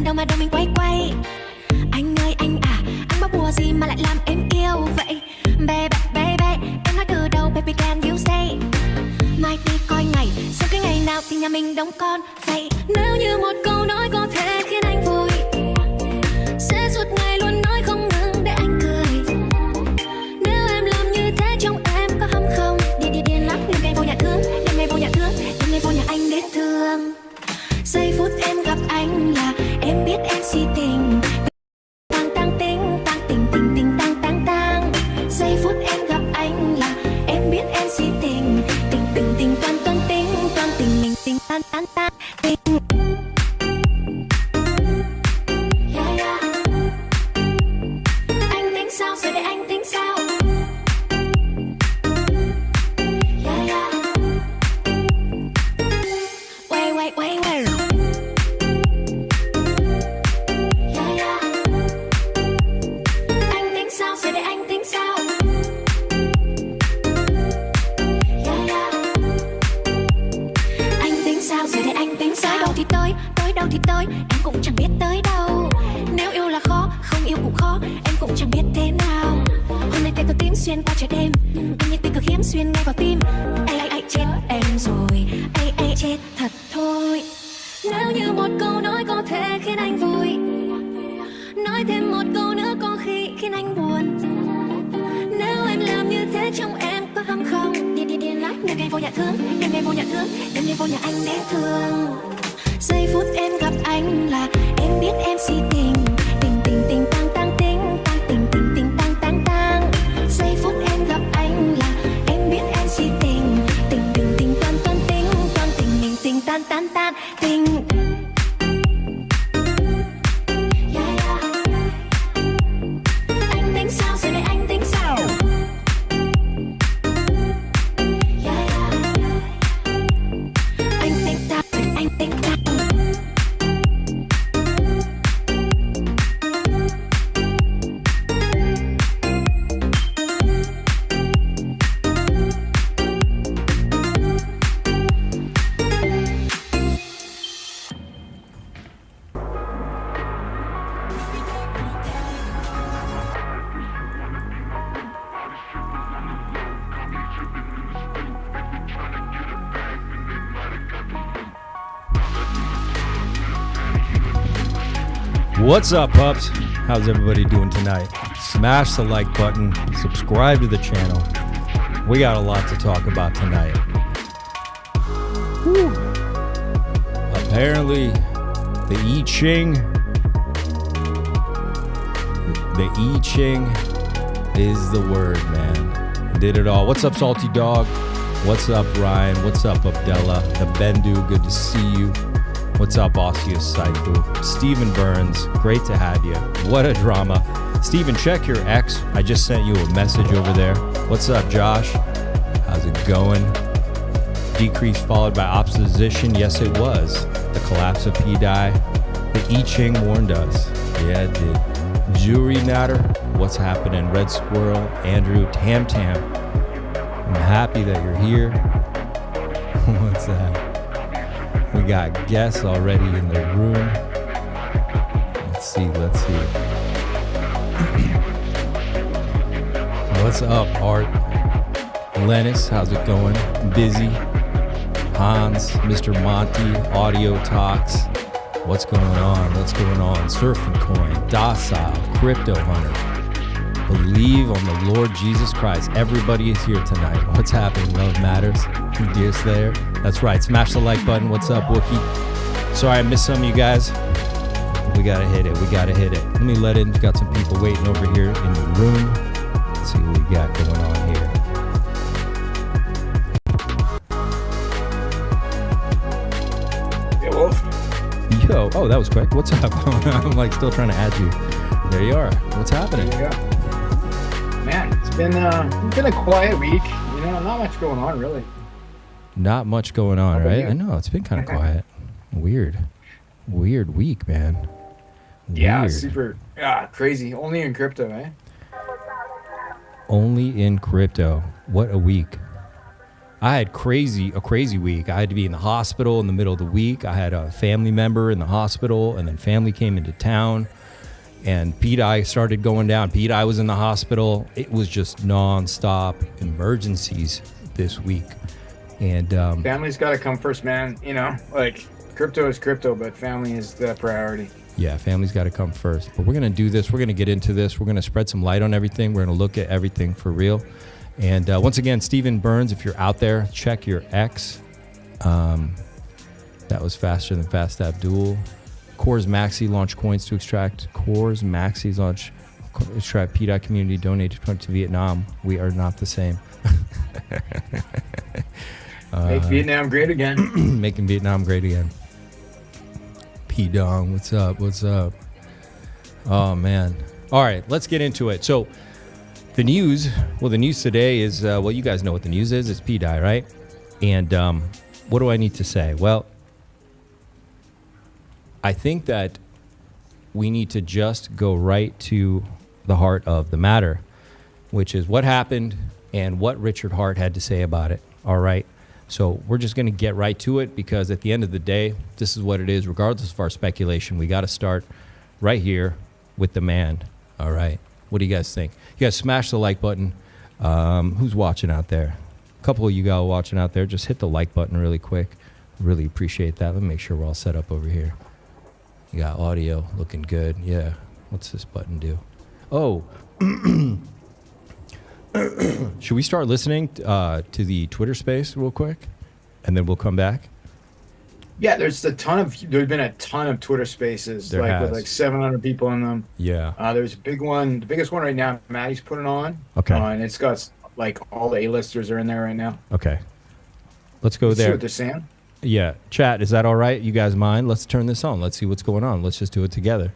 đâu mà đâu mình quay quay. Anh ơi anh à, anh báo bùa gì mà lại làm em yêu vậy? Baby baby, em nói từ đầu baby can you say? Mai đi coi ngày, xem cái ngày nào thì nhà mình đóng con vậy. Nếu như một câu nói có thể khiến anh vui, sẽ suốt ngày luôn nói không ngừng để anh cười. Nếu em làm như thế trong em có hâm không? Điên lắm, đêm ngày vô nhà thương, đêm ngày vô nhà thương, đêm ngày vô nhà anh đến thương. Giây phút em gặp anh là em biết em si tình. Tang tang ting, tang tình tình tình tang tang tang. Giây phút em gặp anh là em biết em si tình. Tình tình tình toan toan tình, toan tình mình tình tan tan tan tình. Yeah yeah. Anh tính sao rồi để anh tính sao? Yeah yeah. Wait wait wait wait. Đâu thì tới, em cũng chẳng biết tới đâu. Nếu yêu là khó, không yêu cũng khó, em cũng chẳng biết thế nào. Hôm nay tay cờ tím xuyên qua trái đêm, anh như tay cờ khiếm xuyên ngay vào tim. Ai chết em rồi, ai chết thật thôi. Nếu như một câu nói có thể khiến anh vui, nói thêm một câu nữa có khi khiến anh buồn. Nếu em làm như thế trong em có hâm không? Điên lắm, đêm ngày vô nhà thương, đêm ngày vô nhà thương, đêm ngày vô nhà anh để thương. Giây phút em gặp anh là em biết em si tình. Tình tình tình tang tang ting, tang tình tình tình tang tang tang. Giây phút em gặp anh là em biết em si tình. Tình tình tình toan toan tình, toan tình mình tình tan tan tan tình. Yeah yeah. Anh tính sao rồi để anh tính sao? Yeah yeah. Anh tính sao rồi anh tính sao? What's up, pups? How's everybody doing tonight? Smash the like button, subscribe to the channel. We got a lot to talk about tonight. Whew. Apparently, the I Ching is the word, man. Did it all. What's up, Salty Dog? What's up, Ryan? What's up, Abdella? The Bendu, good to see you. What's up, Osseous Saifu? Steven Burns, great to have you. What a drama. Steven, check your X. I just sent you a message over there. What's up, Josh? How's it going? Decrease followed by opposition. Yes, it was. The collapse of pDAI. The I Ching warned us. Yeah, it did. Jury Natter, what's happening? Red Squirrel, Andrew, Tam Tam. I'm happy that you're here. What's that? We got guests already in the room. Let's see. What's up, Art? Lennis, how's it going? Busy. Hans, Mr. Monty, Audio Talks. What's going on? Surfing Coin, Docile, Crypto Hunter. Believe on the Lord Jesus Christ. Everybody is here tonight. What's happening? Love matters. Deerslayer. That's right. Smash the like button. What's up, Wookie? Sorry I missed some of you guys. We gotta hit it. Let me let in. Got some people waiting over here in the room. Let's see what we got going on here. Yeah, Wolf. Yo, oh, that was quick. What's up? I'm like still trying to add you. There you are. What's happening? There you go. Man, it's been a quiet week. You know, not much going on really. Not much going on, right? You? I know, it's been kind of quiet. Weird week, man. Weird. Yeah, super. Yeah, crazy. Only in crypto, eh? Only in crypto. What a week. I had a crazy week. I had to be in the hospital in the middle of the week. I had a family member in the hospital, and then family came into town, and pDAI started going down. pDAI was in the hospital. It was just nonstop emergencies this week. And family's got to come first, man. You know, like crypto is crypto, but family is the priority. Yeah, family's got to come first. But we're going to do this. We're going to get into this. We're going to spread some light on everything. We're going to look at everything for real. And once again, Stephen Burns, if you're out there, check your X. That was faster than Fast Abdul. Coors Maxi launched coins to extract. Coors Maxi's launched extract pDAI community donated to Vietnam. We are not the same. Make Vietnam great again. Making Vietnam great again. P Dong, what's up? What's up? Oh man. All right, let's get into it. So the news today is, well, you guys know what the news is. It's pDAI, right? And what do I need to say? Well, I think that we need to just go right to the heart of the matter, which is what happened and what Richard Hart had to say about it. All right. So we're just going to get right to it, because at the end of the day, this is what it is. Regardless of our speculation, we got to start right here with the man. All right. What do you guys think? You guys smash the like button. Who's watching out there? A couple of you guys watching out there, just hit the like button really quick. Really appreciate that. Let me make sure we're all set up over here. You got audio looking good. Yeah. What's this button do? Oh. Should we start listening to the Twitter space real quick, and then we'll come back? Yeah, there's been a ton of Twitter spaces, with like 700 people in them. Yeah. There's a big one, the biggest one right now, Maddie's putting on. Okay. And it's got like all the A-listers are in there right now. Okay. Let's go Let's there. see what they're saying. Yeah. Chat, is that all right? You guys mind? Let's turn this on. Let's see what's going on. Let's just do it together.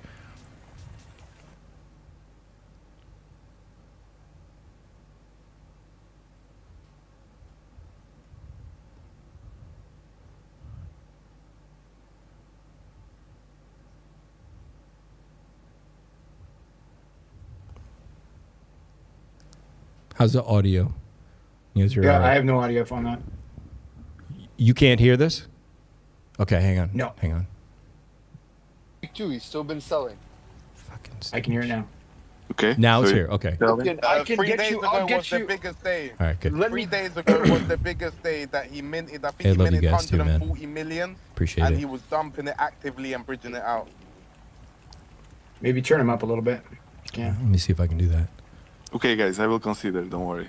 How's the audio? I have no audio on that. You can't hear this? Okay, hang on. No. Hang on. He's still been selling. Fucking I can hear it now. Okay. now it's here. Okay. I can 3 get days you. ago I'll get was you. the biggest day. All right, good. 3 days ago was the biggest day that he minted. I think Hey, he love you minted guys too, man. 140 million. Appreciate and it. he was dumping it actively and bridging it out. Maybe turn them up a little bit. Yeah. Let me see if I can do that. Okay, guys, I will consider. Don't worry.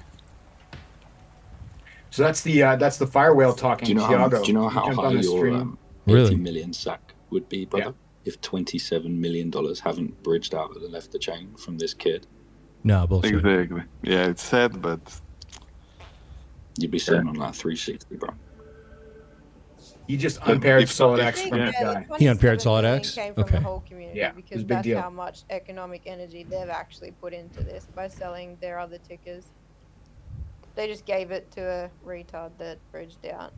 So that's the fire whale talking. Do you know Thiago. do you know how jumped high on the your stream. 80 Really? million sack would be, brother? If $27 million haven't bridged out and left the chain from this kid? No, bullshit. Exactly. Yeah, it's sad, but You'd be sitting on like 360, bro. He just unpaired if- Solid if- X from yeah. that guy. He unpaired 27 Solid million X? Came from Okay. the whole community, Yeah, it was because a big that's deal. how much economic energy they've actually put into this by selling their other tickers. They just gave it to a retard that bridged out.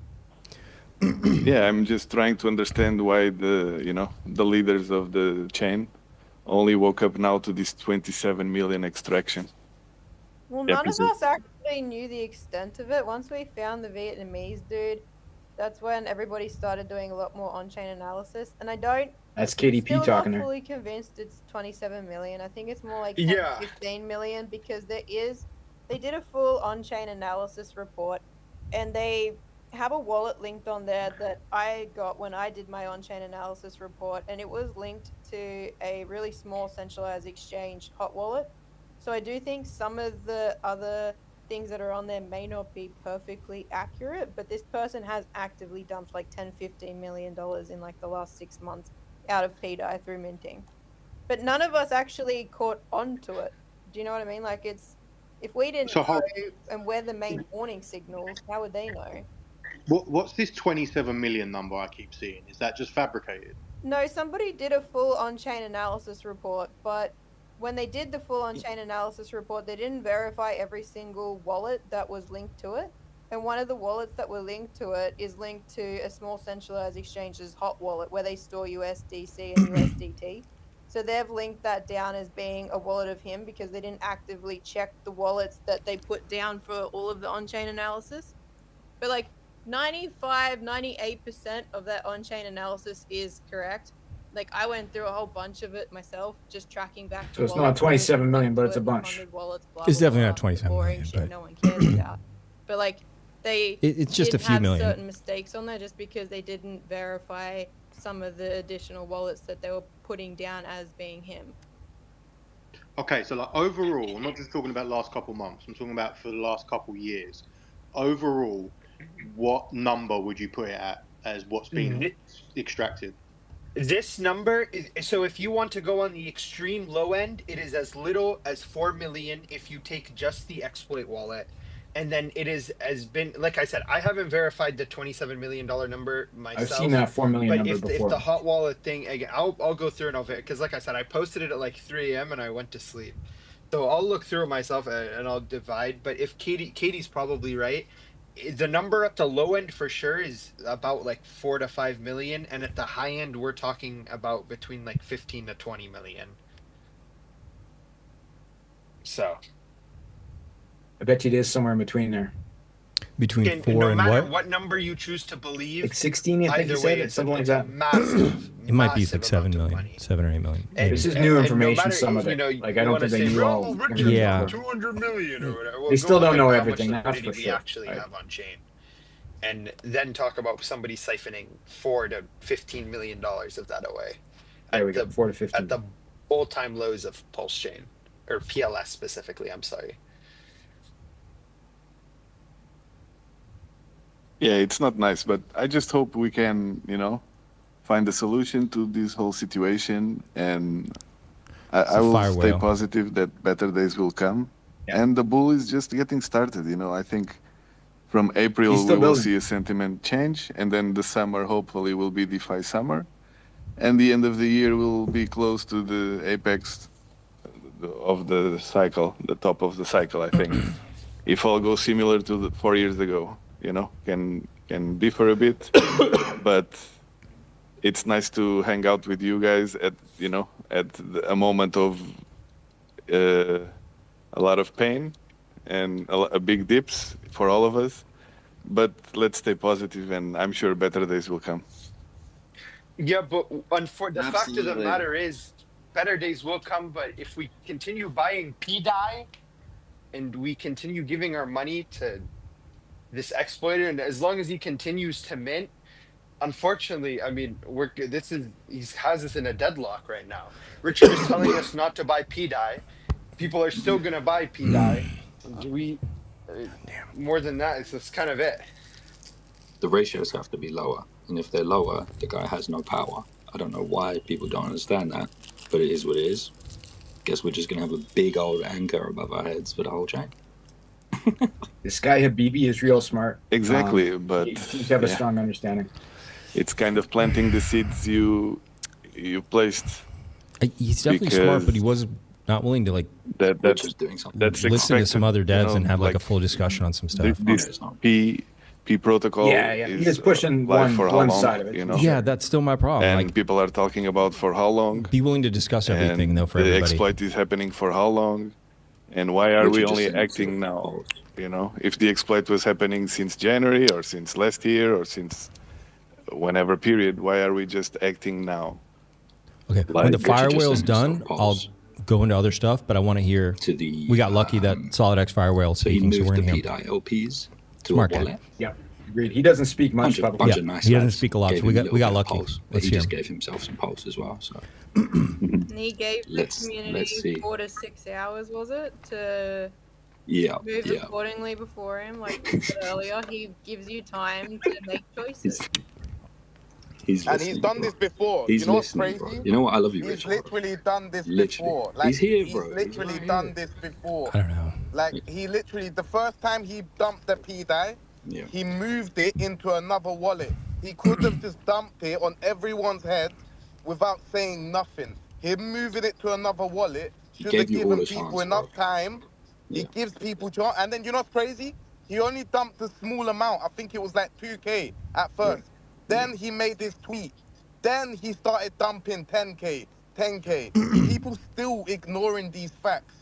yeah, I'm just trying to understand why the leaders of the chain only woke up now to this 27 million extraction. Well, Yeah, none of because us actually knew the extent of it. Once we found the Vietnamese dude, that's when everybody started doing a lot more on-chain analysis. And That's KDP still talking not there. fully convinced it's 27 million. I think it's more like Yeah. 15 million, because they did a full on-chain analysis report, and they have a wallet linked on there that I got when I did my on-chain analysis report, and it was linked to a really small centralized exchange hot wallet. So I do think some of the other things that are on there may not be perfectly accurate, but this person has actively dumped like $10-15 million in like the last 6 months out of pDAI through minting. But none of us actually caught on to it. Do you know what I mean? Like, if we didn't know and we're the main warning signals, how would they know? What's this 27 million number I keep seeing? Is that just fabricated? No, somebody did a full on-chain analysis report, but when they did the full on-chain analysis report, they didn't verify every single wallet that was linked to it. And one of the wallets that were linked to it is linked to a small centralized exchange's hot wallet where they store USDC and USDT. So they've linked that down as being a wallet of him because they didn't actively check the wallets that they put down for all of the on-chain analysis. But like 95, 98% of that on-chain analysis is correct. Like I went through a whole bunch of it myself, just tracking back to So it's not wallets, 27 million, but it's a the bunch. funded wallets, blah, It's blah, definitely blah, not 27 the boring million, shit but- no one cares about. But like It's just a did few have million. certain mistakes on there just because they didn't verify some of the additional wallets that they were putting down as being him. Okay, so like overall, I'm not just talking about last couple months. I'm talking about for the last couple years. Overall, what number would you put it at as what's been extracted? This number is, so if you want to go on the extreme low end, it is as little as 4 million if you take just the exploit wallet. And then it is has been, like I said, I haven't verified the $27 million number myself. I've seen that 4 million But number if before. the hot wallet thing, again, I'll go through and I'll because like I said, I posted it at like 3 a.m. and I went to sleep. So I'll look through it myself and I'll divide. But if Katie's probably right, the number at the low end for sure is about like 4 to 5 million, and at the high end we're talking about between like 15 to 20 million. So I bet you it is somewhere in between there. Between no 4 and matter what? number you choose to believe, Like 16, I think you either way, said it, it's something like a that. massive. It might be massive like 7 amount of million, money. 7 or 8 million. And- This is and- new and information, matter, some of it. Like, I you don't wanna think they say, knew all "Oh, the Richard's Yeah. got 200 million or whatever. Well, They still go don't look know at how everything, much that's for liquidity sure. we actually Right. have on chain, and then talk about somebody siphoning $4 to $15 million of that away. There we At go, the- 4 to 15. At the all-time lows of Pulse Chain, or PLS specifically. I'm sorry. Yeah, it's not nice, but I just hope we can, find a solution to this whole situation, and I a will fire stay whale. positive that better days will come. Yeah. And the bull is just getting started. I think from April He's we still will building. see a sentiment change, and then the summer hopefully will be DeFi summer, and the end of the year will be close to the apex of the cycle, the top of the cycle. I think if all goes similar to the 4 years ago, can differ a bit, but it's nice to hang out with you guys at a moment of a lot of pain and a big dips for all of us. But let's stay positive, and I'm sure better days will come. Yeah, but the fact of the Absolutely. matter is, better days will come. But if we continue buying pDAI, and we continue giving our money to this exploiter, and as long as he continues to mint, unfortunately, I mean, he has us in a deadlock right now. Richard is telling us not to buy pDAI. People are still gonna buy pDAI. More than that, it's kind of it. The ratios have to be lower, and if they're lower, the guy has no power. I don't know why people don't understand that, but it is what it is. Guess we're just gonna have a big old anchor above our heads for the whole chain. This guy Habibi is real smart. Exactly, but He seems to have a yeah, strong understanding. it's kind of planting the seeds you placed. He's definitely smart, but he Because- was not willing to like That's Richard's doing something. that's listen to some expected, other devs you know, and have like a like full discussion on some stuff. this P protocol. Yeah, he is pushing live for how one long, side of it. you know? Yeah, that's still my problem. And Like, people are talking about for how long. be willing to discuss everything and though for the everybody. exploit is happening for how long, and why are Richard we just only seems to acting now? evolve. If the exploit was happening since January or since last year or since whenever period, why are we just acting now? Okay, when Like, the Richard fire just whale's sent done, himself I'll polls go into other stuff, but I want to hear. to the. We got lucky that Solid X Fire Whale So he speaking, so moved we're the in here. pDAI LPs to Smart a guy. wallet. Yeah, agreed. He doesn't speak much Bunch publicly. of nice He doesn't lads speak a lot, gave so we him a got little bit of lucky. pulse, but Let's he hear just him. gave himself some pulse as well. So And he gave the Let's community see. 4 to 6 hours, was it, to yeah, move yeah. accordingly before him? Like we said earlier, he gives you time to make choices. He's And he's listening, done bro. this before. He's You know what's listening, crazy? bro. You know what? I love you, He's Richard. literally done this Literally. before. Like, He's here, bro. He's literally right done here. this before. I don't know. Like, he literally, the first time he dumped the pDAI, Yeah. he moved it into another wallet. He could have just dumped it on everyone's head without saying nothing. Him moving it to another wallet He should gave have you all given the people chance, enough bro. time. He Yeah. gives people chance. And then, you know what's crazy? He only dumped a small amount. I think it was like 2K at first. Then he made this tweet. Then he started dumping 10K, 10K. People still ignoring these facts.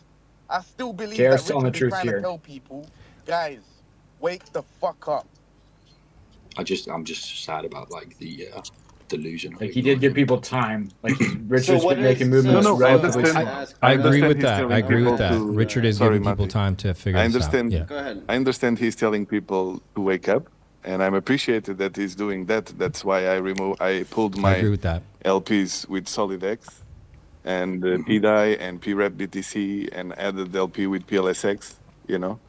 I still believe JR's that telling the Richard is truth trying here. to tell people, guys, wake the fuck up. I'm just sad about like the delusion. Like he did give people time. Like Richard's what been making is- movements so- relatively so- small. I agree understand with he's that. telling I agree with people that. to- Richard is Sorry, giving people Matti. time to figure I this understand. out. Yeah. Go ahead. I understand he's telling people to wake up, and I'm appreciated that he's doing that. That's why I pulled I agree my with that. LPs with SolidX and pDAI and PREP BTC and added LP with PLSX. You know,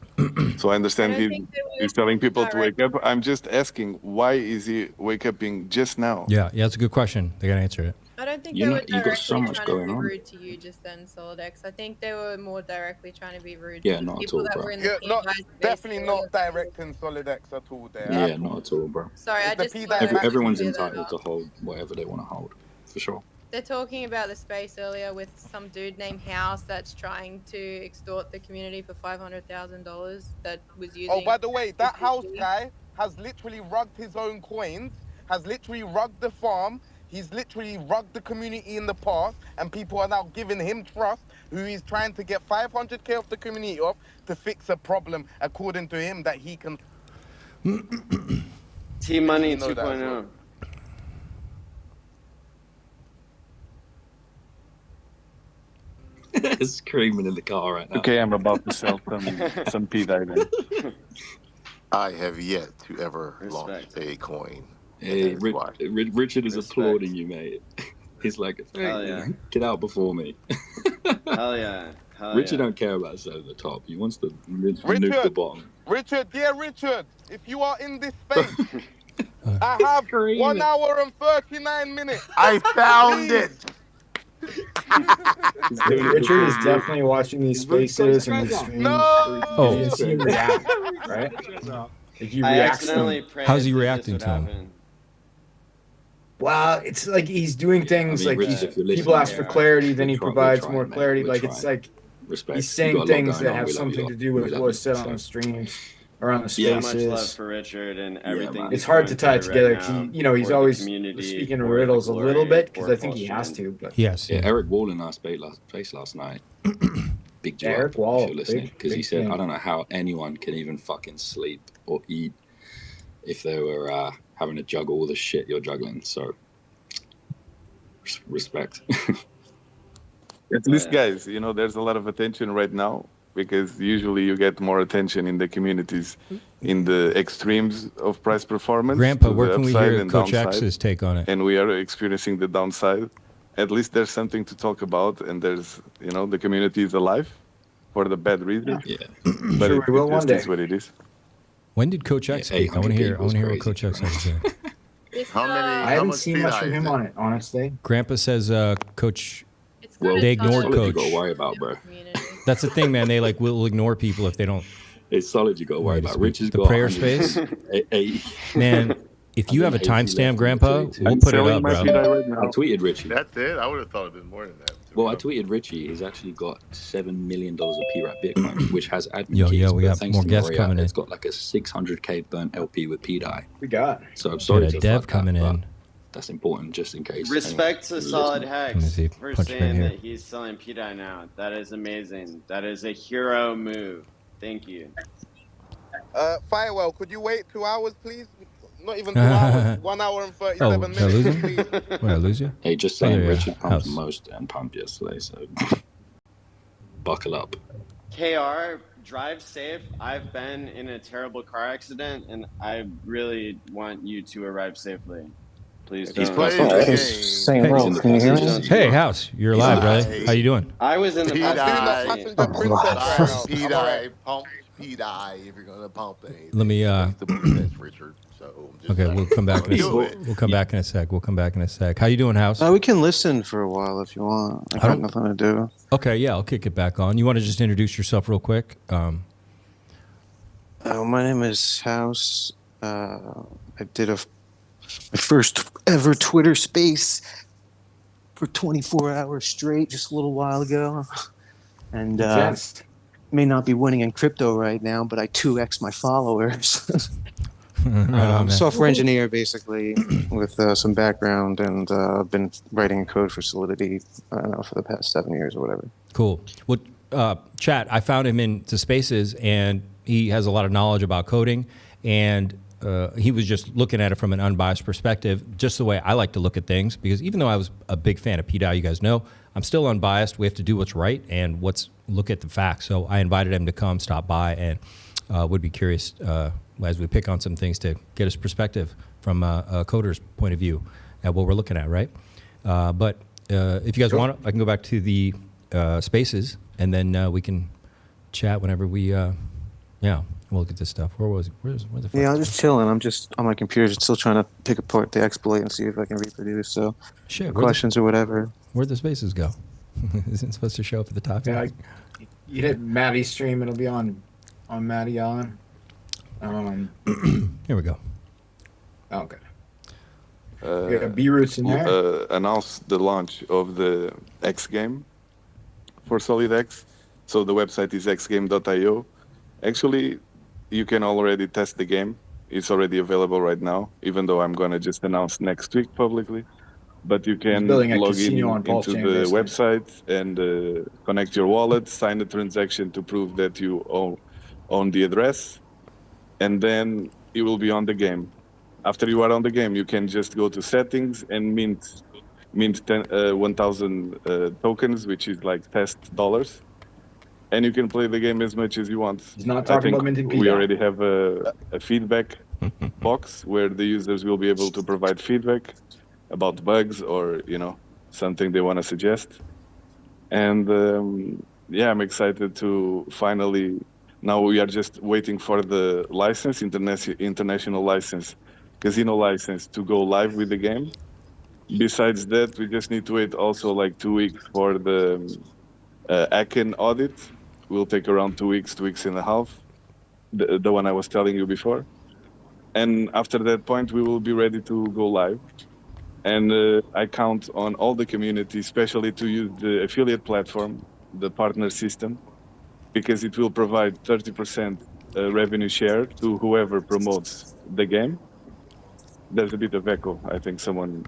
so I understand I don't think they were he's telling people to wake direct- up. I'm just asking, why is he wake upping just now? Yeah, that's a good question. They got to answer it. I don't think You they know, were you got so directly much trying to going be on. rude to you just then, Solidex. I think they were more directly trying to be rude Yeah, to not at people all, that bro. were in Yeah, the not, PDAI definitely space. not directing Solidex at all there. Yeah, at all. not at all, bro. Sorry, I It's the just PDAI wanted to Everyone's clear that entitled up. to hold whatever they want to hold, for sure. They're talking about the space earlier with some dude named House that's trying to extort the community for $500,000 that was using. Oh, by the way, that house BTC. guy has literally rugged his own coins, has literally rugged the farm, he's literally rugged the community in the past, and people are now giving him trust, who he's trying to get 500K off the community off to fix a problem, according to him, that he can... T-Money You know that as 2.0. well. Screaming in the car right now. Okay, I'm about to sell some pDAI then. I have yet to ever launch Respect. a coin. Hey, That's why. Richard is Respect. applauding you, mate. He's like, Hell "Hey, yeah. get out before me." Hell yeah. Hell Richard yeah. don't care about selling the top. He wants to nuke the Richard! bottom. Richard, dear Richard, if you are in this space, I have 1 hour and 39 minutes. I found it. Richard is definitely watching these spaces and these streams. No! Oh. You can see him react, right? Like he I reacts to them. accidentally prayed How's he that this reacting would to him? happen. Wow, it's like he's doing things I mean, like Richard, if you're people listening, ask for clarity, then he we're provides trying, more mate. clarity. We're Like it's trying. like Respect. he's You got saying a lot things going that on. have We love something you to lot. do with We love what's said you. on the So, streams or on the So much love spaces. for Richard and everything. man. It's he's hard to going tie it through together. right now He, you know, he's for the always community, speaking in for the riddles a glory, little bit because for I think he has Falchion. to. But Yes. Yeah, Eric Wall in our face last night. Big Yeah, job. Eric Wall, if you're listening, big- because he big said, thing. "I don't know how anyone can even fucking sleep or eat if they were having to juggle all the shit you're juggling." So, respect. At least, guys, you know, there's a lot of attention right now because usually you get more attention in the communities in the extremes of price performance. Grandpa, to where the can we upside hear and Coach downside, X's take on it? and we are experiencing the downside. At least there's something to talk about, and there's, you know, the community is alive for the bad reason. Yeah. But Sure, it, we will it one just day. is what it is. When did Coach X Yeah, speak? I want to 800 hear. I want to hear what people's Coach X has to say. It's, How many- I How haven't much seen much PDAI from is him it? on it, honestly. Grandpa says, Coach. it's Well, kinda they ignored solid Solid you Coach. got to worry about, bro. community. That's the thing, man. They like will ignore people if they don't. It's solid you got to worry Wait a about. second. Richard's The got prayer 100 space? 80. Man, if you have a 180 left timestamp, in Grandpa, the 22. we'll I'm put it selling up, my bro. PDAI right I now. tweeted Richie. That's it. I would have thought it was more than that. to be Well, I honest. tweeted Richie. He's actually got $7 million of PRAP Bitcoin, which has admin Yo, keys. we but got thanks more to guests Maria, coming in. It's got like a 600K burnt LP with pDAI. We got. So I'm sorry Got to a dev fuck coming that, but in. that's important just in case. Respect to anyone Solid listening. Let me Hex see. for Punch right saying here. that he's selling pDAI now. That is amazing. That is a hero move. Thank you. Firewell, could you wait 2 hours, please? Not even 2 hours. 1 hour and 37 Oh, did I lose minutes, him? please. Wait, I lose you? Hey, just Oh, saying, there you go. Richard pumped House. most and pumped yesterday, so buckle up. KR, drive safe. I've been in a terrible car accident, and I really want you to arrive safely. Please He's don't. plus Playing the one. game. Same Hey, role. in the Can you hear me? position. Hey, House, you're alive, brother. Pete. How you doing? I was in the Pete, I'm doing the I- passenger Oh, princess right Buy now. I'm alright. pDAI, pump pDAI if you're gonna pump anything. Let me, It's the business, Richard. So just Okay, like- we'll come back in a Do sec. it. We'll come back in a sec. We'll come back in a sec. How you doing, House? We can listen for a while if you want. I I got don't- nothing to do. Okay, yeah, I'll kick it back on. You want to just introduce yourself real quick? My name is House. I did my first ever Twitter space for 24 hours straight just a little while ago. And Intense. may not be winning in crypto right now, but I 2x my followers. Right on, man. Software engineer, basically, with some background, and I've been writing code for Solidity, I don't know, for the past 7 years or whatever. Cool. Well, chat, I found him into spaces, and he has a lot of knowledge about coding. And he was just looking at it from an unbiased perspective, just the way I like to look at things. Because even though I was a big fan of pDAI, you guys know, I'm still unbiased. We have to do what's right and look at the facts. So I invited him to come, stop by, and would be curious as we pick on some things to get his perspective from a coder's point of view at what we're looking at, right? But if you guys want, I can go back to the spaces, and then we can chat whenever we, we'll look at this stuff. Where the fuck? Yeah, I'm just chilling. I'm just on my computer, still trying to pick apart the exploit and see if I can reproduce. So, questions or whatever. Where'd the spaces go? Isn't it supposed to show up at the top? Yeah, you hit Maddie's stream. It'll be on Maddie Allen. Here we go. Okay. You got B-roots in there. Announced the launch of the X game for SolidX. So the website is xgame.io. Actually, you can already test the game. It's already available right now, even though I'm going to just announce next week publicly. But you can log in into the website and connect your wallet, sign a transaction to prove that you own the address, and then you will be on the game. After you are on the game, you can just go to settings and mint 1,000 tokens, which is like test dollars. And you can play the game as much as you want. He's not talking about minting pDAI. We already have a feedback box where the users will be able to provide feedback about bugs or, something they want to suggest. And I'm excited to finally, now we are just waiting for the license, international license, casino license to go live with the game. Besides that, we just need to wait also like 2 weeks for the Aken audit. Will take around 2 weeks, 2 weeks and a half, the one I was telling you before. And after that point, we will be ready to go live. And I count on all the community, especially to use the affiliate platform, the partner system, because it will provide 30% revenue share to whoever promotes the game. There's a bit of echo. I think someone...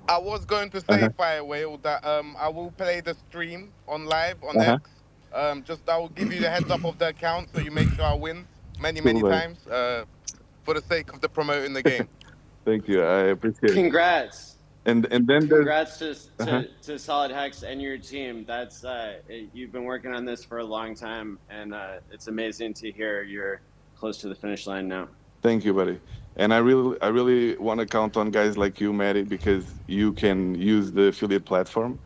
I was going to say, Firewhale, that I will play the stream on live on X. I will give you the heads up of the account so you make sure I win many times for the sake of the promoting the game. Thank you. I appreciate it. Congrats. And then congrats to Solid Hex and your team. That's you've been working on this for a long time, and it's amazing to hear you're close to the finish line now. Thank you, buddy. And I really want to count on guys like you, Matty, because you can use the affiliate platform,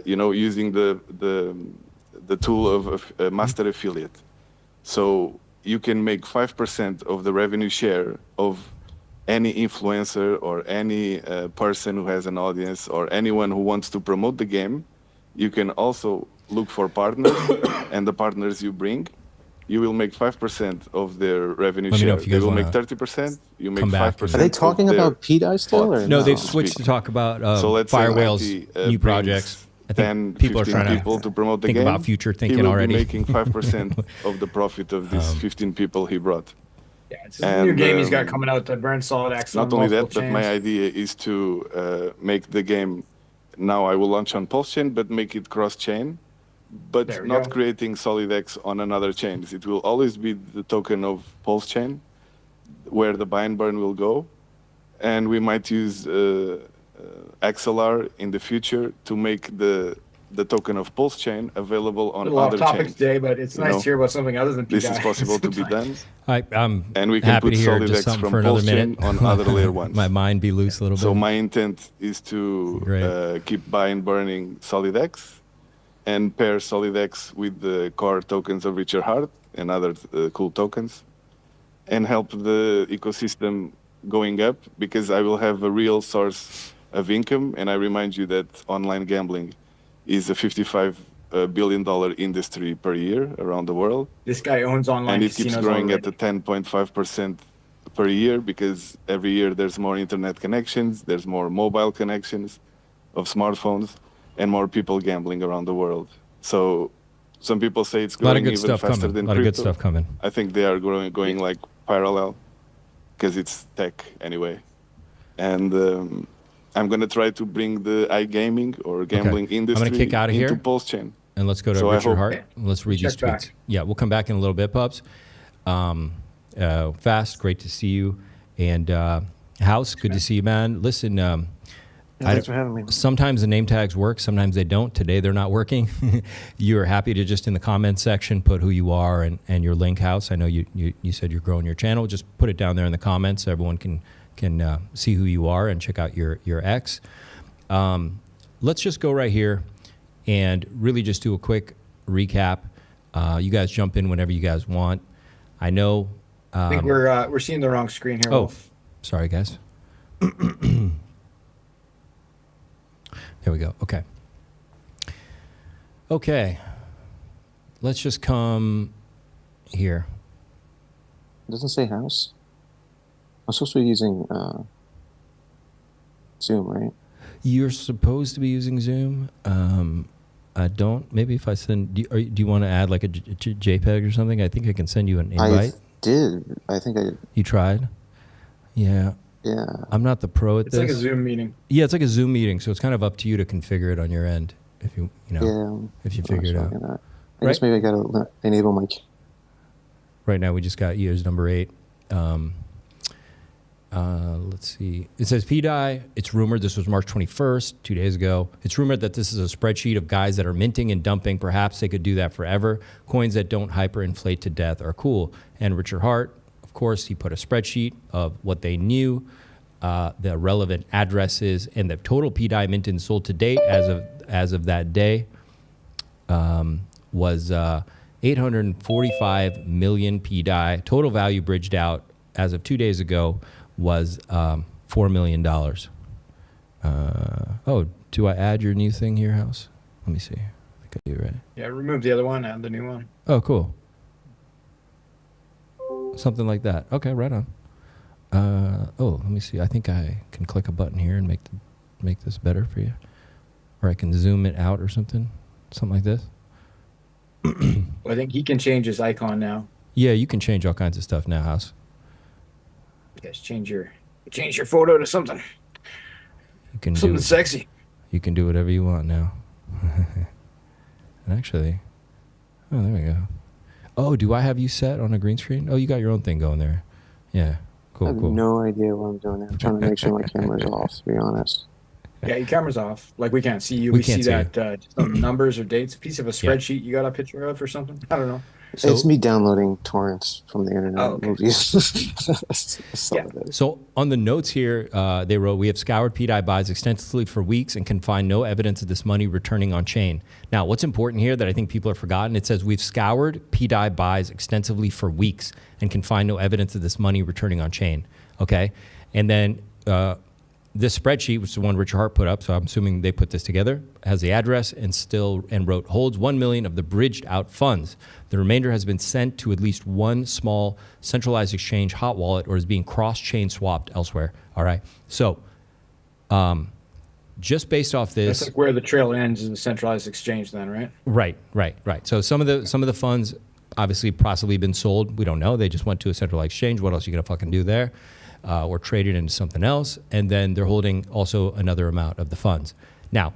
using the tool of a master affiliate. So you can make 5% of the revenue share of any influencer or any person who has an audience or anyone who wants to promote the game. You can also look for partners, and the partners you bring, you will make 5% of their revenue share. They will make 30%. You make 5%. Are they talking about pDAI still? Or no, they've switched to talk about Firewhale's new projects. I think people are trying to promote the think game. about future thinking he will already. Be making 5% of the profit of these 15 people he brought. Yeah, it's a new game he's got coming out to burn Solid X. Not only that, but my idea is to make the game. Now I will launch on Pulse Chain, but make it cross-chain, but not creating Solid X on another chain. It will always be the token of Pulse Chain, where the buy and burn will go, and we might use XLR in the future to make the token of Pulse Chain available on other chains. Today, but it's nice to hear about something other than pDAI. This is possible to be done. I'm and we can happy put to hear Solid just X something from for another Pulse Chain minute. on other layer ones. My mind be loose a little bit. So my intent is to keep buying burning Solid X and pair Solid X with the core tokens of Richard Hart and other cool tokens, and help the ecosystem going up, because I will have a real source of income. And I remind you that online gambling is a $55 billion industry per year around the world. This guy owns online and it keeps growing at a 10.5% per year, because every year there's more internet connections, there's more mobile connections of smartphones, and more people gambling around the world. So some people say it's growing even faster than crypto. A lot of good stuff coming. I think they are going like parallel, because it's tech anyway. And I'm going to try to bring the iGaming or gambling industry I'm gonna kick out of into here. Pulse Chain. And let's go to Richard Hart. Let's read these tweets. Yeah, we'll come back in a little bit, Pubs. Fast, great to see you. And House, good to see you, man. Listen, Thanks for having me. sometimes the name tags work, sometimes they don't. Today they're not working. You're happy to just in the comments section put who you are and your link, House. I know you said you're growing your channel. Just put it down there in the comments so everyone can see who you are and check out your X. Let's just go right here and really just do a quick recap. You guys jump in whenever you guys want. I know. I think we're seeing the wrong screen here. Oh, Wolf. sorry, guys. There we go. Okay. Okay. Let's just come here. It doesn't say house. I'm supposed to be using Zoom, right? You're supposed to be using Zoom. I don't. Maybe if I send, do you want to add like a JPEG or something? I think I can send you an invite. I did. I think I. You tried? Yeah. Yeah. I'm not the pro at It's this. like a Zoom meeting. Yeah, it's like a Zoom meeting, so it's kind of up to you to configure it on your end if you Yeah. if you figure it out. I guess maybe I gotta enable my. Right now, we just got years number 8. Let's see. It says pDAI. It's rumored this was March 21st, 2 days ago. It's rumored that this is a spreadsheet of guys that are minting and dumping. Perhaps they could do that forever. Coins that don't hyperinflate to death are cool. And Richard Hart, of course, he put a spreadsheet of what they knew, the relevant addresses, and the total pDAI minted and sold to date as of that day was 845 million pDAI. Total value bridged out as of 2 days ago was $4 million. Oh, do I add your new thing here, House? Let me see. I think I do, right? Yeah, remove the other one, add the new one. Oh, cool. Something like that. Okay, right on. Oh, let me see. I think I can click a button here and make this better for you. Or I can zoom it out or something. Something like this. Well, I think he can change his icon now. Yeah, you can change all kinds of stuff now, House. Yes, change your photo to something. You can Something do, sexy. You can do whatever you want now. And actually, oh, there we go. Oh, do I have you set on a green screen? Oh, you got your own thing going there. Yeah, cool, I have cool. no idea what I'm doing. I'm trying to make sure my camera's off, to be honest. Yeah, your camera's off. Like, we can't see you. We We, can't see see that just on the numbers or dates. A piece of a spreadsheet you got a picture of or something? I don't know. So- It's me downloading torrents from the internet, Oh, okay. movies. That's all Yeah. it is. So on the notes here, they wrote, we have scoured pDAI buys extensively for weeks and can find no evidence of this money returning on chain. Now, what's important here that I think people have forgotten, it says we've scoured pDAI buys extensively for weeks and can find no evidence of this money returning on chain. Okay. And then this spreadsheet, which is the one Richard Hart put up, so I'm assuming they put this together, has the address and wrote, holds 1 million of the bridged out funds. The remainder has been sent to at least one small centralized exchange hot wallet or is being cross-chain swapped elsewhere. All right. So just based off this. That's like where the trail ends is a centralized exchange then, right? Right. So some of the funds obviously possibly been sold. We don't know. They just went to a centralized exchange. What else are you going to fucking do there? Or traded into something else, and then they're holding also another amount of the funds. Now,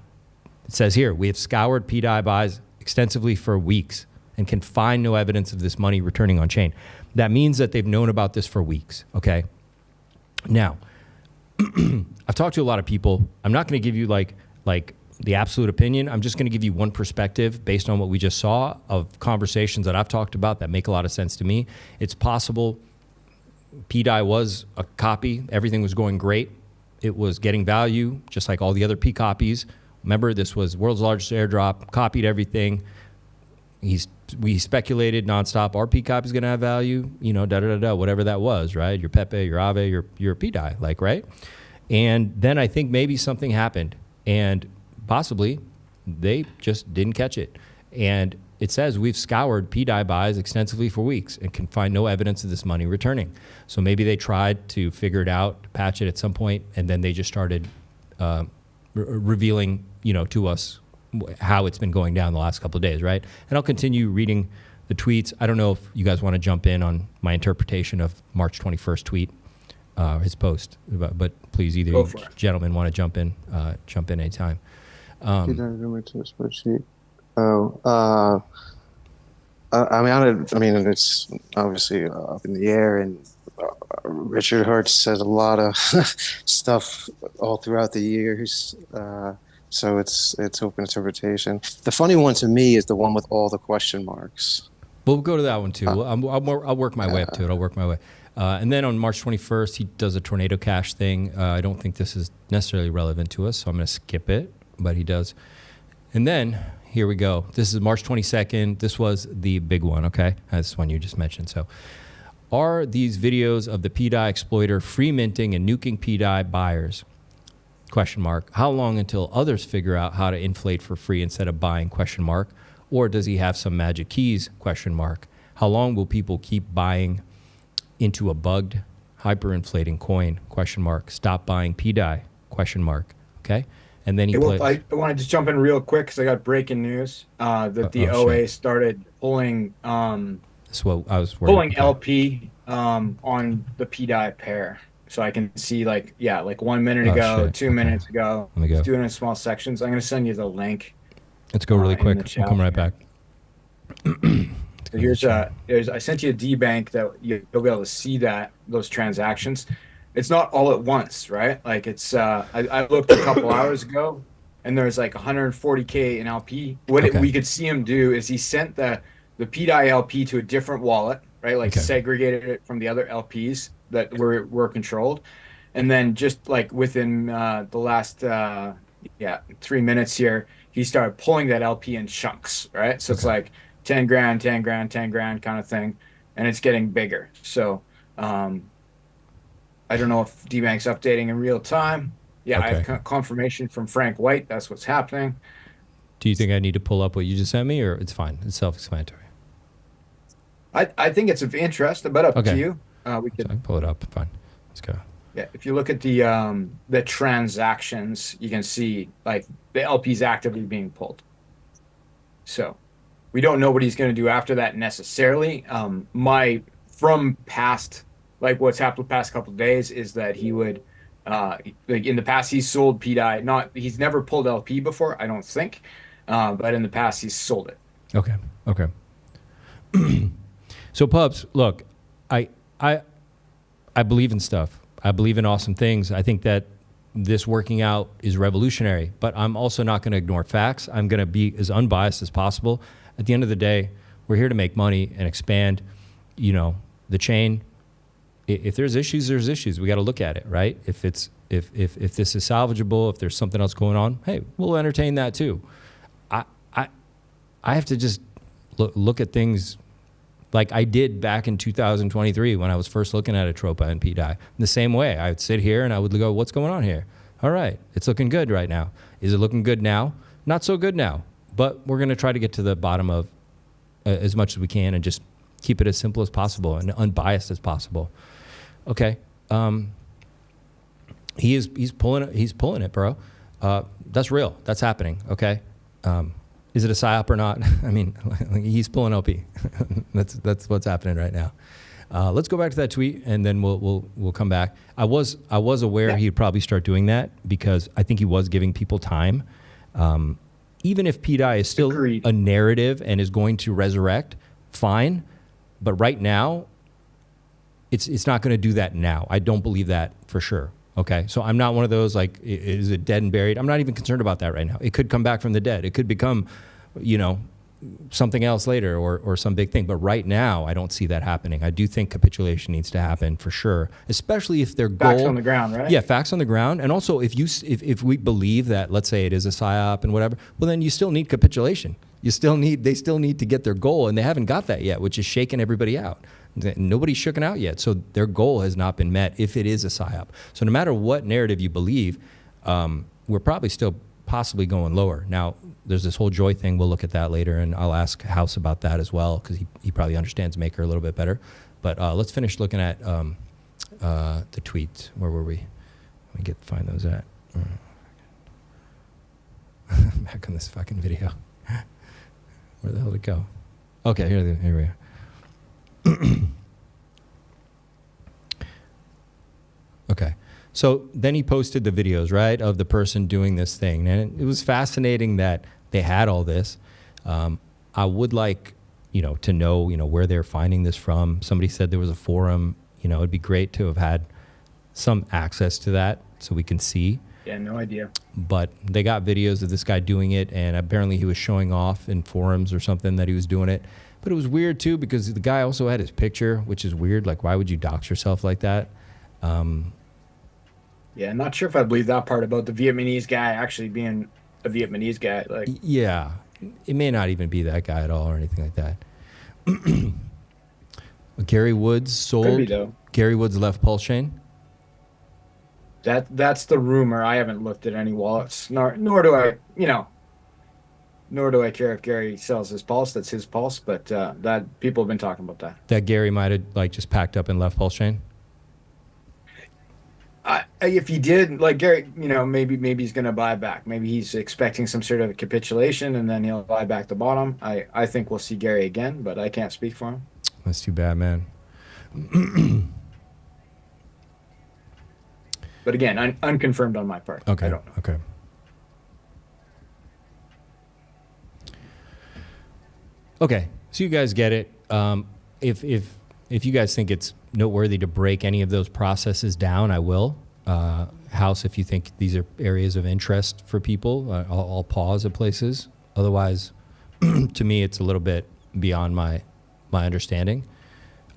it says here, we have scoured pDAI buys extensively for weeks and can find no evidence of this money returning on chain. That means that they've known about this for weeks, okay? Now, I've talked to a lot of people. I'm not going to give you like the absolute opinion. I'm just going to give you one perspective based on what we just saw of conversations that I've talked about that make a lot of sense to me. It's possible pDAI was a copy. Everything was going great. It was getting value, just like all the other P copies. Remember, this was world's largest airdrop, copied everything. We speculated nonstop, our P copy is going to have value, whatever that was, right? Your Pepe, your Aave, your pDAI, like, right? And then I think maybe something happened, and possibly they just didn't catch it. And it says we've scoured pDAI buys extensively for weeks and can find no evidence of this money returning. So maybe they tried to figure it out, patch it at some point, and then they just started revealing, to us how it's been going down the last couple of days, right? And I'll continue reading the tweets. I don't know if you guys want to jump in on my interpretation of March 21st tweet, his post, but please, either you gentlemen want to jump in anytime. pDAI rumored to a spreadsheet. Oh, I mean, it's obviously up in the air, and Richard Hart said a lot of stuff all throughout the years. So it's open interpretation. The funny one to me is the one with all the question marks. We'll go to that one too. I'll work my way up to it. I'll work my way. And then on March 21st, he does a tornado cash thing. I don't think this is necessarily relevant to us, so I'm going to skip it, but he does. And then here we go. This is March 22nd. This was the big one, okay? That's one you just mentioned. So are these videos of the pDAI exploiter free minting and nuking pDAI buyers? Question mark. How long until others figure out how to inflate for free instead of buying? Question mark. Or does he have some magic keys? Question mark. How long will people keep buying into a bugged, hyperinflating coin? Question mark. Stop buying pDAI? Question mark. Okay. And then he plays. I want to just jump in real quick because I got breaking news that the OA started pulling That's what I was pulling LP on the pDAI pair. So I can see like 1 minute ago, 2 minutes ago. Let me go. It's doing it in small sections. I'm going to send you the link. Let's go really quick. We'll come right back. So here's I sent you a DBank that you'll be able to see those transactions. It's not all at once, right? Like it's I looked a couple hours ago and there's like 140K in LP. What we could see him do is he sent the pDAI LP to a different wallet, right? Like segregated it from the other LPs that were controlled. And then just like within the last 3 minutes here, he started pulling that LP in chunks, right? So it's like 10 grand, 10 grand, 10 grand kind of thing. And it's getting bigger. So I don't know if DBank's updating in real time. Yeah, I have confirmation from Frank White. That's what's happening. Do you think I need to pull up what you just sent me, or it's fine? It's self-explanatory. I think it's of interest, but up to you. We could I can pull it up. Fine. Let's go. Yeah, if you look at the transactions, you can see like the LP's actively being pulled. So we don't know what he's going to do after that necessarily. From past, like what's happened the past couple of days is that he would, like in the past he's sold pDAI. He's never pulled LP before, I don't think, but in the past he's sold it. Okay. So Pubs, look, I believe in stuff. I believe in awesome things. I think that this working out is revolutionary, but I'm also not going to ignore facts. I'm going to be as unbiased as possible. At the end of the day, we're here to make money and expand, the chain. If there's issues, there's issues. We got to look at it, right? If this is salvageable, if there's something else going on, hey, we'll entertain that too. I have to just look at things like I did back in 2023 when I was first looking at Atropa and pDAI. In the same way, I would sit here and I would go, what's going on here? All right, it's looking good right now. Is it looking good now? Not so good now, but we're going to try to get to the bottom of as much as we can and just keep it as simple as possible and unbiased as possible. Okay. He's pulling it, bro. That's real. That's happening. Okay. Is it a PSYOP or not? I mean, he's pulling LP. that's what's happening right now. Let's go back to that tweet and then we'll come back. I was aware he'd probably start doing that because I think he was giving people time. Even if pDAI is still a narrative and is going to resurrect, fine. But right now, it's not going to do that now. I don't believe that for sure. Okay, so I'm not one of those like, is it dead and buried? I'm not even concerned about that right now. It could come back from the dead. It could become, something else later or some big thing. But right now, I don't see that happening. I do think capitulation needs to happen for sure, especially if their goal. Facts on the ground, right? Yeah, facts on the ground. And also, if we believe that, let's say it is a PSYOP and whatever, well, then you still need capitulation. They still need to get their goal, and they haven't got that yet, which is shaking everybody out. Nobody's shooken out yet, so their goal has not been met if it is a PSYOP. So no matter what narrative you believe, we're probably still possibly going lower. Now, there's this whole joy thing. We'll look at that later, and I'll ask House about that as well because he probably understands Maker a little bit better. But let's finish looking at the tweets. Where were we? Let me find those at. Back on this fucking video. Where the hell did it go? Okay, here we are. Okay, so then he posted the videos, right, of the person doing this thing, and it was fascinating that they had all this. I would like, to know, where they're finding this from. Somebody said there was a forum. It'd be great to have had some access to that so we can see. Yeah, no idea. But they got videos of this guy doing it, and apparently he was showing off in forums or something that he was doing it. But it was weird too, because the guy also had his picture, which is weird. Like, why would you dox yourself like that? Yeah, not sure if I believe that part about the Vietnamese guy actually being a Vietnamese guy. Like, yeah, it may not even be that guy at all or anything like that. Gary Woods sold. Could be, though. Gary Woods left Pulse Chain. That's the rumor. I haven't looked at any wallets, nor do I, nor do I care if Gary sells his Pulse. That's his Pulse. But that people have been talking about that. That Gary might have just packed up and left Pulse Chain. If he did, like Gary, maybe he's going to buy back. Maybe he's expecting some sort of a capitulation, and then he'll buy back the bottom. I think we'll see Gary again, but I can't speak for him. That's too bad, man. But again, unconfirmed on my part. Okay. I don't know. Okay. Okay. So you guys get it. If you guys think it's noteworthy to break any of those processes down, I will. House, if you think these are areas of interest for people, I'll pause at places. Otherwise, to me, it's a little bit beyond my understanding.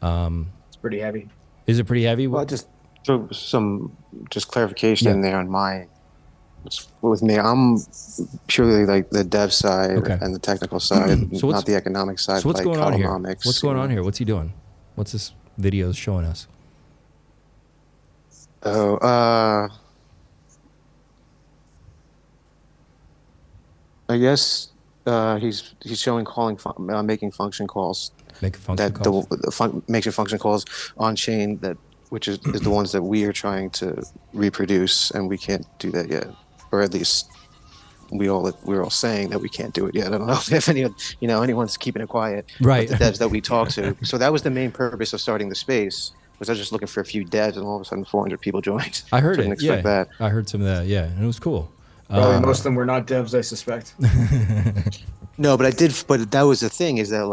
It's pretty heavy. Is it pretty heavy? Well, just throw some clarification in there on my. With me, I'm purely like the dev side and the technical side, So not the economic side. So what's like going on here? economics, What's going on here? What's he doing? What's this video showing us? I guess he's showing making function calls. Making function calls. Making function calls on chain which is the ones that we are trying to reproduce, and we can't do that yet, or at least we're all saying that we can't do it yet. I don't know if anyone's keeping it quiet. Right. The devs that we talked to. So that was the main purpose of starting the space. Was I was just looking for a few devs, and all of a sudden 400 people joined. I heard Didn't it. expect that. I heard some of that. Yeah, and it was cool. Probably most of them were not devs, I suspect. No, but I did. But that was the thing, is that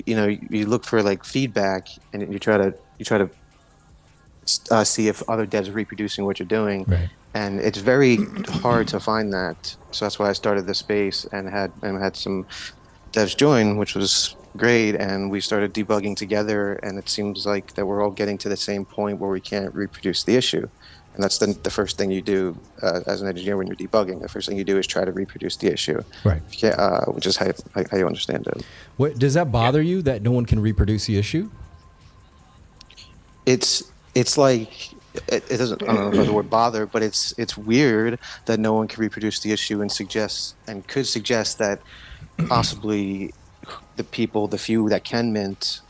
you look for feedback, and you try to see if other devs are reproducing what you're doing. Right. And it's very hard to find that. So that's why I started the space and had some devs join, which was great. And we started debugging together, and it seems like that we're all getting to the same point where we can't reproduce the issue. And that's the first thing you do as an engineer when you're debugging. The first thing you do is try to reproduce the issue. Right. Yeah, which is how you understand it. What does that bother you, that no one can reproduce the issue? It's like it doesn't. I don't know about the word bother, but it's weird that no one can reproduce the issue and could suggest that possibly the few that can mint,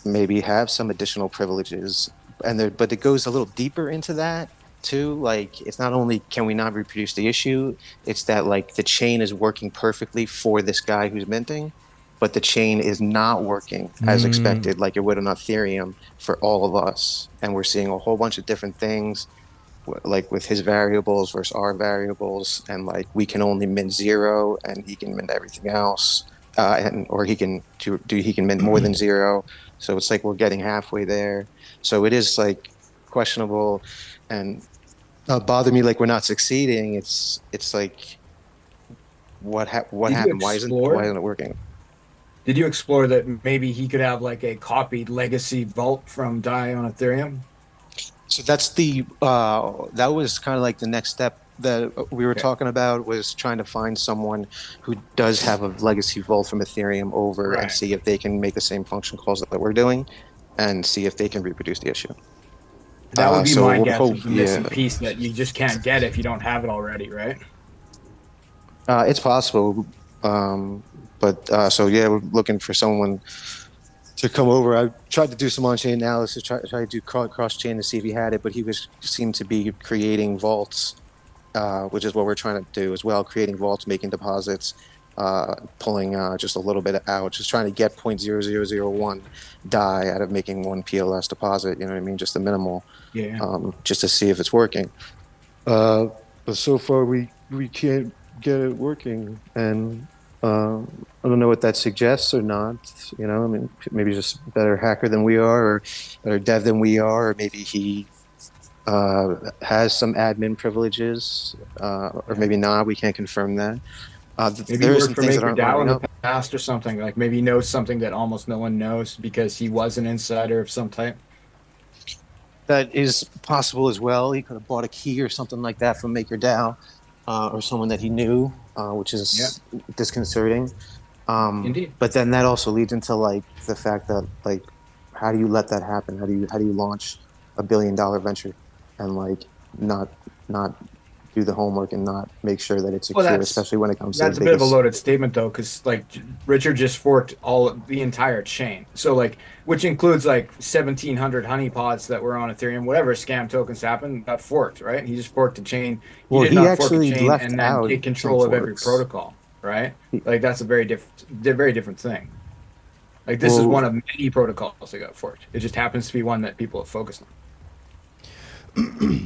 maybe have some additional privileges, but it goes a little deeper into that too. Like, it's not only can we not reproduce the issue, it's that the chain is working perfectly for this guy who's minting, but the chain is not working as expected, like it would on Ethereum for all of us. And we're seeing a whole bunch of different things, like with his variables versus our variables, and we can only mint 0 and he can mint everything else, or he can mint more than 0. So it's we're getting halfway there. So it is questionable, and bother me we're not succeeding. It's what happened? Why isn't it working? Did you explore that maybe he could have a copied legacy vault from DAI on Ethereum? So that's that was kind of the next step that we were talking about, was trying to find someone who does have a legacy vault from Ethereum over and see if they can make the same function calls that we're doing, and see if they can reproduce the issue. That would be my guess. It's a missing piece that you just can't get if you don't have it already, right? It's possible. We're looking for someone to come over. I tried to do some on-chain analysis, try to do cross-chain to see if he had it, but he seemed to be creating vaults, which is what we're trying to do as well, creating vaults, making deposits, pulling just a little bit out, just trying to get 0.0001 DAI out of making one PLS deposit, you know what I mean, just the minimal, just to see if it's working. But so far we can't get it working, and I don't know what that suggests or not. You know, I mean, maybe he's just a better hacker than we are, or better dev than we are, or maybe he has some admin privileges, or maybe not. We can't confirm that. Maybe There he are some worked for things that aren't MakerDAO lining in up. the past or something. Like maybe he knows something that almost no one knows because he was an insider of some type. That is possible as well. He could have bought a key or something like that from MakerDAO, or someone that he knew, which is disconcerting. Indeed. But then that also leads into like the fact that like, how do you let that happen? How do you launch $1 billion venture and like not do the homework and not make sure that it's secure, especially when it comes to that's a bit of a loaded statement though, because like Richard just forked the entire chain, so like which includes like 1,700 honeypots that were on Ethereum. Whatever scam tokens happened got forked, right? He just forked the chain. Well, did he not fork actually the chain left and then out take control some of every forks. protocol, right? Like that's a very different thing. Like this is one of many protocols that got forked. It just happens to be one that people have focused on.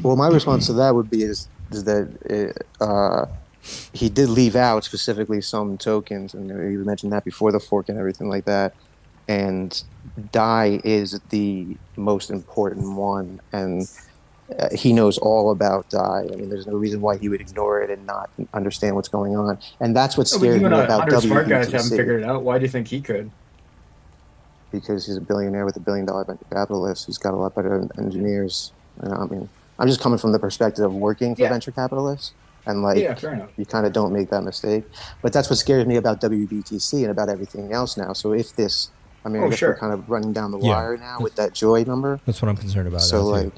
Well, my response to that would be is that he did leave out specifically some tokens, and you mentioned that before the fork and everything like that. And DAI is the most important one, and he knows all about DAI. I mean, there's no reason why he would ignore it and not understand what's going on. And that's what scares me about WBTC. Smart guys haven't figured it out. Why do you think he could? Because he's a billionaire with $1 billion venture capitalist who's got a lot better engineers. I mean, I'm just coming from the perspective of working for venture capitalists, and like you kind of don't make that mistake. But that's what scares me about WBTC and about everything else now. So if this, I mean, I guess we're kind of running down the wire now with that joy number. That's what I'm concerned about. So like,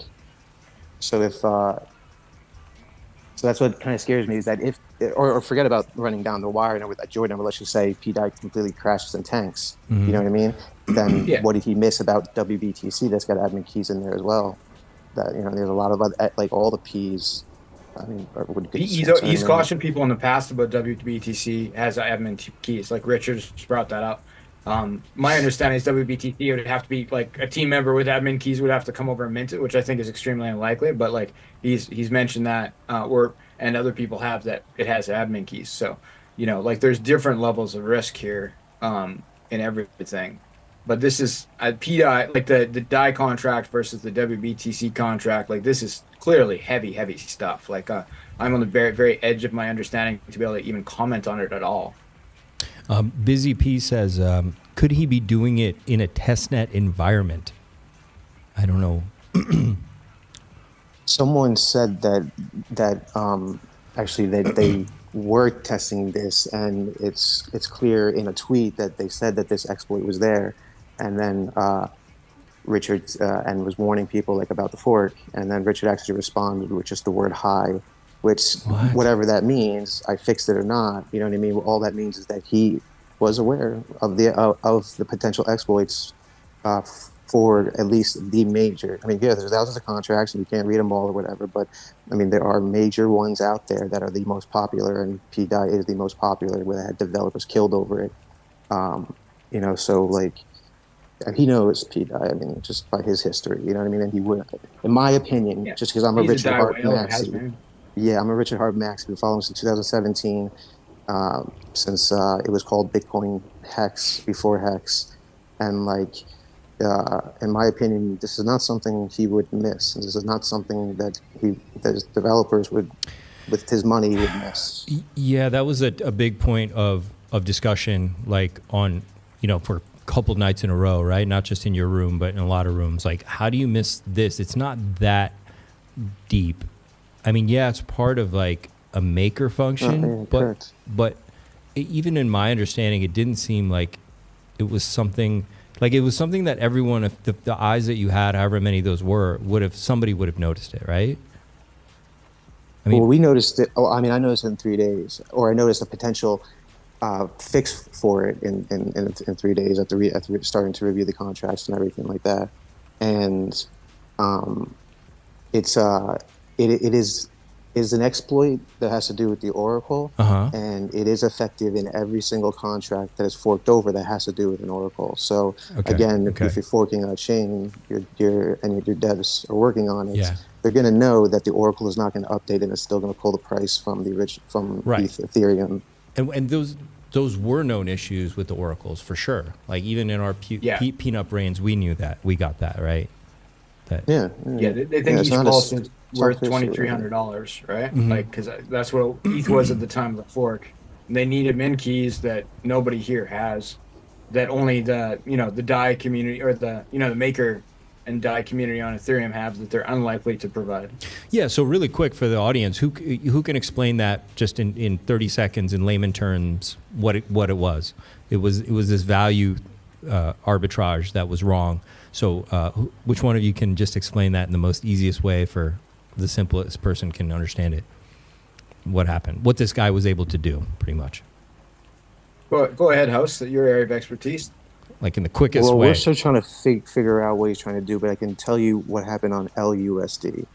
so if so that's what kind of scares me is that if, or forget about running down the wire now with that joy number. Let's just say pDAI completely crashes and tanks. You know what I mean? Then what did he miss about WBTC? That's got admin keys in there as well. That, you know, there's a lot of other, like all the P's. I mean, he's cautioned people in the past about WBTC has admin keys. Like Richard just brought that up. My understanding is WBTC would have to be like a team member with admin keys would have to come over and mint it, which I think is extremely unlikely. But like he's mentioned that, and other people have that it has admin keys. So you know, like there's different levels of risk here in everything. But this is pDAI, like the DAI contract versus the WBTC contract. Like this is clearly heavy stuff. Like I'm on the very edge of my understanding to be able to even comment on it at all. Busy P says, could he be doing it in a testnet environment? I don't know. Someone said that actually they were testing this, and it's clear in a tweet that they said that this exploit was there. And then Richard and was warning people like about the fork, and then Richard actually responded with just the word "hi," which whatever that means, I fixed it or not. You know what I mean? All that means is that he was aware of the potential exploits for at least the major. I mean, yeah, there's thousands of contracts, and you can't read them all or whatever. But I mean, there are major ones out there that are the most popular, and pDAI is the most popular, where they had developers killed over it. You know, so like. And he knows pDAI, I mean, just by his history, you know what I mean? And he would, in my opinion, just because I'm a Richard Hart maxi. Yeah, I'm a Richard Hart maxi. Been following since 2017, since it was called Bitcoin Hex, before Hex. And like, in my opinion, this is not something he would miss. This is not something that his developers would, with his money, would miss. Yeah, that was a big point of discussion, like on, you know, for couple nights in a row, right? Not just in your room, but in a lot of rooms. Like, how do you miss this? It's not that deep. I mean, yeah, it's part of like a maker function, but even in my understanding, it didn't seem like it was something like it was something that everyone, if the eyes that you had, however many those were, somebody would have noticed it, right? I mean, well, we noticed it. Oh, I mean, I noticed it in 3 days, or I noticed a potential fix for it in 3 days after starting to review the contracts and everything like that. And it is an exploit that has to do with the Oracle, and it is effective in every single contract that is forked over that has to do with an Oracle. So again, if you're forking a chain, and your devs are working on it, they're going to know that the Oracle is not going to update and it's still going to pull the price from Ethereum. And those those were known issues with the oracles for sure. Like even in our peanut brains, we knew that. We got that, right? That, they think each pulse is worth $2,300, right? Like, because that's what ETH was at the time of the fork. And they needed min keys that nobody here has, that only the the DAI community or the the maker and DAI community on Ethereum have, that they're unlikely to provide. Yeah. So really quick for the audience, who can explain that just in 30 seconds in layman terms? What it was? It was this value arbitrage that was wrong. So which one of you can just explain that in the most easiest way for the simplest person can understand it? What happened? What this guy was able to do, pretty much. Go ahead, House. Your area of expertise. Like in the quickest way. Well, we're still trying to figure out what he's trying to do, but I can tell you what happened on LUSD.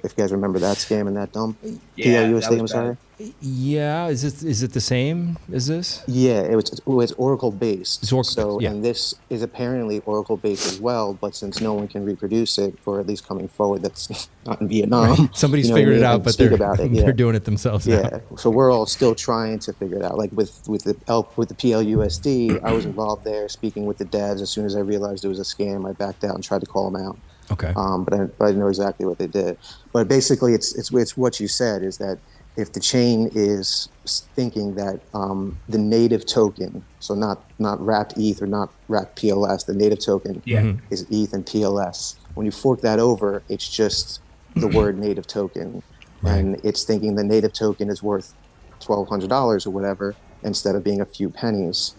If you guys remember that scam and that dump. PLUSD, I'm sorry. Yeah, is it the same as this? Yeah, it was Oracle based. And this is apparently Oracle based as well, but since no one can reproduce it, or at least coming forward, that's not in Vietnam. Right. Somebody's figured it out, but they're doing it themselves now. Yeah, so we're all still trying to figure it out. Like with the PLUSD, I was involved there, speaking with the devs. As soon as I realized it was a scam, I backed out and tried to call them out. Okay. But I know exactly what they did. But basically, it's what you said, is that if the chain is thinking that the native token, so not wrapped ETH or not wrapped PLS, the native token is ETH and PLS. When you fork that over, it's just the word native token. Right. And it's thinking the native token is worth $1,200 or whatever, instead of being a few pennies.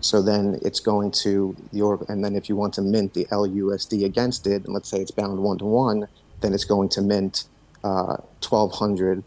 So then it's going to and then if you want to mint the LUSD against it, and let's say it's bound 1-to-1, then it's going to mint 1,200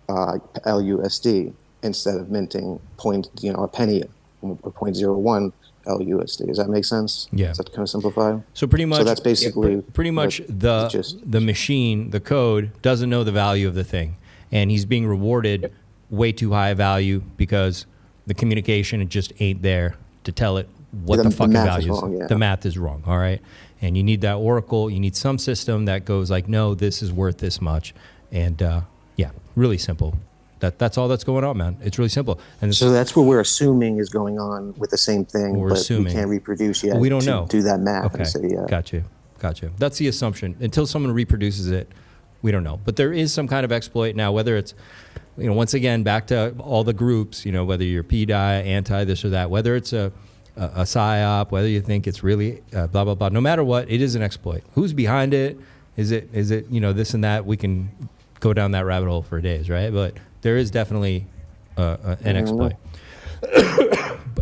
LUSD instead of minting a penny or 0.01 LUSD. Does that make sense? Yeah. Does that kind of simplify? So pretty much. So that's basically the machine, the code doesn't know the value of the thing, and he's being rewarded way too high a value because the communication just ain't there to tell it what the fucking value is. Wrong, the math is wrong, all right? And you need that oracle. You need some system that goes like, no, this is worth this much. And really simple. That's all that's going on, man. It's really simple. And so that's what we're assuming is going on with the same thing, we can't reproduce yet. We don't know. Do that math and say, Got you. That's the assumption. Until someone reproduces it, we don't know. But there is some kind of exploit now, whether it's, once again, back to all the groups, whether you're pDAI, anti this or that, whether it's a PSYOP, whether you think it's really blah, blah, blah. No matter what, it is an exploit. Who's behind it? Is it this and that? We can go down that rabbit hole for days, right? But there is definitely an exploit.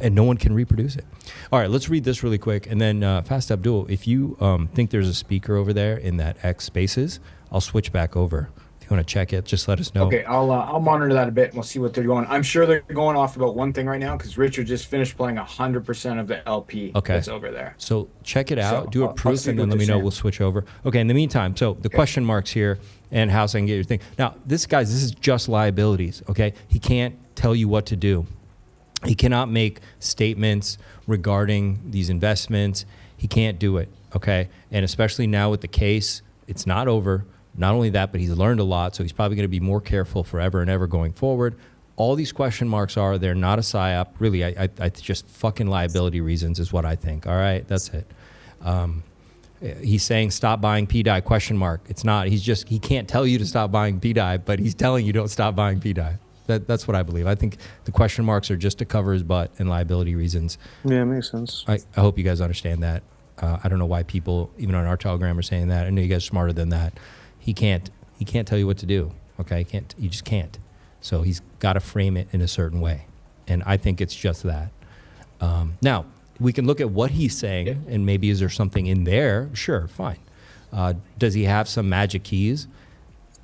And no one can reproduce it. All right, let's read this really quick. And then Fast Abdul, if you think there's a speaker over there in that X Spaces, I'll switch back over. If you want to check it, just let us know. Okay, I'll monitor that a bit and we'll see what they're going. I'm sure they're going off about one thing right now because Richard just finished playing 100% of the LP that's over there. So check it out, do a proof, and then let me know. We'll switch over. Okay, in the meantime, so the question marks here and how I can get your thing. Now, this is just liabilities, okay? He can't tell you what to do. He cannot make statements regarding these investments. He can't do it, okay? And especially now with the case, it's not over. Not only that, but he's learned a lot, so he's probably going to be more careful forever and ever going forward. All these question marks they're not a PSYOP. Really, I just fucking liability reasons is what I think. All right, that's it. He's saying stop buying pDAI, question mark. It's not. He can't tell you to stop buying pDAI, but he's telling you don't stop buying pDAI. That's what I believe. I think the question marks are just to cover his butt and liability reasons. Yeah, it makes sense. I hope you guys understand that. I don't know why people, even on our Telegram, are saying that. I know you guys are smarter than that. He can't tell you what to do. Okay, he just can't. So he's got to frame it in a certain way, and I think it's just that. Now we can look at what he's saying, and maybe is there something in there? Sure, fine. Does he have some magic keys?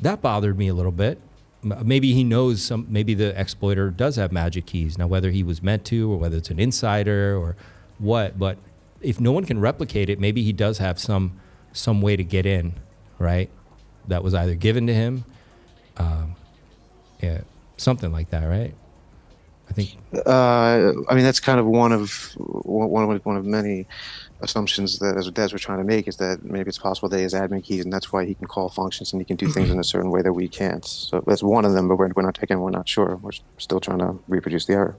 That bothered me a little bit. Maybe he knows some. Maybe the exploiter does have magic keys. Now, whether he was meant to, or whether it's an insider, or what, but if no one can replicate it, maybe he does have some way to get in, right? That was either given to him, something like that, right? I think. I mean, that's kind of one of many assumptions that as we're trying to make, is that maybe it's possible that he has admin keys, and that's why he can call functions and he can do things in a certain way that we can't. So that's one of them, but we're not sure. We're still trying to reproduce the error.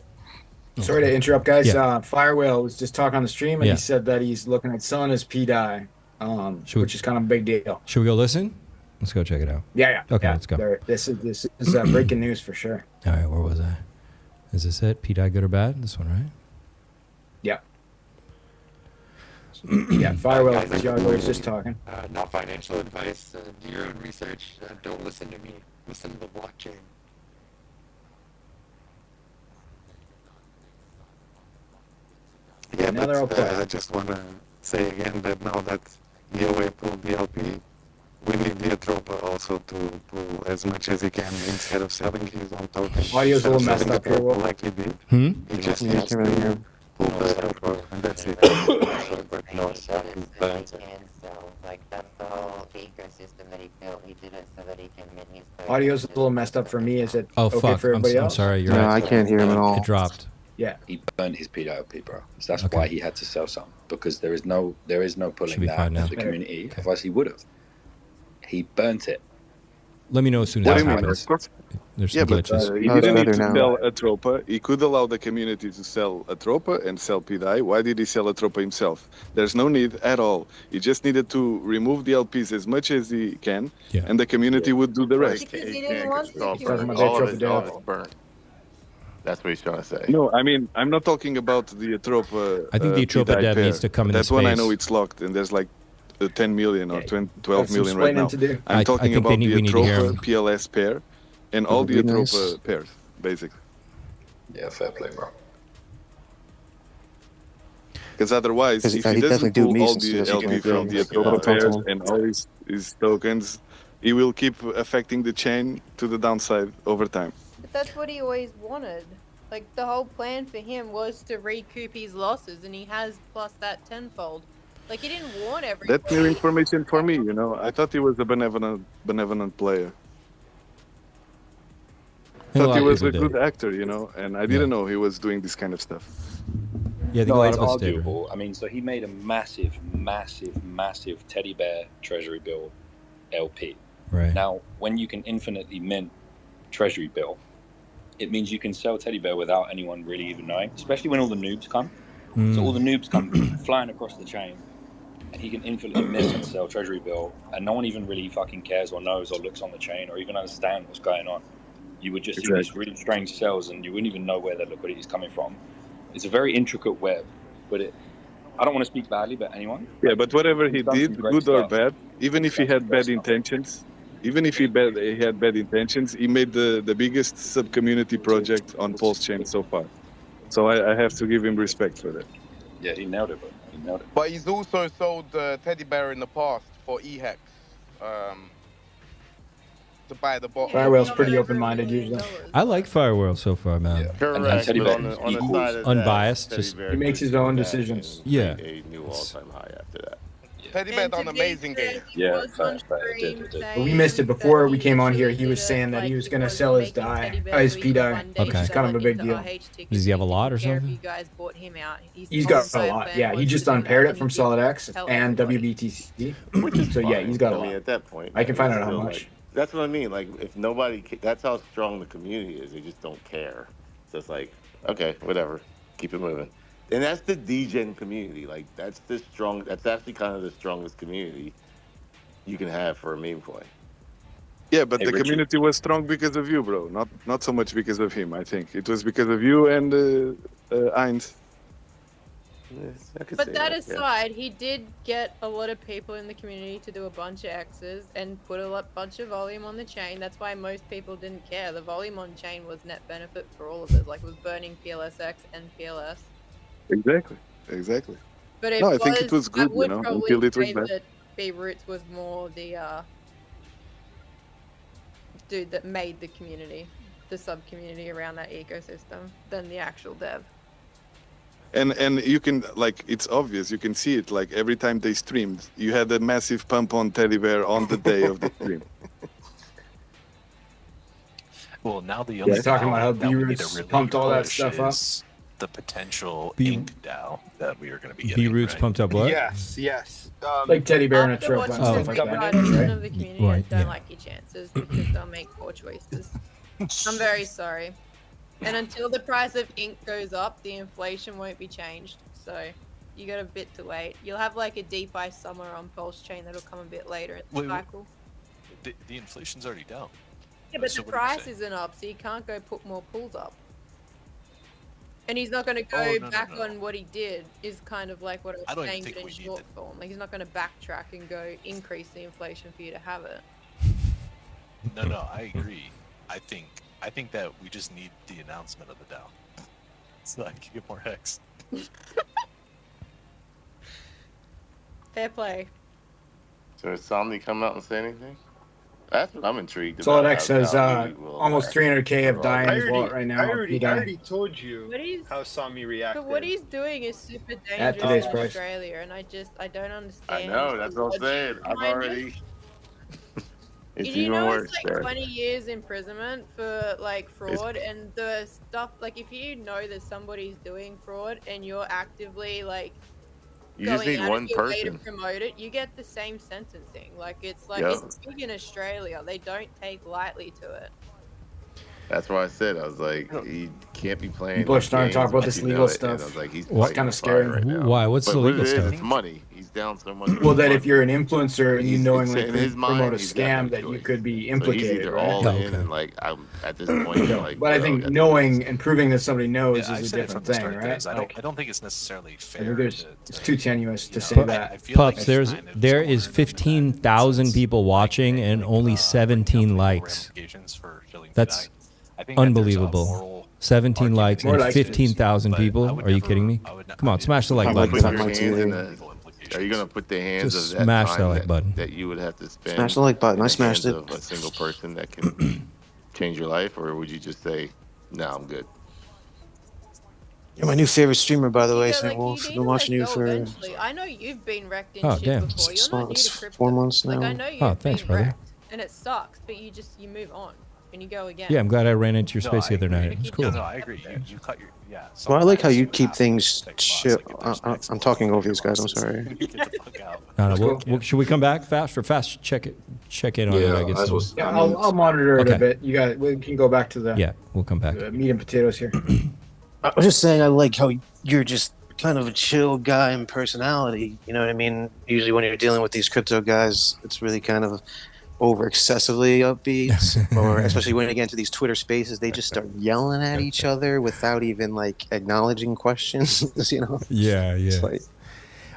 Sorry to interrupt, guys. Yeah. Firewhale was just talking on the stream, and Yeah. he said that he's looking at selling his pDAI, which is kind of a big deal. Should we go listen? Let's go check it out. Yeah. Okay, yeah. let's go. This is breaking news for sure. All right, where was I? Is this it? pDAI, good or bad? This one, right? Yeah. Yeah, Firewhale was just talking. Not financial advice. Do your own research. Don't listen to me. Listen to the blockchain. Yeah, Now they're all but quiet. I just want to say again that now that EOA pulled the LP, we need the Atropa also to pull as much as he can instead of selling his own token. Audio's a little Instead of messed up selling here, Atropa Will. like he did. He just Yeah, I needs can really hear to him. pull the Atropa, and that's it. Like that's the whole ecosystem that he built. He did it so that he can mint his Audio's a little messed up for me. Is it Oh, okay fuck. for everybody I'm else? sorry. You're No, right. I can't hear him at all. It dropped. Yeah. He burnt his pDAI, bro. So that's Okay. why he had to sell some, because there is no Should pulling be that fine now. out of the community. Otherwise, he would have. He burnt it. Let me know as soon What as do that you mean? happens. Of course. There's Yeah, some but glitches. he Oh, it's didn't need better to now. sell Atropa. He could allow the community to sell Atropa and sell pDAI. Why did he sell Atropa himself? There's no need at all. He just needed to remove the LPs as much as he can, Yeah. and the community would do the rest. Because he didn't want the Talking community. about All of Atropa it's burnt. That's what he's trying to say. No, I mean, I'm not talking about the Atropa. I think the Atropa pDAI dev pair. needs to come in That's the when I space. know it's locked, and there's like 10 million or 12 Got some million right explaining now. to do. I'm I talking think about we the need to hear Atropa him. PLS pair and all the Would be Atropa nice. pairs, basically. Yeah, fair play, bro. Because otherwise, Because if he he doesn't definitely do pull me all some the stuff LP like from that. the Yeah, Atropa I'll talk to pairs him. and all his tokens, he will keep affecting the chain to the downside over time. But that's what he always wanted. Like, the whole plan for him was to recoup his losses, and he has plus that tenfold. Like, he didn't want everything. That's new information for me, you know. I thought he was a benevolent player. I think a Thought he lot of was a people good did. actor, you know, and I didn't know he was doing this kind of stuff. Yeah, I think No, a lot it's of us did. arguable. I mean, so he made a massive teddy bear treasury bill LP. Right. Now, when you can infinitely mint treasury bill, it means you can sell teddy bear without anyone really even knowing, especially when all the noobs come. So all the noobs come flying across the chain, and he can infinitely mint and sell treasury bill, and no one even really fucking cares or knows or looks on the chain or even understand what's going on. You would just see these really strange sells, and you wouldn't even know where the liquidity is coming from. It's a very intricate web, but I don't want to speak badly about anyone. Yeah, but whatever he He's done some did, great good or stuff. bad, even if he had bad intentions, even if he had bad intentions, he made the biggest sub-community project on Pulse Chain so far. So I have to give him respect for that. Yeah, he nailed it, bro. He nailed it. But he's also sold teddy bear in the past for EHEX to buy the bot. Firewhale's pretty open-minded usually. I like Firewheel so far, man. Correct. Teddy But Bear on the is side of unbiased, that, Teddy just- Bear He makes his did own that decisions. and Yeah. made a new all-time high after that. Teddy bear And done to an be amazing fair, game. he Yeah, was fair, on fair, it stream did, it did. saying We missed it before that we came on here. literally He was did it, saying that like, he was gonna was sell his making DAI, teddy bears his so he could pDAI. one day Okay. It's kind of sell a it big into deal. RH tickets. Does he have a He lot didn't or care if something? you guys bought him out. His He's whole got a entire lot. plan Yeah, he was just to do unpaired that, it from and he Solid didn't X tell and everybody. WBTC. Which is So yeah, fine. he's got a I mean, lot. at that point, I can find out how still, much. like, that's what I mean. Like, if nobody, that's how strong the community is. They just don't care. So it's like, okay, whatever, keep it moving. And that's the DGen community. Like, that's actually kind of the strongest community you can have for a meme coin. Yeah, but Hey, the Richard. community was strong because of you, bro. Not so much because of him, I think. It was because of you and Ainz. Yes, I could But say that yeah. aside, he did get a lot of people in the community to do a bunch of X's and put a bunch of volume on the chain. That's why most people didn't care. The volume on chain was net benefit for all of us. Like, it was burning PLSX and PLS. Exactly. But it No, I think it was good, I would you know, probably until it was say bad. that B Roots was more the dude that made the community, the sub community around that ecosystem, than the actual dev. And you can, like, it's obvious. You can see it, like, every time they streamed, you had a massive pump on Teddy Bear on the day of the stream. Well, now the He's only talking about how that we need to B-Roots really pumped all that push stuff up. is the potential B- ink DAO that we are going to be B getting. Roots right? pumped up what? Yes, yes. Like Teddy Bear and a After Tropa and watching stuff the like that. retardation Right? of the community, I Right, don't yeah. like your chances because they'll make poor choices. I'm very sorry. And until the price of ink goes up, the inflation won't be changed. So you got a bit to wait. You'll have like a DeFi summer on Pulse Chain that'll come a bit later in the cycle. The inflation's already down. Yeah, but So the what are you price saying? isn't up, so you can't go put more pools up. And he's not going to go Oh, no, back no. on what he did, is kind of like what I I don't was saying, think but in we need short it. form. Like, he's not going to backtrack and go increase the inflation for you to have it. No, I agree. I think that we just need the announcement of the DAO. So I can get more hex. Fair play. So has Somni come out and say anything? That's what I'm intrigued about. Solid X says how he will, almost 300K of DAI in his wallet right now. I already pDAI. told you But he's, how Somi reacted. but what he's doing is super At dangerous today's in price. Australia, and I don't I understand. know, that's what I'm the saying. logic I've behind it. already. It's You even know, worse it's like there. 20 years imprisonment for like fraud, and the stuff, like if you know that somebody's doing fraud and you're actively like You just going need out one of your way to person. promote it, you get the same sentencing. Like it's like Yeah. it's big in Australia. They don't take lightly to it. That's why I said I was like, he can't be playing. People are these starting to talk games about unless this you legal know it. And stuff. I was like, he's What? fighting Kinda the fire scary. right now. Why? What's But the what legal it is, stuff? It's money. He's down so much. Well, that money. if you're an influencer and you He's- knowingly it's in his promote mind, a he's got no scam, that you choice. could be So he's implicated, either right? all Oh, in, okay. and like I'm at this point, I'm like. But I yo, think that's- knowing and proving that somebody knows Yeah, I is a said it different from the thing, start, right? Des. I Like, don't think it's necessarily I fair. think there's, to- it's too tenuous to you say know, that. I feel like Pups, he's there kind of is cornered in that 15,000 sense. people watching Like, and like, only bringing 17 up legal likes. ramifications for killing That's pDAI. I think that there's a unbelievable. moral 17 argument likes More and likes. 15,000 But I people. would Are you never- kidding me? I would not- Come on, smash the like Are you button. gonna that put your might hands be- in the- legal implications. Are you gonna put the hands Just of that smash time that like that, button. that you would have to spend? Smash the like button. in I the smashed hands it. Of a single person that can change your life, or would you just say, "No, I'm good"? You're my new favorite streamer, by the way, Yeah, St. like, Wolf. you I've need been to watching let you go for eventually. I know you've been wrecked in Oh, shit damn. before. You're not new to crypto. 4 months now. Like I know you've Oh, thanks, been brother. wrecked, and it sucks, but you move on and you go again. Yeah, I'm glad I ran into your No, space the I other agree. night. It was cool. No, I agree. You cut your Well, I like how you sometimes keep have to things take a loss, chill. like if there's an I'm exit, talking over take these guys. I'm losses, sorry. get the fuck out. No, Cool. should we come back fast check in on it? Yeah, I guess. that's what's. Yeah, I mean, I'll monitor it Okay. a bit. You got. We can go back to the Yeah, we'll come back. meat and potatoes here. I was just saying, I like how you're just kind of a chill guy in personality. You know what I mean? Usually, when you're dealing with these crypto guys, it's really kind of over excessively upbeat, or especially when you get into these Twitter spaces, they just start yelling at each other without even like acknowledging questions. You know? Yeah, It's yeah. like,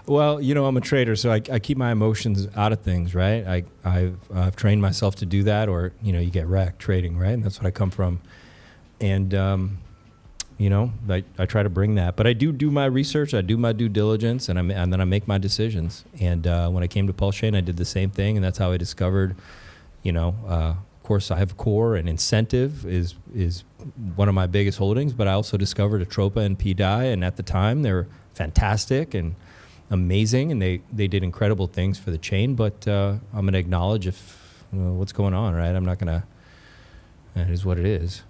Well, I'm a trader, so I keep my emotions out of things, right? I've trained myself to do that, or you get wrecked trading, right? And that's what I come from, and I try to bring that. But I do my research, I do my due diligence, and then I make my decisions. And when I came to Pulse Chain, I did the same thing, and that's how I discovered. Of course, I have Core, and Incentive is one of my biggest holdings. But I also discovered Atropa and pDAI, and at the time they were fantastic and amazing, and they did incredible things for the chain. But I'm going to acknowledge what's going on, right? I'm not going to. It is what it is.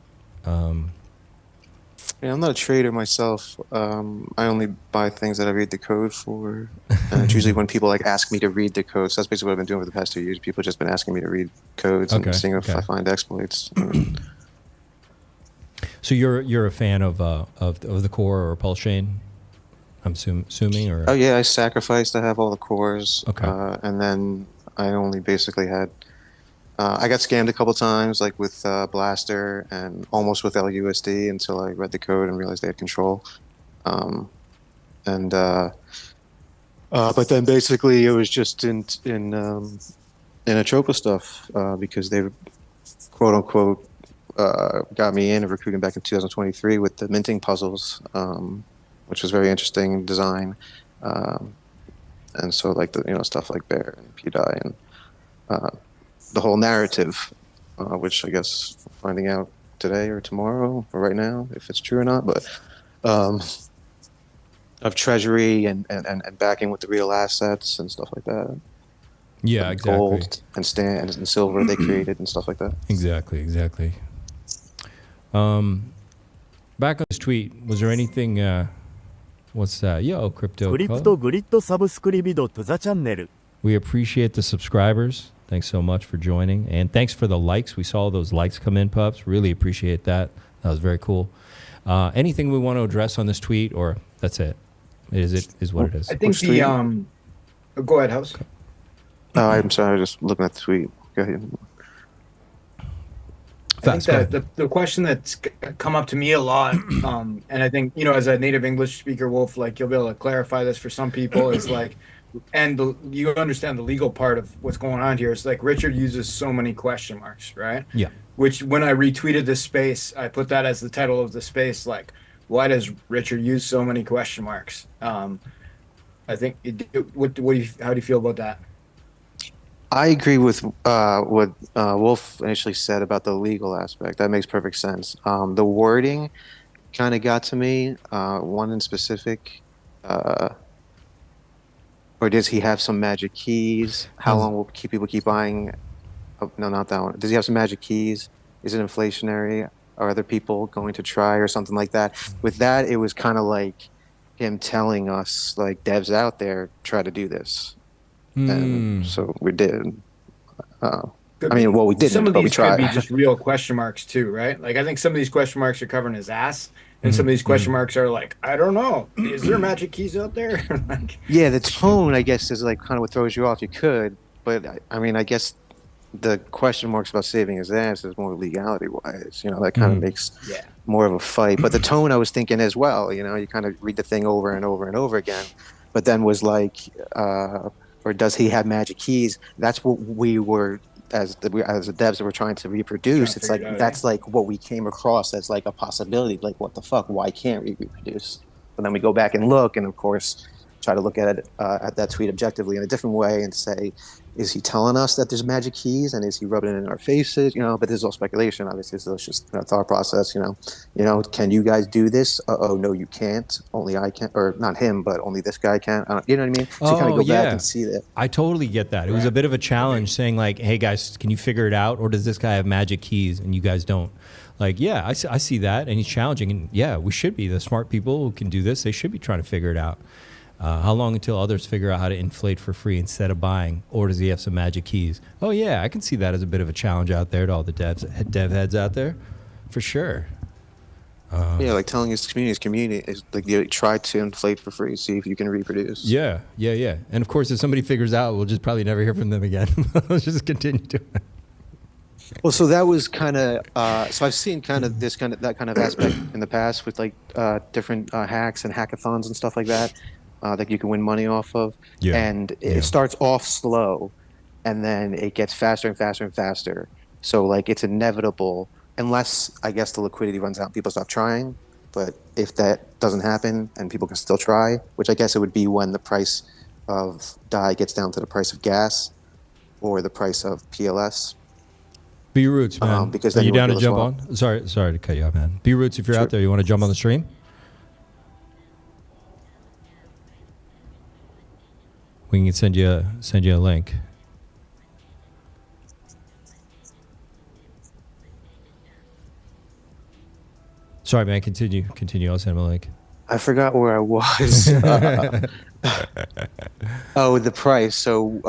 yeah, I'm not a trader myself. I only buy things that I read the code for. And it's usually when people like ask me to read the code. So that's basically what I've been doing for the past 2 years. People have just been asking me to read codes Okay, and seeing if okay. I find exploits. So you're a fan of the Core or Pulse Chain? I'm assuming, or Oh yeah, I sacrificed to have all the cores. Okay. And then I only basically had. I got scammed a couple times, like with Blaster and almost with LUSD, until I read the code and realized they had control. But then basically it was just in Atropa stuff because they quote unquote got me in and recruiting back in 2023 with the minting puzzles, which was very interesting design. And so like stuff like Bear and pDAI and the whole narrative, which I guess finding out today or tomorrow or right now if it's true or not, but of treasury and backing with the real assets and stuff like that. yeah, And exactly, gold and silver they created and stuff like that. exactly. Back on this tweet, was there anything? What's that? Yo, crypto. クリプトグリッドサブスクリビドとザチャンネル We appreciate the subscribers. Thanks so much for joining, and thanks for the likes. We saw those likes come in, pups. Really appreciate that. That was very cool. Anything we want to address on this tweet, or that's it? Is what it is. I think the go ahead, House. Oh, I'm sorry. I was just looking at the tweet. Go ahead. I think that the question that's come up to me a lot, and I think, you know, as a native English speaker, Wolf, like you'll be able to clarify this for some people, is like, and you understand the legal part of what's going on here. It's like Richard uses so many question marks, right? Yeah. Which when I retweeted this space, I put that as the title of the space, like, why does Richard use so many question marks? I think, how do you feel about that? I agree with what Wolf initially said about the legal aspect. That makes perfect sense. The wording kind of got to me. One in specific, or does he have some magic keys? How long will people keep buying? Oh, no, not that one. Does he have some magic keys? Is it inflationary? Are other people going to try or something like that? With that, it was kind of like him telling us, like, devs out there, try to do this. And so we did. I mean, well, we didn't, some of but we these tried. could be just real question marks too, right? Like, I think some of these question marks are covering his ass, and some of these question marks are like, I don't know, is there magic keys out there? Like, Yeah, the tone, I guess, is like kind of what throws you off. You could, but I mean, I guess the question marks about saving his ass is more legality wise. You know, that kind of makes more of a fight. But the tone, I was thinking as well. You know, you kind of read the thing over and over and over again, but then was like, or does he have magic keys? That's what we were, as the devs that were trying to reproduce. It's like that's like what we came across as like a possibility. Like, what the fuck? Why can't we reproduce? But then we go back and look, and of course, try to look at it at that tweet objectively in a different way and say, is he telling us that there's magic keys, and is he rubbing it in our faces? You know, but this is all speculation. Obviously, so it's just a thought process. You know, can you guys do this? Oh no, you can't. Only I can, or not him, but only this guy can. You know what I mean? So you kind of go back and see that. I totally get that. It was a bit of a challenge, saying like, "Hey guys, can you figure it out, or does this guy have magic keys and you guys don't?" Like, yeah, I see that, and he's challenging, and yeah, we should be the smart people who can do this. They should be trying to figure it out. How long until others figure out how to inflate for free instead of buying? Or does he have some magic keys? Oh, yeah, I can see that as a bit of a challenge out there to all the dev heads out there, for sure. Yeah, like telling his community is like, you try to inflate for free, see if you can reproduce. Yeah. And of course, if somebody figures out, we'll just probably never hear from them again. Let's just continue doing it. Well, so that was kind of so I've seen kind of that kind of aspect in the past with like different hacks and hackathons and stuff like that. That you can win money off of, and it starts off slow, and then it gets faster and faster and faster. So like it's inevitable, unless I guess the liquidity runs out and people stop trying. But if that doesn't happen and people can still try, which I guess it would be when the price of DAI gets down to the price of gas or the price of PLS. B Roots, man. Because are then you down to jump well. on? Sorry to cut you off, man. B Roots, if you're out there, you want to jump on the stream? We can send you a link. Sorry, man. Continue. I'll send him a link. I forgot where I was. Oh, the price. So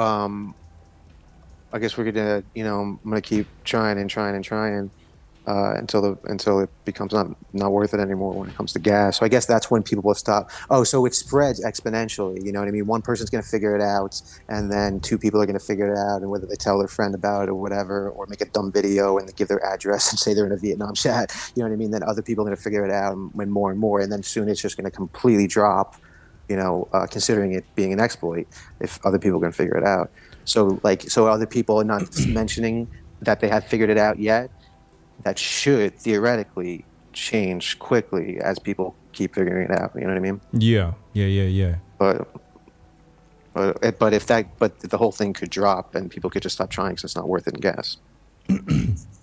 I guess we're gonna, I'm gonna keep trying until it becomes not worth it anymore when it comes to gas. So I guess that's when people will stop. Oh, so it spreads exponentially. You know what I mean? One person's gonna figure it out, and then two people are gonna figure it out, and whether they tell their friend about it or whatever, or make a dumb video and they give their address and say they're in a Vietnam chat. You know what I mean? Then other people are gonna figure it out and win more and more, and then soon it's just gonna completely drop. Considering it being an exploit, if other people can figure it out. So other people are not mentioning that they have figured it out yet. That should theoretically change quickly as people keep figuring it out. You know what I mean? Yeah. But the whole thing could drop and people could just stop trying because it's not worth it in gas.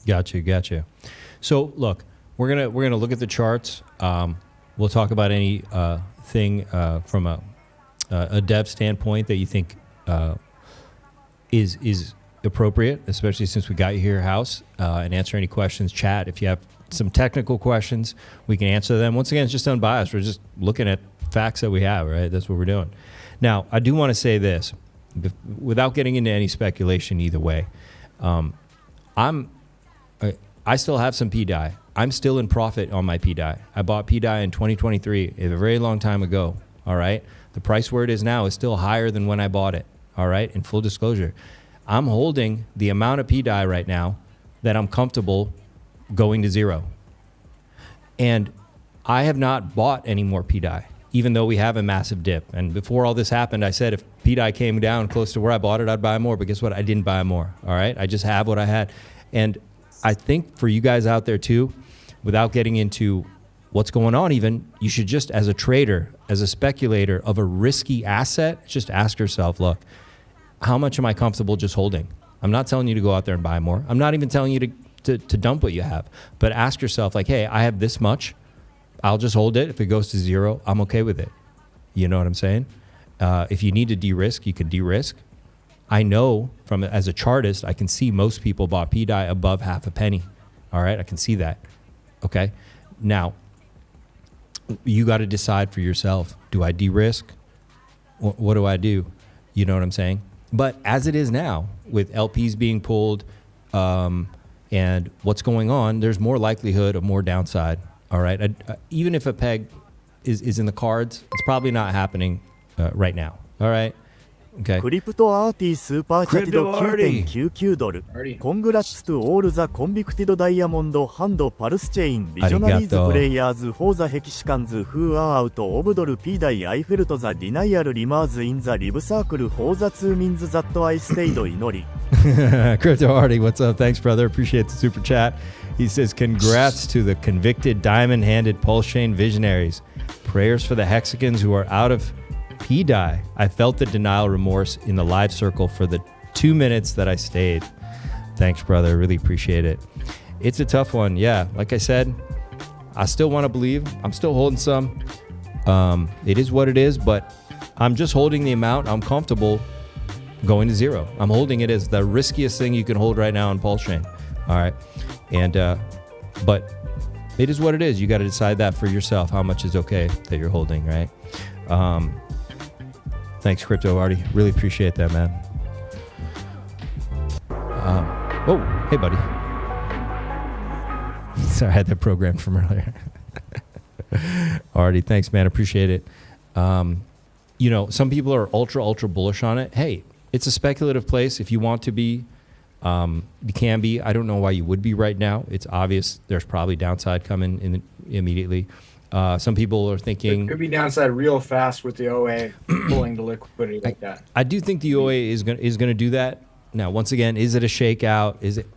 Gotcha. So look, we're gonna look at the charts. We'll talk about any thing from a dev standpoint that you think is appropriate, especially since we got you here, House, and answer any questions. Chat, if you have some technical questions, we can answer them. Once again, it's just unbiased. We're just looking at facts that we have, right? That's what we're doing. Now, I do want to say this, without getting into any speculation either way. I still have some pDAI. I'm still in profit on my pDAI. I bought pDAI in 2023, a very long time ago. All right. The price where it is now is still higher than when I bought it. All right. In full disclosure, I'm holding the amount of pDAI right now that I'm comfortable going to zero. And I have not bought any more pDAI, even though we have a massive dip. And before all this happened, I said if pDAI came down close to where I bought it, I'd buy more. But guess what? I didn't buy more. All right. I just have what I had. And I think for you guys out there too, without getting into what's going on even, you should just, as a trader, as a speculator of a risky asset, just ask yourself, look, how much am I comfortable just holding? I'm not telling you to go out there and buy more. I'm not even telling you to dump what you have. But ask yourself, like, hey, I have this much. I'll just hold it. If it goes to zero, I'm okay with it. You know what I'm saying? If you need to de-risk, you can de-risk. I know as a chartist, I can see most people bought pDAI above half a penny. All right, I can see that. Okay, now you got to decide for yourself. Do I de-risk? What do I do? You know what I'm saying? But as it is now, with LPs being pulled and what's going on, there's more likelihood of more downside. All right, even if a peg is in the cards, it's probably not happening right now. All right. Okay. クリプトアーティスーパーチャティド9.99ドル。コングラッツto all the convicted diamond hand pulse chain visionaries players for the Hexicans who are out of doll pDAI. I felt the denial remorse in the live circle for the 2 means that I stayed inori. Crypto Artie, what's up? Thanks, brother. Appreciate the super chat. He says, congrats to the convicted diamond-handed pulse chain visionaries. Prayers for the Hexicans who are out of pDAI. I felt the denial remorse in the live circle for the 2 minutes that I stayed. Thanks, brother. Really appreciate it. It's a tough one. Yeah, like I said, I still want to believe. I'm still holding some. It is what it is, but I'm just holding the amount I'm comfortable going to zero. I'm holding it as the riskiest thing you can hold right now on Pulse Chain. All right. And, but it is what it is. You got to decide that for yourself, how much is okay that you're holding, right? Thanks, Crypto Artie. Really appreciate that, man. Oh, hey, buddy. Sorry, I had that programmed from earlier. Artie, thanks, man. Appreciate it. You know, some people are ultra bullish on it. Hey, it's a speculative place. If you want to be, you can be. I don't know why you would be right now. It's obvious there's probably downside coming immediately. Some people are thinking it could be downside real fast with the OA pulling the liquidity like that. I do think the OA is gonna do that. Now, once again, is it a shakeout? Is it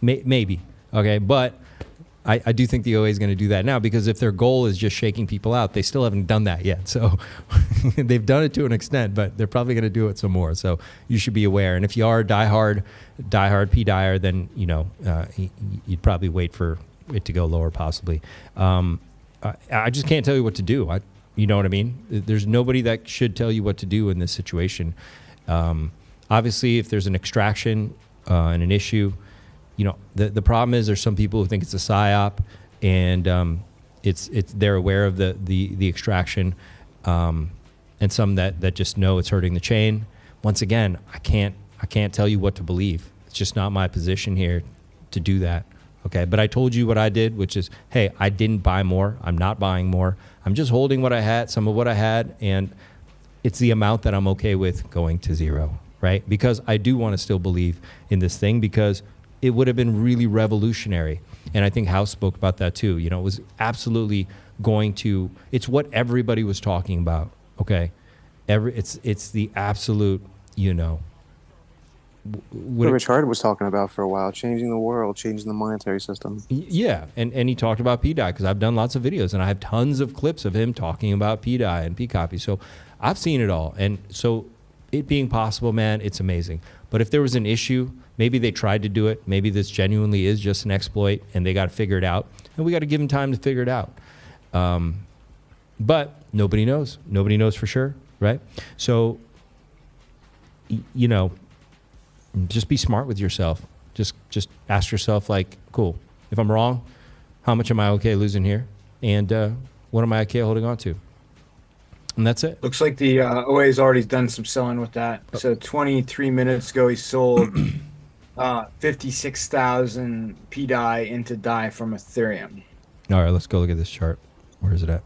maybe okay? But I do think the OA is going to do that now, because if their goal is just shaking people out, they still haven't done that yet. So they've done it to an extent, but they're probably going to do it some more. So you should be aware. And if you are a diehard pDAIer, then you know you'd probably wait for it to go lower, possibly. I just can't tell you what to do. You know what I mean? There's nobody that should tell you what to do in this situation. Obviously, if there's an extraction and an issue, you know, the problem is there's some people who think it's a psyop, and they're aware of the extraction, and some that just know it's hurting the chain. Once again, I can't tell you what to believe. It's just not my position here to do that. Okay, but I told you what I did, which is, hey, I didn't buy more. I'm not buying more. I'm just holding what I had, some of what I had, and it's the amount that I'm okay with going to zero, right? Because I do want to still believe in this thing, because it would have been really revolutionary. And I think House spoke about that too. You know, it was absolutely going to, it's what everybody was talking about, okay? It's the absolute, you know. What Richard was talking about for a while, changing the world, changing the monetary system. Yeah, and he talked about pDAI, because I've done lots of videos, and I have tons of clips of him talking about pDAI and pCopy. So I've seen it all. And so it being possible, man, it's amazing. But if there was an issue, maybe they tried to do it. Maybe this genuinely is just an exploit, and they got to figure it out. And we got to give them time to figure it out. But nobody knows. Nobody knows for sure, right? So, you know, just be smart with yourself. Just ask yourself, like, cool, if I'm wrong, how much am I okay losing here? And what am I okay holding on to? And that's it. Looks like the OA's already done some selling with that. So 23 minutes ago, he sold 56,000 pDAI into DAI from Ethereum. All right, let's go look at this chart. Where is it at?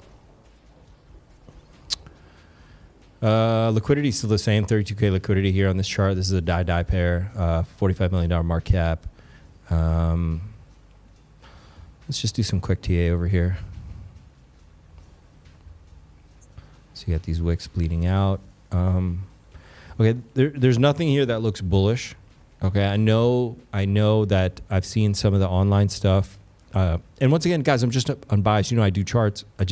Liquidity is still the same, 32K liquidity here on this chart. This is a DAI pair, $45 million market cap. Let's just do some quick TA over here. So you got these wicks bleeding out. Okay, there's nothing here that looks bullish. Okay, I know that I've seen some of the online stuff. And once again, guys, I'm just unbiased. You know, I do charts. I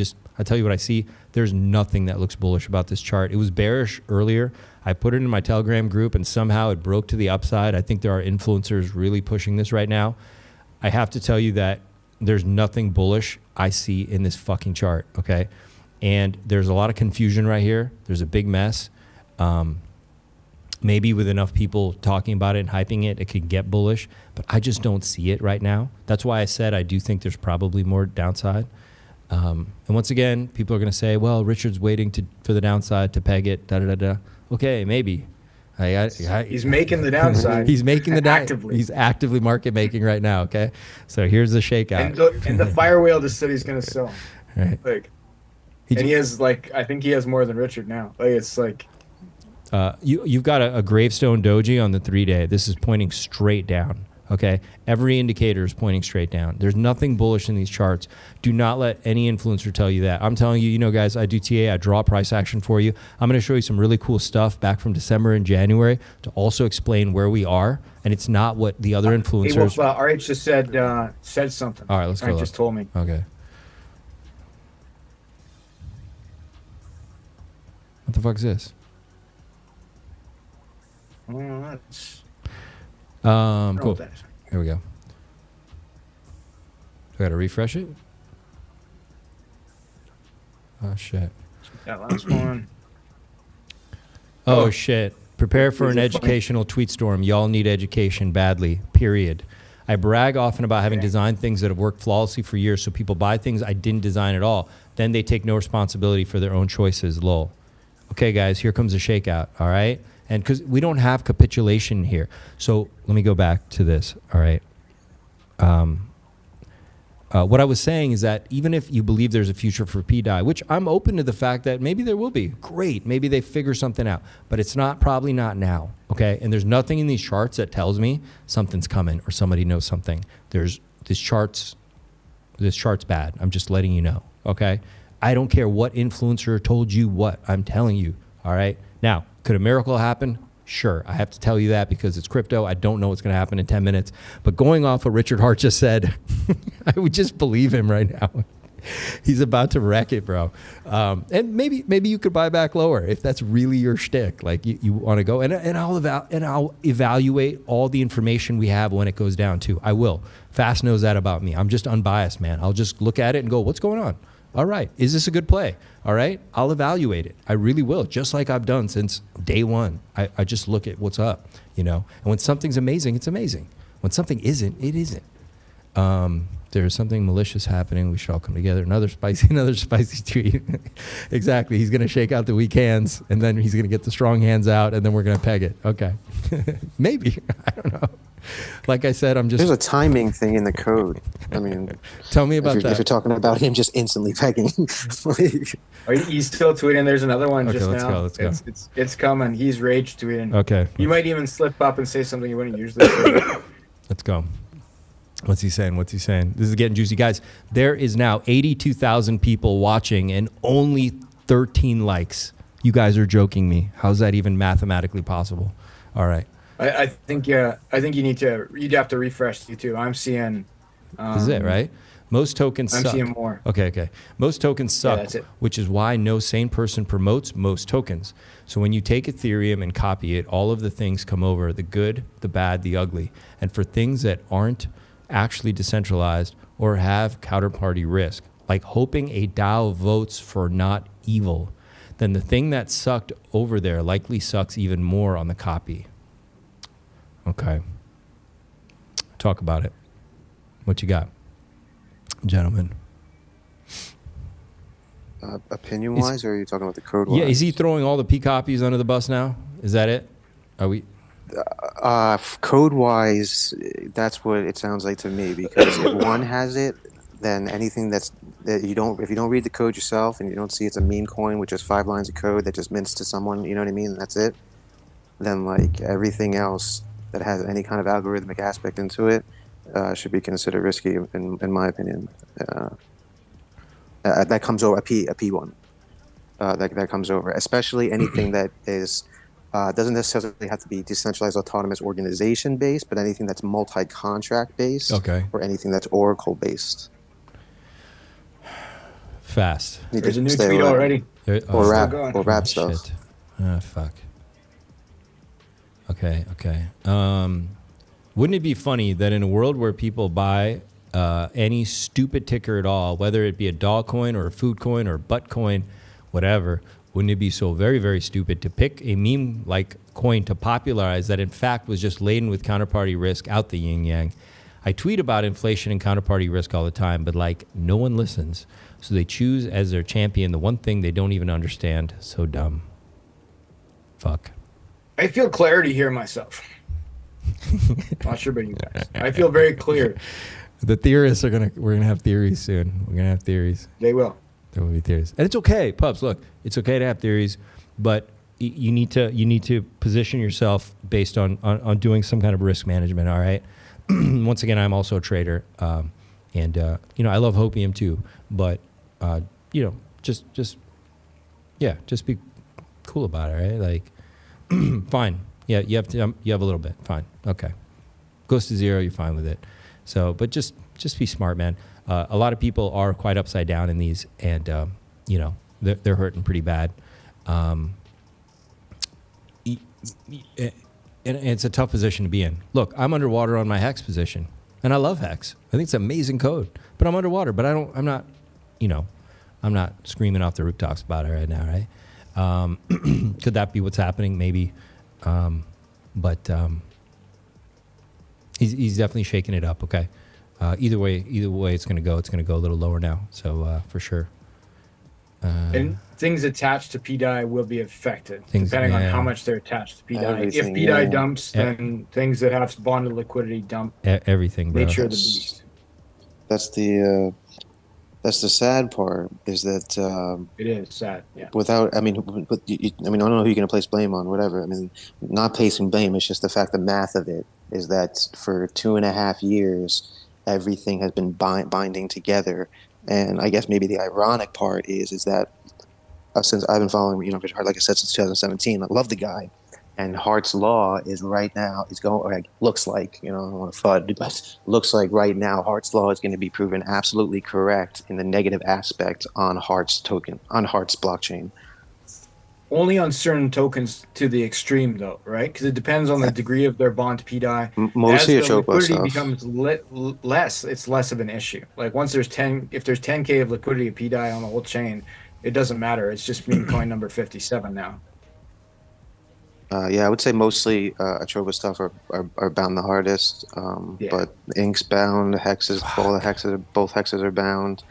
tell you what I see. There's nothing that looks bullish about this chart. It was bearish earlier. I put it in my Telegram group, and somehow it broke to the upside. I think there are influencers really pushing this right now. I have to tell you that there's nothing bullish I see in this fucking chart, okay? And there's a lot of confusion right here. There's a big mess. Maybe with enough people talking about it and hyping it, it could get bullish, but I just don't see it right now. That's why I said I do think there's probably more downside. And once again, people are going to say, well, Richard's waiting for the downside to peg it, da-da-da-da. Okay, maybe. He's making the downside. He's making the actively. He's actively market making right now, okay? So here's the shakeout. And the fire whale just said he's going to sell. Right. Like, he has, like, I think he has more than Richard now. Like, it's like... You've got a gravestone doji on the 3-day. This is pointing straight down, okay? Every indicator is pointing straight down. There's nothing bullish in these charts. Do not let any influencer tell you that. I'm telling you, you know, guys, I do TA. I draw price action for you. I'm going to show you some really cool stuff back from December and January to also explain where we are, and it's not what the other influencers... Hey, well, RH just said something. All right, let's go. RH just told me. Okay. What the fuck is this? Cool. Here we go. I gotta refresh it. Oh shit. That last one. Oh shit. Prepare for an educational tweet storm. Y'all need education badly. Period. I brag often about having designed things that have worked flawlessly for years, so people buy things I didn't design at all. Then they take no responsibility for their own choices. Lol. Okay, guys, here comes a shakeout. All right. And because we don't have capitulation here. So let me go back to this, all right? What I was saying is that even if you believe there's a future for pDAI, which I'm open to the fact that maybe there will be, great, maybe they figure something out, but it's probably not now, okay? And there's nothing in these charts that tells me something's coming or somebody knows something. This chart's bad. I'm just letting you know, okay? I don't care what influencer told you what. I'm telling you, all right? Now, could a miracle happen? Sure. I have to tell you that because it's crypto. I don't know what's going to happen in 10 minutes. But going off what Richard Hart just said, I would just believe him right now. He's about to wreck it, bro. And maybe you could buy back lower if that's really your shtick. Like you want to go. And I'll evaluate all the information we have when it goes down too. I will. Fast knows that about me. I'm just unbiased, man. I'll just look at it and go, what's going on? All right. Is this a good play? All right. I'll evaluate it. I really will, just like I've done since day one. I just look at what's up, you know. And when something's amazing, it's amazing. When something isn't, it isn't. There's something malicious happening. We should all come together. Another spicy tweet. Exactly. He's going to shake out the weak hands, and then he's going to get the strong hands out, and then we're going to peg it. Okay. Maybe. I don't know. Like I said, There's a timing thing in the code. I mean, tell me about that. If you're talking about him just instantly pegging. He's still tweeting. There's another one just now. Let's go. It's coming. He's rage tweeting. Okay. You might even slip up and say something you wouldn't usually say. Let's go. What's he saying? This is getting juicy. Guys, there is now 82,000 people watching and only 13 likes. You guys are joking me. How's that even mathematically possible? All right. I think you'd have to refresh you too. I'm seeing. This is it, right? Most tokens suck. I'm seeing more. Okay. Most tokens suck, that's it. which is why no sane person promotes most tokens. So when you take Ethereum and copy it, all of the things come over, the good, the bad, the ugly. And for things that aren't actually decentralized or have counterparty risk, like hoping a DAO votes for not evil, then the thing that sucked over there likely sucks even more on the copy. Okay. Talk about it. What you got, gentlemen? Opinion-wise, or are you talking about the code-wise? Yeah, is he throwing all the P copies under the bus now? Is that it? Are we? Code wise, that's what it sounds like to me. Because if one has it, then anything that you don't, if you don't read the code yourself and you don't see it's a meme coin with just 5 lines of code that just mints to someone, you know what I mean? That's it. Then like everything else that has any kind of algorithmic aspect into it should be considered risky, in my opinion. That comes over a P1. That comes over, especially anything that is doesn't necessarily have to be decentralized autonomous organization based, but anything that's multi-contract based, or anything that's Oracle based. Fast. There's a new tweet already. Or rap stuff. Shit. Fuck. Okay. Wouldn't it be funny that in a world where people buy any stupid ticker at all, whether it be a dog coin or a food coin or a butt coin, whatever, wouldn't it be so very, very stupid to pick a meme-like coin to popularize that in fact was just laden with counterparty risk out the yin-yang? I tweet about inflation and counterparty risk all the time, but like no one listens. So they choose as their champion the one thing they don't even understand. So dumb. Fuck. I feel clarity here myself. Not sure about you guys. I feel very clear. The theorists we're gonna have theories soon. We're gonna have theories. They will. There will be theories, and it's okay, pups. Look, it's okay to have theories, but you need to position yourself based on doing some kind of risk management. All right. Once again, I'm also a trader, and I love hopium too. But just be cool about it, right? Like, fine. Yeah, you have a little bit. Fine. Okay. Goes to zero, you're fine with it. So, but just be smart, man. A lot of people are quite upside down in these, and they're hurting pretty bad. And it's a tough position to be in. Look, I'm underwater on my Hex position, and I love Hex. I think it's amazing code, but I'm underwater. But I'm not screaming off the rooftops about it right now, right? Could that be what's happening? Maybe, but he's definitely shaking it up. Okay. Either way, it's going to go. It's going to go a little lower now. So for sure. And things attached to pDAI will be affected, depending on how much they're attached to pDAI. If pDAI dumps, then things that have bonded liquidity dump. Everything, bro. Nature of the beast. That's the sad part, is that it is sad. Yeah. I don't know who you're going to place blame on, whatever. I mean, not placing blame. It's just the fact, the math of it is that for 2.5 years, everything has been binding together. And I guess maybe the ironic part is that since I've been following, Richard Hart, like I said, since 2017, I love the guy. And Hart's Law is right now, looks like, I don't want to FUD, but looks like right now Hart's Law is going to be proven absolutely correct in the negative aspect on Hart's blockchain. Only on certain tokens to the extreme, though, right? Because it depends on the degree of their bond to pDAI. Mostly as the liquidity stuff becomes less, it's less of an issue. Like once there's if there's 10K of liquidity of pDAI on the whole chain, it doesn't matter. It's just meme coin number 57 now. I would say mostly Atropa stuff are bound the hardest, but Ink's bound, Hexes, both Hexes are bound.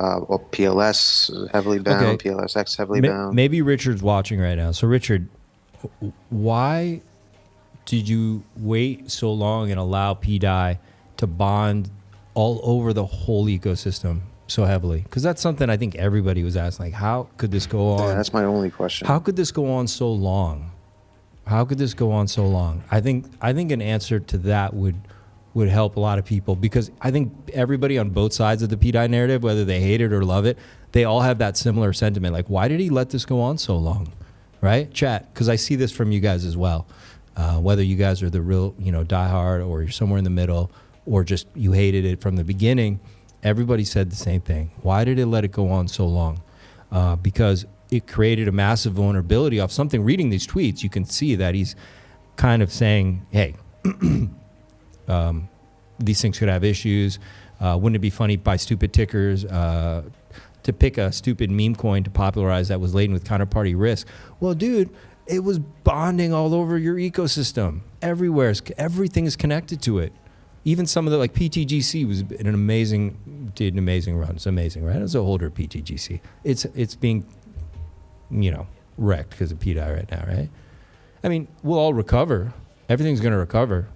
Or PLS heavily bound, okay. PLSX heavily bound. Maybe Richard's watching right now. So Richard, why did you wait so long and allow pDAI to bond all over the whole ecosystem so heavily? Because that's something I think everybody was asking. Like, how could this go on? Yeah, that's my only question. How could this go on so long? How could this go on so long? I think an answer to that would help a lot of people, because I think everybody on both sides of the pDAI narrative, whether they hate it or love it, they all have that similar sentiment. Like, why did he let this go on so long? Right? Chat, because I see this from you guys as well. Whether you guys are the real, diehard, or you're somewhere in the middle, or just you hated it from the beginning, everybody said the same thing. Why did it let it go on so long? Because it created a massive vulnerability off something. Reading these tweets, you can see that he's kind of saying, hey, these things could have issues. Wouldn't it be funny by stupid tickers to pick a stupid meme coin to popularize that was laden with counterparty risk? Well, dude, it was bonding all over your ecosystem. Everywhere. Everything is connected to it. Even some of the, like PTGC did an amazing run. It's amazing, right? It's a holder of PTGC. It's being, wrecked because of pDAI right now, right? I mean, we'll all recover. Everything's going to recover.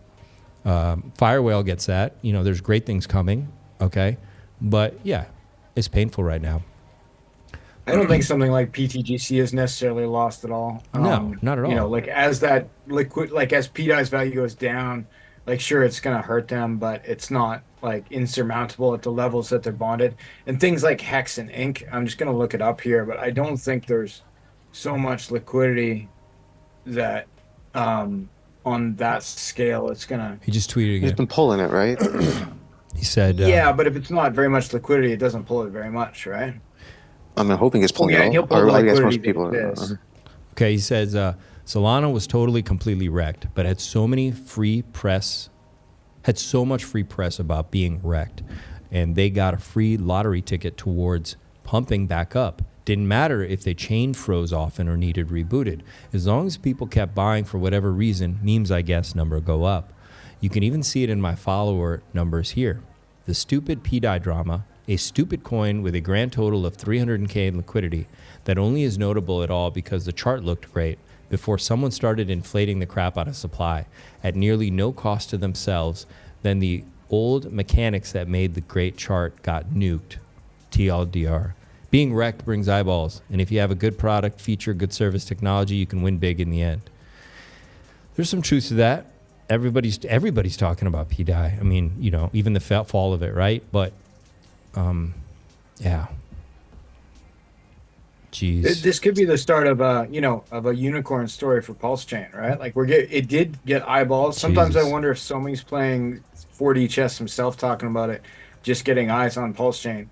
Fire Whale gets that. You know, there's great things coming. Okay. But yeah, it's painful right now. I don't think something like PTGC is necessarily lost at all. No, not at all. You know, like as that liquid, like as pDAI's value goes down, like sure it's gonna hurt them, but it's not like insurmountable at the levels that they're bonded. And things like Hex and Ink, I'm just gonna look it up here, but I don't think there's so much liquidity that on that scale it's gonna. He just tweeted again. He's been pulling it, right? He said, Yeah, but if it's not very much liquidity, it doesn't pull it very much, right? I'm hoping it's pulling yeah, it he'll all. pull the Or I guess liquidity most people that it are. is. Okay, he says Solana was totally, completely wrecked, but had so much free press about being wrecked, and they got a free lottery ticket towards pumping back up. Didn't matter if they chain froze often or needed rebooted. As long as people kept buying for whatever reason, memes, I guess, number go up. You can even see it in my follower numbers here. The stupid pDAI drama, a stupid coin with a grand total of 300K in liquidity that only is notable at all because the chart looked great before someone started inflating the crap out of supply at nearly no cost to themselves. Then the old mechanics that made the great chart got nuked. TLDR. Being wrecked brings eyeballs, and if you have a good product, feature, good service, technology, you can win big in the end. There's some truth to that. Everybody's talking about pDAI. I mean, you know, even the fall of it, right? But yeah. Jeez. This could be the start of a unicorn story for Pulse Chain, right? Like it did get eyeballs. Sometimes Jesus. I wonder if Somi's playing 4D chess himself, talking about it, just getting eyes on Pulse Chain.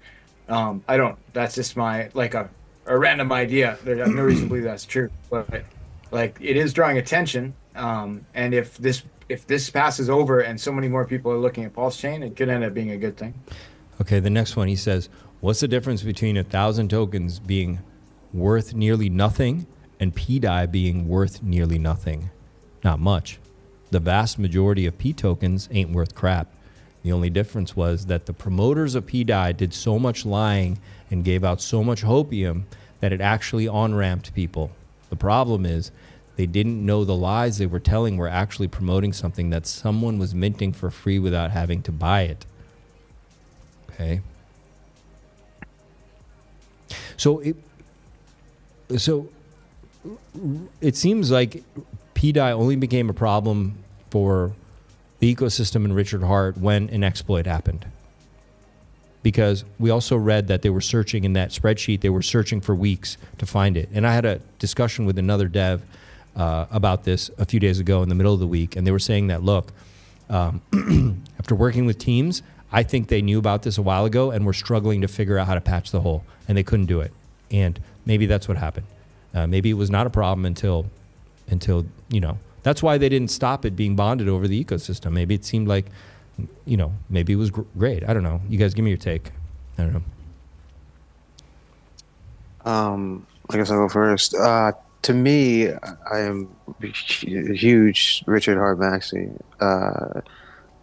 I don't. That's just my a random idea. There's no reason to believe that's true, but like it is drawing attention. And if this passes over and so many more people are looking at Pulse Chain, it could end up being a good thing. Okay, the next one, he says, what's the difference between 1,000 tokens being worth nearly nothing and pDAI being worth nearly nothing? Not much. The vast majority of P tokens ain't worth crap. The only difference was that the promoters of pDAI did so much lying and gave out so much hopium that it actually on-ramped people. The problem is they didn't know the lies they were telling were actually promoting something that someone was minting for free without having to buy it. Okay. So it seems like pDAI only became a problem for the ecosystem and Richard Hart when an exploit happened. Because we also read that they were searching in that spreadsheet, they were searching for weeks to find it. And I had a discussion with another dev about this a few days ago in the middle of the week, and they were saying that, look, after working with teams, I think they knew about this a while ago and were struggling to figure out how to patch the hole, and they couldn't do it. And maybe that's what happened. Maybe it was not a problem until you know. That's why they didn't stop it being bonded over the ecosystem. Maybe it seemed like, you know, maybe it was great. I don't know. You guys give me your take. I don't know. I guess I'll go first. To me, I am a huge Richard Hart maxi. I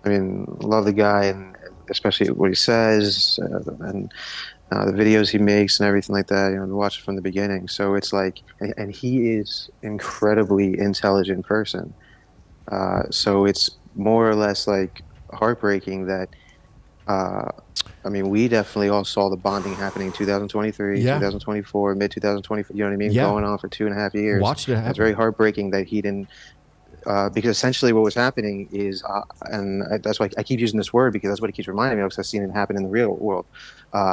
mean, love the guy, and especially what he says, and the videos he makes and everything like that. You know, watch it from the beginning. So it's like, and he is incredibly intelligent person. So it's more or less like heartbreaking that. I mean, we definitely all saw the bonding happening in 2023, 2024, mid 2024. You know what I mean? Yeah. Going on for 2.5 years. Watched it happen. It's very heartbreaking that he didn't. Because essentially what was happening is, that's why I keep using this word, because that's what it keeps reminding me of, because I've seen it happen in the real world,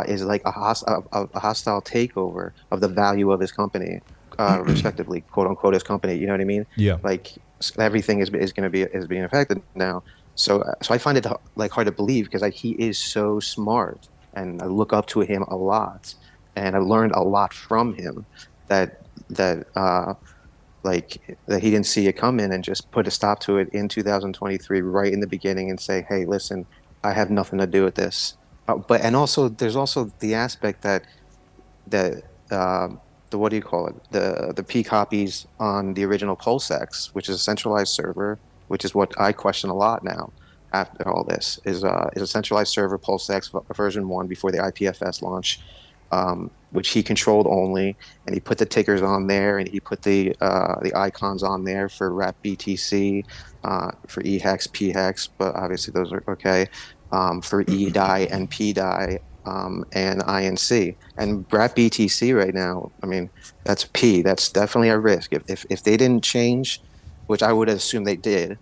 is like a hostile takeover of the value of his company, respectively, quote unquote, his company. You know what I mean? Yeah. Like everything is being affected now. So I find it like hard to believe, because he is so smart, and I look up to him a lot, and I learned a lot from him that he didn't see it coming and just put a stop to it in 2023 right in the beginning and say, hey, listen, I have nothing to do with this. And also there's also the aspect that the what do you call it? The P copies on the original PulseX, which is a centralized server, which is what I question a lot now after all this, is a centralized server, PulseX version 1 before the IPFS launch. which he controlled only, and he put the tickers on there, and he put the icons on there for wrap BTC, for eHex, pHex, but obviously those are okay, for eDAI and pDAI, and INC. And wrap BTC right now, I mean, that's P. That's definitely a risk. If they didn't change, which I would assume they did,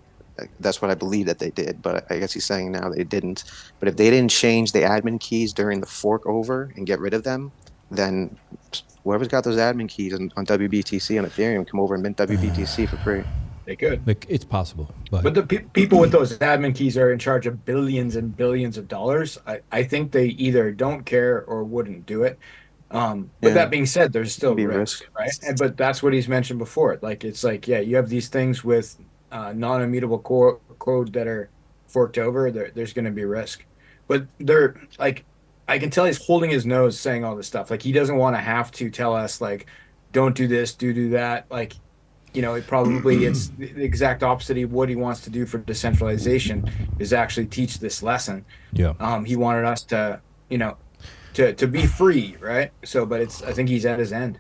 that's what I believe that they did, but I guess he's saying now they didn't. But if they didn't change the admin keys during the fork over and get rid of them, then whoever's got those admin keys on WBTC and Ethereum come over and mint WBTC for free. They could. Like, it's possible, But the people with those admin keys are in charge of billions and billions of dollars. I think they either don't care or wouldn't do it. But that being said, there's still risk, right? But that's what he's mentioned before. Like, it's like, yeah, you have these things with non-immutable code that are forked over. There's going to be risk. But they're like, I can tell he's holding his nose saying all this stuff. Like, he doesn't want to have to tell us, like, don't do this, do that. Like, you know, it probably it's the exact opposite of what he wants to do for decentralization is actually teach this lesson. Yeah. He wanted us to, you know, to be free, right? So, but I think he's at his end.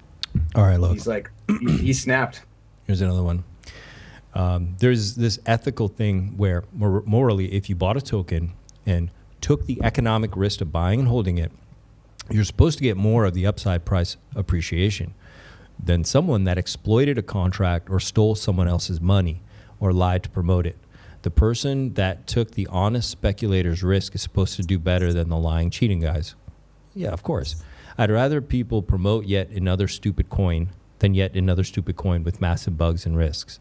All right, look. He's like, he snapped. Here's another one. There's this ethical thing where morally, if you bought a token and took the economic risk of buying and holding it, you're supposed to get more of the upside price appreciation than someone that exploited a contract or stole someone else's money or lied to promote it. The person that took the honest speculator's risk is supposed to do better than the lying, cheating guys. Yeah, of course. I'd rather people promote yet another stupid coin than yet another stupid coin with massive bugs and risks.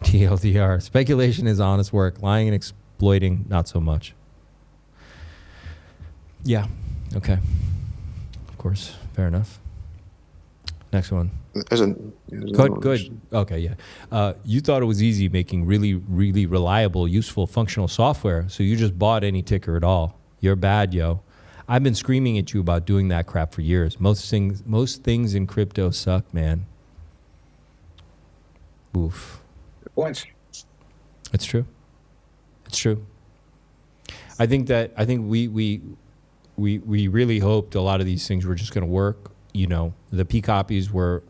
TLDR. Speculation is honest work. Lying and exploiting, not so much. Yeah. Okay. Of course. Fair enough. Next one. Good. Okay, yeah. You thought it was easy making really, really reliable, useful, functional software, so you just bought any ticker at all. You're bad, yo. I've been screaming at you about doing that crap for years. Most things in crypto suck, man. Oof. Good points. It's true. It's true. I think we really hoped a lot of these things were just going to work. You know, the P copies were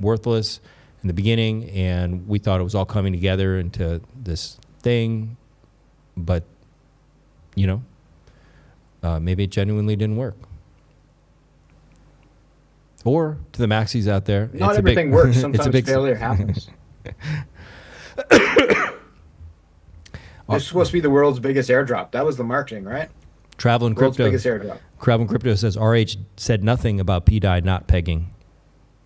worthless in the beginning, and we thought it was all coming together into this thing. But, you know, maybe it genuinely didn't work. Or to the maxis out there, not everything works. Sometimes failure happens. It's supposed to be the world's biggest airdrop. That was the marketing, right? Traveling Crypto. Biggest airdrop. Traveling Crypto says RH said nothing about pDAI not pegging.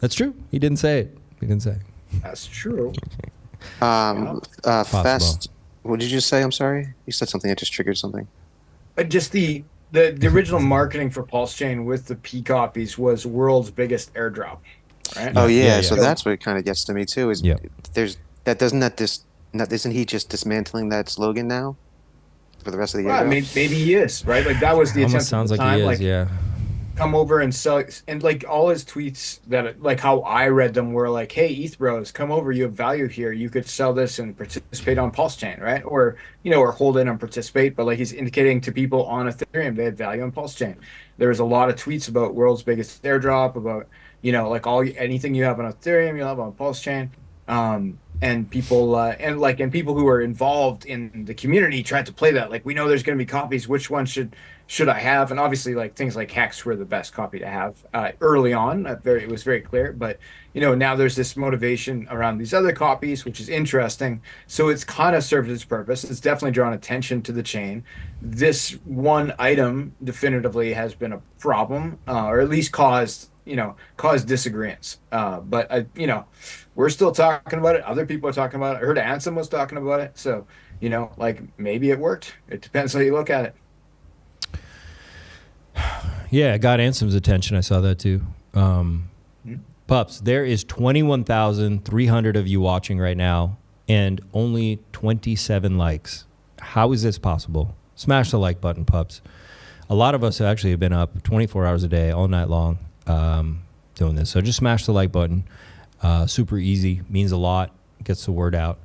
That's true. He didn't say it. He didn't say. That's true. Fast. What did you say? I'm sorry. You said something that just triggered something. Just the original marketing for Pulse Chain with the P copies was world's biggest airdrop. Right? Oh yeah. So that's what kind of gets to me too. Is isn't he just dismantling that slogan now for the rest of the year? Well, maybe he is, right? Like that was the attempt. Sounds at the like time. he is, like, yeah. Come over and sell, and like all his tweets that, like how I read them, were like, "Hey, ETH bros, come over. You have value here. You could sell this and participate on Pulse Chain, right? Or or hold in and participate." But like he's indicating to people on Ethereum they had value on Pulse Chain. There was a lot of tweets about world's biggest airdrop, about like anything you have on Ethereum, you'll have on Pulse Chain. And people and people who are involved in the community tried to play that, like, we know there's going to be copies, which one should I have? And obviously, like, things like Hex were the best copy to have early on. It was very clear, but now there's this motivation around these other copies, which is interesting. So it's kind of served its purpose. It's definitely drawn attention to the chain. This one item definitively has been a problem, or at least caused disagreements. But we're still talking about it. Other people are talking about it. I heard Ansem was talking about it. So, like, maybe it worked. It depends how you look at it. Yeah, it got Ansem's attention. I saw that too. Pups, there is 21,300 of you watching right now and only 27 likes. How is this possible? Smash the like button, pups. A lot of us actually have been up 24 hours a day, all night long, doing this. So just smash the like button. Super easy, means a lot, gets the word out.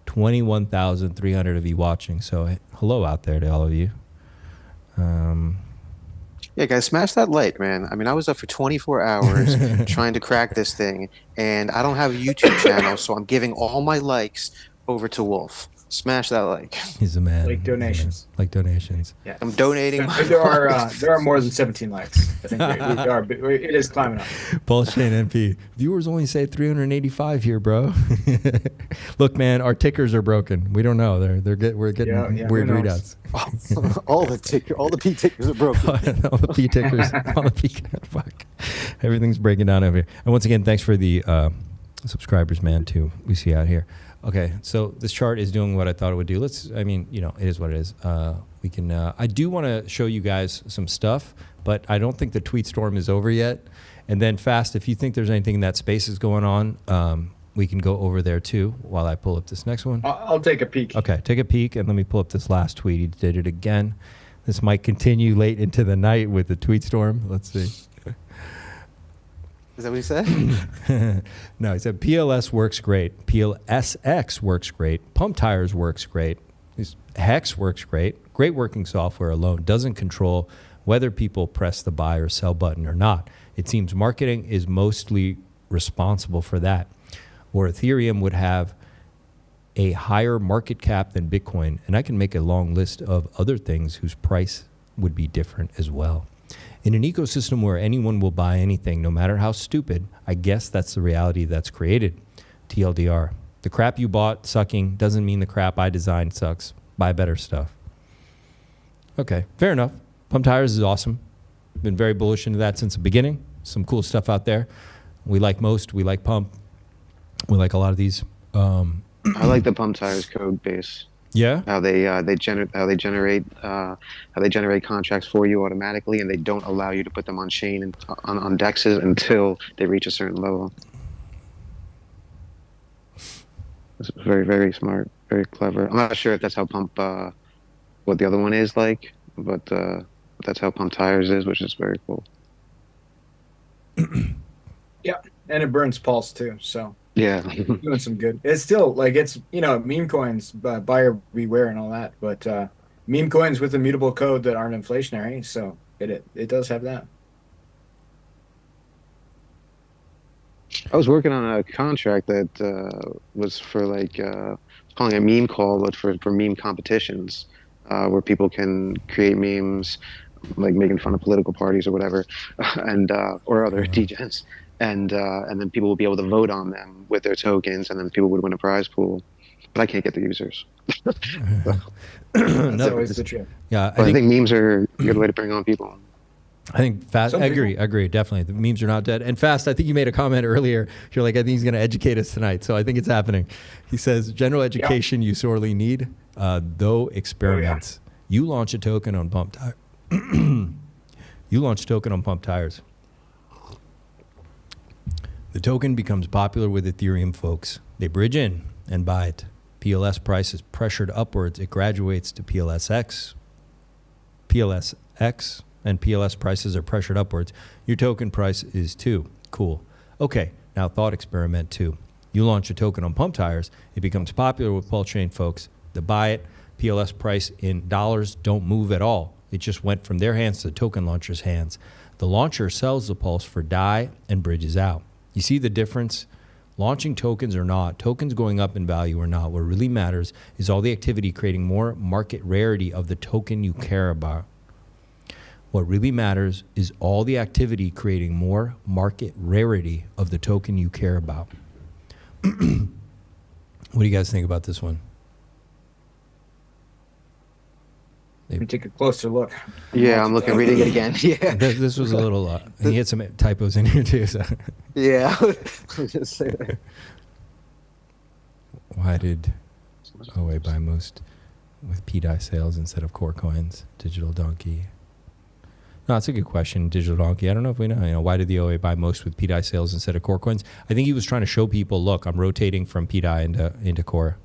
21,300 of you watching. So hello out there to all of you. Yeah, guys, smash that like, man. I mean, I was up for 24 hours trying to crack this thing, and I don't have a YouTube channel, so I'm giving all my likes over to Wolf. Smash that like. He's a man. Like donations. Like donations. Yeah, I'm donating. There are more than 17 likes. I think it is climbing up. Bullish Chain NP. Viewers only say 385 here, bro. Look, man, our tickers are broken. We don't know. We're getting weird readouts. all the P tickers are broken. all the P tickers. Fuck. Everything's breaking down over here. And once again, thanks for the subscribers, man, too. We see out here. Okay, so this chart is doing what I thought it would do. It is what it is. We can. I do want to show you guys some stuff, but I don't think the tweet storm is over yet. And then fast, if you think there's anything in that space is going on, we can go over there too while I pull up this next one. I'll take a peek. Okay, take a peek, and let me pull up this last tweet. He did it again. This might continue late into the night with the tweet storm. Let's see. Is that what he said? No, he said PLS works great. PLSX works great. Pump Tires works great. Hex works great. Great working software alone doesn't control whether people press the buy or sell button or not. It seems marketing is mostly responsible for that. Or Ethereum would have a higher market cap than Bitcoin. And I can make a long list of other things whose price would be different as well. In an ecosystem where anyone will buy anything, no matter how stupid, I guess that's the reality that's created. TLDR. The crap you bought sucking doesn't mean the crap I designed sucks. Buy better stuff. Okay, fair enough. Pump Tires is awesome. Been very bullish into that since the beginning. Some cool stuff out there. We like most. We like Pump. We like a lot of these. I like the Pump Tires code base. Yeah. How they generate contracts for you automatically, and they don't allow you to put them on chain and on dexes until they reach a certain level. It's very, very smart, very clever. I'm not sure if that's how Pump what the other one is like, but that's how Pump Tires is, which is very cool. Yeah, and it burns pulse too, so. Yeah. Doing some good. It's still like meme coins, buyer beware and all that, but meme coins with immutable code that aren't inflationary, so it does have that. I was working on a contract that was for calling a meme call, but for meme competitions, where people can create memes like making fun of political parties or whatever, and or other degens. And then people will be able to vote on them with their tokens, and then people would win a prize pool. But I can't get the users. That's always the trick. Yeah, I think memes are a good way to bring on people. I think Fast. I agree, definitely. The memes are not dead. And Fast, I think you made a comment earlier. You're like, I think he's going to educate us tonight. So I think it's happening. He says, general education you sorely need, though experiments. You launch a token on Pump Tires. You launch a token on Pump Tires. The token becomes popular with Ethereum folks. They bridge in and buy it. PLS price is pressured upwards. It graduates to PLSX. PLSX and PLS prices are pressured upwards. Your token price is too. Cool. Okay, now thought experiment 2. You launch a token on Pump Tires. It becomes popular with Pulse Chain folks. They buy it. PLS price in dollars don't move at all. It just went from their hands to the token launcher's hands. The launcher sells the Pulse for DAI and bridges out. You see the difference? Launching tokens or not, tokens going up in value or not, what really matters is all the activity creating more market rarity of the token you care about. What really matters is all the activity creating more market rarity of the token you care about. What do you guys think about this one? Let me take a closer look. Yeah, I'm reading it again. Yeah. This was a little, he had some typos in here too. So. Yeah, I'll just say that. Why did OA buy most with pDAI sales instead of core coins? Digital Donkey. No, that's a good question, Digital Donkey. I don't know if we know. Why did the OA buy most with pDAI sales instead of core coins? I think he was trying to show people, look, I'm rotating from pDAI into core.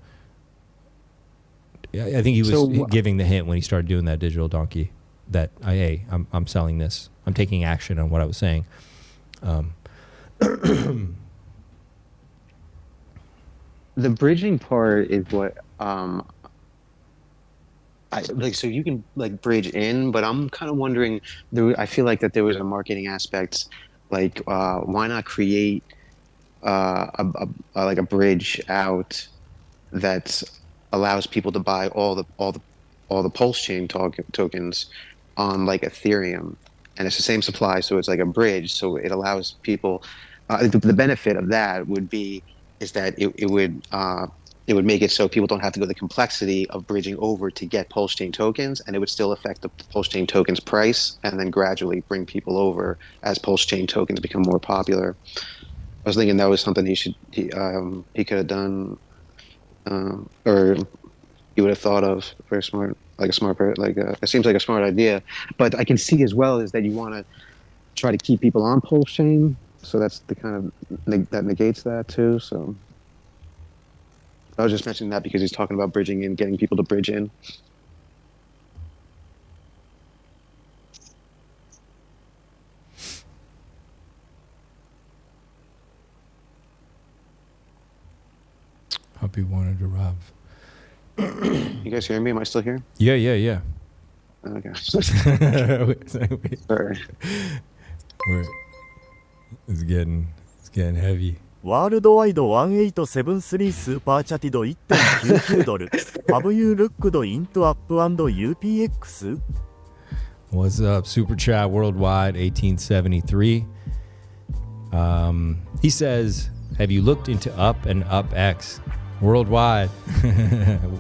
I think he was giving the hint when he started doing that, Digital Donkey, that I'm selling this. I'm taking action on what I was saying. The bridging part is what So you can like bridge in, but I'm kind of wondering. I feel like that there was a marketing aspect. Like, why not create like a bridge out that allows people to buy all the Pulse chain tokens on like Ethereum, and it's the same supply, so it's like a bridge. So it allows people. The benefit of that would be is that it would make it so people don't have to go the complexity of bridging over to get Pulse chain tokens, and it would still affect the Pulse chain tokens price, and then gradually bring people over as Pulse chain tokens become more popular. I was thinking that was something he could have done, or he would have thought of. Very smart, like a smart, it seems like a smart idea. But I can see as well is that you want to try to keep people on Pulse chain, so that's the kind of that negates that too. So I was just mentioning that because he's talking about bridging in, getting people to bridge in. Hope you wanted to rob. You guys hearing me? Am I still here? Yeah. Okay. Sorry. It's getting heavy. ワールドワイド1873スーパーチャティド1.99ドル Have you looked into App and UPX? What's up? Super chat worldwide 1873. He says, have you looked into Up and UpX worldwide?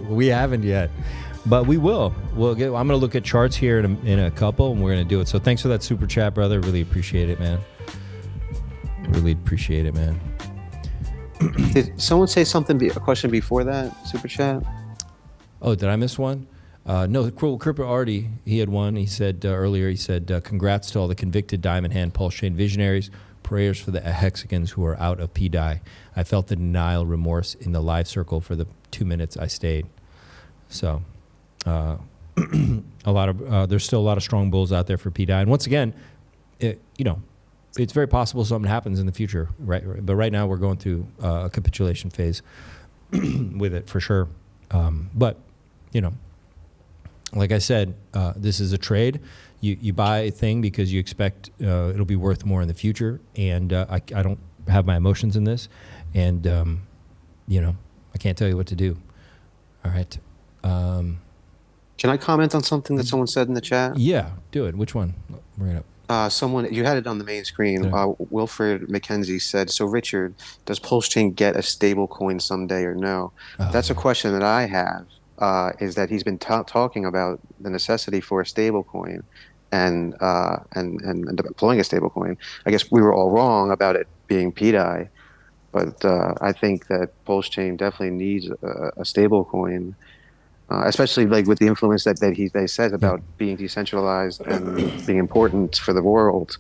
We haven't yet, but we will. I'm going to look at charts here in a couple, and we're going to do it. So thanks for that super chat, brother. Really appreciate it, man. Really appreciate it, man. Did someone say something? A question before that super chat? Oh, did I miss one? No, Kripa Artie, he had one. He said earlier, congrats to all the convicted Diamond Hand Pulse Chain visionaries. Prayers for the hexagons who are out of pDAI. I felt the denial remorse in the live circle for the 2 minutes I stayed. So, there's still a lot of strong bulls out there for pDAI. And once again, it's very possible something happens in the future, right? But right now we're going through a capitulation phase with it for sure. But, like I said, this is a trade. You buy a thing because you expect it'll be worth more in the future. And I don't have my emotions in this. And, I can't tell you what to do. All right. Can I comment on something that someone said in the chat? Yeah, do it. Which one? Bring it up. Someone, you had it on the main screen. Wilfred McKenzie said, so Richard, does Pulse Chain get a stable coin someday or no? That's a question that I have, is that he's been talking about the necessity for a stable coin and deploying a stable coin. I guess we were all wrong about it being pDAI, but I think that Pulse Chain definitely needs a stable coin. Especially like with the influence that they said about being decentralized and being important for the world.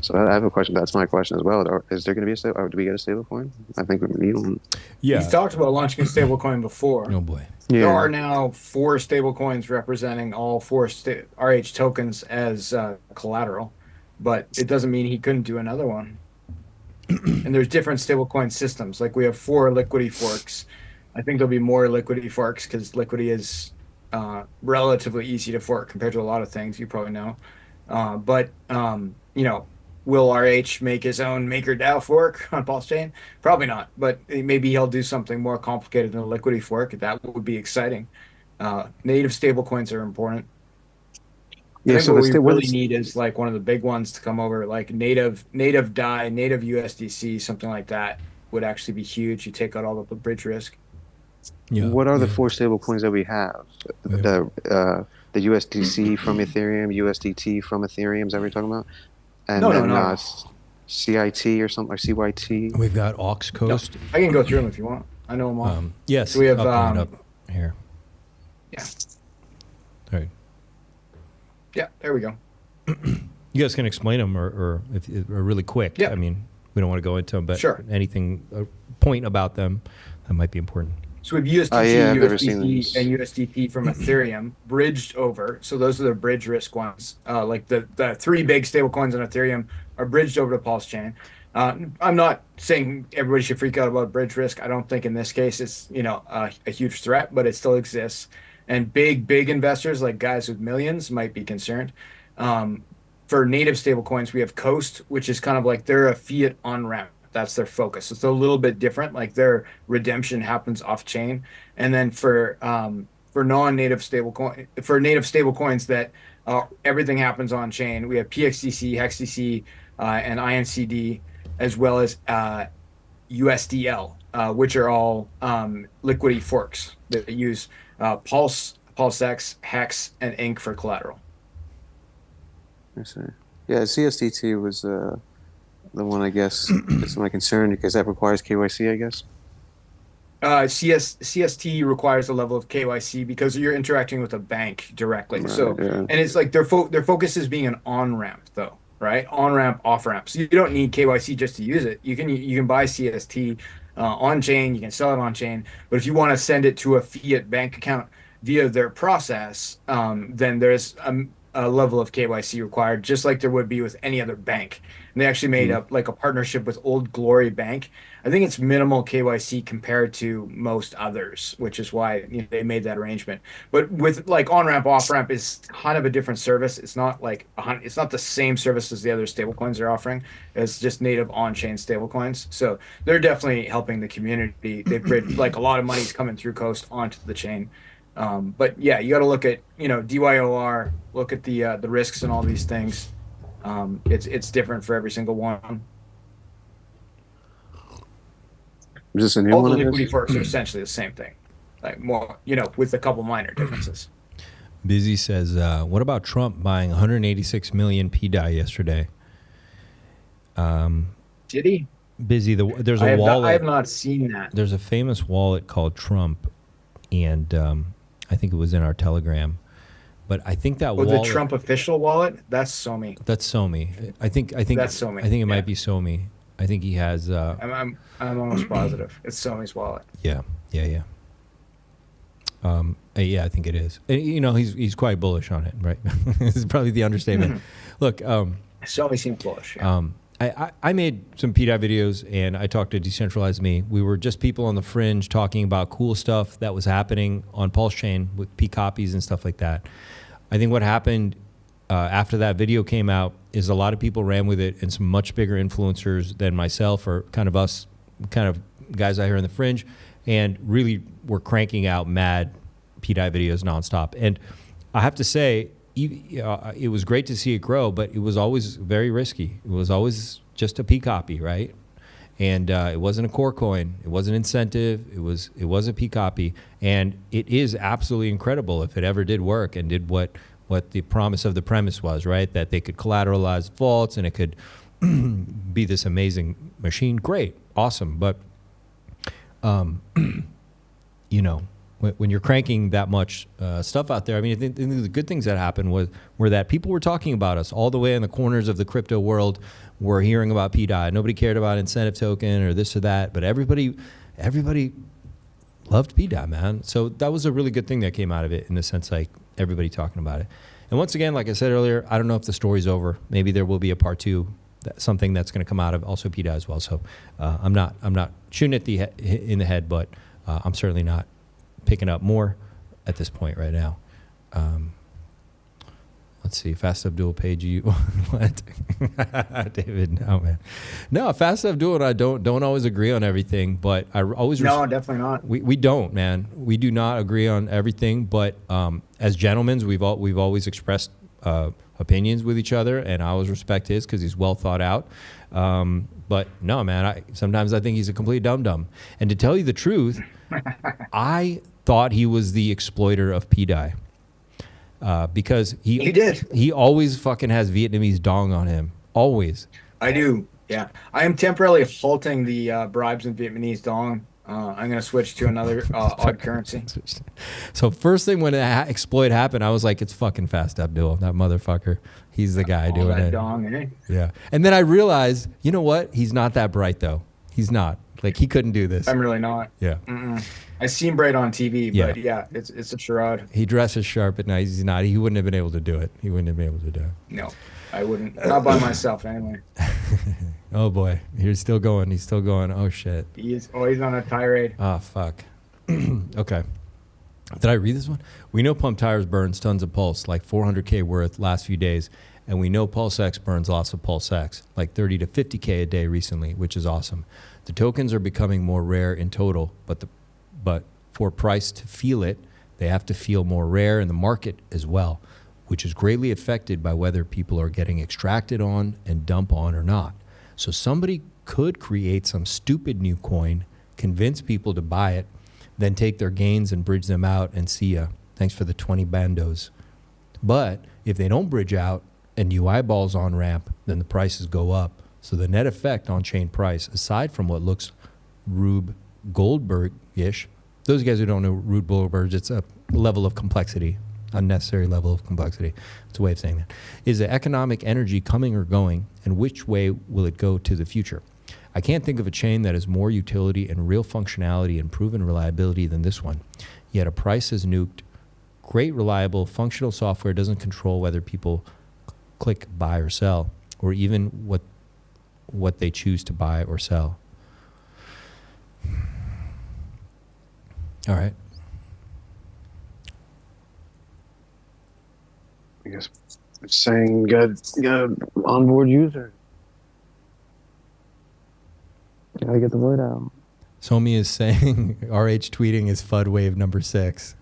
So I have a question. That's my question as well. Is there going to be a stable? Or do we get a stable coin? I think we need one. Yeah, he's talked about launching a stable coin before. Oh boy. Yeah. There are now 4 stable coins representing all 4 RH tokens as collateral, but it doesn't mean he couldn't do another one. And there's different stable coin systems. Like we have 4 Liquidity forks. I think there'll be more Liquidity forks because Liquidity is relatively easy to fork compared to a lot of things you probably know. But will RH make his own MakerDAO fork on Pulse Chain? Probably not. But maybe he'll do something more complicated than a Liquidity fork. That would be exciting. Native stablecoins are important. I think what we really need is like one of the big ones to come over, like native DAI, native USDC, something like that would actually be huge. You take out all of the bridge risk. What are the 4 stable coins that we have? The USDC from Ethereum, USDT from Ethereum, is that what you're talking about? And no. CIT or something, or CYT. We've got Aux Coast. No, I can go through them if you want. I know them all. Yes. So we have up here. Yeah. All right. Yeah, there we go. You guys can explain them or really quick. Yeah. I mean, we don't want to go into them, but sure. Anything, a point about them that might be important. So we have USDC, USDT, and USDT from Ethereum bridged over. So those are the bridge risk ones. Like the 3 big stable coins on Ethereum are bridged over to Pulse Chain. I'm not saying everybody should freak out about bridge risk. I don't think in this case it's a huge threat, but it still exists. and big investors like guys with millions might be concerned. For native stablecoins, we have Coast, which is kind of like they're a fiat on-ramp. That's their focus. It's a little bit different. Like their redemption happens off-chain. And then for non-native stablecoins that everything happens on-chain, we have PXDC, HEXDC, and INCD, as well as USDL, which are all liquidity forks that use Pulse, PulseX, Hex, and Ink for collateral. I see. Yeah, CSDT was the one, I guess, that's my concern, because that requires KYC, I guess. CST requires a level of KYC because you're interacting with a bank directly. Right, So, yeah. and it's like their focus is being an on-ramp, though, right? On-ramp, off-ramp. So you don't need KYC just to use it. You can buy CST on-chain, you can sell it on-chain, but if you want to send it to a fiat bank account via their process, then there's a level of KYC required, just like there would be with any other bank. And they actually made up like a partnership with Old Glory Bank. I think it's minimal KYC compared to most others, which is why they made that arrangement. But with like on-ramp, off-ramp is kind of a different service. It's not like it's not the same service as the other stablecoins they're offering. It's just native on-chain stablecoins. So they're definitely helping the community. They've created like a lot of money's coming through Coast onto the chain. But yeah, you got to look at DYOR, look at the risks and all these things. It's different for every single one. Is this a new All one? the liquidity forks are essentially the same thing, like more, with a couple minor differences. Busy says, what about Trump buying 186 million pDAI yesterday? Did he? Busy, there's a wallet. I have not seen that. There's a famous wallet called Trump, and I think it was in our Telegram. But I think that wallet, the Trump official wallet, that's Somi. That's Somi. I think That's Somi. I think it might be Somi. I think he has. I'm almost positive it's Somi's wallet. Yeah. Yeah, I think it is. He's quite bullish on it, right? This is probably the understatement. Look, Somi seems bullish. Yeah. I made some pDAI videos, and I talked to Decentralized Me. We were just people on the fringe talking about cool stuff that was happening on Pulse Chain with P copies and stuff like that. I think what happened after that video came out is a lot of people ran with it, and some much bigger influencers than myself, or kind of us, kind of guys out here in the fringe, and really were cranking out mad pDAI videos nonstop. And I have to say, it was great to see it grow, but it was always very risky. It was always just a P copy, right? And it wasn't a core coin. It wasn't incentive. It was a P copy, and it is absolutely incredible if it ever did work and did what the promise of the premise was, right? That they could collateralize vaults and it could be this amazing machine. Great, awesome, but when you're cranking that much stuff out there, I mean, I think the good things that happened were that people were talking about us all the way in the corners of the crypto world. Were hearing about pDAI. Nobody cared about incentive token or this or that, but everybody loved pDAI, man. So that was a really good thing that came out of it, in the sense like everybody talking about it. And once again, like I said earlier, I don't know if the story's over. Maybe there will be a part 2, something that's going to come out of also pDAI as well. So I'm not shooting at in the head, but I'm certainly not picking up more at this point right now. Let's see, Fast Abdul paid you what? David, no, man. No, Fast Abdul and I don't always agree on everything, but I always definitely not. We don't, man. We do not agree on everything, but as gentlemen, we've always expressed opinions with each other, and I always respect his because he's well thought out. But no, man, sometimes I think he's a complete dum-dum. And to tell you the truth, I thought he was the exploiter of pDAI. Because he always fucking has Vietnamese dong on him. Always. I do. Yeah. I am temporarily halting the bribes in Vietnamese dong. I'm going to switch to another odd currency. So first thing when exploit happened, I was like, it's fucking Fast Abdul, that motherfucker. He's the guy doing that it. Dong, eh? Yeah. And then I realized, you know what? He's not that bright though. He's not. Like, he couldn't do this. I'm really not. Yeah. I seem bright on TV, but yeah, it's a charade. He dresses sharp at night. He's not. He wouldn't have been able to do it. He wouldn't have been able to do it. No, I wouldn't. Not by myself, anyway. Oh, boy. He's still going. He's still going. Oh, shit. He's always on a tirade. Oh, fuck. Okay. Did I read this one? We know Pump Tires burns tons of Pulse, like 400K worth last few days. And we know PulseX burns lots of PulseX, like 30 to 50K a day recently, which is awesome. The tokens are becoming more rare in total, but for price to feel it, they have to feel more rare in the market as well, which is greatly affected by whether people are getting extracted on and dump on or not. So somebody could create some stupid new coin, convince people to buy it, then take their gains and bridge them out and see ya. Thanks for the 20 bandos. But if they don't bridge out and new eyeballs on ramp, then the prices go up. So the net effect on chain price, aside from what looks Rube Goldberg-ish, those guys who don't know Rube Goldberg, it's a level of complexity, unnecessary level of complexity. It's a way of saying that. Is the economic energy coming or going, and which way will it go to the future? I can't think of a chain that has more utility and real functionality and proven reliability than this one. Yet a price is nuked. Great, reliable, functional software doesn't control whether people click buy or sell, or even what they choose to buy or sell. All right. I guess it's saying got onboard user. Gotta get the word out. Somi is saying RH tweeting is FUD wave number 6.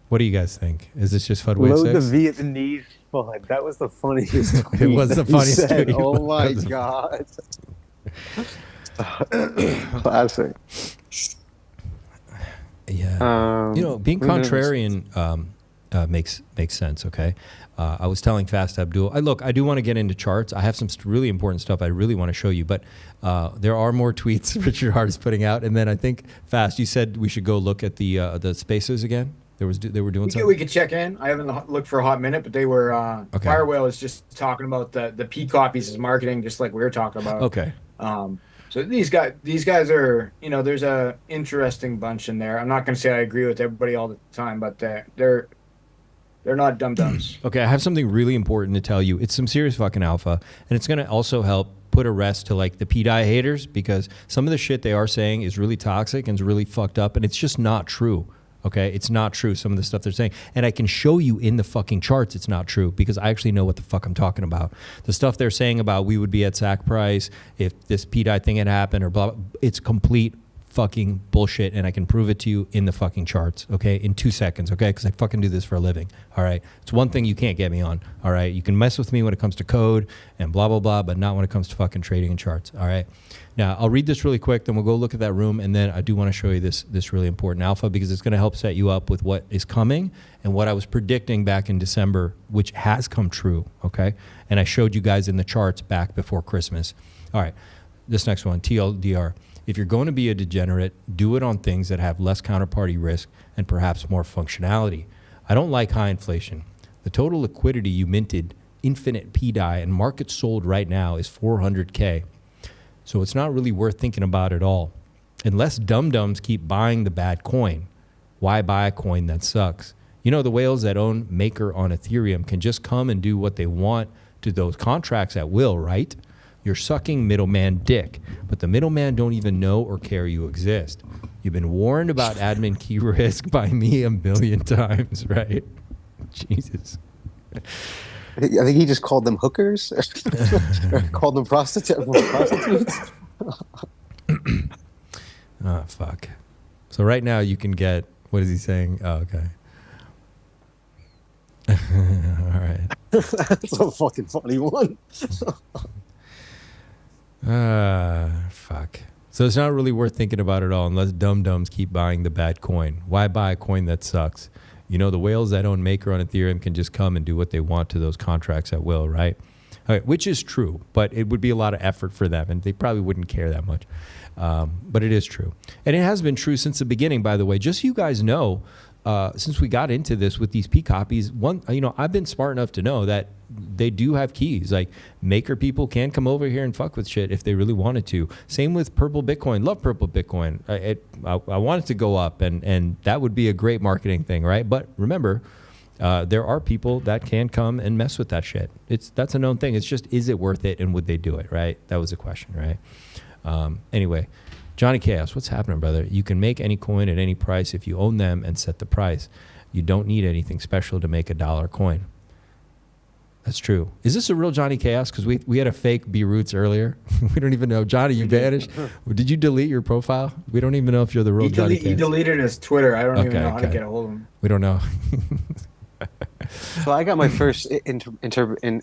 What do you guys think? Is this just FUD wave 6? Load the Vietnamese FUD. That was the funniest tweet. It was the funniest tweet. Oh my God. Classic. Yeah. Being contrarian makes sense, okay? I was telling Fast Abdul, I do want to get into charts. I have some really important stuff I really want to show you, but there are more tweets Richard Hart is putting out. And then I think, Fast, you said we should go look at the spaces again? They were doing something? We could check in. I haven't looked for a hot minute, but they were, okay. Firewhale is just talking about the P copies as marketing, just like we were talking about. Okay. So these guys are, there's a interesting bunch in there. I'm not going to say I agree with everybody all the time, but they're not dum-dums. Okay, I have something really important to tell you. It's some serious fucking alpha, and it's going to also help put a rest to like the pDAI haters, because some of the shit they are saying is really toxic and is really fucked up, and it's just not true. Okay, it's not true, some of the stuff they're saying. And I can show you in the fucking charts it's not true, because I actually know what the fuck I'm talking about. The stuff they're saying about we would be at sack price if this pDAI thing had happened or blah, it's complete fucking bullshit, and I can prove it to you in the fucking charts, okay, in 2 seconds, okay, because I fucking do this for a living, all right? It's one thing you can't get me on, all right? You can mess with me when it comes to code and blah, blah, blah, but not when it comes to fucking trading and charts, all right? Now, I'll read this really quick, then we'll go look at that room, and then I do want to show you this really important alpha, because it's going to help set you up with what is coming and what I was predicting back in December, which has come true, okay? And I showed you guys in the charts back before Christmas. All right, this next one, TLDR. If you're going to be a degenerate, do it on things that have less counterparty risk and perhaps more functionality. I don't like high inflation. The total liquidity you minted, infinite pDAI, and market sold right now is 400K. So it's not really worth thinking about at all. Unless dum-dums keep buying the bad coin. Why buy a coin that sucks? The whales that own Maker on Ethereum can just come and do what they want to those contracts at will, right? You're sucking middleman dick, but the middleman don't even know or care you exist. You've been warned about admin key risk by me a million times, right? Jesus. I think he just called them hookers, or called them prostitutes. Oh, fuck. So right now you can get, what is he saying? Oh, okay. All right. That's a fucking funny one. Fuck. So it's not really worth thinking about at all unless dum-dums keep buying the bad coin. Why buy a coin that sucks? The whales that own Maker on Ethereum can just come and do what they want to those contracts at will, right? Okay, which is true, but it would be a lot of effort for them, and they probably wouldn't care that much. But it is true. And it has been true since the beginning, by the way. Just so you guys know, since we got into this with these P copies, I've been smart enough to know that they do have keys. Like, Maker people can come over here and fuck with shit if they really wanted to. Same with Purple Bitcoin. Love Purple Bitcoin. I want it to go up, and that would be a great marketing thing, right? But remember, there are people that can come and mess with that shit. That's a known thing. It's just, is it worth it, and would they do it, right? That was the question, right? Anyway, Johnny Chaos, what's happening, brother? You can make any coin at any price if you own them and set the price. You don't need anything special to make $1 coin. That's true. Is this a real Johnny Chaos? Because we had a fake B-Roots earlier. We don't even know. Johnny, you vanished. Did you delete your profile? We don't even know if you're the real Johnny Chaos. He deleted his Twitter. I don't even know how to get a hold of him. We don't know. So I got my first integration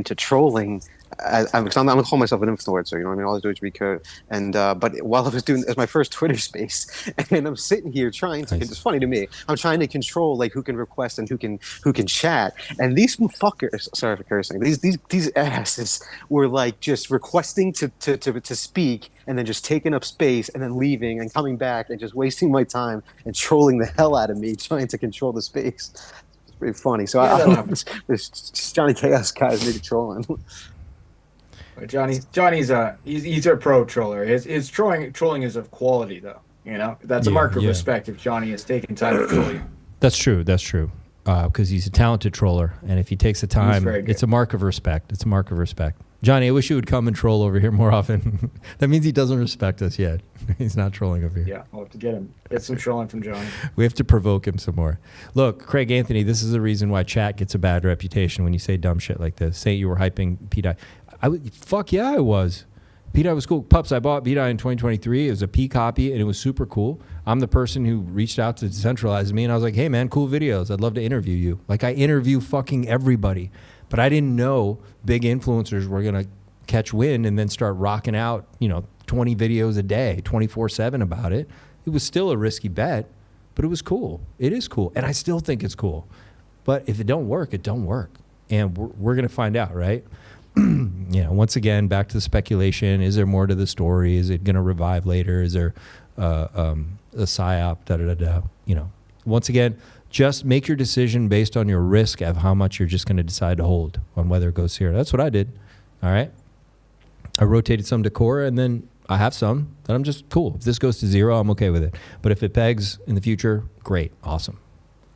to trolling. I'm gonna call myself an influencer, you know what I mean? All I do is recode. And but while I was doing as my first Twitter space, and I'm sitting here trying to, it's funny to me, I'm trying to control like who can request and who can chat. And these fuckers, sorry for cursing, these asses were like just requesting to speak and then just taking up space and then leaving and coming back and just wasting my time and trolling the hell out of me trying to control the space. It's pretty funny. So this Johnny Chaos guy is maybe trolling. Johnny's he's a pro troller. His trolling is of quality though. You know, that's a mark of respect if Johnny is taking time to troll you. That's true. Because he's a talented troller, and if he takes the time, it's a mark of respect. It's a mark of respect. Johnny, I wish you would come and troll over here more often. That means he doesn't respect us yet. He's not trolling over here. Yeah, we'll have to get some trolling from Johnny. We have to provoke him some more. Look, Craig Anthony, this is the reason why chat gets a bad reputation when you say dumb shit like this. Say you were hyping pDAI. Fuck yeah, I was. pDAI was cool. Pups, I bought pDAI in 2023. It was a P copy, and it was super cool. I'm the person who reached out to Decentralize me, and I was like, hey, man, cool videos. I'd love to interview you. Like, I interview fucking everybody. But I didn't know big influencers were going to catch wind and then start rocking out, 20 videos a day, 24/7 about it. It was still a risky bet, but it was cool. It is cool, and I still think it's cool. But if it don't work, it don't work. And we're going to find out, right? Once again, back to the speculation. Is there more to the story? Is it going to revive later? Is there a psyop? Once again, just make your decision based on your risk of how much you're just going to decide to hold on whether it goes here. That's what I did. All right. I rotated some to core, and then I have some that I'm just cool. If this goes to 0, I'm okay with it. But if it pegs in the future, great, awesome.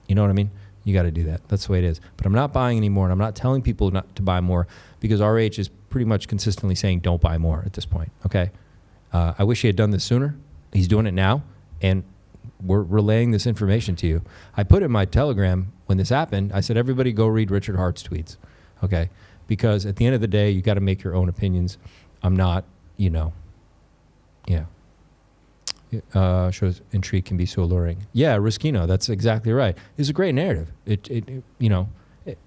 You know what I mean? You got to do that. That's the way it is. But I'm not buying anymore, and I'm not telling people not to buy more because RH is pretty much consistently saying don't buy more at this point. Okay. I wish he had done this sooner. He's doing it now, and we're relaying this information to you. I put in my Telegram when this happened, I said, everybody go read Richard Hart's tweets. Okay. Because at the end of the day, you got to make your own opinions. I'm not, shows intrigue can be so alluring. Yeah, Riskino, that's exactly right. It's a great narrative. It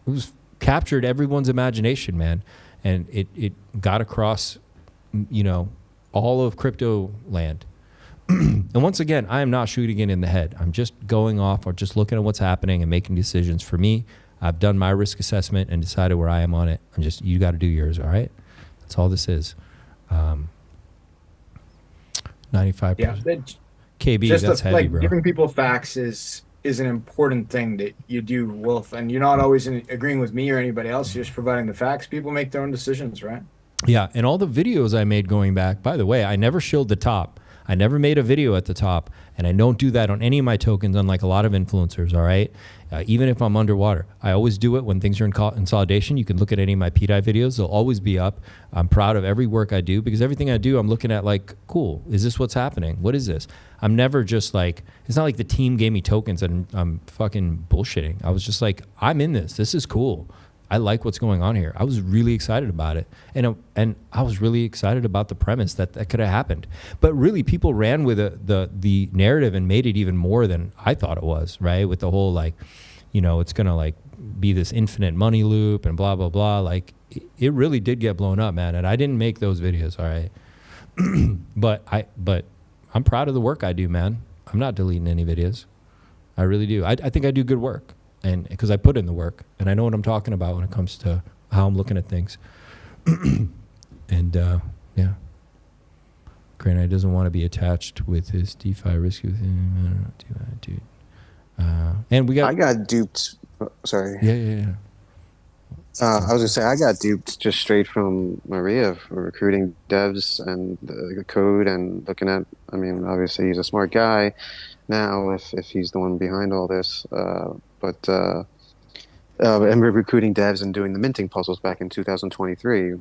was captured everyone's imagination, man, and it got across, all of crypto land. And once again, I am not shooting it in the head. I'm just going off or just looking at what's happening and making decisions. For me, I've done my risk assessment and decided where I am on it. You got to do yours, all right? That's all this is. 95%. Yeah, KB, just that's heavy, bro. Giving people facts is an important thing that you do, Wolf. And you're not always agreeing with me or anybody else. You're just providing the facts. People make their own decisions, right? Yeah, and all the videos I made going back, by the way, I never showed the top. I never made a video at the top, and I don't do that on any of my tokens, unlike a lot of influencers, all right? Even if I'm underwater. I always do it when things are in consolidation. You can look at any of my pDAI videos. They'll always be up. I'm proud of every work I do because everything I do, I'm looking at like, cool, is this what's happening? What is this? I'm never just like, it's not like the team gave me tokens and I'm fucking bullshitting. I was just like, I'm in this. This is cool. I like what's going on here. I was really excited about it. And I was really excited about the premise that could have happened. But really, people ran with the narrative and made it even more than I thought it was, right? With the whole like, it's going to like be this infinite money loop and blah, blah, blah. Like it really did get blown up, man. And I didn't make those videos, all right? But I'm proud of the work I do, man. I'm not deleting any videos. I really do. I think I do good work. And because I put in the work and I know what I'm talking about when it comes to how I'm looking at things. And yeah, Granite doesn't want to be attached with his DeFi risk. Dude. And I got duped. Sorry. Yeah. I was gonna say I got duped just straight from Maria for recruiting devs and the code and looking at. I mean, obviously he's a smart guy. Now, if he's the one behind all this. And we're recruiting devs and doing the minting puzzles back in 2023.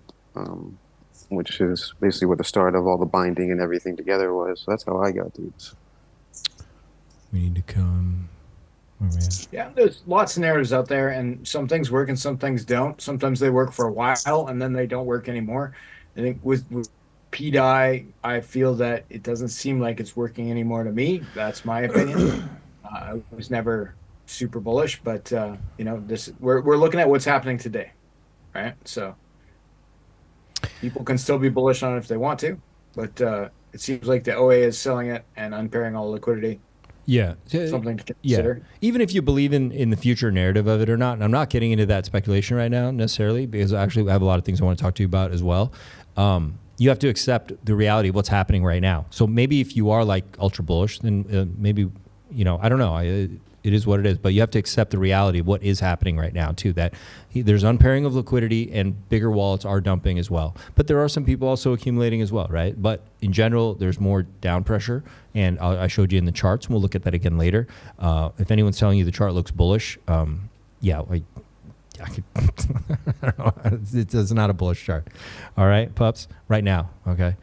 which is basically what the start of all the binding and everything together was. So that's how I got these. We need to come. Where are we at? Yeah, there's lots of narratives out there, and some things work and some things don't. Sometimes they work for a while and then they don't work anymore. I think with pDAI, I feel that it doesn't seem like it's working anymore to me. That's my opinion. I was never super bullish, but you know, we're looking at what's happening today, right? So people can still be bullish on it if they want to, but it seems like the OA is selling it and unpairing all liquidity. Yeah. Something to consider. Yeah. Even if you believe in the future narrative of it or not, and I'm not getting into that speculation right now necessarily, because actually I have a lot of things I want to talk to you about as well. You have to accept the reality of what's happening right now. So maybe if you are like ultra bullish, then maybe, you know, I don't know. It is what it is, but you have to accept the reality of what is happening right now too, that there's unpairing of liquidity and bigger wallets are dumping as well. But there are some people also accumulating as well, right? But in general, there's more down pressure, and I showed you in the charts, and we'll look at that again later. If anyone's telling you the chart looks bullish, yeah, I could, I don't know, it's not a bullish chart. All right, pups, right now, okay?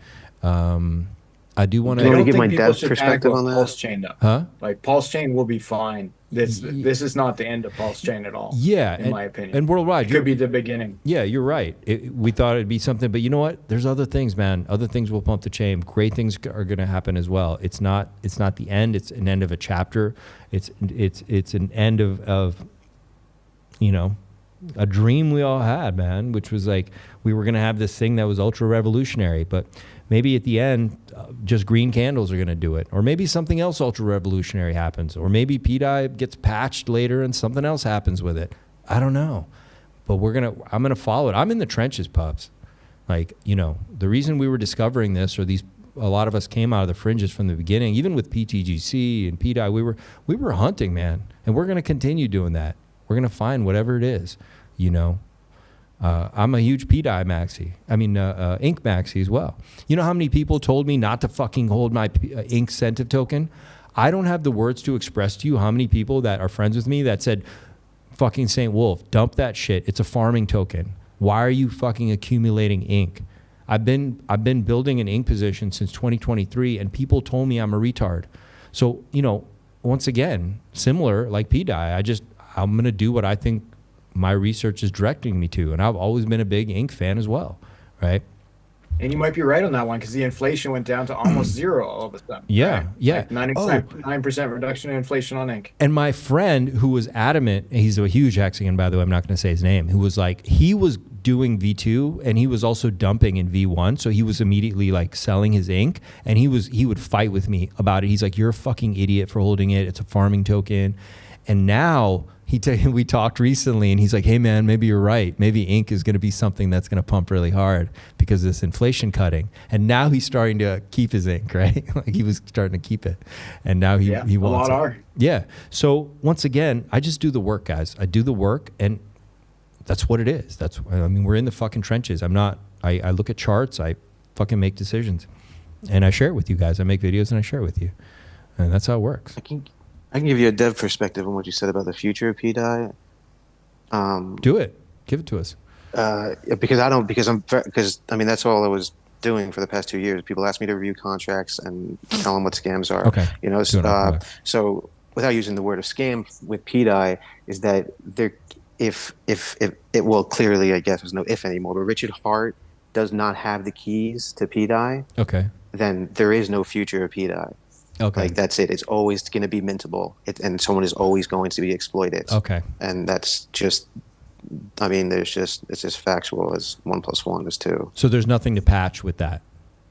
I do want to give my people depth should perspective panic on with that. Pulse Chain though. Huh? Like Pulse Chain will be fine. This is not the end of Pulse Chain at all. Yeah, in my opinion. And worldwide, it could be the beginning. Yeah, you're right. We thought it'd be something, but you know what? There's other things, man. Other things will pump the chain. Great things are going to happen as well. It's not the end. It's an end of a chapter. It's an end of you know, a dream we all had, man, which was like we were going to have this thing that was ultra revolutionary, but maybe at the end, just green candles are going to do it. Or maybe something else ultra revolutionary happens. Or maybe pDAI gets patched later and something else happens with it. I don't know. But I'm going to follow it. I'm in the trenches, pups. Like, you know, the reason we were discovering this, or a lot of us came out of the fringes from the beginning, even with PTGC and pDAI, we were hunting, man. And we're going to continue doing that. We're going to find whatever it is, you know. I'm a huge pDAI maxi. I mean, Ink maxi as well. You know how many people told me not to fucking hold my Ink Incentive token? I don't have the words to express to you how many people that are friends with me that said, fucking St. Wolf, dump that shit. It's a farming token. Why are you fucking accumulating ink? I've been building an ink position since 2023, and people told me I'm a retard. So, you know, once again, similar like pDAI, I'm going to do what I think my research is directing me to. And I've always been a big ink fan as well, right? And you might be right on that one, because the inflation went down to almost zero all of a sudden. Yeah, right? yeah. Like 9% reduction in inflation on ink. And my friend who was adamant, he's a huge Hexigan, by the way, I'm not going to say his name, who was like, he was doing V2 and he was also dumping in V1. So he was immediately like selling his ink, and he would fight with me about it. He's like, you're a fucking idiot for holding it. It's a farming token. And now we talked recently, and he's like, hey man, maybe you're right. Maybe ink is going to be something that's going to pump really hard because of this inflation cutting. And now he's starting to keep his ink, right? Like he was starting to keep it. And now he wants a lot it. are. Yeah. So once again, I just do the work, guys. I do the work, and that's what it is. We're in the fucking trenches. I look at charts, I fucking make decisions, and I share it with you guys. I make videos and I share it with you. And that's how it works. I can give you a dev perspective on what you said about the future of pDAI. Do it. Give it to us. Because I mean that's all I was doing for the past 2 years. People ask me to review contracts and tell them what scams are. Okay. You know, so without using the word of scam with pDAI, is that if it will clearly, I guess there's no if anymore, but Richard Hart does not have the keys to pDAI. Okay. Then there is no future of pDAI. Okay. Like that's it. It's always going to be mintable, and someone is always going to be exploited. Okay. And that's just, I mean, it's just factual as 1 + 1 is 2. So there's nothing to patch with that.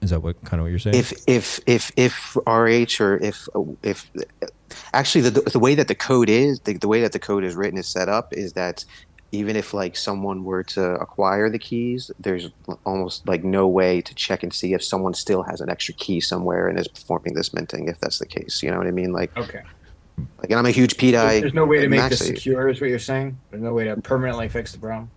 Is that what you're saying? If RH or if actually the way that the code is, the way that the code is written is set up is that even if like someone were to acquire the keys, there's almost like no way to check and see if someone still has an extra key somewhere and is performing this minting, if that's the case. You know what I mean? Like, okay. Like, and I'm a huge pDAI. There's no way to make this secure, is what you're saying? There's no way to permanently fix the problem?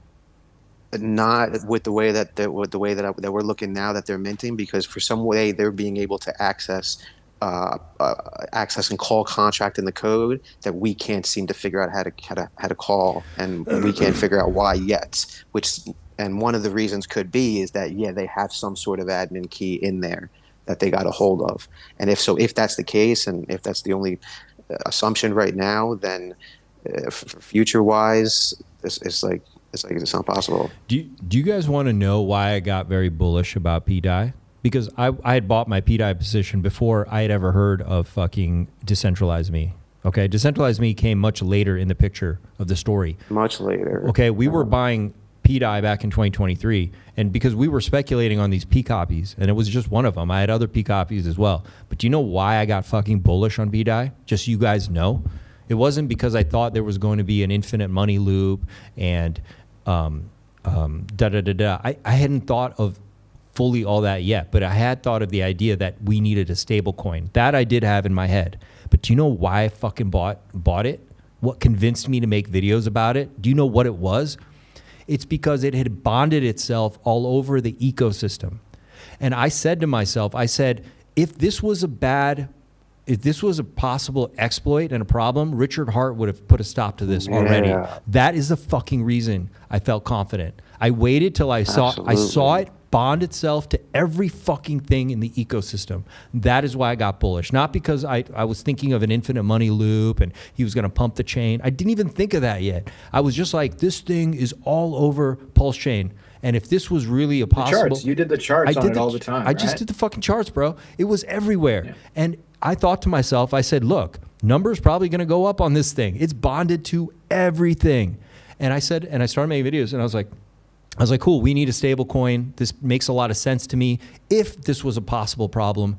Not with the way that we're looking now that they're minting, because for some way they're being able to access and call contract in the code that we can't seem to figure out how to call, and we can't figure out why yet. Which And one of the reasons could be is that, yeah, they have some sort of admin key in there that they got a hold of. And if that's the case, and if that's the only assumption right now, then future wise, it's not possible. Do you guys want to know why I got very bullish about pDAI? Because I had bought my pDAI position before I had ever heard of fucking Decentralize Me. Okay, Decentralize Me came much later in the picture of the story. Much later. Okay, we were buying pDAI back in 2023, and because we were speculating on these P copies, and it was just one of them. I had other P copies as well. But do you know why I got fucking bullish on pDAI? Just so you guys know. It wasn't because I thought there was going to be an infinite money loop and I hadn't thought of fully all that yet, but I had thought of the idea that we needed a stable coin. That I did have in my head. But do you know why I fucking bought it? What convinced me to make videos about it? Do you know what it was? It's because it had bonded itself all over the ecosystem. And I said to myself, if this was a possible exploit and a problem, Richard Hart would have put a stop to this already. That is the fucking reason I felt confident. I waited till I saw it bond itself to every fucking thing in the ecosystem. That is why I got bullish. Not because I was thinking of an infinite money loop and he was going to pump the chain. I didn't even think of that yet. I was just like, this thing is all over Pulse Chain. And if this was really a possible... You did the charts on it all the time, I just did the fucking charts, bro. It was everywhere. Yeah. And I thought to myself, I said, look, numbers probably going to go up on this thing. It's bonded to everything. And I started making videos, and I was like, cool, we need a stable coin. This makes a lot of sense to me. If this was a possible problem,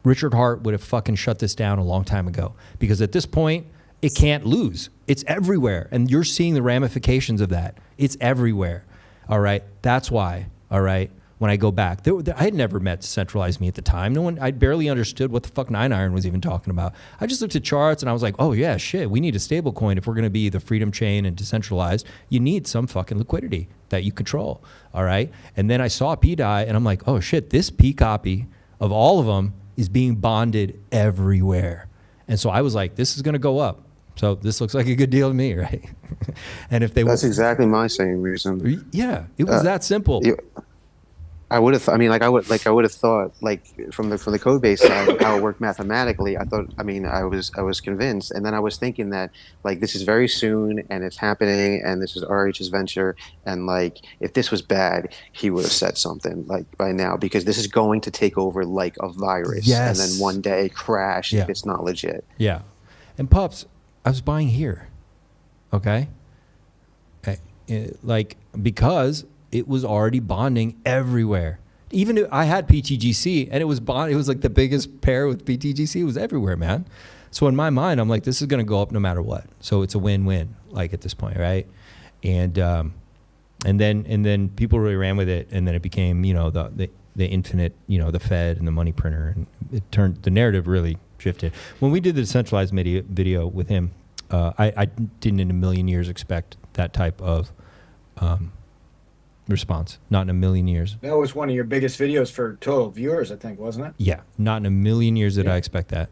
Richard Hart would have fucking shut this down a long time ago. Because at this point, it can't lose. It's everywhere. And you're seeing the ramifications of that. It's everywhere. All right? That's why, all right, when I go back. I had never met Decentralize Me at the time. I barely understood what the fuck 9iron was even talking about. I just looked at charts and I was like, oh yeah, shit, we need a stable coin if we're going to be the Freedom Chain and decentralized. You need some fucking liquidity that you control, all right? And then I saw pDAI and I'm like, oh shit, this P copy of all of them is being bonded everywhere. And so I was like, this is going to go up. So this looks like a good deal to me, right? And if that's exactly my same reason. Yeah, it was that simple. I would have thought, from the code base side, how it worked mathematically. I was convinced, and then I was thinking that this is very soon, and it's happening, and this is RH's venture, and if this was bad, he would have said something by now, because this is going to take over like a virus, and then one day crash if it's not legit. Yeah, and Pups, I was buying here, okay, because it was already bonding everywhere. Even I had PTGC and it was like the biggest pair with PTGC. It was everywhere, man. So in my mind, I'm like, this is going to go up no matter what. So it's a win-win, at this point, right? And then people really ran with it, and then it became, the infinite, the Fed and the money printer, and it turned, the narrative really shifted. When we did the decentralized video with him, I didn't in a million years expect that type of response. Not in a million years. That was one of your biggest videos for total viewers, I think, wasn't it? Yeah, not in a million years did I expect that.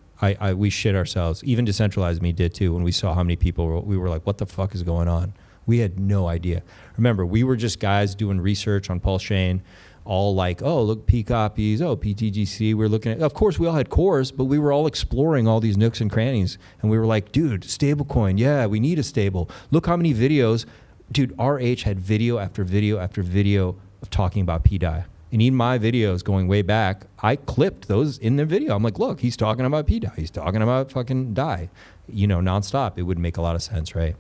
We shit ourselves. Even Decentralized Me did too. When we saw how many people we were like, what the fuck is going on? We had no idea. Remember, we were just guys doing research on Pulse Chain, all like, oh, look, P copies, oh, PTGC. We're looking at, of course, we all had cores, but we were all exploring all these nooks and crannies. And we were like, dude, stablecoin, yeah, we need a stable. Look how many videos. Dude, RH had video after video after video of talking about pDAI. And in my videos going way back, I clipped those in the video. I'm like, look, he's talking about pDAI. He's talking about fucking DAI, nonstop. It would make a lot of sense, right?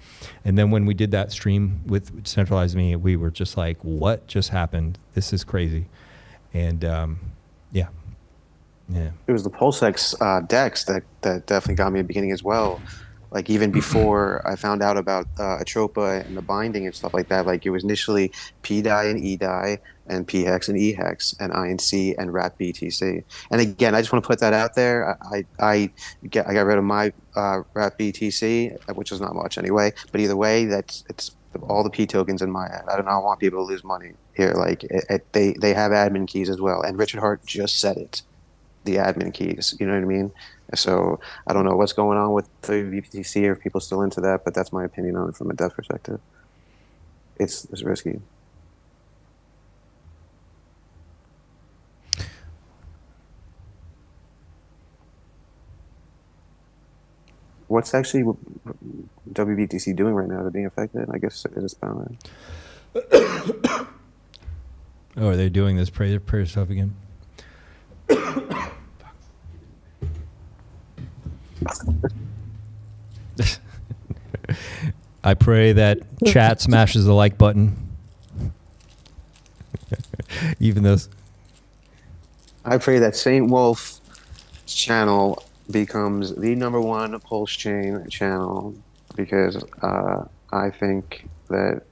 And then when we did that stream with Decentralize Me, we were just like, what just happened? This is crazy. And yeah. It was the PulseX DEX that definitely got me at the beginning as well. Even before I found out about Atropa and the binding and stuff like that, it was initially pDAI and eDAI and pHex and eHex and INC and WrapBTC. And again, I just want to put that out there. I got rid of my WrapBTC, which is not much anyway. But either way, it's all the P tokens in my ad. I do not want people to lose money here. They have admin keys as well. And Richard Hart just said it. The admin keys, you know what I mean? So I don't know what's going on with the VPTC, or if people still into that, but that's my opinion on it from a dev perspective. It's risky. what's actually WBTC doing right now to being affected? I guess it is bound. Oh, are they doing this prayer stuff again? I pray that chat smashes the like button. Even though I pray that Saint Wolf channel becomes the #1 pulse chain channel, because I think that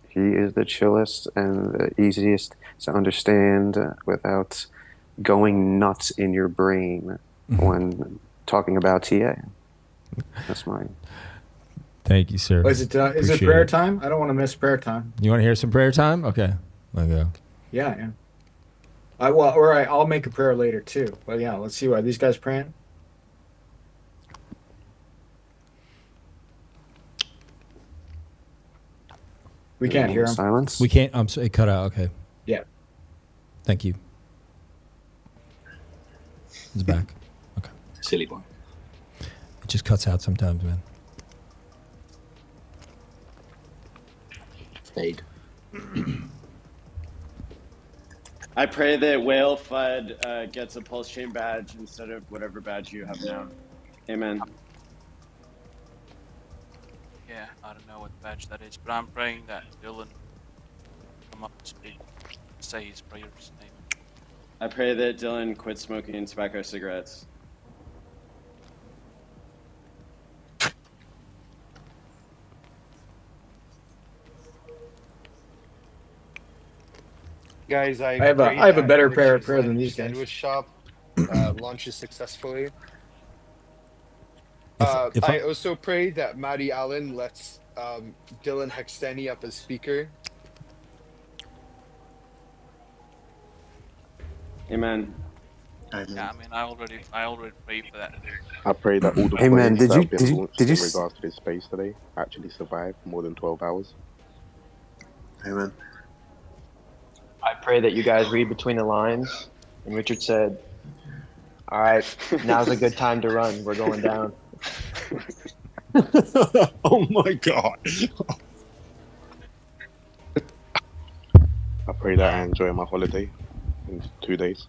he is the chillest and the easiest to understand without going nuts in your brain when talking about TA. That's mine. Thank you, sir. Is it Appreciate prayer it. time? I don't want to miss prayer time. You want to hear some prayer time? Okay. Let go. Yeah. I'll make a prayer later too. But yeah, let's see. Are these guys praying? We can't hear them. Silence. We can't. I'm sorry. It cut out. Okay. Yeah. Thank you. It's back. Okay. Silly boy. It just cuts out sometimes, man. Fade. I pray that Whale FUD gets a pulse chain badge instead of whatever badge you have now. Amen. Yeah, I don't know what badge that is, but I'm praying that Dylan come up to speak, say his prayers. Amen. I pray that Dylan quits smoking tobacco cigarettes. Guys, I have a better prayer than these guys. Sandwich shop launches successfully. If I also pray that Matty Allen lets Dylan Hextani up as speaker. Amen. Yeah, I mean, I already prayed for that. I pray that all the Hey, man, planes did that you- have been did you- launched did you in s- regards to this space today actually survive more than 12 hours. Amen. I pray that you guys read between the lines. And Richard said, "All right, now's a good time to run. We're going down." Oh my god. I pray that I enjoy my holiday in 2 days.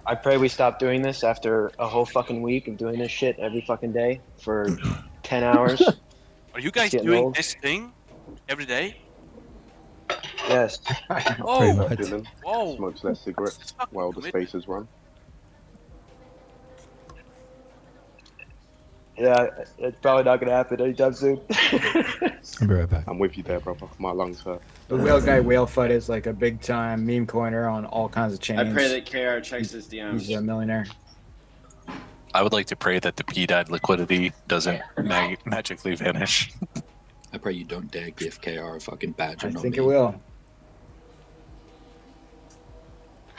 I pray we stop doing this after a whole fucking week of doing this shit every fucking day for 10 hours. Are you guys It's getting doing old. this thing every day? Yes. Oh, Dylan whoa. smokes less cigarettes while the spaces run. Yeah, it's probably not gonna happen anytime soon. I'll be right back. I'm with you there, brother. My lungs hurt. The whale guy Whale FUD is like a big time meme coiner on all kinds of chains. I pray that KR checks his DMs. He's a millionaire. I would like to pray that the pDAI liquidity doesn't magically vanish. I pray you don't dare give KR a fucking badge. I and not think me. it will.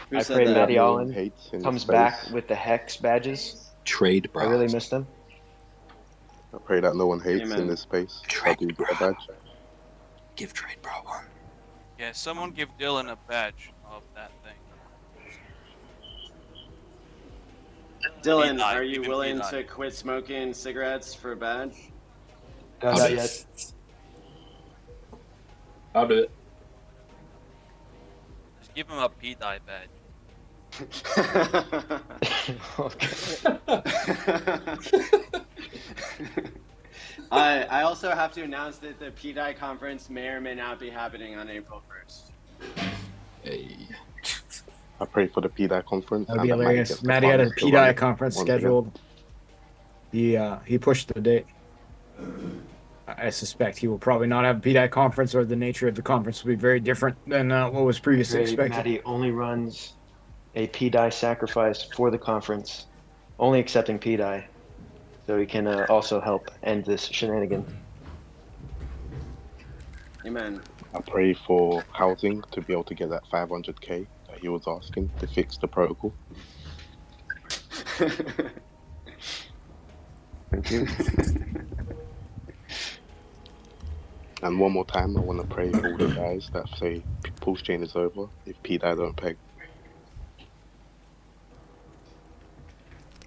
Who I said pray that? Matty Everyone Allen hates in comes space. back with the Hex badges. Trade, I bro. really missed them. I pray that no one hates Amen. in this space. I do get a badge. Give trade, bro. One. Yeah, someone give Dylan a badge of that thing. Dylan, pDAI, are you even willing pDAI. to quit smoking cigarettes for a badge? Not yet. I'll do it. Just give him a pDAI badge. I also have to announce that the pDAI conference may or may not be happening on April 1st. Hey. I pray for the pDAI conference. That'd be and that Matty hilarious. gets the Matty had a funds to run pDAI it conference once again. scheduled. He pushed the date. I suspect he will probably not have a pDAI conference, or the nature of the conference will be very different than what was previously expected. Matty only runs a pDAI sacrifice for the conference, only accepting pDAI, so he can also help end this shenanigan. Amen. I pray for housing to be able to get that 500k that he was asking to fix the protocol. Thank you. And one more time, I want to pray for all the guys that say pulse chain is over if pDAI don't peg.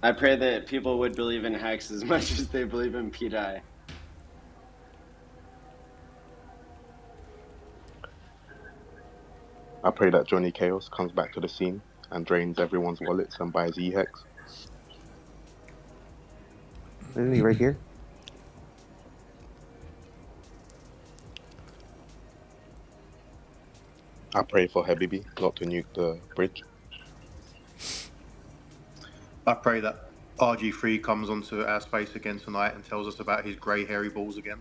I pray that people would believe in Hex as much as they believe in pDAI. I pray that Johnny Chaos comes back to the scene and drains everyone's wallets and buys E-Hex. Isn't he right here? I pray for Habibi not to nuke the bridge. I pray that RG3 comes onto our space again tonight and tells us about his grey hairy balls again.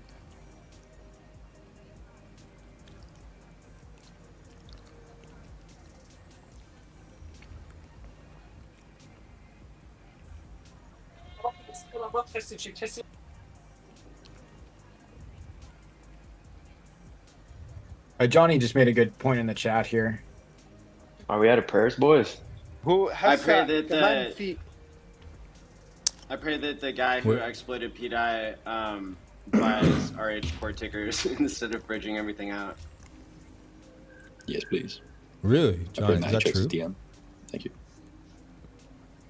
Johnny just made a good point in the chat here. Are we out of prayers, boys? Who I has pray that? that I pray that the guy who exploited pDAI buys RH core tickers instead of bridging everything out. Yes, please. Really, Johnny? Is that true? DM. Thank you.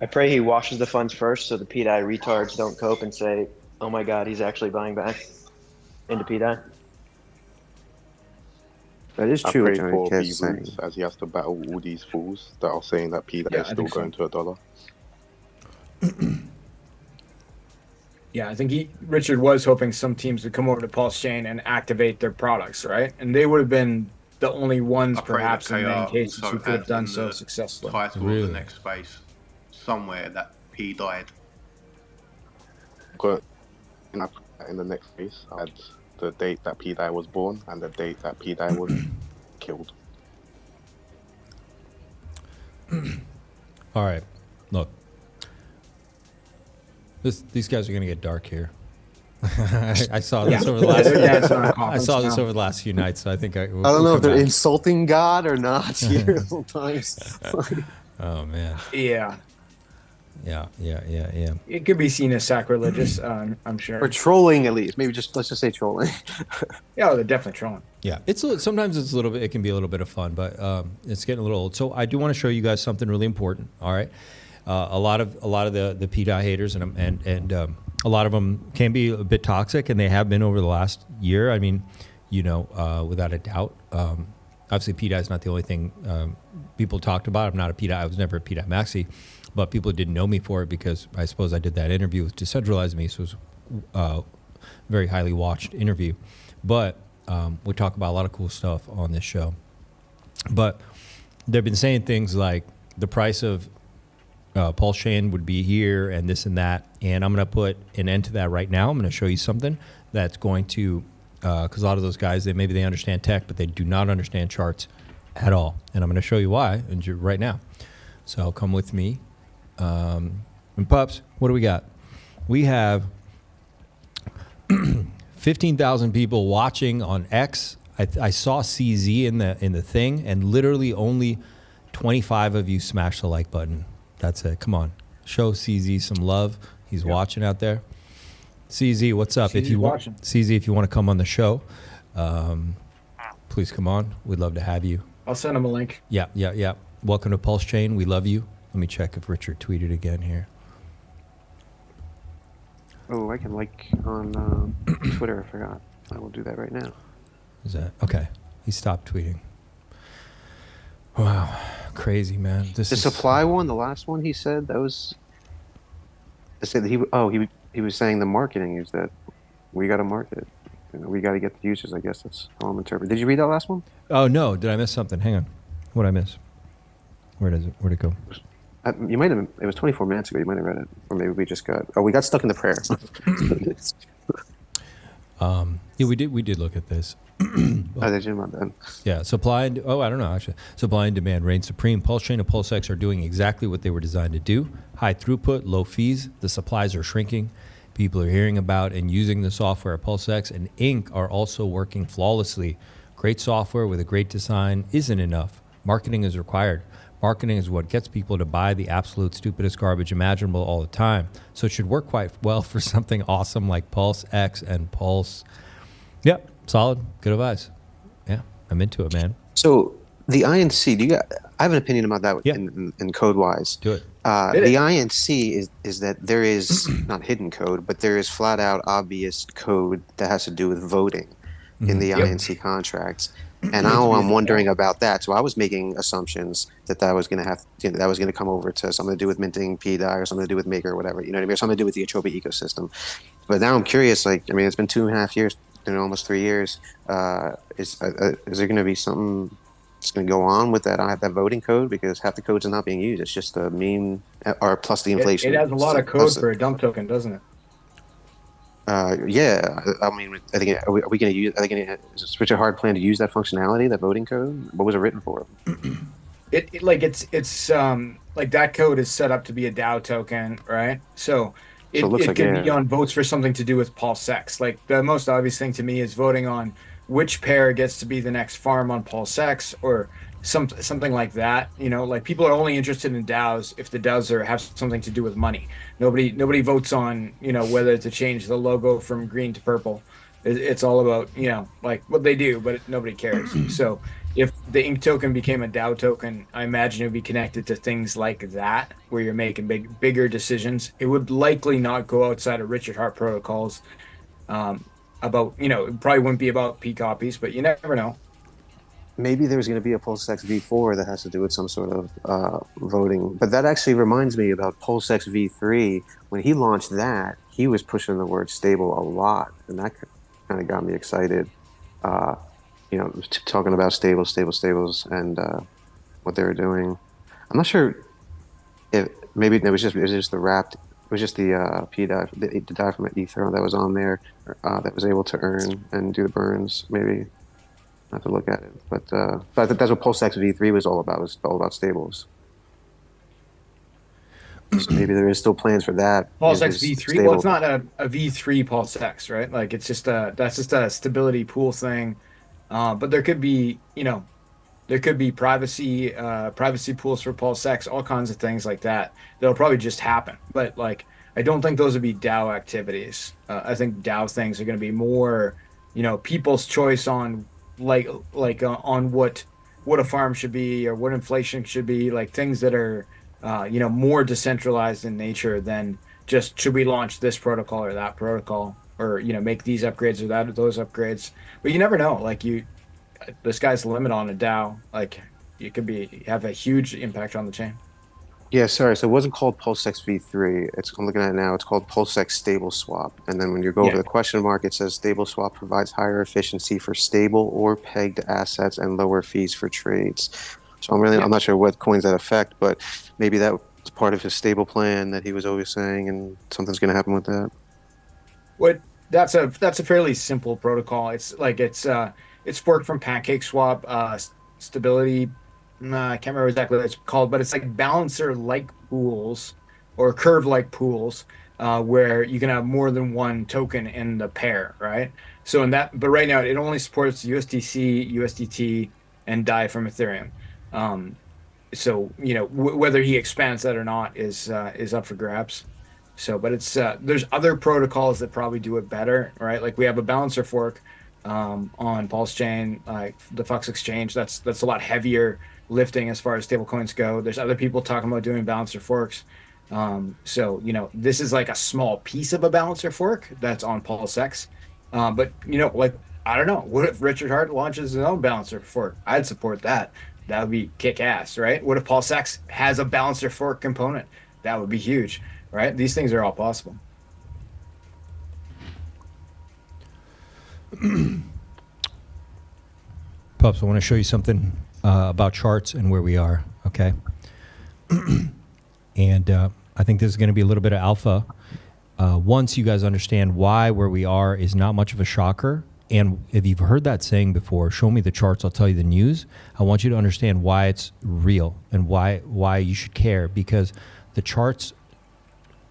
I pray he washes the funds first so the pDAI retards don't cope and say, oh my god, he's actually buying back into pDAI. That is I true pray what Johnny for K's saying. Beavers as he has to battle all these fools that are saying that pDAI Yeah, is I still think so. going to $1. Yeah, I think Richard was hoping some teams would come over to Pulse Chain and activate their products, right? And they would have been the only ones, I pray perhaps that in many KR cases, also who could have adds done in so the successfully. title of Really? the next space somewhere that P died. Got in the next phase, I had the date that pDAI was born and the date that pDAI was killed. All right, look. These guys are gonna get dark here. I saw this over the last. I saw this over the last few nights. So I think I don't know if they're insulting God or not here sometimes. Oh man. Yeah. Yeah. It could be seen as sacrilegious, I'm sure. Or trolling at least. Maybe let's just say trolling. Yeah, they're definitely trolling. Yeah, sometimes it's a little bit. It can be a little bit of fun, but it's getting a little old. So I do want to show you guys something really important. All right, a lot of the pDAI haters and a lot of them can be a bit toxic, and they have been over the last year. I mean, without a doubt. Obviously, pDAI is not the only thing people talked about. I'm not a pDAI. I was never a pDAI maxi, but people didn't know me for it because I suppose I did that interview with Decentralized Me, so it was a very highly watched interview. But we talk about a lot of cool stuff on this show. But they've been saying things like the price of Pulse Chain would be here and this and that. And I'm going to put an end to that right now. I'm going to show you something that's going to, because a lot of those guys, maybe they understand tech, but they do not understand charts at all. And I'm going to show you why right now. So come with me. And pups, what do we got? We have 15,000 people watching on X. I saw CZ in the thing, and literally only 25 of you smashed the like button. That's it. Come on, show CZ some love. He's watching out there. CZ, what's up? CZ's watching. CZ, if you want to come on the show, please come on. We'd love to have you. I'll send him a link. Yeah. Welcome to Pulse Chain. We love you. Let me check if Richard tweeted again here. Oh, I can like on Twitter. I forgot. I will do that right now. Is that okay? He stopped tweeting. Wow, crazy man. The supply one, the last one he said that was. I said that he was saying the marketing is that we got to market. We got to get the users. I guess that's how I'm interpreting. Did you read that last one? Oh no, did I miss something? Hang on, what did I miss? Where'd it go? You might have. It was 24 minutes ago. You might have read it, or maybe we just got. Oh, we got stuck in the prayer. Yeah, we did look at this. Oh, did you? My bad. Yeah, I don't know actually. Supply and demand reign supreme. Pulse Chain and PulseX are doing exactly what they were designed to do. High throughput, low fees. The supplies are shrinking. People are hearing about and using the software at PulseX, and Inc. are also working flawlessly. Great software with a great design isn't enough. Marketing is required. Marketing is what gets people to buy the absolute stupidest garbage imaginable all the time. So it should work quite well for something awesome like PulseX and Pulse. Yep, solid, good advice. Yeah, I'm into it, man. So the INC, I have an opinion about that in code wise. Do it. The INC is that there is not hidden code, but there is flat out obvious code that has to do with voting in the INC contracts. And now I'm wondering about that. So I was making assumptions that was going to have, that was going to come over to something to do with minting pDAI or something to do with Maker or whatever, you know what I mean? Or something to do with the Atropa ecosystem. But now I'm curious, like, I mean, it's been 2.5 years, almost 3 years. Is there going to be something that's going to go on with that voting code? Because half the codes are not being used. It's just a meme, or plus the inflation. It has a lot of code for a dump token, doesn't it? Yeah, I mean, I think are we going to use? Is Richard Hart plan to use that functionality, that voting code? What was it written for? It's like that code is set up to be a DAO token, right? So it can be on votes for something to do with PulseX. Like the most obvious thing to me is voting on which pair gets to be the next farm on PulseX or something like that. You know, like people are only interested in DAOs if the DAOs have something to do with money. Nobody votes on, you know, whether to change the logo from green to purple. It's all about, you know, like what they do, but nobody cares. So if the ink token became a DAO token, I imagine it would be connected to things like that, where you're making bigger decisions. It would likely not go outside of Richard Hart protocols. About, you know, it probably wouldn't be about P copies, but you never know. Maybe there's going to be a PulseX v4 that has to do with some sort of voting. But that actually reminds me about PulseX v3. When he launched that, he was pushing the word stable a lot, and that kind of got me excited. You know, talking about stables, and what they were doing. I'm not sure if maybe it was just the wrapped. It was just the pDAI, the DAI from Ether that was on there that was able to earn and do the burns. Maybe I have to look at it, but I think that's what PulseX v3 was all about. It was all about stables. So maybe there is still plans for that. PulseX v3. Well, it's not a v3 PulseX, right? Like it's just that's just a stability pool thing. But there could be, you know, there could be privacy pools for PulseX, all kinds of things like that. That'll probably just happen. But like, I don't think those would be DAO activities. I think DAO things are going to be more, you know, people's choice on on what a farm should be or what inflation should be, like things that are, you know, more decentralized in nature than just should we launch this protocol or that protocol, or, you know, make these upgrades or those upgrades. But you never know. Like the sky's the limit on a DAO. Like it could have a huge impact on the chain. Yeah, sorry. So it wasn't called PulseX v3. I'm looking at it now. It's called PulseX Stable Swap. And then when you go over the question mark, it says Stable Swap provides higher efficiency for stable or pegged assets and lower fees for trades. So I'm not sure what coins that affect, but maybe that was part of his stable plan that he was always saying, and something's going to happen with that. That's a fairly simple protocol. It's forked from PancakeSwap, stability. I can't remember exactly what it's called, but it's like balancer-like pools or curve-like pools where you can have more than one token in the pair, right? So but right now it only supports USDC, USDT, and DAI from Ethereum. So you know whether he expands that or not is up for grabs. So, but it's there's other protocols that probably do it better, right? Like we have a balancer fork on Pulse Chain, like the Fux Exchange. That's a lot heavier lifting as far as stablecoins go. There's other people talking about doing balancer forks. So, you know, this is like a small piece of a balancer fork that's on PulseX. But, you know, like, I don't know. What if Richard Hart launches his own balancer fork? I'd support that. That would be kick ass, right? What if PulseX has a balancer fork component? That would be huge, right? These things are all possible. Pups, I want to show you something about charts and where we are, okay? And I think this is going to be a little bit of alpha. Once you guys understand why where we are is not much of a shocker, and if you've heard that saying before, show me the charts, I'll tell you the news. I want you to understand why it's real and why you should care, because the charts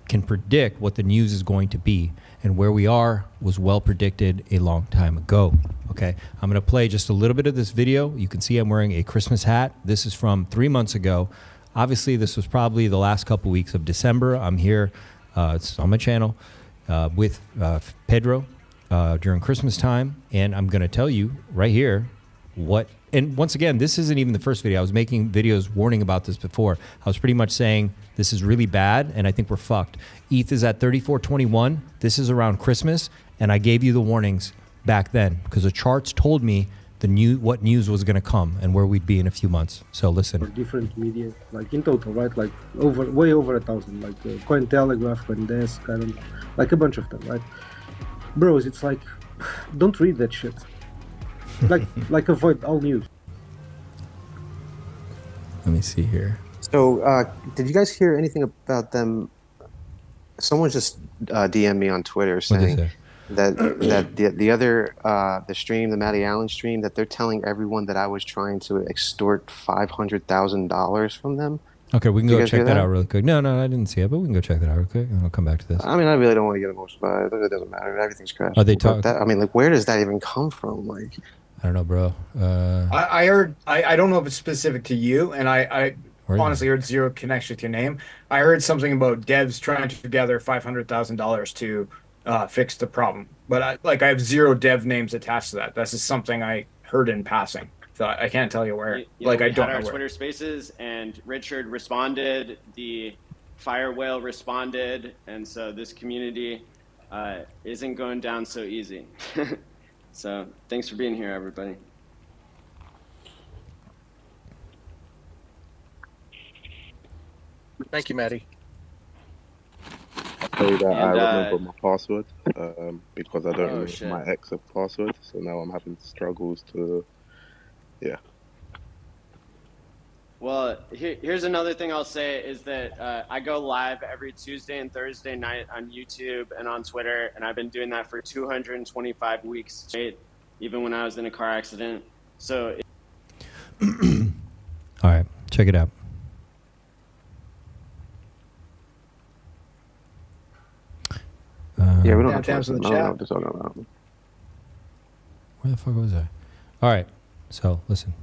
can predict what the news is going to be, and where we are was well predicted a long time ago. Okay, I'm going to play just a little bit of this video. You can see I'm wearing a Christmas hat. This is from 3 months ago. Obviously, this was probably the last couple weeks of December. I'm here, it's on my channel, with Pedro during Christmas time, and I'm going to tell you right here what, and once again, this isn't even the first video. I was making videos warning about this before. I was pretty much saying this is really bad and I think we're fucked. ETH is at 34.21. This is around Christmas, and I gave you the warnings back then because the charts told me what news was going to come and where we'd be in a few months. So listen. Different media, like in total, right? Like way over 1,000, like Cointelegraph, Coindesk, I don't know, like a bunch of them, right? Bros, it's like, don't read that shit. Like avoid all news. Let me see here. So, did you guys hear anything about them? Someone just DM'd me on Twitter saying that the other the stream, the Matty Allen stream, that they're telling everyone that I was trying to extort $500,000 from them. Okay, we can go check that out really quick. No, I didn't see it, but we can go check that out real quick, and I'll come back to this. I mean, I really don't want to get emotional about it. It doesn't matter. Everything's crashed. Are they talking? I mean, like, where does that even come from? Like, I don't know, bro. I heard. I don't know if it's specific to you, and I honestly heard zero connection to your name. I heard something about devs trying to gather $500,000 to fix the problem, but I have zero dev names attached to that. That's just something I heard in passing. So I can't tell you where. I don't had know our where. Twitter Spaces, and Richard responded. The Fire Whale responded, and so this community isn't going down so easy. So thanks for being here, everybody. Thank you, Maddie. I'll tell you that I remember my password because I don't remember my exit password. So now I'm having struggles to, yeah. Well, here's another thing I'll say is that I go live every Tuesday and Thursday night on YouTube and on Twitter, and I've been doing that for 225 weeks straight, even when I was in a car accident. So. All right, check it out. Yeah, we don't have to to. Where the fuck was I? All right, so listen.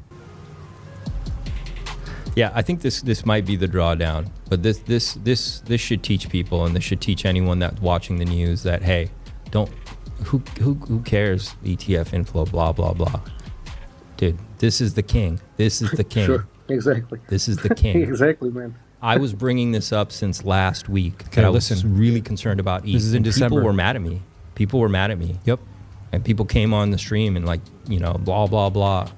Yeah, I think this might be the drawdown, but this should teach people, and this should teach anyone that's watching the news that, hey, who cares ETF inflow, blah blah blah. Dude, this is the king. This is the king. Sure, exactly. This is the king. Exactly, man. I was bringing this up since last week. Okay, I was really concerned about ETH. This is in December. People were mad at me. Yep. And people came on the stream and blah blah blah.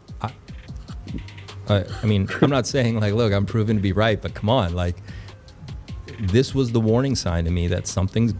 I mean, I'm not saying look, I'm proven to be right, but come on, this was the warning sign to me that something's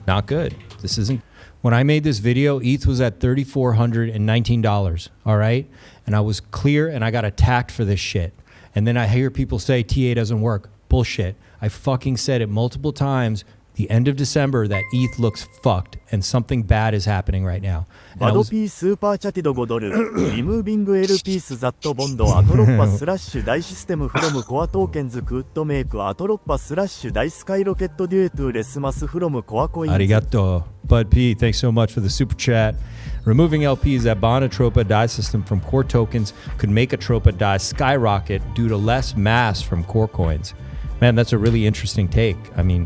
not good. This isn't. When I made this video, ETH was at $3,419, all right? And I was clear, and I got attacked for this shit. And then I hear people say TA doesn't work. Bullshit. I fucking said it multiple times the end of December that ETH looks fucked and something bad is happening right now.バドピースーパーチャティド5ドル Removing LPs that bond Atropa slash DAI system from core tokens could make Atropa slash DAI skyrocket due to less mass from core coins. Arigato. Bud P, thanks so much for the super chat. Removing LPs that bond Atropa DAI system from core tokens could make Atropa DAI skyrocket due to less mass from core coins. Man, that's a really interesting take. I mean,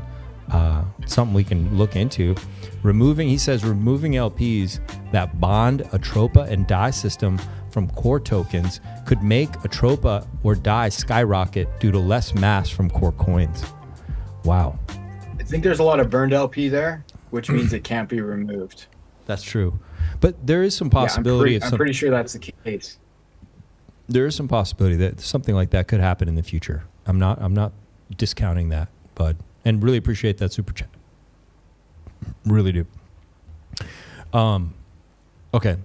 something we can look into. He says removing LPs that bond Atropa and DAI system from core tokens could make Atropa or DAI skyrocket due to less mass from core coins. Wow. I think there's a lot of burned LP there, which means it can't be removed. That's true. But there is some possibility I'm pretty sure that's the case. There is some possibility that something like that could happen in the future. I'm not discounting that, Bud. And really appreciate that super chat. Really do. Okay.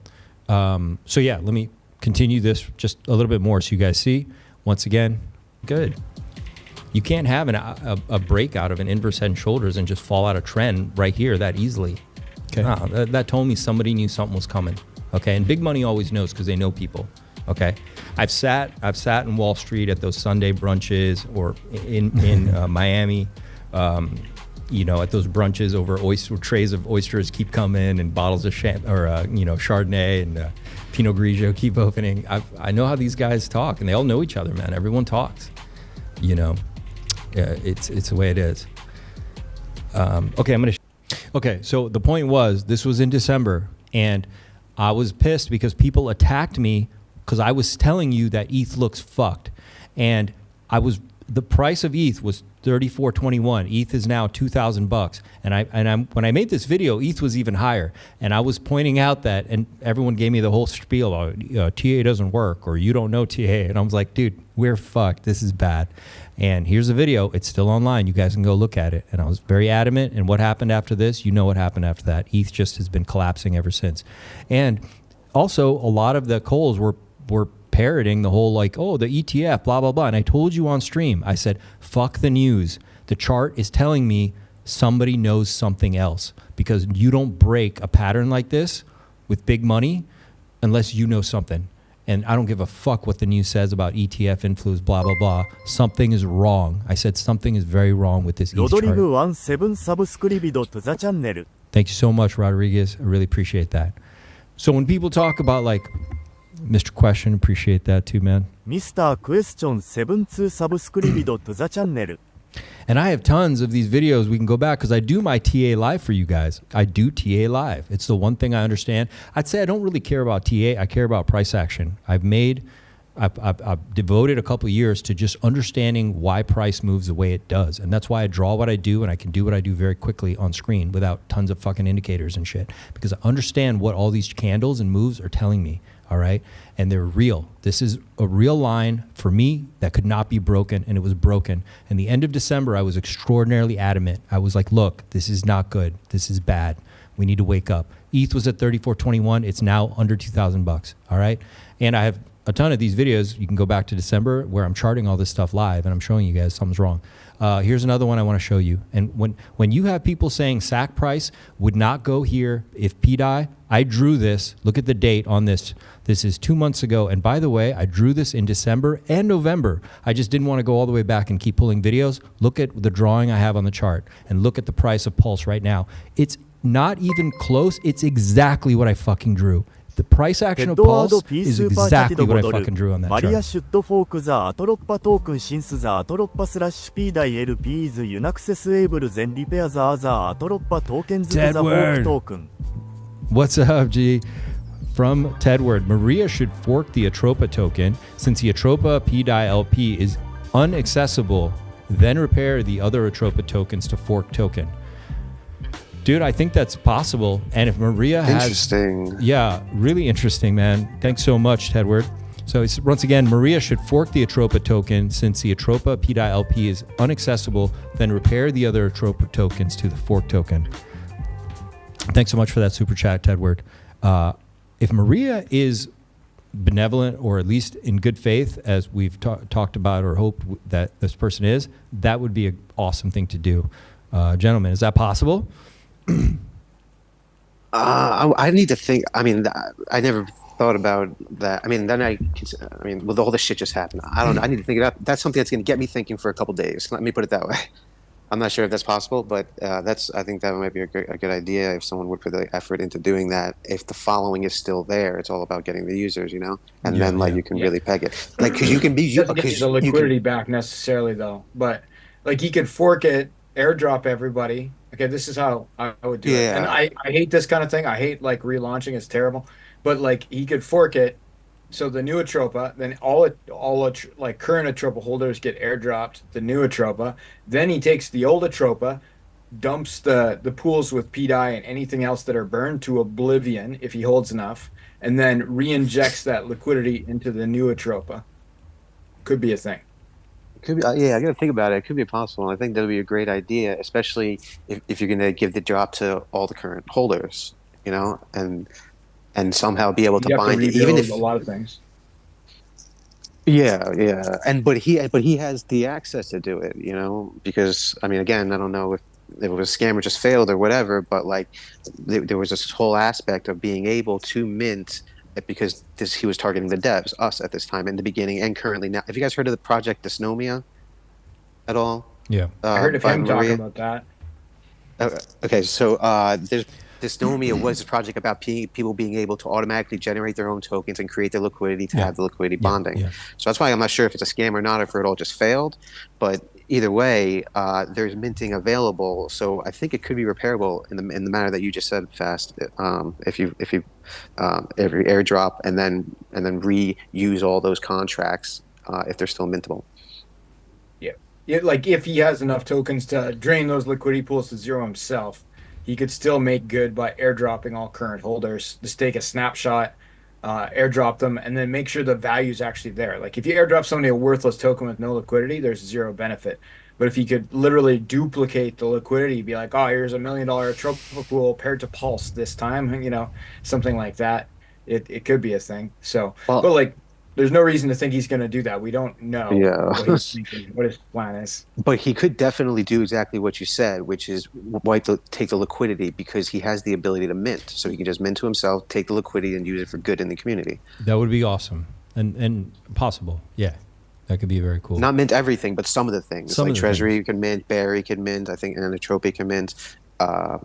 So yeah, let me continue this just a little bit more so you guys see. Once again, good. You can't have a breakout of an inverse head and shoulders and just fall out of trend right here that easily. Okay. That told me somebody knew something was coming. Okay. And big money always knows because they know people. Okay. I've sat in Wall Street at those Sunday brunches or in Miami. At those brunches over trays of oysters keep coming and bottles of Chardonnay and Pinot Grigio keep opening. I know how these guys talk, and they all know each other, man. Everyone talks. It's the way it is. Okay, so the point was this was in December, and I was pissed because people attacked me because I was telling you that ETH looks fucked, and the price of ETH was 34.21. ETH is now $2,000, and when I made this video, ETH was even higher, and I was pointing out that, and everyone gave me the whole spiel, TA doesn't work, or you don't know TA, and I was like, dude, we're fucked. This is bad. And here's a video. It's still online. You guys can go look at it. And I was very adamant. And what happened after this? You know what happened after that. ETH just has been collapsing ever since. And also, a lot of the calls were parroting the whole like, oh, the ETF, blah, blah, blah. And I told you on stream, I said, fuck the news. The chart is telling me somebody knows something else, because you don't break a pattern like this with big money unless you know something. And I don't give a fuck what the news says about ETF inflows, blah, blah, blah. Something is wrong. I said something is very wrong with this ETH chart. Thank you so much, Rodriguez. I really appreciate that. So when people talk about like, Mr. Question, appreciate that too, man. Mr. Question 72 subscribe to the channel. And I have tons of these videos. We can go back because I do my TA live for you guys. I do TA live. It's the one thing I understand. I'd say I don't really care about TA. I care about price action. I've devoted a couple of years to just understanding why price moves the way it does. And that's why I draw what I do, and I can do what I do very quickly on screen without tons of fucking indicators and shit. Because I understand what all these candles and moves are telling me. All right. And they're real. This is a real line for me that could not be broken, and it was broken. And the end of December, I was extraordinarily adamant. I was like, look, this is not good. This is bad. We need to wake up. ETH was at 34.21. It's now under $2,000. All right. And I have a ton of these videos. You can go back to December where I'm charting all this stuff live, and I'm showing you guys something's wrong. Here's another one I want to show you. And when you have people saying SAC price would not go here if pDAI, I drew this. Look at the date on this. This is 2 months ago. And by the way, I drew this in December and November. I just didn't want to go all the way back and keep pulling videos. Look at the drawing I have on the chart and look at the price of Pulse right now. It's not even close. It's exactly what I fucking drew. The price action of Pulse is exactly what I fucking drew on that Maria chart. should fork the Atropa token since the Atropa / pDAI LP is inaccessible, then repair the other Atropa tokens to the fork token. What's up, G? From Tedward, Maria should fork the Atropa token since the Atropa pDAI LP is unaccessible, then repair the other Atropa tokens to fork token. Dude, I think that's possible. And if Maria has... Interesting. Yeah, really interesting, man. Thanks so much, Tedward. So it's, once again, Maria should fork the Atropa token since the Atropa pDAI LP is unaccessible, then repair the other Atropa tokens to the fork token. Thanks so much for that super chat, Tedward. If Maria is benevolent, or at least in good faith, as we've talked about or hoped that this person is, that would be an awesome thing to do. Gentlemen, is that possible? I need to think. I mean, I never thought about that. I mean, then I mean, with all this shit just happened, I don't know. I need to think about. That's something that's going to get me thinking for a couple days. Let me put it that way. I'm not sure if that's possible, but I think that might be a good idea if someone would put the effort into doing that. If the following is still there, it's all about getting the users, you know, and then you can really peg it. Like, because you can be doesn't get the liquidity back necessarily though, but like he could fork it, airdrop everybody. Okay, this is how I would do it. And I hate this kind of thing. I hate like relaunching. It's terrible. But like he could fork it, so the new Atropa, then all like current Atropa holders get airdropped the new Atropa. Then he takes the old Atropa, dumps the pools with pDAI and anything else that are burned to oblivion if he holds enough, and then re-injects that liquidity into the new Atropa. Could be a thing. Could be, yeah, I got to think about it. It could be possible. I think that would be a great idea, especially if you're going to give the drop to all the current holders, you know, and somehow be able to bind it, even if a lot of things. Yeah, but he has the access to do it, you know, because I mean, again, I don't know if it was a scam or just failed or whatever, but like there was this whole aspect of being able to mint. Because he was targeting the devs, us at this time in the beginning and currently now. Have you guys heard of the project Dysnomia at all? Yeah, I heard of him talking about that. Okay, so there's Dysnomia was a project about people being able to automatically generate their own tokens and create their liquidity to have the liquidity bonding. So that's why I'm not sure if it's a scam or not, if it all just failed. But either way, there's minting available, so I think it could be repairable in the manner that you just said, Fast. If you every airdrop and then reuse all those contracts if they're still mintable. Yeah, like if he has enough tokens to drain those liquidity pools to zero himself, he could still make good by airdropping all current holders. Just take a snapshot, airdrop them, and then make sure the value is actually there. Like if you airdrop somebody a worthless token with no liquidity, there's zero benefit. But if you could literally duplicate the liquidity, be like, oh, here's $1 million Atropa pool paired to Pulse this time, you know, something like that, it could be a thing. So, but like, there's no reason to think he's going to do that. We don't know what he's thinking, what his plan is. But he could definitely do exactly what you said, which is take the liquidity, because he has the ability to mint. So he can just mint to himself, take the liquidity, and use it for good in the community. That would be awesome and possible. Yeah, that could be very cool. Not mint everything, but some of the things. Some like of the Treasury things. you can mint, Barry can mint, I think, and Atropa can mint. I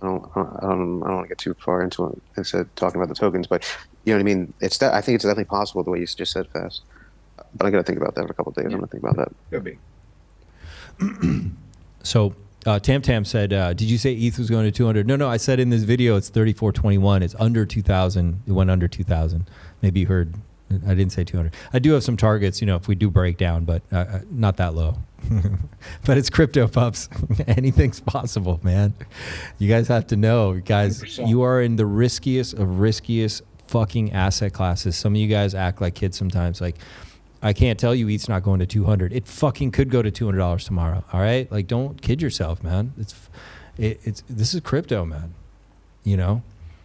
don't want to get too far into it instead of talking about the tokens, but you know what I mean. I think it's definitely possible the way you just said, Fast. But I got to think about that for a couple of days. I'm gonna think about that. Could be. So Tam Tam said, did you say ETH was going to 200? No, I said in this video it's 34.21. It's under 2,000. It went under 2,000. Maybe you heard. I didn't say 200. I do have some targets, you know, if we do break down, but not that low. But it's crypto, pups. Anything's possible, man. You guys have to know, guys, 100%. You are in the riskiest of riskiest fucking asset classes. Some of you guys act like kids sometimes. Like, I can't tell you ETH's not going to 200. It fucking could go to $200 tomorrow. All right? Like, don't kid yourself, man. This is crypto, man. You know?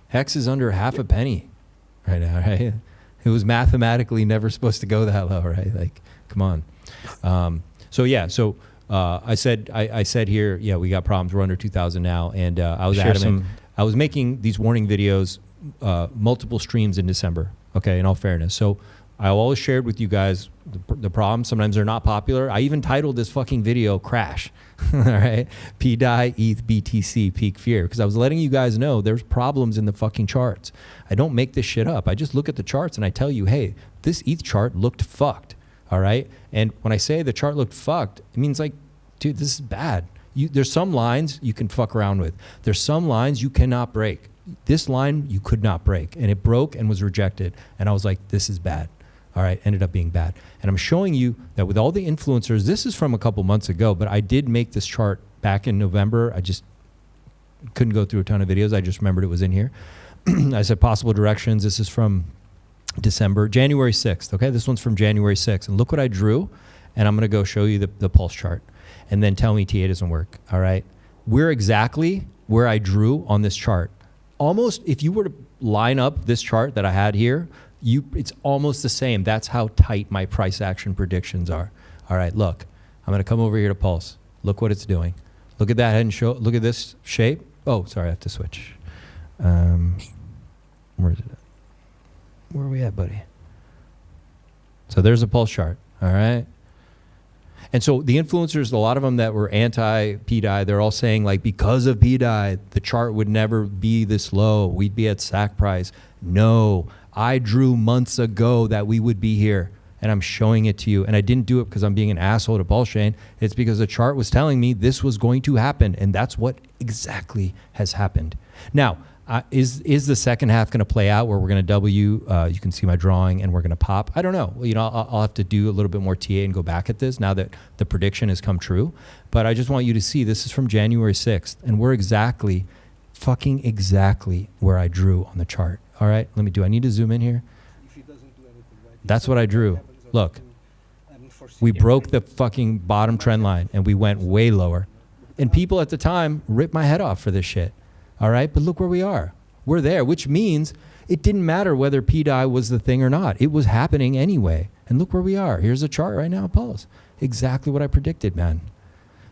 Hex is under half a penny right now, right? It was mathematically never supposed to go that low, right? Like, come on. I said here, yeah, we got problems. We're under 2,000 now, and I was adamant. I was making these warning videos, multiple streams in December. Okay, in all fairness, so I always shared with you guys the problem. Sometimes they're not popular. I even titled this fucking video "Crash." All right, pDAI, ETH, BTC, peak fear, because I was letting you guys know there's problems in the fucking charts. I don't make this shit up. I just look at the charts and I tell you, hey, this ETH chart looked fucked. All right, and when I say the chart looked fucked, it means like, dude, this is bad. There's some lines you can fuck around with. There's some lines you cannot break. This line you could not break, and it broke and was rejected. And I was like, this is bad. All right, ended up being bad. And I'm showing you that with all the influencers, this is from a couple months ago, but I did make this chart back in November. I just couldn't go through a ton of videos. I just remembered it was in here. I said possible directions. This is from January 6th. Okay, this one's from January 6th. And look what I drew. And I'm going to go show you the pulse chart. And then tell me TA doesn't work. All right, we're exactly where I drew on this chart. Almost, if you were to line up this chart that I had here, it's almost the same. That's how tight my price action predictions are. All right, look, I'm going to come over here to Pulse. Look what it's doing. Look at that head and shoulder. Look at this shape. Oh, sorry, I have to switch. Where is it? Where are we at, buddy? So there's a Pulse chart. All right. And so the influencers, a lot of them that were anti-pDAI, they're all saying like, because of pDAI, the chart would never be this low. We'd be at sack price. No, I drew months ago that we would be here, and I'm showing it to you. And I didn't do it because I'm being an asshole to Pulse Chain. It's because the chart was telling me this was going to happen, and that's what exactly has happened. Now, is the second half going to play out where we're going to W? You can see my drawing, and we're going to pop. I don't know. You know, I'll have to do a little bit more TA and go back at this now that the prediction has come true. But I just want you to see this is from January 6th, and we're exactly where I drew on the chart. All right, do I need to zoom in here? That's what I drew. Look, we broke the fucking bottom trend line, and we went way lower. And people at the time ripped my head off for this shit. All right, but look where we are. We're there, which means it didn't matter whether pDAI was the thing or not. It was happening anyway. And look where we are. Here's a chart right now, Pulse. Exactly what I predicted, man.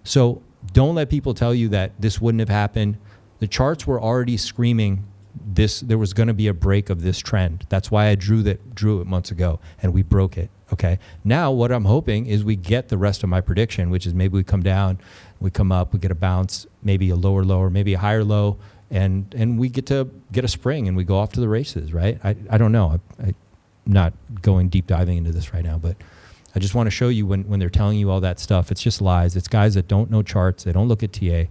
So don't let people tell you that this wouldn't have happened. The charts were already screaming there was going to be a break of this trend. That's why I drew it months ago, and we broke it. Okay. Now what I'm hoping is we get the rest of my prediction, which is maybe we come down, we come up, we get a bounce, maybe a lower, maybe a higher low, and we get to get a spring and we go off to the races, right? I don't know. I'm not going deep diving into this right now, but I just want to show you when they're telling you all that stuff, it's just lies. It's guys that don't know charts. They don't look at TA.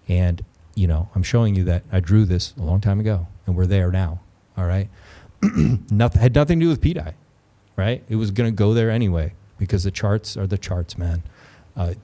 And, you know, I'm showing you that I drew this a long time ago and we're there now. All right. Had nothing to do with pDAI, right? It was going to go there anyway because the charts are the charts, man.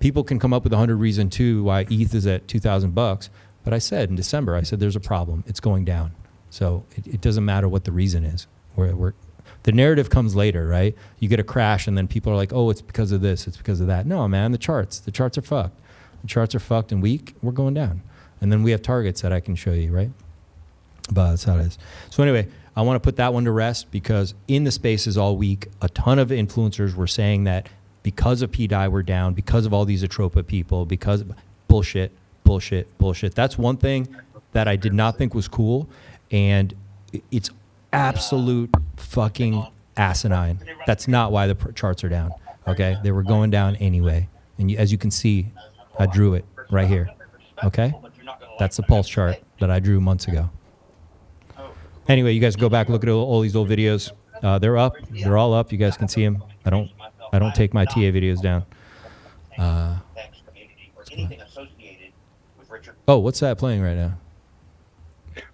People can come up with 100 reasons too why ETH is at $2,000, but I said in December, I said there's a problem. It's going down. So it doesn't matter what the reason is. The narrative comes later, right? You get a crash and then people are like, oh, it's because of this, it's because of that. No, man, the charts are fucked. The charts are fucked and weak. We're going down. And then we have targets that I can show you, right? But that's how it is. So anyway, I want to put that one to rest because in the spaces all week, a ton of influencers were saying that because of pDAI we're down, because of all these Atropa people, because of bullshit. That's one thing that I did not think was cool. And it's absolute fucking asinine. That's not why the charts are down. Okay, they were going down anyway. And as you can see, I drew it right here. Okay, that's the pulse chart that I drew months ago. Anyway, you guys go back, look at all these old videos. They're up. They're all up. You guys can see them. I don't take my TA videos down. Oh, what's that playing right now?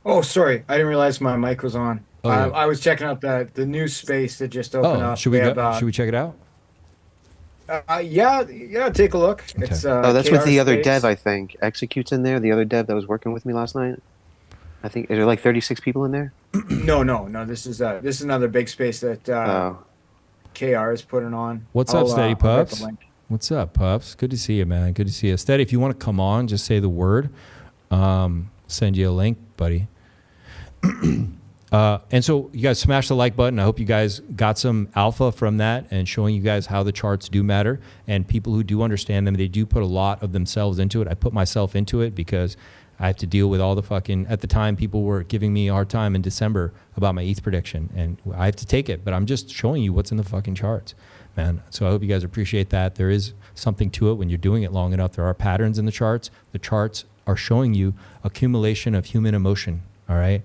Oh, sorry. I didn't realize my mic was on. Oh, yeah. I was checking out the new space that just opened up. Should we check it out? Yeah, take a look. Okay. It's that's KR with the other space. dev, I think. Execute's in there, the other dev that was working with me last night. I think, is there like 36 people in there? No. This is another big space that KR is putting on. What's up, Steady I'll get Pups? the link. What's up, Pups? Good to see you, man. Good to see you. Steady, if you want to come on, just say the word. Send you a link, buddy. And so you guys smash the like button. I hope you guys got some alpha from that and showing you guys how the charts do matter. And people who do understand them, they do put a lot of themselves into it. I put myself into it because I have to deal with all the fucking, at the time, people were giving me a hard time in December about my ETH prediction. And I have to take it, but I'm just showing you what's in the fucking charts, man. So I hope you guys appreciate that. There is something to it when you're doing it long enough. There are patterns in the charts. The charts are showing you accumulation of human emotion, all right?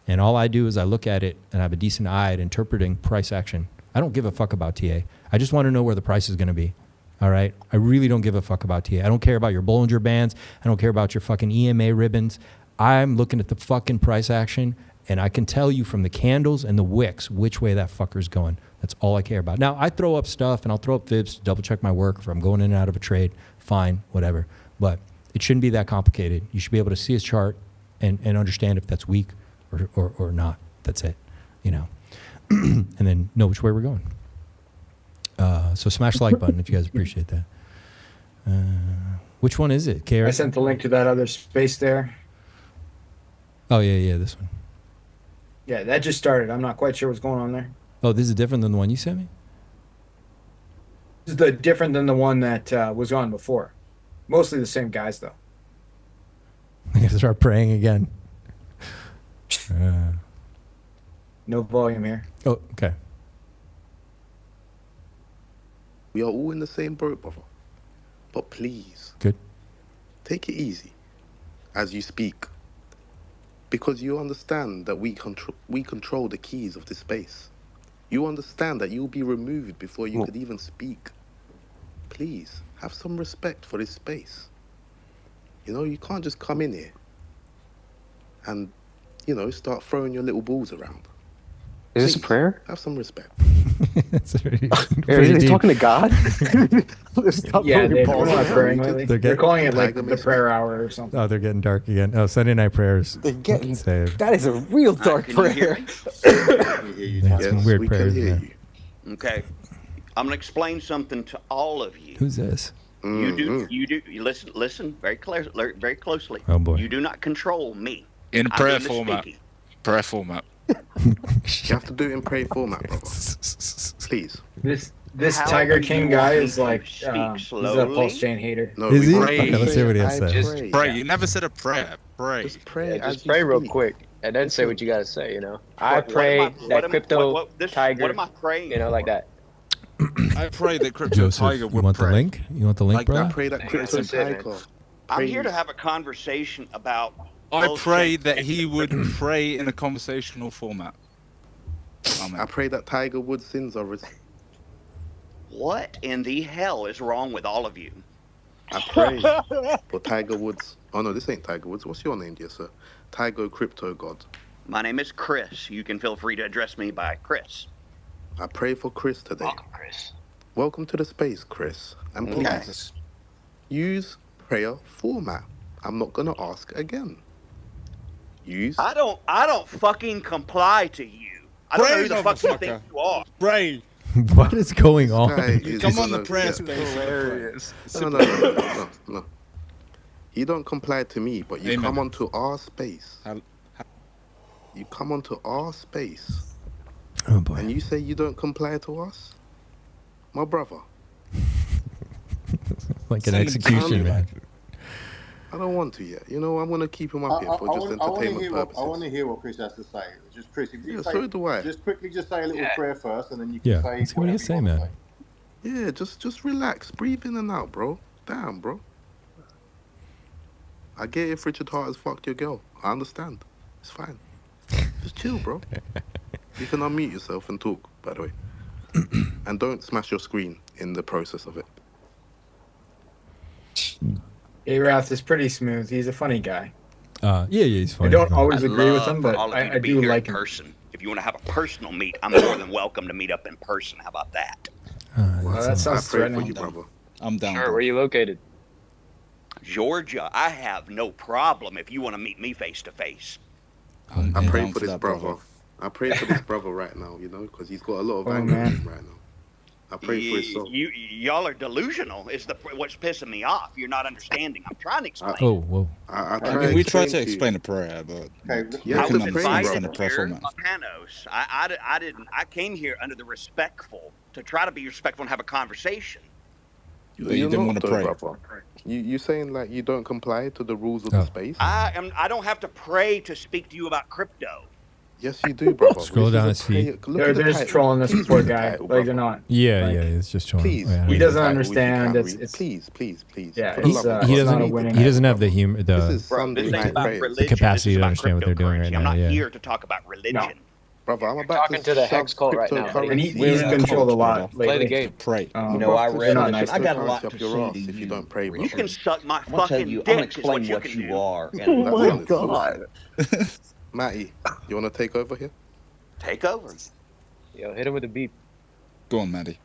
And all I do is I look at it and I have a decent eye at interpreting price action. I don't give a fuck about TA. I just want to know where the price is going to be. All right? I really don't give a fuck about TA. I don't care about your Bollinger Bands. I don't care about your fucking EMA ribbons. I'm looking at the fucking price action and I can tell you from the candles and the wicks which way that fucker's going. That's all I care about. Now, I throw up stuff and I'll throw up fibs to double check my work if I'm going in and out of a trade. Fine, whatever. But it shouldn't be that complicated. You should be able to see his chart and understand if that's weak or not. That's it, you know. And then know which way we're going. So smash the like button if you guys appreciate that. Which one is it, KR? I sent the link to that other space there. Oh, yeah, this one. Yeah, that just started. I'm not quite sure what's going on there. Oh, this is different than the one you sent me? This is different than the one that was on before. Mostly the same guys, though. I gotta start praying again. No volume here. Oh, okay. We are all in the same boat, brother. But please, good. Take it easy as you speak, because you understand that we control the keys of this space. You understand that you'll be removed before you could even speak. Please have some respect for this space. You know, you can't just come in here and, you know, start throwing your little balls around. Is this a prayer? Have some respect. That's pretty Are they deep. talking to God? Stop Yeah, throwing your balls not around. praying lately. They're calling it like the prayer hour or something. Oh, they're getting dark again. Oh, Sunday night prayers. They're getting Saved. that is a real dark prayer. Yeah, some weird prayers. Yeah. Okay, I'm gonna explain something to all of you. Who's this? You listen very closely. Oh boy. You do not control me. In I'm prayer doing the format. speaking. Prayer format. You have to do it in prayer format, brother. Please. This How Tiger are King you guy wanting is like to speak he's a slowly? Pulse Chain hater. No, Is he? Pray. Okay, let's hear what he has to say. Just pray. You never said a prayer. Pray. Just pray. Yeah, just pray real quick and then say what you gotta say. You know, I pray what that am- crypto what this- tiger. what am I praying You know, like that. I pray that Crypto Joseph, Tiger you would want pray. the link? You want the link, Like bro? that. Pray that crypto That's it, man. tiger. I'm here to have a conversation about. I Pulse pray Chain that he would pray in a conversational format. I pray that Tiger Woods' sins are What in the hell is wrong with all of you? I pray for Tiger Woods. Oh no, this ain't Tiger Woods. What's your name, dear sir? Tiger Crypto God. My name is Chris. You can feel free to address me by Chris. I pray for Chris today. Welcome, Chris. Welcome to the space, Chris. And please Okay. use prayer format. I'm not gonna ask again. Use. I don't fucking comply to you. I don't know who the fuck you think you are. Pray. What is going Guy on? is Come on gonna the prayer get space. hilarious. No. You don't comply to me, but you Amen. come onto our space. You come onto our space. Oh boy. And you say you don't comply to us? My brother. Like an execution, man. I don't want to yet. You know, I'm going to keep him up here for just entertainment purposes. I want to hear what Chris has to say. Just Chris, if you Yeah, say, so do I. just quickly say a little prayer first, and then you can Yeah, say. let's see what he has to say, man. Yeah, just relax. Breathe in and out, bro. Damn, bro. I get if Richard Hart has fucked your girl. I understand. It's fine. Just chill, bro. You can unmute yourself and talk, by the way. And don't smash your screen in the process of it. Arath is pretty smooth. He's a funny guy. Yeah, he's funny. I don't always I'd agree with love him, for but all of you I to be do here like in him. person. If you want to have a personal meet, I'm more than welcome to meet up in person. How about that? Well, that I sounds pray for threatening. you, brother. I'm down. Sure, where are you located? Georgia, I have no problem if you want to meet me face to face. I pray down for for this that, brother. brother. I pray for this brother right now, you know, because he's got a lot of Oh, anger in man. him right now. I pray for his soul. Y'all are delusional. Is what's pissing me off? You're not understanding. I'm trying to explain. Oh, whoa. I We tried to to you. explain the prayer, but You I have was to pray, invited brother. in the prayer here format. on Panos. I didn't. I came here under the respectful to try to be respectful and have a conversation. you You're didn't not, want to though, pray. brother. You saying like you don't comply to the rules of the space? I don't have to pray to speak to you about crypto. Yes, you do, brother. Scroll This down is his a feet. prayer- Look at the They're title. trolling this Please poor read the guy. title, Like they're brother. not. Yeah, Like, it's just showing. Please, Yeah, He read doesn't the title if you understand. can It's read. Please. Yeah, For the he's, love of God. he it's not a doesn't. winning He doesn't have idea. the humor, This is Bro, Sunday this ain't night about prayers. religion. capacity this is to about understand what they're doing right cryptocurrency. now, I'm not yeah. here to talk about religion. Brother, I'm about talking to the shove hex cult right now, buddy. And cryptocurrency. he's in been a trolled a cult, lot brother. lately. Play the game. Pray. Um, You know, I they're read not it. nice. I got a Cryptocurrency lot up to your say ass to if you you, don't pray, You brother. can suck my I'm gonna tell fucking you. I'm dick. gonna Is explain what you what can you do. are. Oh And my God. Matty, you want to take over here? Take over. Yo, hit him with a beep. Go on, Maddie.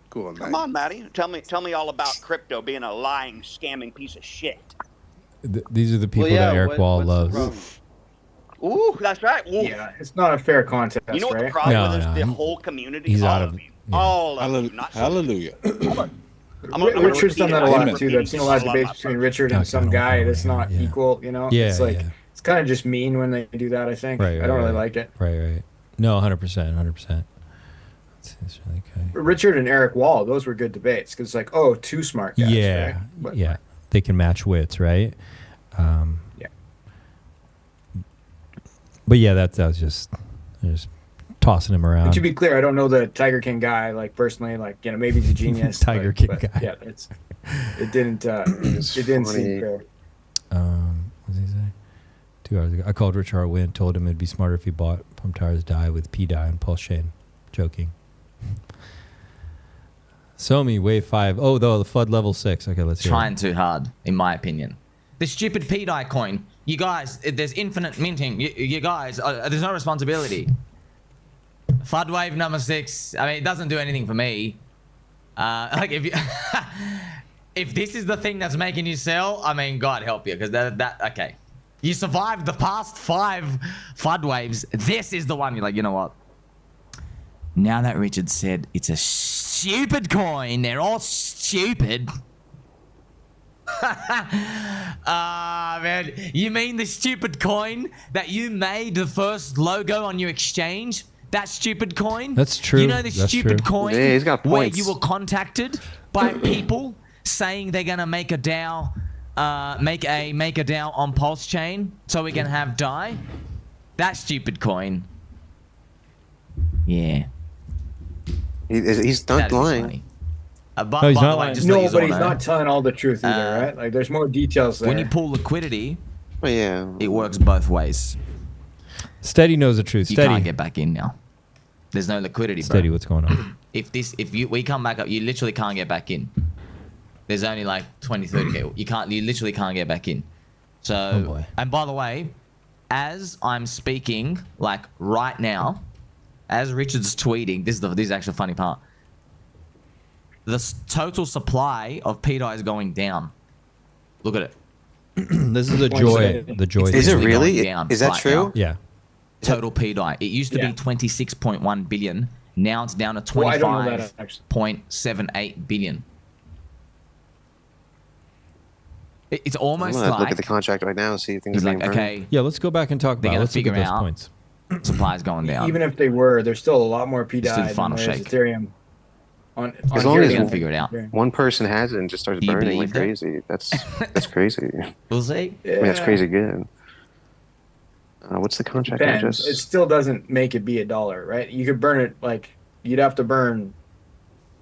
Go on, Come Matty. on, Matty. Tell me all about crypto being a lying, scamming piece of shit. These are the people that Eric Wall loves. Ooh, that's right. Ooh. Yeah, it's not a fair contest, You know what right? the problem No, with is? no, The he- whole community. he's all out of of- you. yeah. All of you. Not some. Hallelujah. Richard's done that a lot too. I've seen a lot of Amen. debates between Richard and some guy that's not equal. You know, Yeah, it's like yeah. it's kind of just mean when they do that. I think Right, I don't really right. like it. Right. No, 100%, 100%. It's really good. Richard and Eric Wall, those were good debates because it's like, oh, two smart guys. Yeah, right? But, yeah. They can match wits, right? Yeah. But yeah, that was just tossing him around. And to be clear, I don't know the Tiger King guy like personally. Like maybe he's a genius. Tiger King guy. Yeah, it didn't seem fair. What did he say? 2 hours ago, I called Richard Hart Wynn, told him it'd be smarter if he bought Pump Tires Die with pDAI and Pulse Chain. Joking. Somi, wave 5. Oh, the FUD level 6. Okay, let's hear trying it. too hard, in my opinion. The stupid pDAI coin. You guys, there's infinite minting. You guys, there's no responsibility. FUD wave number 6. I mean, it doesn't do anything for me. Like if you, if this is the thing that's making you sell, I mean, God help you, because that okay. You survived the past 5 FUD waves. This is the one you're like, you know what? Now that Richard said it's a stupid coin, they're all stupid. Man, you mean the stupid coin that you made the first logo on your exchange? That stupid coin? That's true. You know the That's stupid true. coin Yeah, he's got where points. you were contacted by people saying they're gonna make a DAO, make a DAO on Pulse Chain so we can have DAI? That stupid coin. Yeah. He's not That is lying. funny. No, By he's the not way, lying. just to let No, you but all he's know, not telling all the truth either, right? Like there's more details there. when you pull liquidity, Oh, yeah. it works both ways. Steady knows the truth. You Steady. can't get back in now. There's no liquidity, bro. Steady, what's going on? If we come back up, you literally can't get back in. There's only like 20, 30K. You literally can't get back in. So, and by the way, as I'm speaking, like right now, as Richard's tweeting, this is the actual funny part. The total supply of pDAI is going down. Look at it. This is the joy. The joy. Is it really? Is that true? Yeah. Total pDAI. It used to be 26.1 billion. Now it's down to 25.78 billion. It's almost I'm gonna like look at the contract right now and see if things are being burned. okay. Yeah, let's go back and talk about. Let's figure out points. Supply's going down. Even if they were, there's still a lot more pDAI Still the final than there is shake. Ethereum. As long as figure it out. one person has it and just starts Do you burning like believe crazy, that's crazy. We'll see. I mean, that's crazy good. What's the contract Depends. address? It still doesn't make it be $1, right? You could burn it like you'd have to burn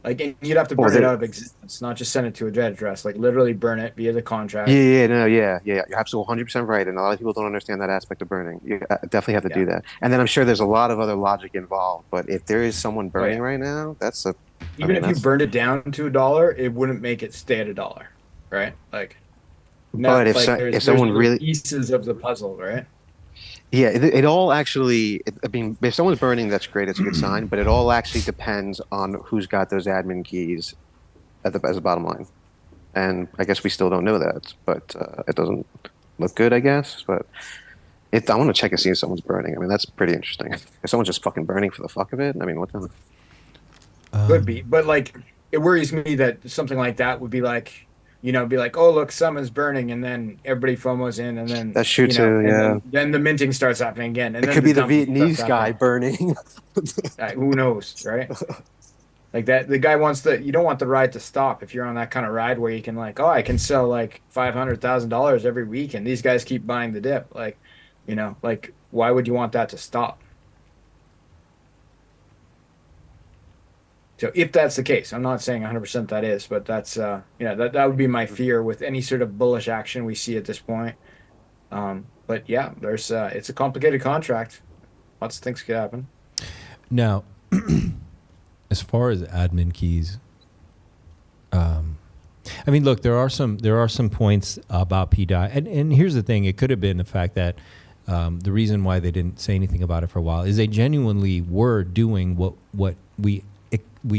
it out of existence, not just send it to a dead address. Like literally burn it via the contract. Yeah. You're absolutely 100% right, and a lot of people don't understand that aspect of burning. You definitely have to do that. And then I'm sure there's a lot of other logic involved. But if there is someone burning right now, that's a Even if you burned it down to $1, it wouldn't make it stay at $1, right? Like, But if someone really pieces of the puzzle, right? Yeah, it all actually. I mean, if someone's burning, that's great. It's a good sign. But it all actually depends on who's got those admin keys as the bottom line. And I guess we still don't know that, but it doesn't look good, I guess. But I want to check and see if someone's burning. I mean, that's pretty interesting. If someone's just fucking burning for the fuck of it, I mean, what the? Could be, but like, it worries me that something like that would be like, oh look, someone's burning, and then everybody FOMOs in, and then That's true too. Yeah. Then the minting starts happening again, and It then could be the dumping Vietnamese starts guy happening. burning. Who knows, right? Like that, the guy wants you don't want the ride to stop if you're on that kind of ride where you can I can sell like $500,000 every week, and these guys keep buying the dip. Like, why would you want that to stop? So if that's the case, I'm not saying 100% that is, but that's that would be my fear with any sort of bullish action we see at this point. But yeah, there's it's a complicated contract. Lots of things could happen. Now, as far as admin keys, I mean, look, there are some points about pDAI, and here's the thing: it could have been the fact that the reason why they didn't say anything about it for a while is they genuinely were doing what we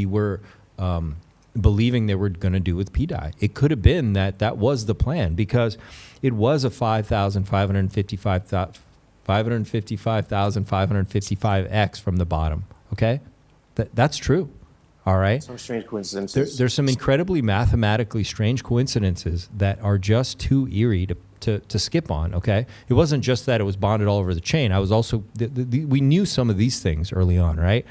were believing they were going to do with pDAI. It could have been that was the plan, because it was a 555,555X from the bottom. Okay, that's true. All right. Some strange coincidences. There's some incredibly mathematically strange coincidences that are just too eerie to skip on. Okay, it wasn't just that it was bonded all over the chain. I was also we knew some of these things early on, right?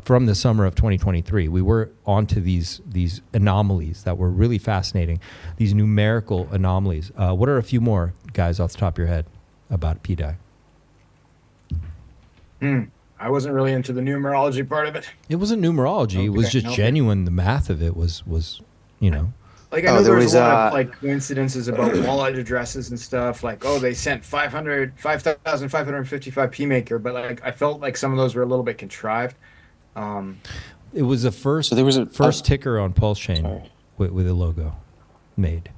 From the summer of 2023, we were onto these anomalies that were really fascinating, these numerical anomalies. What are a few more, guys, off the top of your head about pDAI? I wasn't really into the numerology part of it. It wasn't numerology. Okay, it was just genuine. The math of it was Like, I know there was a lot of like coincidences about wallet addresses and stuff. Like, they sent 5,555 PMaker, but like I felt like some of those were a little bit contrived. It was the first. So there was a first ticker on Pulse Chain with a logo made.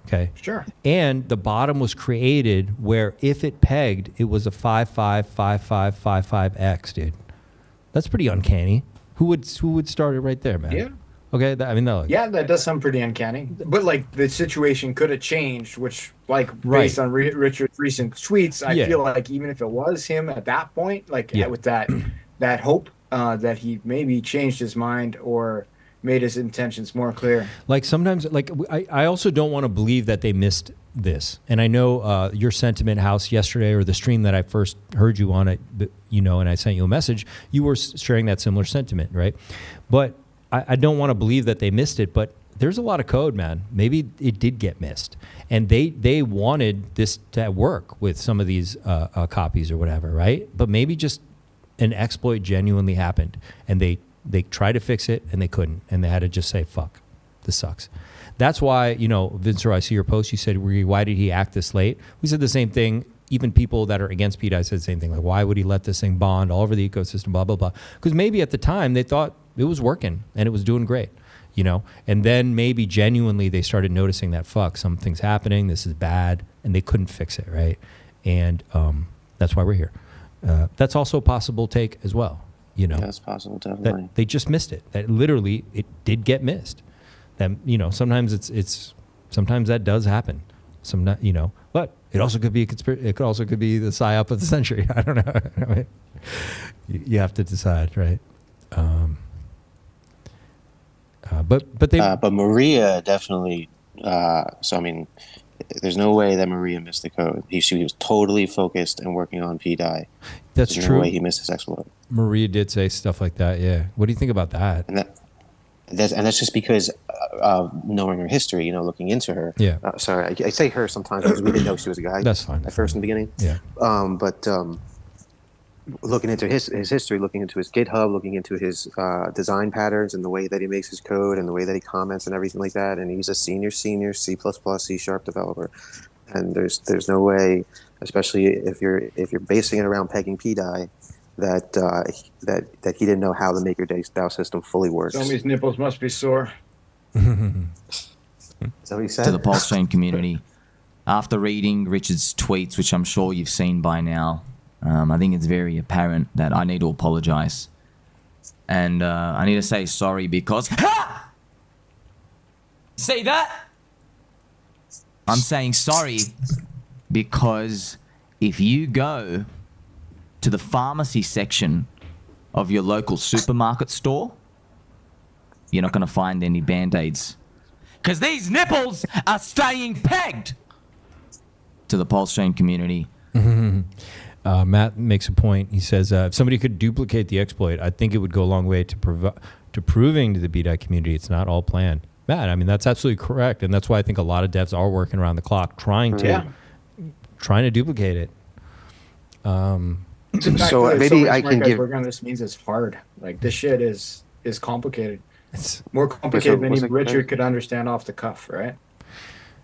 Okay. Sure. And the bottom was created where if it pegged, it was a 555555X, dude. That's pretty uncanny. Who would start it right there, man? Yeah. Okay. That does sound pretty uncanny. But like the situation could have changed, which based on Richard's recent tweets, I feel like even if it was him at that point, with that hope that he maybe changed his mind or made his intentions more clear. Like sometimes, I also don't want to believe that they missed this. And I know your sentiment, House, yesterday, or the stream that I first heard you on it, and I sent you a message, you were sharing that similar sentiment, right? But I don't want to believe that they missed it, but there's a lot of code, man. Maybe it did get missed. And they wanted this to work with some of these copies or whatever, right? But maybe just an exploit genuinely happened, and they tried to fix it and they couldn't, and they had to just say, fuck, this sucks. That's why, Vincer, I see your post, you said, why did he act this late? We said the same thing even people that are against pDAI said the same thing. Like, why would he let this thing bond all over the ecosystem, blah, blah, blah. Because maybe at the time they thought it was working and it was doing great, you know? And then maybe genuinely they started noticing that, fuck, something's happening, this is bad, and they couldn't fix it, right? And that's why we're here. That's also a possible take as well, you know? That's possible, definitely. That they just missed it. That literally, it did get missed. That, you know, sometimes sometimes that does happen. You know, but it also could be it could also be the psyop of the century. I don't know. Right? You have to decide, right? But Maria definitely. So I mean, there's no way that Maria missed the code. She was totally focused and working on pDAI. That's there's true. No way he missed his exploit. Maria did say stuff like that. Yeah. What do you think about that? And that's just because knowing her history, you know, looking into her. Yeah. Sorry, I say her sometimes because we didn't know she was a guy. That's fine. At first in the beginning. Yeah. But looking into his history, looking into his GitHub, looking into his design patterns and the way that he makes his code and the way that he comments and everything like that. And he's a senior C++, C# developer. And there's no way, especially if you're basing it around pegging pDAI, that he didn't know how the MakerDAO system fully works. Somi's nipples must be sore. Is that what he said? To the Pulse Chain community, after reading Richard's tweets, which I'm sure you've seen by now, I think it's very apparent that I need to apologize. And I need to say sorry because... Ha! See that? I'm saying sorry because if you go to the pharmacy section of your local supermarket store, you're not going to find any Band-Aids. Because these nipples are staying pegged. To the Pulse Chain community. Matt makes a point. He says, if somebody could duplicate the exploit, I think it would go a long way to proving to the pDAI community it's not all planned. Matt, I mean, that's absolutely correct. And that's why I think a lot of devs are working around the clock trying to duplicate it. So maybe I can give... Working on this means it's hard. Like, this shit is complicated. It's more complicated than even Richard could understand off the cuff, right?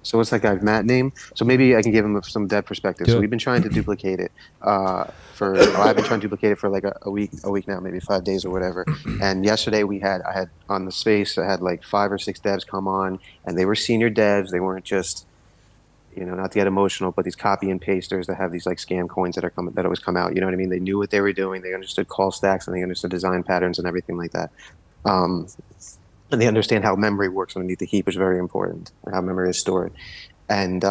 So what's that guy's Matt name? So maybe I can give him some dev perspective. So we've been trying to duplicate it I've been trying to duplicate it for like a week now, maybe 5 days or whatever. And yesterday I had on the space, I had like 5 or 6 devs come on, and they were senior devs. They weren't just, you know, not to get emotional, but these copy and pasters that have these like scam coins that always come out. You know what I mean? They knew what they were doing. They understood call stacks and they understood design patterns and everything like that. And they understand how memory works underneath the heap, which is very important, how memory is stored. And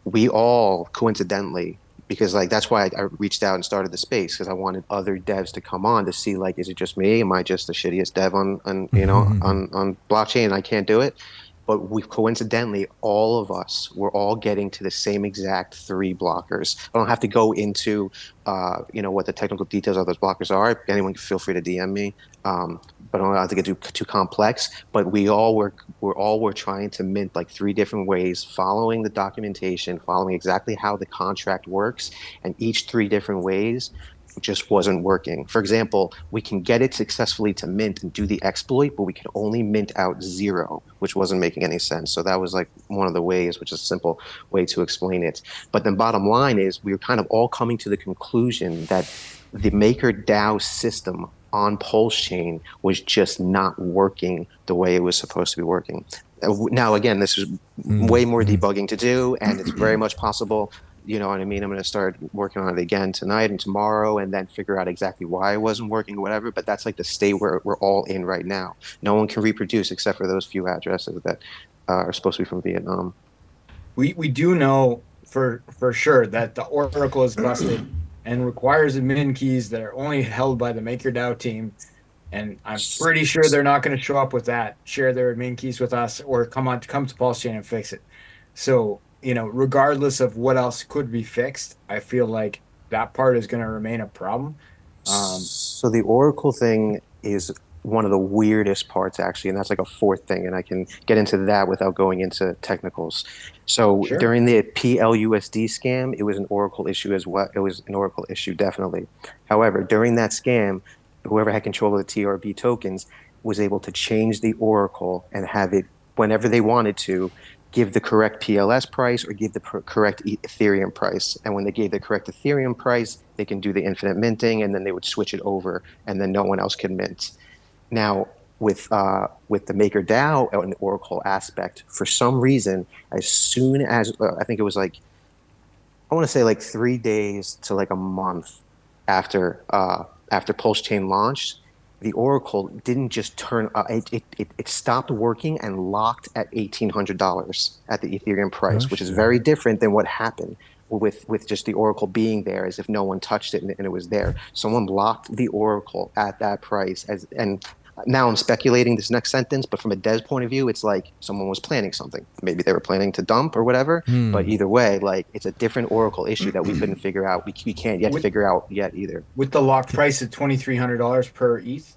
we all coincidentally, because like that's why I reached out and started the space, because I wanted other devs to come on to see, like, is it just me? Am I just the shittiest dev on blockchain and I can't do it? But we coincidentally, all of us, we're all getting to the same exact 3 blockers. I don't have to go into, what the technical details of those blockers are. Anyone can feel free to DM me. But I don't have to get too complex. But we're all trying to mint like 3 different ways, following the documentation, following exactly how the contract works, and each 3 different ways just wasn't working. For example, we can get it successfully to mint and do the exploit, but we can only mint out 0, which wasn't making any sense. So that was like one of the ways, which is a simple way to explain it. But then bottom line is we were kind of all coming to the conclusion that the MakerDAO system on Pulse Chain was just not working the way it was supposed to be working. Now, again, this is way more debugging to do, and it's very much possible. You know what I mean? I'm going to start working on it again tonight and tomorrow, and then figure out exactly why it wasn't working or whatever. But that's like the state where we're all in right now. No one can reproduce except for those few addresses that are supposed to be from Vietnam. We do know for sure that the Oracle is busted and requires admin keys that are only held by the MakerDAO team. And I'm pretty sure they're not going to show up with that, share their admin keys with us, or come to Pulse Chain and fix it. So, you know, regardless of what else could be fixed, I feel like that part is going to remain a problem. So the Oracle thing is one of the weirdest parts, actually, and that's like a 4th thing, and I can get into that without going into technicals. So during the PLUSD scam, it was an Oracle issue as well. It was an Oracle issue, definitely. However, during that scam, whoever had control of the TRB tokens was able to change the Oracle and have it, whenever they wanted to, give the correct PLS price or give the correct Ethereum price. And when they gave the correct Ethereum price, they can do the infinite minting, and then they would switch it over, and then no one else can mint. Now, with the MakerDAO and the Oracle aspect, for some reason, as soon as I think it was like, I want to say like 3 days to like a month after Pulse Chain launched, the Oracle didn't just turn. It stopped working and locked at $1,800 at the Ethereum price, which is very different than what happened with just the Oracle being there, as if no one touched it and it was there. Someone locked the Oracle at that price, and now I'm speculating this next sentence, but from a Des point of view, it's like someone was planning something. Maybe they were planning to dump or whatever. But either way, like, it's a different Oracle issue that we couldn't figure out. We can't yet figure out yet either. With the locked price at $2,300 per ETH. Is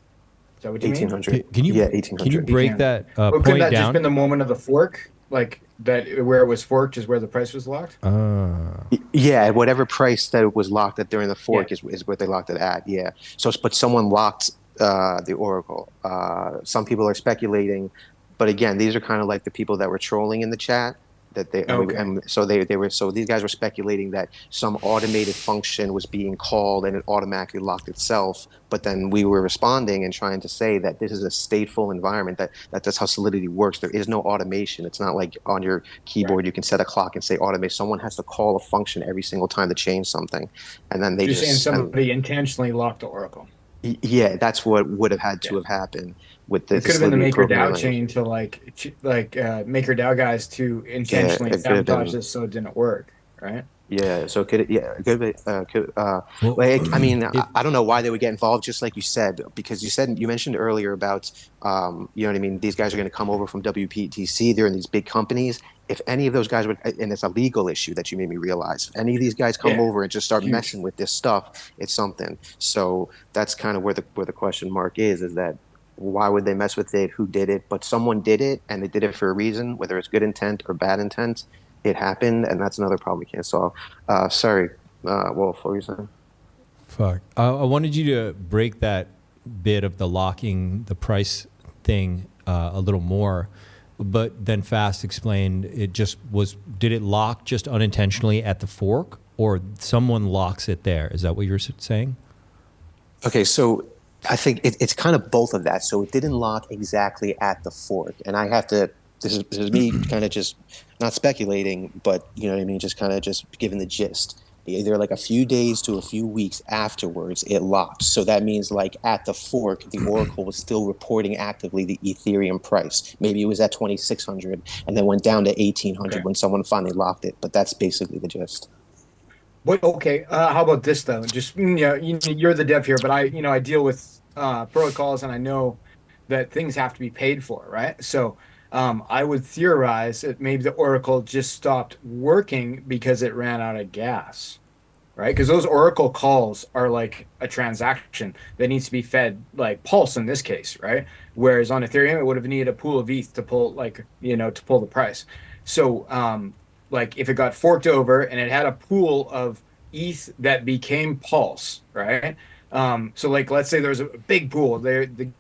that what you mean? 1,800. Can you 1,800. Can you break that Well, point couldn't that down? just been the moment of the fork, like that where it was forked is where the price was locked? Yeah, whatever price that it was locked at during the fork is what they locked it at. Yeah. So, but someone locked the Oracle. Some people are speculating, but again, these are kind of like the people that were trolling in the chat. That they and so these guys were speculating that some automated function was being called and it automatically locked itself. But then we were responding and trying to say that this is a stateful environment, that's how Solidity works. There is no automation. It's not like on your keyboard you can set a clock and say automate. Someone has to call a function every single time to change something, and then they You're just saying somebody intentionally locked the Oracle. Yeah, that's what would have had to have happened with the. It could have been the MakerDAO chain to like MakerDAO guys to intentionally sabotage this so it didn't work, right? Yeah, so could I mean, I don't know why they would get involved, just like you said, because you mentioned earlier about, you know what I mean, these guys are going to come over from WPTC, they're in these big companies. If any of those guys would, and it's a legal issue that you made me realize, if any of these guys come over and just start messing with this stuff, it's something. So that's kind of where the question mark is that why would they mess with it? Who did it? But someone did it, and they did it for a reason, whether it's good intent or bad intent. It happened, and that's another problem we can't solve. Sorry, Wolf, what were you saying? Fuck. I wanted you to break that bit of the locking the price thing a little more, but then Fast explained it just was, did it lock just unintentionally at the fork, or someone locks it there? Is that what you're saying? Okay, so I think it's kind of both of that. So it didn't lock exactly at the fork, and I have to, this is me kind of just not speculating, but you know what I mean, just kind of just giving the gist. Either like a few days to a few weeks afterwards, it locked. So that means like at the fork, the Oracle was still reporting actively the Ethereum price. Maybe it was at 2,600 and then went down to 1,800 when someone finally locked it. But that's basically the gist. But okay, how about this though? Just you're the dev here, but I deal with protocols, and I know that things have to be paid for, right? So I would theorize that maybe the Oracle just stopped working because it ran out of gas, right? Because those Oracle calls are like a transaction that needs to be fed like Pulse in this case, right? Whereas on Ethereum, it would have needed a pool of ETH to pull, to pull the price. So like if it got forked over and it had a pool of ETH that became Pulse, right? So like, let's say there's a big pool.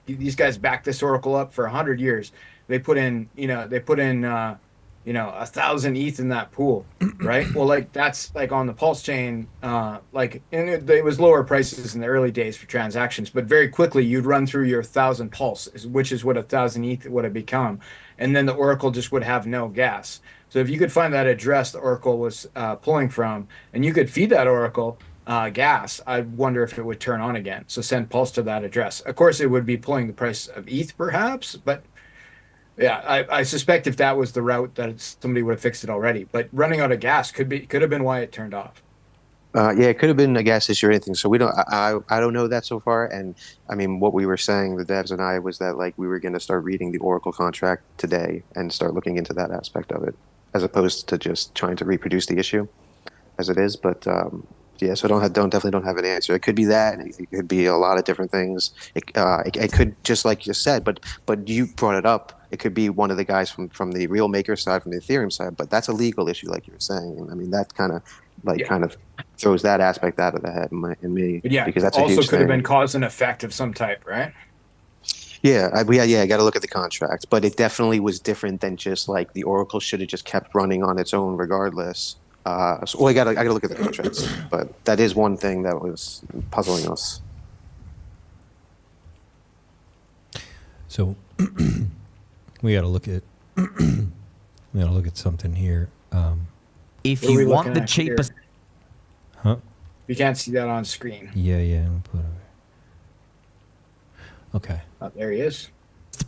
These guys backed this Oracle up for 100 years. They put in 1,000 ETH in that pool, right? Well, like that's like on the Pulse chain, and it was lower prices in the early days for transactions, but very quickly you'd run through your 1,000 Pulse, which is what 1,000 ETH would have become, and then the Oracle just would have no gas. So if you could find that address the Oracle was pulling from, and you could feed that Oracle gas, I wonder if it would turn on again. So send Pulse to that address. Of course, it would be pulling the price of ETH, perhaps, but. Yeah, I suspect if that was the route that somebody would have fixed it already. But running out of gas could have been why it turned off. Yeah, it could have been a gas issue or anything. So we don't. I don't know that so far. And I mean, what we were saying, the devs and I, was that like we were going to start reading the Oracle contract today and start looking into that aspect of it, as opposed to just trying to reproduce the issue as it is. But yeah, so definitely don't have an answer. It could be that, and it could be a lot of different things. It could, just like you said, but you brought it up. It could be one of the guys from the real maker side, from the Ethereum side, but that's a legal issue, like you were saying. And I mean, that kind of throws that aspect out of the head in me. But yeah, because that's also a huge could have thing. been cause and effect of some type, right? Yeah, I got to look at the contract, but it definitely was different than just like the Oracle should have just kept running on its own regardless. So I got to look at the contracts, but that is one thing that was puzzling us. So we got to look at something here. If What are we you want looking the at here? cheapest, Huh? We can't see that on screen. Yeah. I'll put it. Okay. Oh, there he is.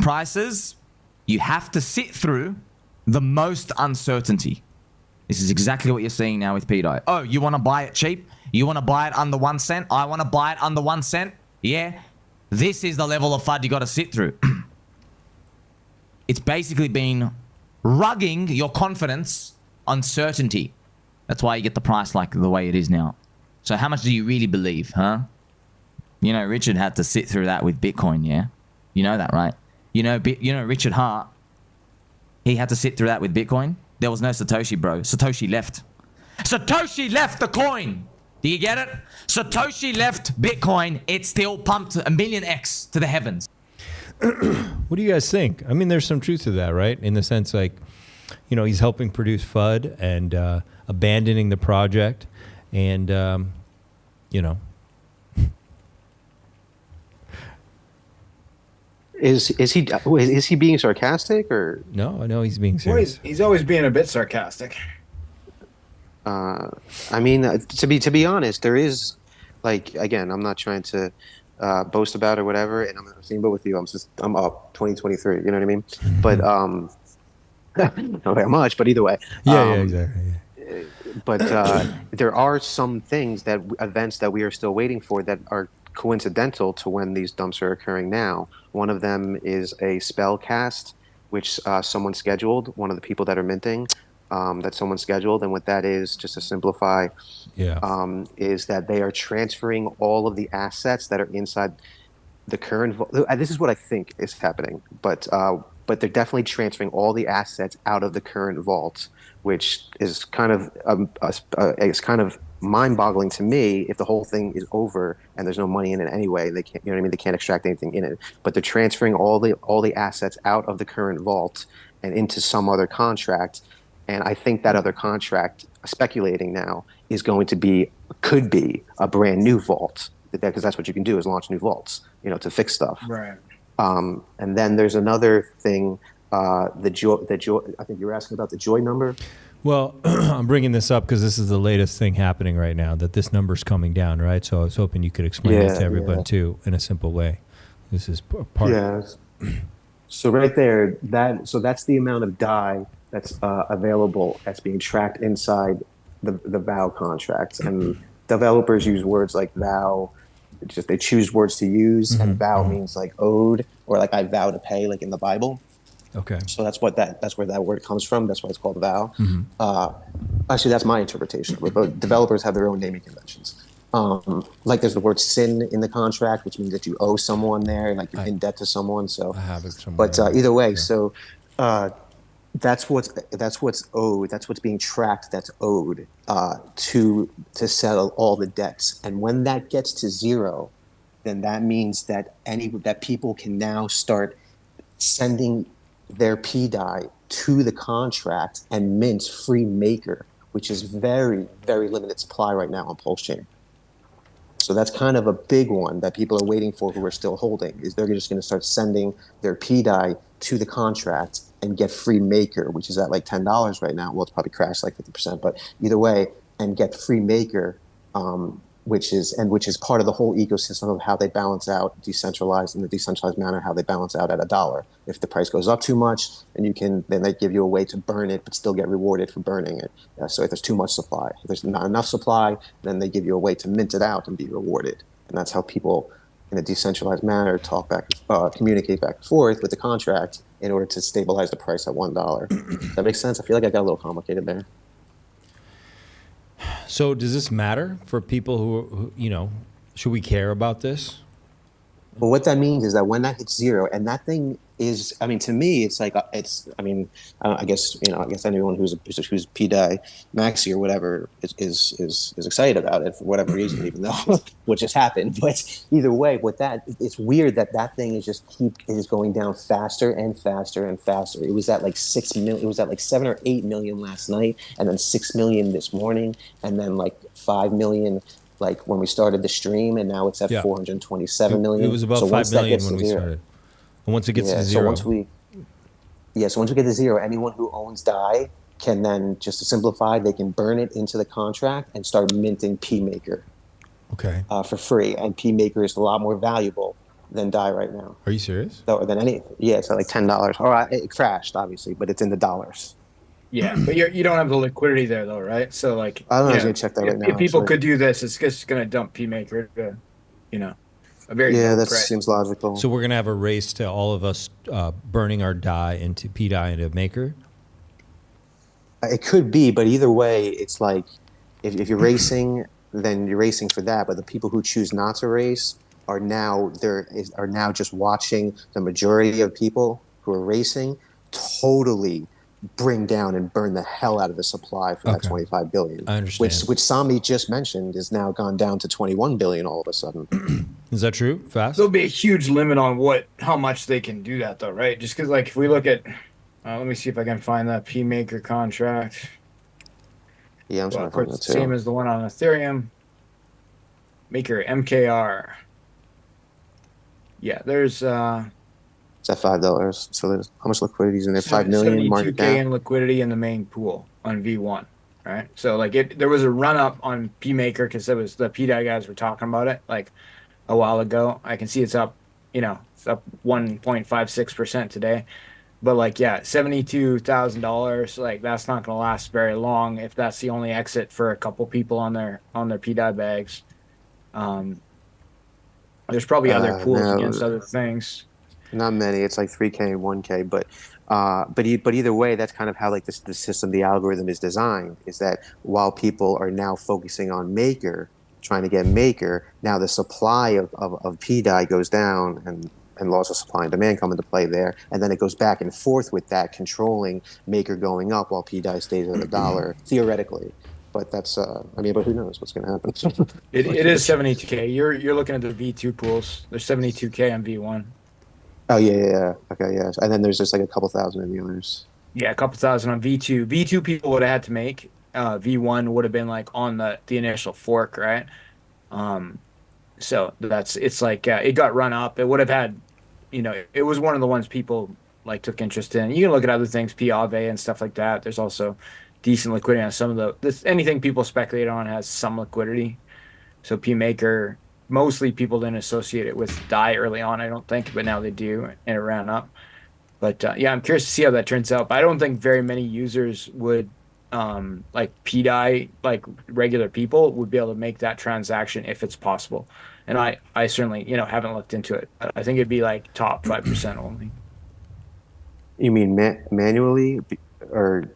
prices, you have to sit through the most uncertainty. This is exactly what you're seeing now with pDAI. Oh, you want to buy it cheap? You want to buy it under 1 cent? I want to buy it under 1 cent? Yeah. This is the level of FUD you got to sit through. It's basically been rugging your confidence on certainty. That's why you get the price like the way it is now. So how much do you really believe, huh? You know, Richard had to sit through that with Bitcoin, yeah? You know that, right? You know Richard Hart, he had to sit through that with Bitcoin. There was no Satoshi, bro. Satoshi left. Satoshi left the coin. Do you get it? Satoshi left Bitcoin. It still pumped 1,000,000x to the heavens. What do you guys think? I mean, there's some truth to that, right? In the sense, like, you know, he's helping produce FUD and abandoning the project, and you know. Is he being sarcastic or no? I know he's being Well, serious. he's always being a bit sarcastic. I mean, to be honest, there is, like, again, I'm not trying to boast about or whatever, and I'm in the same boat with you. I'm up 2023. You know what I mean? But not very much, but either way. Yeah, exactly. Yeah. But there are some events that we are still waiting for that are coincidental to when these dumps are occurring now. One of them is a spell cast, which someone scheduled, one of the people that are minting, that someone scheduled. And what that is, just to simplify, is that they are transferring all of the assets that are inside the current this is what I think is happening, but they're definitely transferring all the assets out of the current vault, which is kind of mind-boggling to me. If the whole thing is over and there's no money in it anyway, they can't, you know what I mean? They can't extract anything in it. But they're transferring all the assets out of the current vault and into some other contract. And I think that other contract, speculating now, could be a brand new vault, because that's what you can do, is launch new vaults, you know, to fix stuff. Right. And then there's another thing, the joy. I think you were asking about the joy number. Well, I'm bringing this up because this is the latest thing happening right now, that this number's coming down, right? So I was hoping you could explain it to everyone too, in a simple way. This is part of it. So right there, that's the amount of DAI that's available, that's being tracked inside the vow contracts. And developers use words like vow. They choose words to use, and vow means like owed, or like I vow to pay, like in the Bible. Okay. So that's where that word comes from. That's why it's called vow. Actually, that's my interpretation. But developers have their own naming conventions. Like there's the word sin in the contract, which means that you owe someone there, like you're in debt to someone. So I have it somewhere. But either way, so that's what's owed. That's what's being tracked. That's owed to settle all the debts. And when that gets to zero, then that means that people can now start sending their pDAI to the contract and mint free maker, which is very, very limited supply right now on Pulse Chain. So that's kind of a big one that people are waiting for, who are still holding, is they're just going to start sending their pDAI to the contract and get free maker, which is at like $10 right now. Well, it's probably crashed like 50%, but either way, and get free maker, which is part of the whole ecosystem of how they balance out decentralized, in the decentralized manner, how they balance out at $1. If the price goes up too much, then they give you a way to burn it, but still get rewarded for burning it. So if there's too much supply, if there's not enough supply, then they give you a way to mint it out and be rewarded. And that's how people, in a decentralized manner, communicate back and forth with the contract in order to stabilize the price at $1. Does that make sense? I feel like I got a little complicated there. So does this matter for people who, you know, should we care about this? Well, what that means is that when that hits zero, and that thing is, I mean, to me, it's like, I mean, I guess, I guess anyone who's pDAI maxi or whatever is excited about it for whatever reason, even though what just happened. But either way, it's weird that thing is going down faster and faster and faster. It was at like 6 million. It was at like 7 or 8 million last night, and then 6 million this morning, and then like 5 million like when we started the stream, and now it's at 427 million. It was about 5 million when we started. And once it gets to zero. So once we get to zero, anyone who owns DAI can then, just to simplify, they can burn it into the contract and start minting pMaker. Okay. For free, and pMaker is a lot more valuable than DAI right now. Are you serious? It's at like $10. All right, it crashed obviously, but it's in the dollars. Yeah, but you don't have the liquidity there though, right? So like, I don't know. I was gonna check that right now. If people could do this, it's just gonna dump pMaker to, a very that price. seems logical. So we're gonna have a race to all of us burning our DAI into pDAI into Maker. It could be, but either way, it's like if you're racing, then you're racing for that. But the people who choose not to race are now just watching the majority of people who are racing totally bring down and burn the hell out of the supply for that 25 billion. I understand. Which Somi just mentioned is now gone down to 21 billion all of a sudden. Is that true? Fast? There'll be a huge limit on how much they can do that though, right? Just because like if we look at, let me see if I can find that pMaker contract. Yeah, I'm trying to find that too. Same as the one on Ethereum. Maker MKR. Yeah, there's it's at $5. So there's how much liquidity is in there? 5 million market cap. 72K in liquidity in the main pool on V1, right? So like there was a run up on pMaker because it was the pDAI guys were talking about it like a while ago. I can see it's up, it's up 1.56% today. But like, yeah, $72,000, like that's not going to last very long if that's the only exit for a couple people on their pDAI bags. There's probably other pools against other things. Not many. It's like 3K and 1K, but either way, that's kind of how like the system, the algorithm is designed. Is that while people are now focusing on Maker, trying to get Maker, now the supply of pDAI goes down, and laws of supply and demand come into play there, and then it goes back and forth with that, controlling Maker going up while pDAI stays at $1 theoretically. But that's but who knows what's going to happen? It is 72K. You're looking at the V2 pools. There's 72K on V1. Oh yeah. Okay, yeah. And then there's just like a couple thousand in the others. Yeah, a couple thousand on V2. V2 people would have had to make. V1 would have been like on the initial fork, right? So it's like it got run up. It would have had, it was one of the ones people like took interest in. You can look at other things, pAI and stuff like that. There's also decent liquidity on some of anything people speculate on has some liquidity. So pMaker. Mostly people didn't associate it with DAI early on, I don't think, but now they do, and it ran up. But yeah, I'm curious to see how that turns out. But I don't think very many users would, like pDAI, like regular people, would be able to make that transaction if it's possible. And I certainly, haven't looked into it. I think it'd be like top 5% only. You mean manually or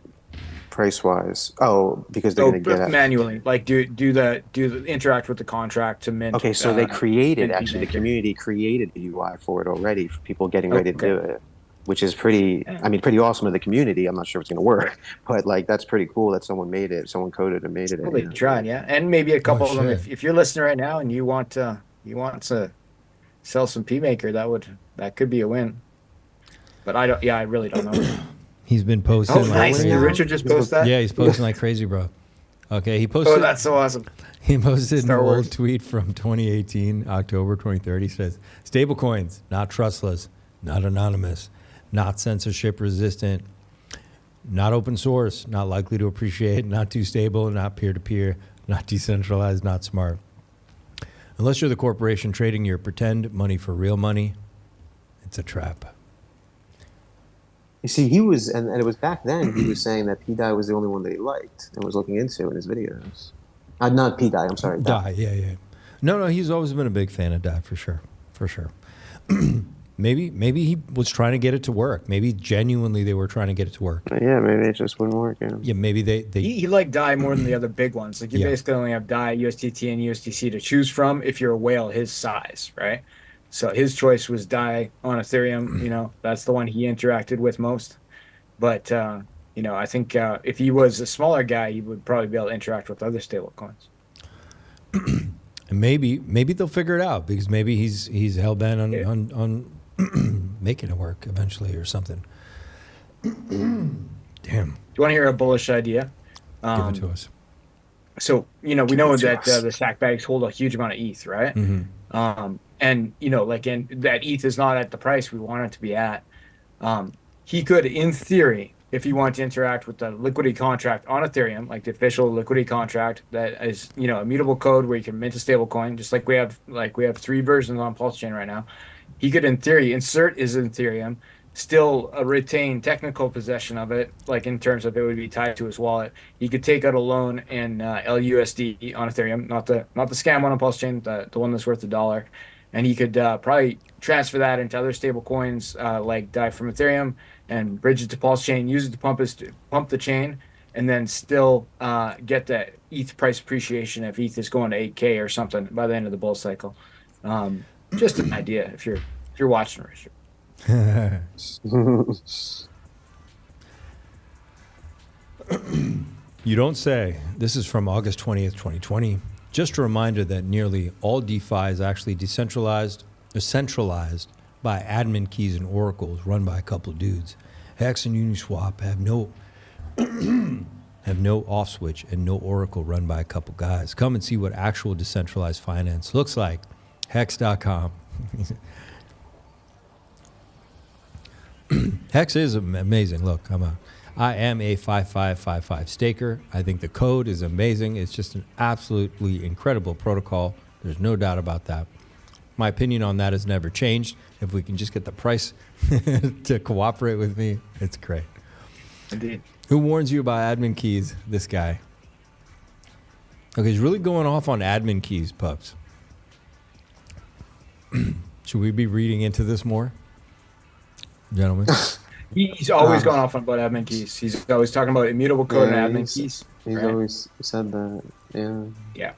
price-wise? Oh, because they're going to get it manually. Like do the interact with the contract to mint. Okay, so they created the community created a UI for it already for people getting ready to do it, which is pretty awesome of the community. I'm not sure if it's going to work, but like that's pretty cool that someone made it, someone coded and made it. Well, they tried, yeah, and maybe a couple of them. If you're listening right now and you want to sell some pMaker, that could be a win. But I really don't know. He's been posting. Oh, nice! Did Richard just post that? Yeah, he's posting like crazy, bro. Okay, he posted. Oh, that's so awesome. He posted an old tweet from 2018, October 23rd. He says, "Stablecoins, not trustless, not anonymous, not censorship resistant, not open source, not likely to appreciate, not too stable, not peer-to-peer, not decentralized, not smart. Unless you're the corporation trading your pretend money for real money, it's a trap." You see, he was, and it was back then, he was saying that pDAI was the only one that he liked and was looking into in his videos. Not pDAI, I'm sorry. DAI, yeah. No, he's always been a big fan of DAI, for sure. Maybe he was trying to get it to work. Maybe genuinely they were trying to get it to work. Yeah, maybe it just wouldn't work. Yeah, maybe they he liked DAI more than the other big ones. Like you basically only have DAI, USDT, and USDC to choose from if you're a whale his size, right? So his choice was DAI on Ethereum. You know, that's the one he interacted with most. But you know, I think if he was a smaller guy, he would probably be able to interact with other stablecoins. And maybe they'll figure it out, because maybe he's hell bent on making it work eventually or something. Damn. Do you want to hear a bullish idea? Give it to us. So, you know, we know that the sack bags hold a huge amount of ETH, right? And, you know, like that ETH is not at the price we want it to be at. He could, in theory, if you want to interact with the liquidity contract on Ethereum, like the official liquidity contract that is, you know, immutable code where you can mint a stable coin, just like we have 3 versions on Pulse Chain right now. He could, in theory, insert his Ethereum, still retain technical possession of it, like in terms of it would be tied to his wallet. He could take out a loan in LUSD on Ethereum, not the scam one on Pulse Chain, the one that's worth $1. And he could probably transfer that into other stable coins like DAI from Ethereum and bridge it to Pulse Chain, use it to pump the chain, and then still get the ETH price appreciation if ETH is going to 8K or something by the end of the bull cycle. Just an idea if you're watching, Richard. You don't say. This is from August 20th, 2020. Just a reminder that nearly all DeFi is actually decentralized or centralized by admin keys and oracles run by a couple of dudes. Hex and Uniswap have no off switch and no oracle run by a couple guys. Come and see what actual decentralized finance looks like. Hex.com. Hex is amazing. Look, I am a 5555 staker. I think the code is amazing. It's just an absolutely incredible protocol. There's no doubt about that. My opinion on that has never changed. If we can just get the price to cooperate with me, it's great. Indeed. Who warns you about admin keys? This guy. Okay, he's really going off on admin keys, pups. Should we be reading into this more, gentlemen? He's always gone off on about admin keys. He's always talking about immutable code and admin keys. He's always said that. Yeah. Yeah.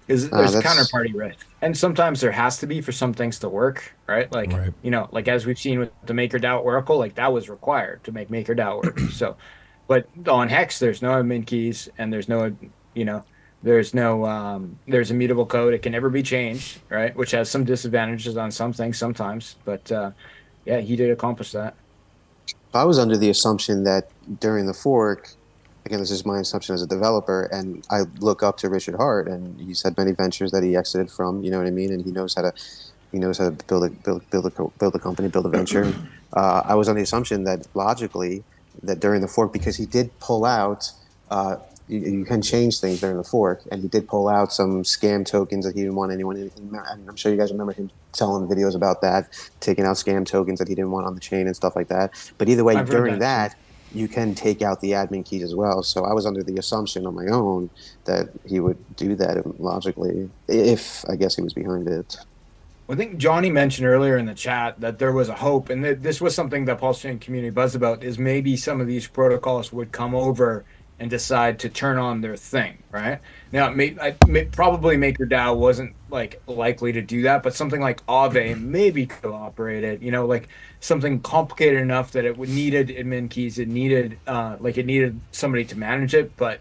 Because there's counterparty risk, and sometimes there has to be for some things to work, right? Like you know, like as we've seen with the MakerDAO Oracle, like that was required to make MakerDAO work. So, but on Hex, there's no admin keys, and there's no, you know, there's immutable code. It can never be changed, right? Which has some disadvantages on some things sometimes, but yeah, he did accomplish that. I was under the assumption that during the fork, again, this is my assumption as a developer, and I look up to Richard Hart, and he's had many ventures that he exited from. You know what I mean? And he knows how to build a company, build a venture. I was on the assumption that logically, that during the fork, because he did pull out, you can change things during the fork, and he did pull out some scam tokens that he didn't want anyone. And I'm sure you guys remember him telling videos about that, taking out scam tokens that he didn't want on the chain and stuff like that. But either way, during that, you can take out the admin keys as well. So I was under the assumption on my own that he would do that logically, if I guess he was behind it. I think Johnny mentioned earlier in the chat that there was a hope, and this was something that Pulse Chain community buzzed about, is maybe some of these protocols would come over and decide to turn on their thing, right? Now, probably MakerDAO wasn't like likely to do that, but something like Aave maybe cooperated, you know, like something complicated enough that it needed admin keys, it needed somebody to manage it, but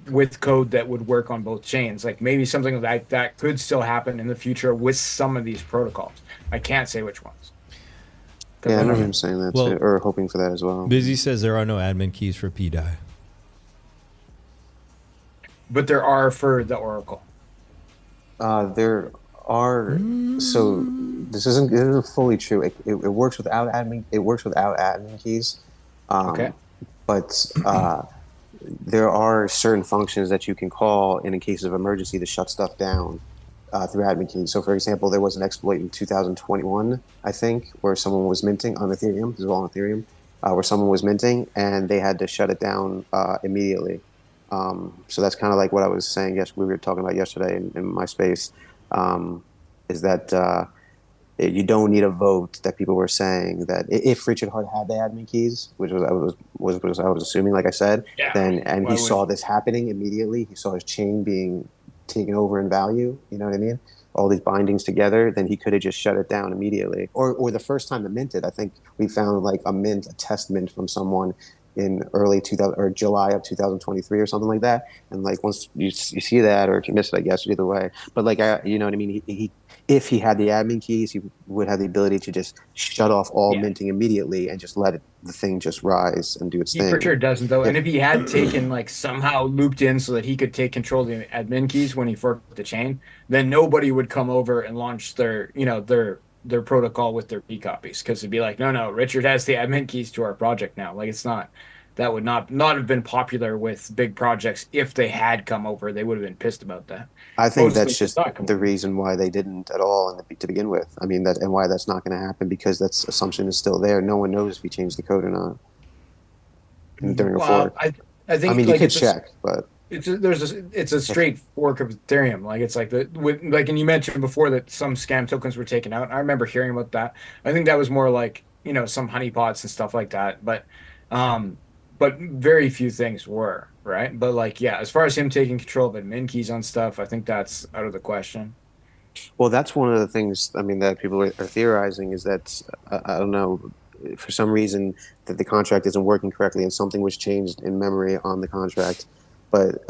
with code that would work on both chains. Like maybe something like that could still happen in the future with some of these protocols. I can't say which ones. Yeah, I remember him saying that too, or hoping for that as well. Busy says there are no admin keys for pDAI. But there are for the Oracle. There are. So this isn't fully true. It works without admin. It works without admin keys. Okay. But there are certain functions that you can call in case of emergency to shut stuff down through admin keys. So, for example, there was an exploit in 2021, I think, where someone was minting on Ethereum. This is all on Ethereum, where someone was minting and they had to shut it down immediately. So that's kind of like what I was saying. Yes, we were talking about yesterday in my space. Is that you don't need a vote? That people were saying that if Richard Hart had the admin keys, which I was assuming, like I said, then he saw this happening immediately. He saw his chain being taken over in value. You know what I mean? all these bindings together, then he could have just shut it down immediately. Or the first time it minted, I think we found like a test mint from someone in early 2000 or July of 2023 or something like that. And like once you see that, or if you miss it, I guess either way. But like you know what I mean? He if he had the admin keys, he would have the ability to just shut off all minting immediately and just let the thing just rise and do its thing. He for sure doesn't though. And if he had taken like somehow looped in so that he could take control of the admin keys when he forked the chain, then nobody would come over and launch their protocol with their P copies, because it'd be like, no, Richard has the admin keys to our project now. Like that would not have been popular with big projects. If they had come over, they would have been pissed about that. I think that's just the reason why they didn't at all to begin with. I mean, and why that's not going to happen, because that assumption is still there. No one knows if he changed the code or not during a fork. I think. I mean, like, you could check, but it's a straight fork of Ethereum. Like it's like and you mentioned before that some scam tokens were taken out. I remember hearing about that. I think that was more like some honeypots and stuff like that. But very few things were, right? But like, yeah, as far as him taking control of admin keys on stuff, I think that's out of the question. Well, that's one of the things, I mean, that people are theorizing is that, I don't know, for some reason that the contract isn't working correctly and something was changed in memory on the contract. But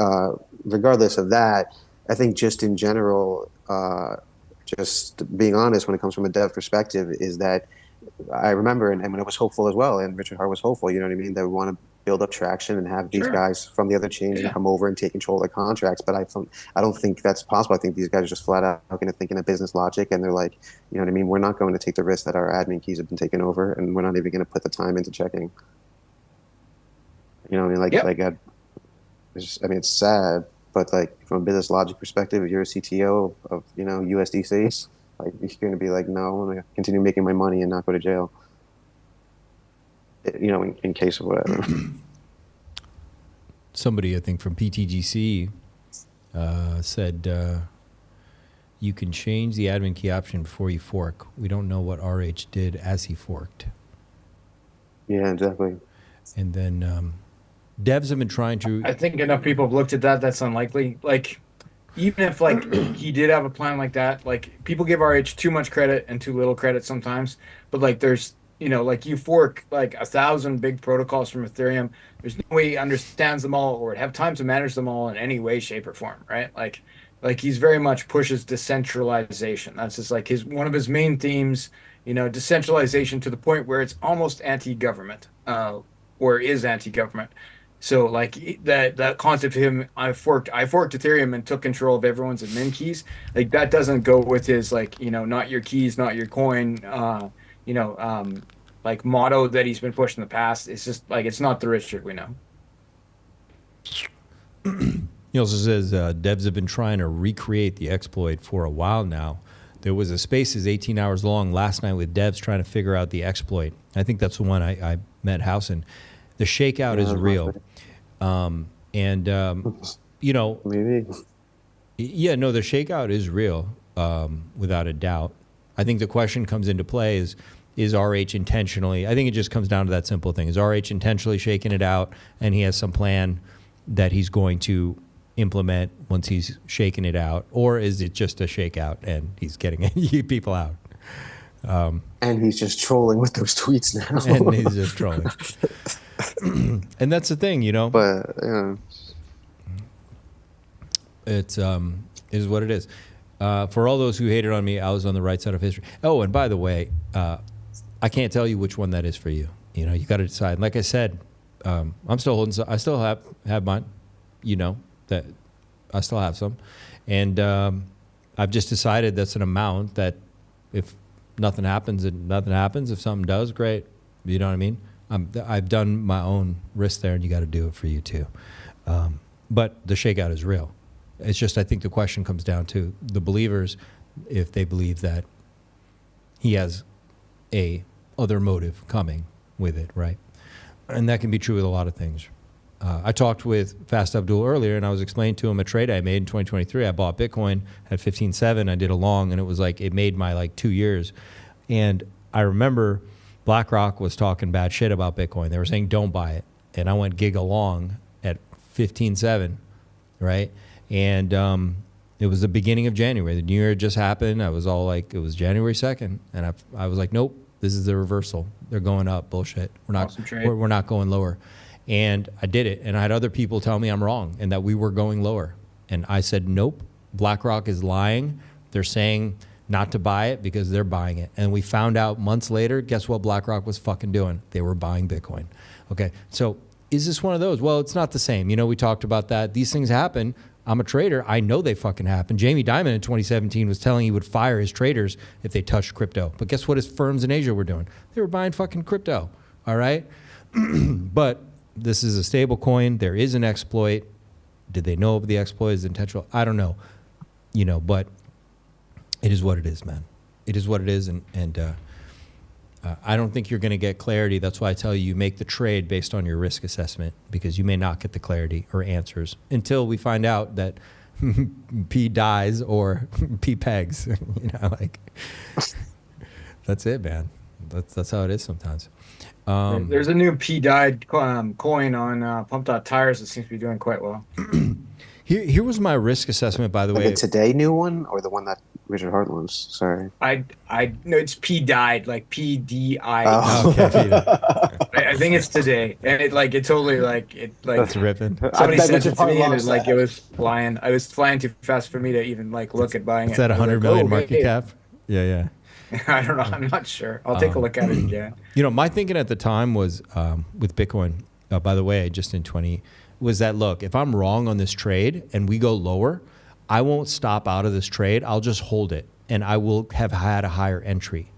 regardless of that, I think just in general, just being honest when it comes from a dev perspective, is that I remember, and when it was hopeful as well, and Richard Hart was hopeful, you know what I mean? They want to build up traction and have these guys from the other chains and come over and take control of the contracts. But I don't think that's possible. I think these guys are just flat out going to think in a business logic, and they're like, you know what I mean? We're not going to take the risk that our admin keys have been taken over, and we're not even going to put the time into checking. You know what I mean? It's sad, but like from a business logic perspective, if you're a CTO of USDCs, like you're going to be like, no, I'm going to continue making my money and not go to jail. In case of whatever. Somebody, I think from PTGC, said you can change the admin key option before you fork. We don't know what RH did as he forked. Yeah, exactly. And then devs have been trying to... I think enough people have looked at that. That's unlikely. Like, even if like he did have a plan like that, like people give RH too much credit and too little credit sometimes. But like there's... like you fork like 1,000 big protocols from Ethereum. There's no way he understands them all or would have time to manage them all in any way, shape, or form, right? Like he's very much pushes decentralization. That's just like one of his main themes. Decentralization to the point where it's almost anti-government, or is anti-government. So like that concept of him, I forked Ethereum and took control of everyone's admin keys. Like that doesn't go with his not your keys, not your coin. Like motto that he's been pushed in the past. It's just like, it's not the Richard we know. He also says devs have been trying to recreate the exploit for a while now. There was a Spaces 18 hours long last night with devs trying to figure out the exploit. I think that's the one I met Housen. The shakeout is real. Maybe. Yeah, no, the shakeout is real, without a doubt. I think the question comes into play is RH intentionally, I think it just comes down to that simple thing. Is RH intentionally shaking it out and he has some plan that he's going to implement once he's shaking it out? Or is it just a shakeout and he's getting people out? And he's just trolling with those tweets now. And he's just trolling. And that's the thing, But, It's is what it is. For all those who hated on me, I was on the right side of history. Oh, and by the way, I can't tell you which one that is for you. You got to decide. Like I said, I'm still holding. I still have mine. That I still have some, and I've just decided that's an amount that if nothing happens, and nothing happens. If something does, great. You know what I mean? I've done my own risk there, and you got to do it for you too. But the shakeout is real. It's just, I think the question comes down to the believers, if they believe that he has a other motive coming with it, right? And that can be true with a lot of things. I talked with Fast Abdul earlier, and I was explaining to him a trade I made in 2023. I bought Bitcoin at 15.7. I did a long, and it was like, it made my 2 years. And I remember BlackRock was talking bad shit about Bitcoin. They were saying, don't buy it. And I went giga long at 15.7, right? And It was the beginning of January. The New Year just happened. I was all like, it was January 2nd. And I was like, nope, this is the reversal. They're going up. Bullshit. We're not going lower. And I did it. And I had other people tell me I'm wrong and that we were going lower. And I said, nope, BlackRock is lying. They're saying not to buy it because they're buying it. And we found out months later, guess what BlackRock was fucking doing? They were buying Bitcoin. Okay, so is this one of those? Well, it's not the same. You know, we talked about that. These things happen. I'm a trader. I know they fucking happen. Jamie Dimon in 2017 was telling he would fire his traders if they touched crypto. But guess what his firms in Asia were doing? They were buying fucking crypto, all right? But this is a stable coin. There is an exploit. Did they know of the exploit? Is it intentional? I don't know. You know, but it is what it is, man. It is what it is, and I don't think you're going to get clarity. That's why I tell you make the trade based on your risk assessment, because you may not get the clarity or answers until we find out that P dies or P pegs. You know, like that's it, man. That's how it is sometimes. There's a new pDAI coin on Pumped Tires that seems to be doing quite well. Here was my risk assessment, by the way. The today new one or the one that Richard Hart was? Sorry. I no, it's pDAI, like pDAI. Oh, okay. I think it's today, and it totally That's ripping. Somebody sent it to me, and it was flying. I was flying too fast for me to even look at buying it. Is that 100 million market cap? Yeah. I don't know. I'm not sure. I'll take a look at it again. You know, my thinking at the time was with Bitcoin. By the way, just in 20 was that look, if I'm wrong on this trade and we go lower, I won't stop out of this trade. I'll just hold it, and I will have had a higher entry.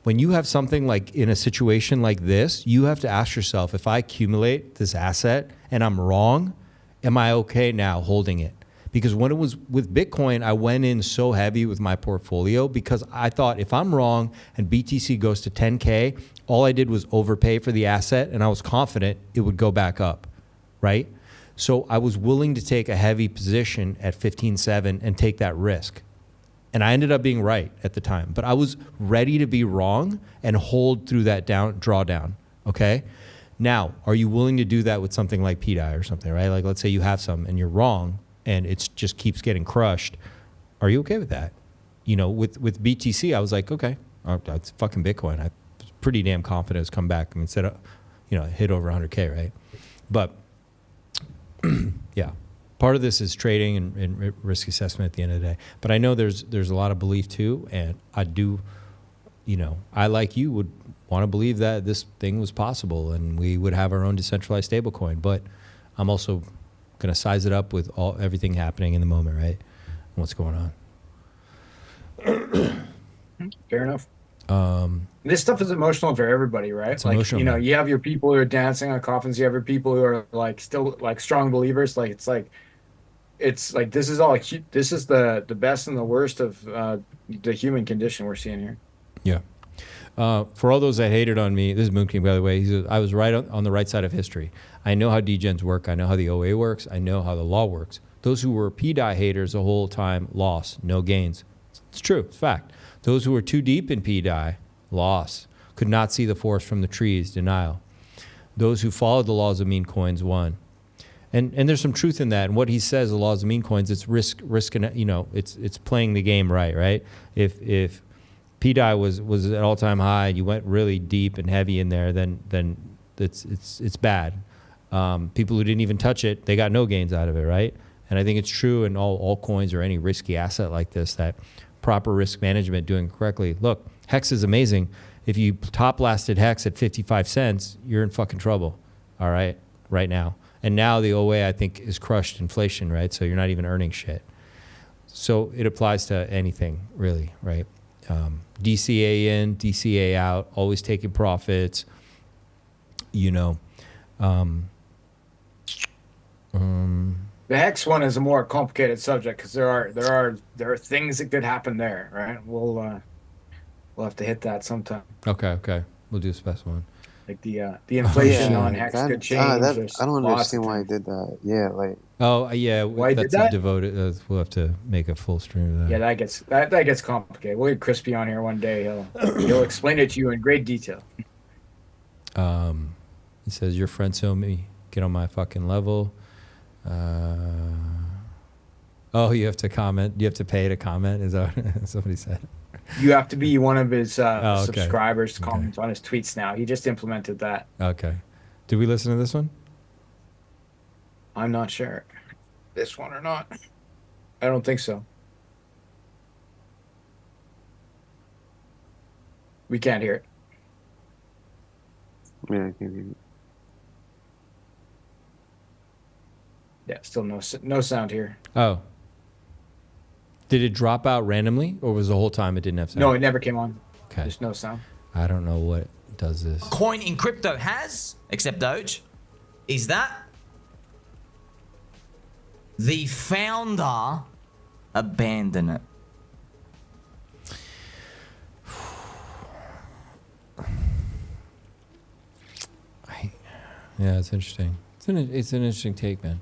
When you have something like in a situation like this, you have to ask yourself, if I accumulate this asset and I'm wrong, am I okay now holding it? Because when it was with Bitcoin, I went in so heavy with my portfolio because I thought if I'm wrong and BTC goes to 10K, all I did was overpay for the asset, and I was confident it would go back up, right? So I was willing to take a heavy position at 15.7 and take that risk. And I ended up being right at the time, but I was ready to be wrong and hold through that drawdown, okay? Now, are you willing to do that with something like pDAI or something, right? Like let's say you have some and you're wrong and it just keeps getting crushed. Are you okay with that? You know, with BTC, I was like, okay, it's fucking Bitcoin. I was pretty damn confident it's come back. I mean, instead of, you know, hit over 100K, right? But yeah, part of this is trading and risk assessment at the end of the day. But I know there's a lot of belief too, and I do, you know, I like you would want to believe that this thing was possible and we would have our own decentralized stablecoin. But I'm also going to size it up with everything happening in the moment, right? And what's going on. Fair enough. This stuff is emotional for everybody, right? It's like emotional, you know, man. you have your people who are dancing on coffins. You have your people who are still strong believers. It's like this is all. This is the best and the worst of the human condition we're seeing here. Yeah. For all those that hated on me, this is Moon King, by the way. He says, I was right on the right side of history. I know how degens work. I know how the OA works. I know how the law works. Those who were pDAI haters the whole time lost, no gains. It's true. It's fact. Those who were too deep in pDAI, loss. Could not see the forest from the trees, denial. Those who followed the laws of meme coins won. And there's some truth in that. And what he says, the laws of meme coins, it's risk, and you know, it's playing the game right? If pDAI was at all-time high, you went really deep and heavy in there, then it's bad. People who didn't even touch it, they got no gains out of it, right? And I think it's true in all coins or any risky asset like this that proper risk management, doing it correctly. Look, Hex is amazing. If you top blasted Hex at 55 cents, you're in fucking trouble, all right, right now. And now the OA, I think, is crushed inflation, right? So you're not even earning shit. So it applies to anything, really, right? DCA in, DCA out, always taking profits, you know. The Hex one is a more complicated subject because there are things that could happen there, right? We'll have to hit that sometime. Okay. We'll do a special one. Like the inflation on Hex could change. I don't understand why I did that. Yeah, like. Oh yeah, why that's did that? Devoted. We'll have to make a full stream of that. Yeah, that gets complicated. We'll get Crispy on here one day. He'll explain it to you in great detail. He says your friend Somi, get on my fucking level. Oh, you have to comment. You have to pay to comment. Is that what somebody said? You have to be one of his okay. subscribers to comment on his tweets now. He just implemented that. Okay. Did we listen to this one? I'm not sure. This one or not. I don't think so. We can't hear it. Yeah, I can't hear it. Yeah, still no sound here. Oh. Did it drop out randomly, or was the whole time it didn't have sound? No, it never came on. Okay. There's no sound. I don't know what does this. Coin in crypto has, except Doge, is that the founder abandoned it. Yeah, it's interesting. It's an interesting take, man.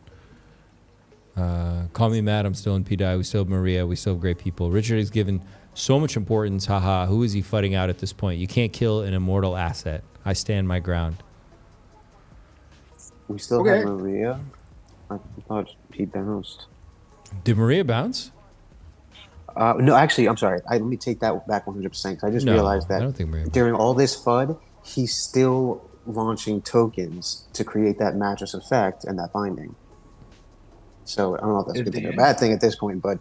Call me mad. I'm still in pDAI. We still have Maria. We still have great people. Richard is given so much importance. Haha. Who is he fighting out at this point? You can't kill an immortal asset. I stand my ground. We still have Maria. I thought he bounced. Did Maria bounce? No, actually, I'm sorry. Let me take that back 100%. Because I just realized that I don't think Maria during all this FUD, he's still launching tokens to create that mattress effect and that binding. So I don't know if that's a good thing or a bad thing at this point, but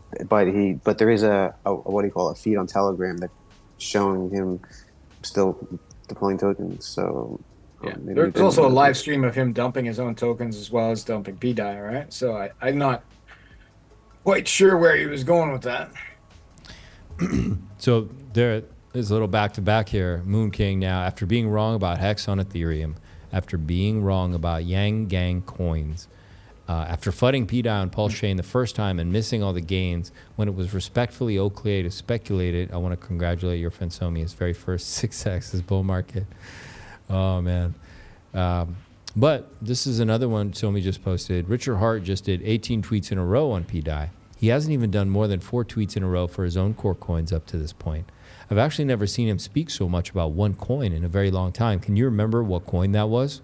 there is a what do you call it, a feed on Telegram that's showing him still deploying tokens. So yeah, there's also a live stream of him dumping his own tokens as well as dumping pDAI, right? So I'm not quite sure where he was going with that. So there is a little back-to-back here. Moon King now, after being wrong about Hex on Ethereum, after being wrong about Yang Gang coins, after fudding pDAI on Pulse Chain the first time and missing all the gains, when it was respectfully okay to speculate it, I want to congratulate your friend Somi, his very first 6x bull market. Oh, man. But this is another one Somi just posted. Richard Hart just did 18 tweets in a row on pDAI. He hasn't even done more than 4 tweets in a row for his own core coins up to this point. I've actually never seen him speak so much about one coin in a very long time. Can you remember what coin that was?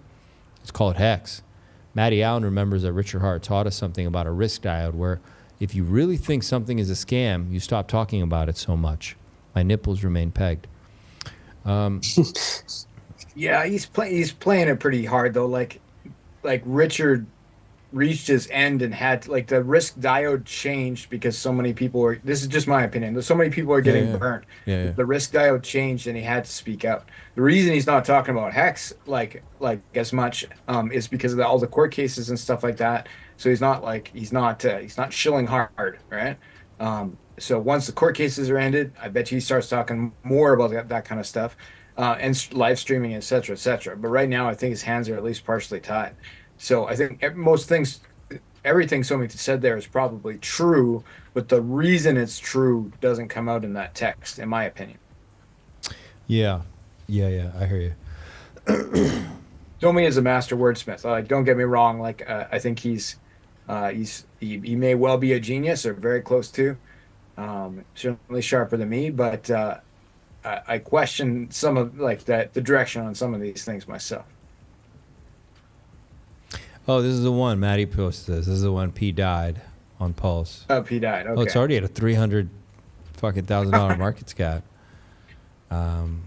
It's called Hex. Matty Allen remembers that Richard Hart taught us something about a risk diode where if you really think something is a scam, you stop talking about it so much. My nipples remain pegged. Yeah, he's playing it pretty hard though. Like Richard reached his end and had to, like, the risk diode changed because so many people were, this is just my opinion, so many people are getting burnt. The risk diode changed and he had to speak out. The reason he's not talking about Hex like as much is because of all the court cases and stuff like that. So he's not shilling hard, right? So once the court cases are ended, I bet you he starts talking more about that kind of stuff, and live streaming, etc., etc. But right now, I think his hands are at least partially tied. So I think everything Somi said there is probably true, but the reason it's true doesn't come out in that text, in my opinion. Yeah, I hear you. Somi is a master wordsmith. Like, don't get me wrong. Like, I think he may well be a genius or very close to. Certainly sharper than me, but I question some of the direction on some of these things myself. Oh, this is the one Maddie posted. This is the one P died on Pulse. Oh, P died. Okay. Oh, it's already at a $300,000 market cap. Some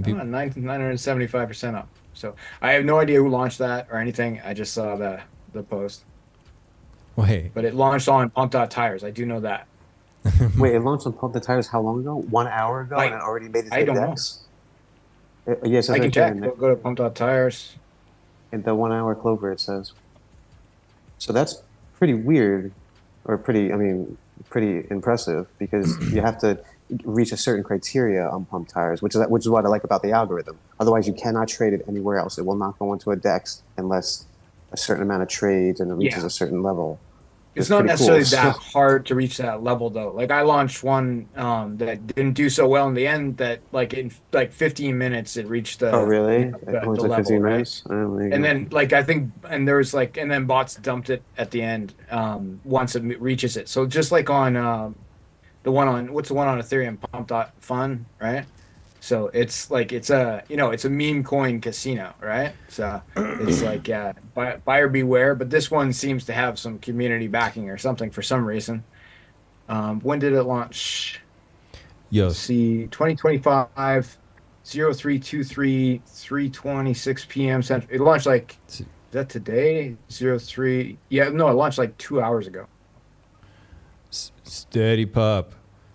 people 975% up. So I have no idea who launched that or anything. I just saw the post. Wait. But it launched on Pump.Tires. I do know that. Wait, it launched on Pump.Tires how long ago? 1 hour ago, and it already made it to the index? Yes, I can check. Go to Pump.Tires. In the 1 hour clover, it says. So that's pretty weird, or pretty impressive, because you have to reach a certain criteria on Pump.Tires, which is what I like about the algorithm. Otherwise, you cannot trade it anywhere else. It will not go into a DEX unless a certain amount of trades and it reaches a certain level. It's not necessarily that hard to reach that level, though. Like, I launched one that didn't do so well in the end that, in 15 minutes, it reached the... Oh, really? The level, 15 minutes? And then, I think, and there was, and then bots dumped it at the end once it reaches it. So just like on the one on, what's the one on Ethereum? Pump.Fun, right? So it's like it's a meme coin casino, right? So it's like buyer beware. But this one seems to have some community backing or something for some reason. When did it launch? Yo, see 2025 0323 3:26 p.m. Central. It launched like, is that today? 03. Yeah, no, it launched like 2 hours ago. Steady Pup.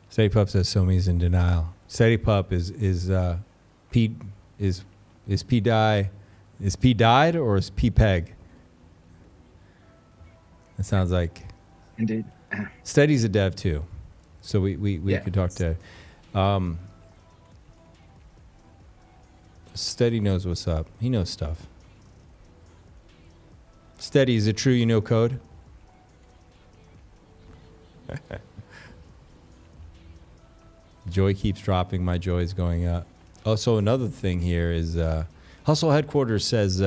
Steady Pup says Somi's in denial. Steady Pup is P die is P died or is P peg? It sounds like indeed. Steady's a dev too, so we could talk to. Steady knows what's up. He knows stuff. Steady, is it true you know code? Joy keeps dropping. My joy is going up. Also, another thing here is Hustle Headquarters says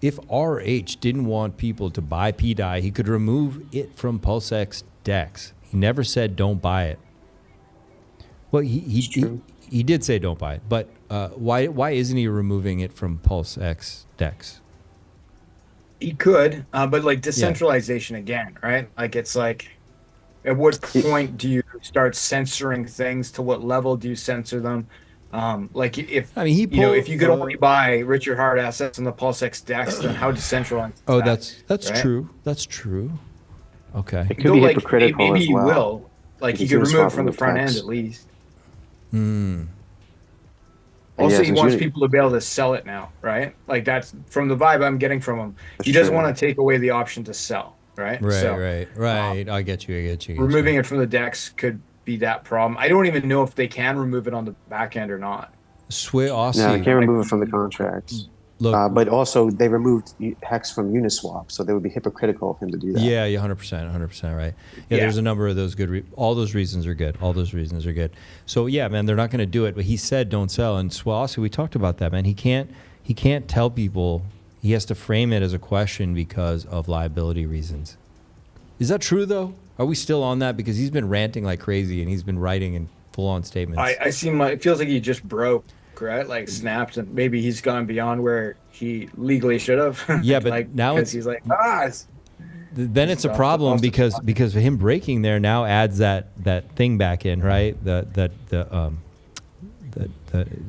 if RH didn't want people to buy pDAI, he could remove it from PulseX DEX. He never said don't buy it. Well, he did say don't buy it, but why isn't he removing it from PulseX DEX? He could, but like decentralization again, right? Like it's like, at what point do you start censoring things? To what level do you censor them? Like if if you could only buy Richard Hart assets in the PulseX DEX, then how decentralized? Oh, that's right? true. That's true. Okay. It could be hypocritical maybe as you well. will. Like you could remove it from the front end at least. Hmm. Also, he wants people to be able to sell it now, right? Like that's from the vibe I'm getting from him. He doesn't want to take away the option to sell, right? Right. I get you. Removing it from the DEX could be that problem. I don't even know if they can remove it on the back end or not. No, they can't remove it from the contracts. But also, they removed Hex from Uniswap, so they would be hypocritical of him to do that. Yeah, 100% right. Yeah, there's a number of those good. All those reasons are good. So yeah, man, they're not going to do it. But he said don't sell. And Swasi, we talked about that, man. He can't tell people. He has to frame it as a question because of liability reasons. Is that true though? Are we still on that? Because he's been ranting like crazy and he's been writing in full-on statements. I seem like it feels like he just broke. Right, like snapped, and maybe he's gone beyond where he legally should have. Yeah, but like, now he's like, then it's a problem because him breaking there now adds that thing back in, right? That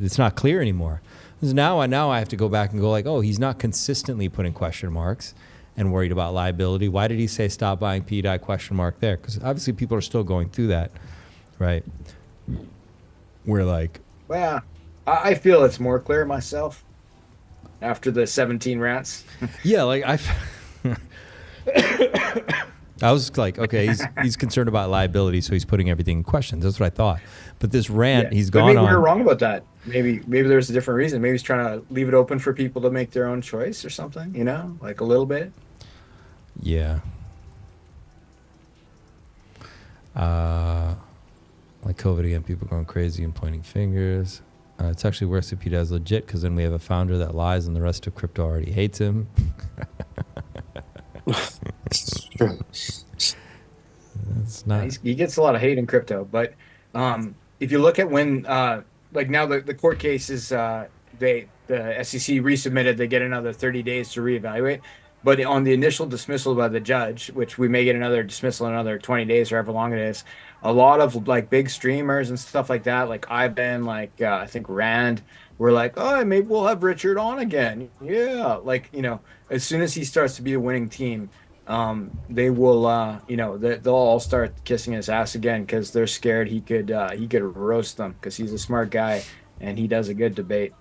it's not clear anymore. Because now I have to go back and go like, oh, he's not consistently putting question marks and worried about liability. Why did he say stop buying pDAI question mark there? Because obviously people are still going through that, right? We're like, well. I feel it's more clear myself after the 17 rants. Yeah, like I was like, okay, he's concerned about liability, so he's putting everything in question. That's what I thought. But this rant, he's gone on. Maybe we're wrong about that. Maybe there's a different reason. Maybe he's trying to leave it open for people to make their own choice or something. You know, like a little bit. Yeah. Like COVID again, people going crazy and pointing fingers. It's actually worse if pDAI is legit because then we have a founder that lies and the rest of crypto already hates him. It's true. It's not. He gets a lot of hate in crypto, but if you look at when, like now the court cases, the SEC resubmitted, they get another 30 days to reevaluate. But on the initial dismissal by the judge, which we may get another dismissal in another 20 days or however long it is, a lot of like big streamers and stuff like that, like Ivan, like I think Rand, were like, oh, maybe we'll have Richard on again. Yeah, like, you know, as soon as he starts to be a winning team, they will, you know, they'll all start kissing his ass again because they're scared he could roast them because he's a smart guy and he does a good debate.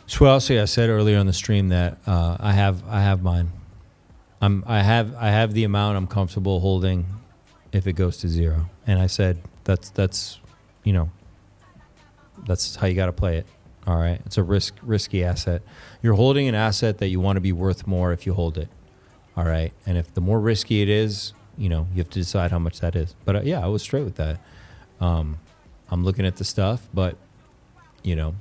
So also, I said earlier on the stream that I have mine. I have the amount I'm comfortable holding if it goes to zero, and I said that's you know, that's how you got to play it. All right, it's a risky asset. You're holding an asset that you want to be worth more if you hold it. All right, and if the more risky it is, you know, you have to decide how much that is. But yeah, I was straight with that. I'm looking at the stuff, but you know.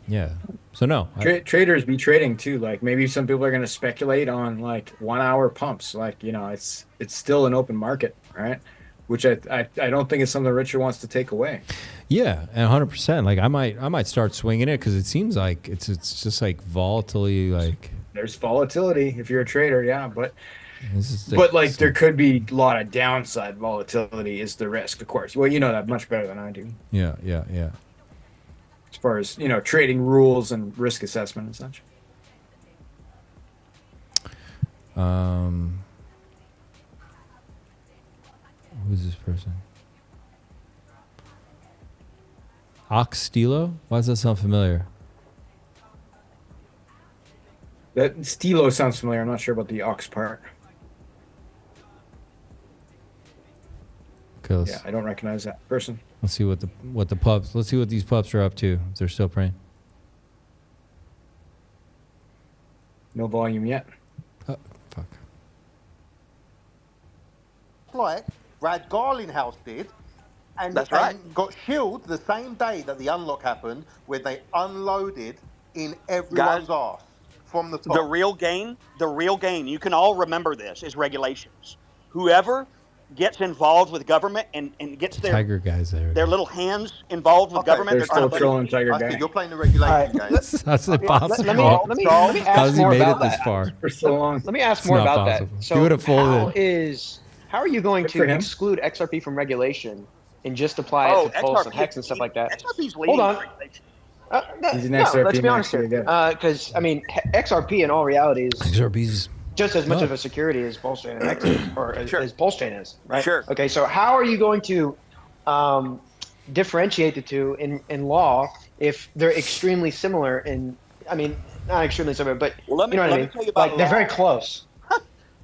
Yeah. So no. Traders be trading too. Like maybe some people are going to speculate on like 1 hour pumps. Like, you know, it's still an open market. right? Which I don't think is something Richard wants to take away. Yeah, and 100%. Like I might start swinging it because it seems like it's just like volatility. Like There's volatility if you're a trader, yeah, but like there could be a lot of downside volatility is the risk, of course. Well, you know that much better than I do. Yeah. As far as trading rules and risk assessment and such. Who's this person? Ox Stilo? Why does that sound familiar? That Stilo sounds familiar. I'm not sure about the ox part. Okay, Yeah, I don't recognize that person. let's see what the pups. Let's see what these pups are up to. If they're still praying. No volume yet. Oh, fuck. Like Brad Garlinghouse did, and, That's right. and got shilled the same day that the unlock happened, where they unloaded in everyone's ass from the top. The real game, you can all remember this, is regulations. Whoever gets involved with government and gets Tiger guys there. their little hands involved with government, They're still trolling Tiger I see, Gang. you're playing the regulation game. That's impossible. Let me How ask has he more made about it this that. far? For so long. Let me ask It's more not about possible. that. He So would have folded. how are you going Good for to him. exclude XRP from regulation and just apply Oh, it to Pulse and XRP Hex and stuff like that? XRP's leading Hold on. regulation. He's an No, XRP let's be honest master, here. yeah. Because, I mean, XRP in all reality is XRP's just as much No. of a security as Pulse Chain and Hex is, or as Pulse Chain is, right? Sure. Okay, so how are you going to differentiate the two in law if they're extremely similar in, I mean, not extremely similar, but Well, let me- you know what let I me mean? tell you about Like, they're very law. close.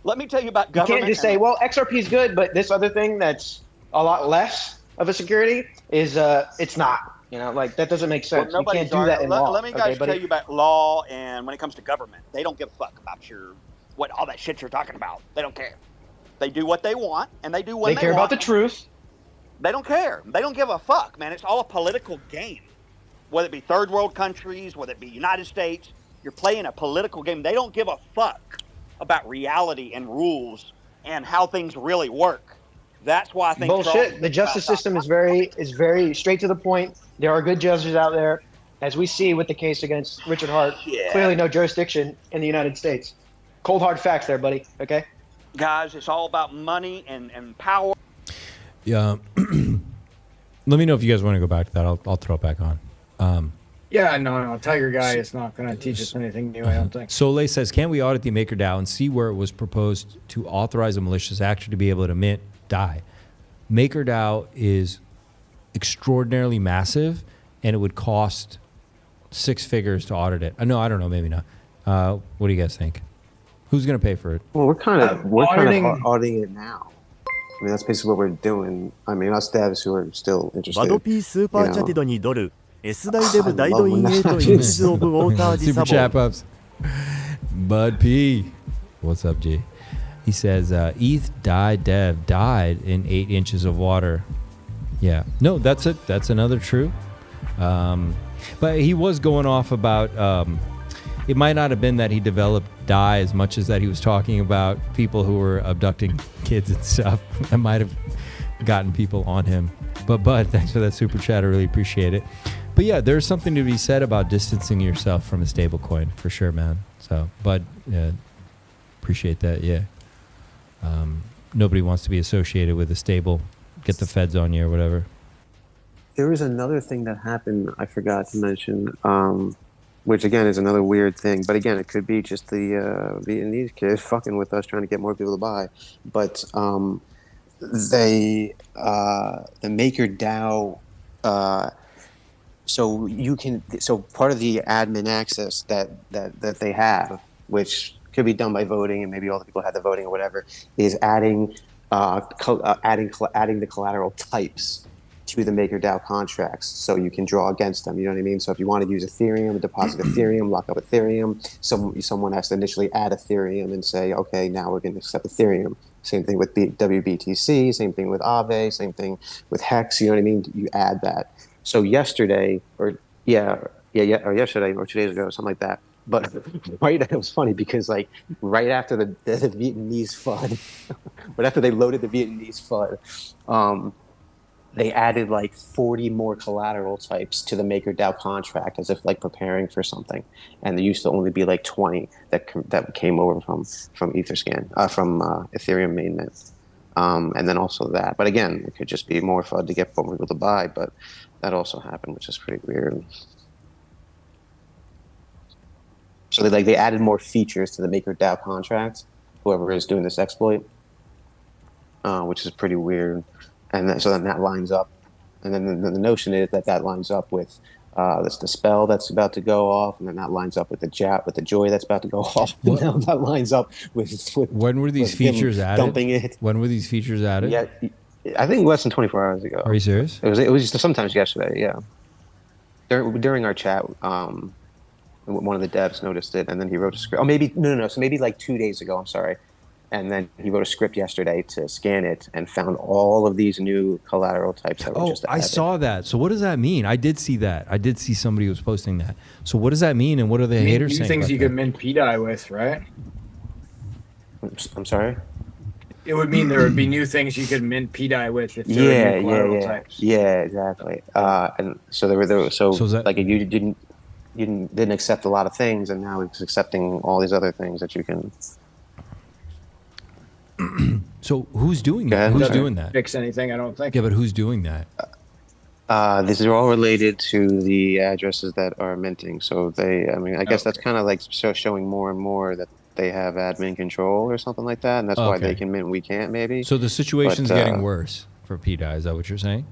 Let me tell you about You government. can't just say, well, XRP is good, but this other thing that's a lot less of a security is it's not. Like that doesn't make sense. You can't do that in law. Let me guys tell you about law, and when it comes to government, they don't give a fuck about all that shit you're talking about. They don't care. They do what they want, and they do when They care want. about the truth. They don't care. They don't give a fuck, man. It's all a political game. Whether it be third world countries, whether it be United States, you're playing a political game. They don't give a fuck about reality and rules and how things really work. That's why I think Bullshit. The justice system is very straight to the point. There are good judges out there, as we see with the case against Richard Hart. Yeah. Clearly, no jurisdiction in the United States. Cold hard facts, there, buddy. Okay. Guys, it's all about money and power. Yeah. Let me know if you guys want to go back to that. I'll throw it back on. Yeah, no, Tiger Guy is not going to teach us anything new, I don't think. Soleil says, can we audit the MakerDAO and see where it was proposed to authorize a malicious actor to be able to mint DAI? MakerDAO is extraordinarily massive, and it would cost 6 figures to audit it. No, I don't know, maybe not. What do you guys think? Who's going to pay for it? Well, we're kind of auditing it now. I mean, that's basically what we're doing. I mean, us devs who are still interested. バドピースーパーチャティドにドル S 大デブ大ドインエイトインスオブウォータージサ Super ボ chat pups. Bud P. What's up, G? He says, ETH DAI dev died in 8 inches of water. Yeah. No, that's it. That's another true. But he was going off about, it might not have been that he developed DAI as much as that he was talking about people who were abducting kids and stuff. That might have gotten people on him. But Bud, thanks for that super chat. I really appreciate it. But yeah, there's something to be said about distancing yourself from a stablecoin for sure, man. So, Bud, appreciate that. Yeah. Nobody wants to be associated with a stable. Get the feds on you or whatever. There was another thing that happened I forgot to mention, which again is another weird thing. But again, it could be just the Vietnamese kids fucking with us, trying to get more people to buy. But the MakerDAO. So part of the admin access that they have, which could be done by voting, and maybe all the people had the voting or whatever, is adding the collateral types to the MakerDAO contracts, so you can draw against them. You know what I mean? So if you want to use Ethereum, deposit Ethereum, lock up Ethereum, someone has to initially add Ethereum and say, okay, now we're going to accept Ethereum. Same thing with WBTC, same thing with Aave, same thing with Hex. You know what I mean? You add that. So yesterday, or 2 days ago, something like that, But right, it was funny because like right after the Vietnamese FUD, right after they loaded the Vietnamese FUD, they added like 40 more collateral types to the MakerDAO contract as if like preparing for something. And there used to only be like 20 that came over from Etherscan, from Ethereum mainnet. And then also that. But again, it could just be more FUD to get people to buy, but that also happened, which is pretty weird. So they added more features to the MakerDAO contract, whoever is doing this exploit, which is pretty weird. And then that lines up, and then the notion is that lines up with the spell that's about to go off, and then that lines up with the joy that's about to go off. And now that lines up with when were these features added? Dumping it. When were these features added? Yeah, I think less than 24 hours ago. Are you serious? It was just sometimes yesterday. Yeah, during our chat, one of the devs noticed it, and then he wrote a script. Oh, maybe no. So maybe like 2 days ago. I'm sorry. And then he wrote a script yesterday to scan it and found all of these new collateral types that were just added. I saw that. So what does that mean? I did see that. I did see somebody who was posting that. So what does that mean, and what are the haters saying? Things you could mint pDAI with, right? I'm sorry? It would mean there would be new things you could mint pDAI with if there were new collateral types. Yeah, exactly. And so there were so that, like you didn't accept a lot of things, and now it's accepting all these other things that you can. So who's doing that? Who's doing that? Fix anything? I don't think. Yeah, but who's doing that? These are all related to the addresses that are minting. So I guess that's kind of like showing more and more that they have admin control or something like that, and that's why they can mint, we can't maybe. So the situation's getting worse for pDAI. Is that what you're saying?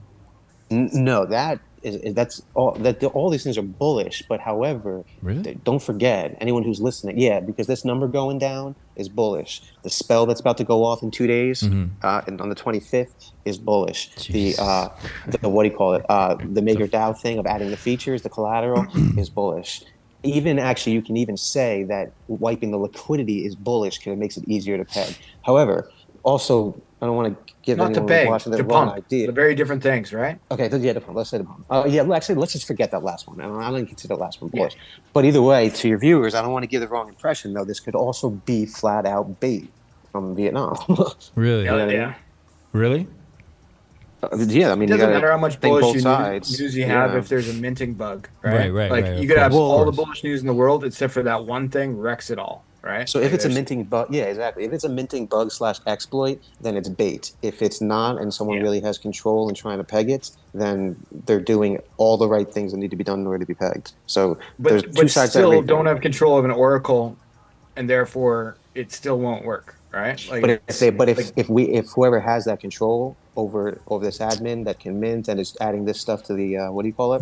No, that's all. All these things are bullish, but however, don't forget anyone who's listening. Yeah, because this number going down is bullish. The spell that's about to go off in 2 days, and on the 25th, is bullish. The what do you call it? The MakerDAO thing of adding the features, the collateral, is bullish. Even actually, you can even say that wiping the liquidity is bullish because it makes it easier to peg. However, also, I don't want to give not anyone to peg, watching the to wrong pump. idea. They're very different things, right? Okay, yeah, the pump. Let's say the pump. Actually, let's just forget that last one. I don't consider the last one bullish. Yeah. But either way, to your viewers, I don't want to give the wrong impression, though. This could also be flat out bait from Vietnam. Really? Yeah. I mean? Really? Yeah, I mean, it doesn't matter how much bullish news you have yeah. if there's a minting bug, right? Right. You could have all the bullish news in the world, except for that one thing wrecks it all, right? So if it's a minting bug, yeah, exactly. If it's a minting bug / exploit, then it's bait. If it's not, and someone really has control and trying to peg it, then they're doing all the right things that need to be done in order to be pegged. So there's two sides to everything. Still don't have control of an oracle, and therefore it still won't work, right? Like, if whoever has that control over this admin that can mint and is adding this stuff to the what do you call it?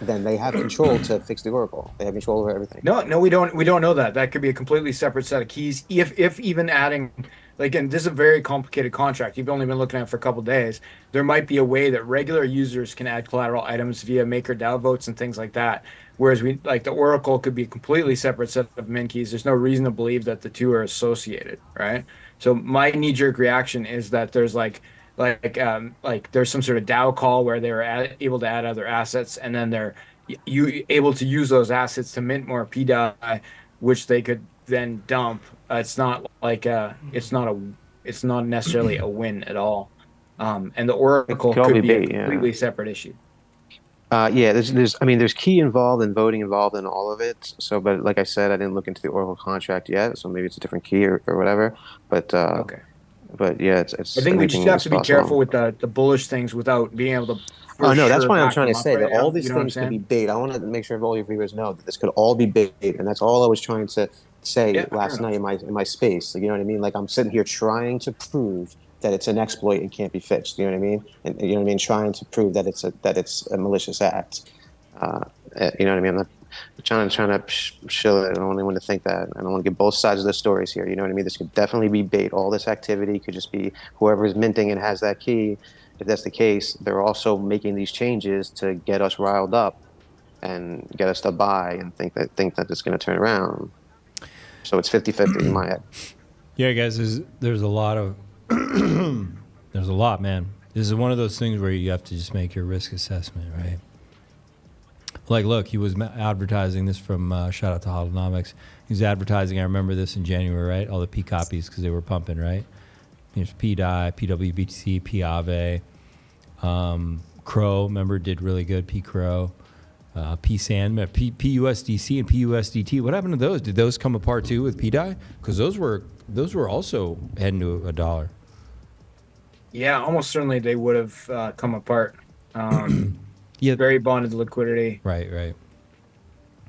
Then they have control to fix the oracle. They have control over everything. No, we don't know that. That could be a completely separate set of keys. If even adding, and this is a very complicated contract. You've only been looking at it for a couple of days. There might be a way that regular users can add collateral items via MakerDAO votes and things like that. Whereas the oracle could be a completely separate set of mint keys. There's no reason to believe that the two are associated, right? So my knee-jerk reaction is that there's there's some sort of DAO call where they're able to add other assets, and then they're able to use those assets to mint more pDAI, which they could then dump. It's not it's not necessarily a win at all. And the oracle could be a completely separate issue. There's key involved and voting involved in all of it. So, but like I said, I didn't look into the oracle contract yet, so maybe it's a different key or whatever. But But yeah, it's. I think we just have to be careful with the bullish things without being able to. Oh no, that's why I'm trying to say that all these things could be bait. I want to make sure all your viewers know that this could all be bait, and that's all I was trying to say last night in my space. You know what I mean? Like I'm sitting here trying to prove that it's an exploit and can't be fixed. You know what I mean? And you know what I mean? Trying to prove that it's a malicious act. You know what I mean? I'm trying to show it. I don't want anyone to think that. I don't want to give both sides of the stories here. You know what I mean? This could definitely be bait. All this activity could just be whoever's minting and has that key. If that's the case, they're also making these changes to get us riled up and get us to buy and think that it's going to turn around. So it's 50-50 in my head. Yeah, guys, there's a lot of there's a lot, man. This is one of those things where you have to just make your risk assessment, right? Like, look, he was advertising this from shout out to Holonomics. He was advertising. I remember this in January, right? All the P copies because they were pumping, right? There's pDAI, PWBTC, PAVE, Crow. Remember, did really good. P Crow, P Sand, PUSDC, and PUSDT. What happened to those? Did those come apart too with pDAI? Because those were also heading to $1. Yeah, almost certainly they would have come apart. Yeah, very bonded liquidity. Right.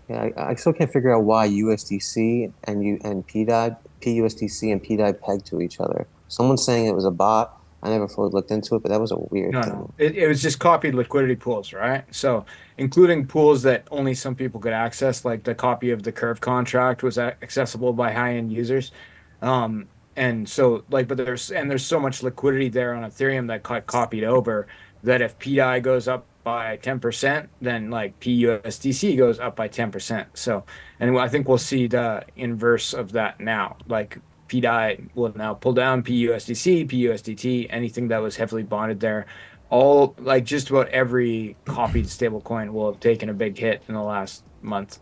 Yeah, I still can't figure out why USDC and pDAI, PUSDC and pDAI pegged to each other. Someone's saying it was a bot. I never fully looked into it, but that was a weird thing. No. It was just copied liquidity pools, right? So including pools that only some people could access, like the copy of the Curve contract was accessible by high-end users. And so but there's so much liquidity there on Ethereum that got copied over that if pDAI goes up by 10%, then like PUSDC goes up by 10%. So, and I think we'll see the inverse of that now. Like pDAI will now pull down PUSDC, PUSDT, anything that was heavily bonded there. All like just about every copied stablecoin will have taken a big hit in the last month.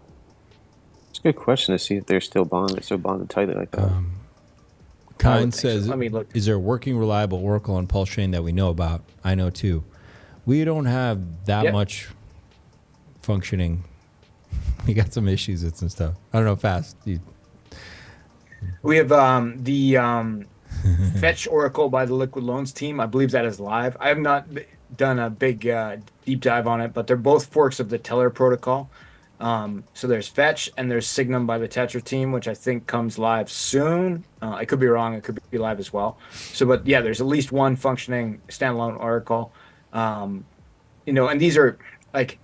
It's a good question to see if they're still bonded tightly like that. Kind says, is there a working, reliable Oracle on Pulse Chain that we know about? I know too. We don't have that much functioning. We got some issues with some stuff. I don't know, fast. We have the Fetch Oracle by the Liquid Loans team. I believe that is live. I have not done a big deep dive on it, but they're both forks of the Teller protocol. So there's Fetch and there's Signum by the Tetra team, which I think comes live soon. I could be wrong. It could be live as well. So, but yeah, there's at least one functioning standalone Oracle. And these are like,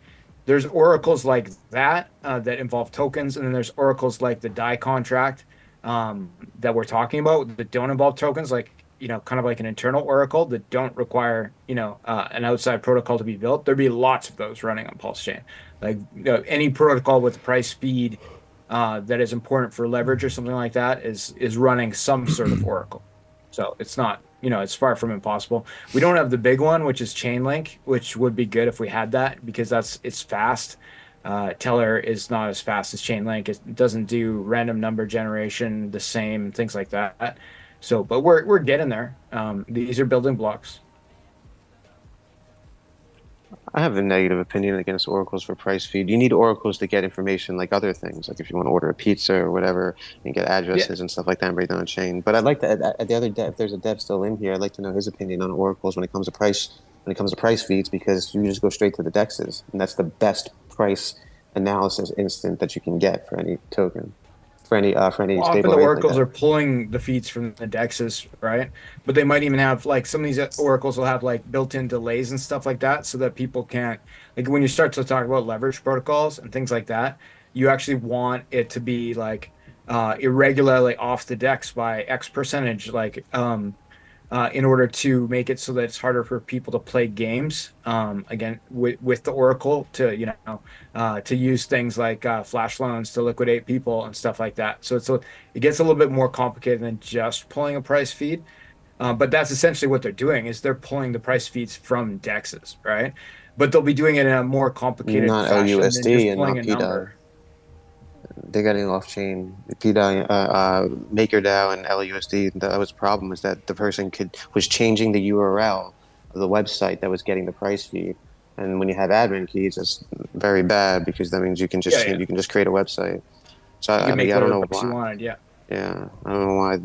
there's oracles like that that involve tokens, and then there's oracles like the DAI contract that we're talking about that don't involve tokens, like kind of like an internal oracle that don't require an outside protocol to be built. There'd be lots of those running on Pulse Chain. Like any protocol with price feed that is important for leverage or something like that is running some sort of oracle. So it's not. It's far from impossible. We don't have the big one, which is Chainlink, which would be good if we had that because it's fast. Teller is not as fast as Chainlink. It doesn't do random number generation the same, things like that. So, but we're getting there. These are building blocks. I have a negative opinion against oracles for price feed. You need oracles to get information like other things, like if you want to order a pizza or whatever, and get addresses and stuff like that and break down a chain. But I'd like to, at the other dev, if there's a dev still in here, I'd like to know his opinion on oracles when it comes to price feeds, because you just go straight to the dexes, and that's the best price analysis instant that you can get for any token. For any often stable the oracles are pulling the feeds from the dexes, right? But they might even have like some of these oracles will have like built-in delays and stuff like that, so that people can't, like when you start to talk about leverage protocols and things like that, you actually want it to be like irregularly off the dex by X percentage, like in order to make it so that it's harder for people to play games again with the oracle to to use things like flash loans to liquidate people and stuff like that. So it gets a little bit more complicated than just pulling a price feed, but that's essentially what they're doing is they're pulling the price feeds from dexes, right? But they'll be doing it in a more complicated fashion than just pulling a number. They're getting off-chain. pDAI, MakerDAO, and LUSD. That was the problem, was that the person was changing the URL of the website that was getting the price feed. And when you have admin keys, that's very bad because that means you can just you can just create a website. So I don't know why. You wanted, yeah, I don't know why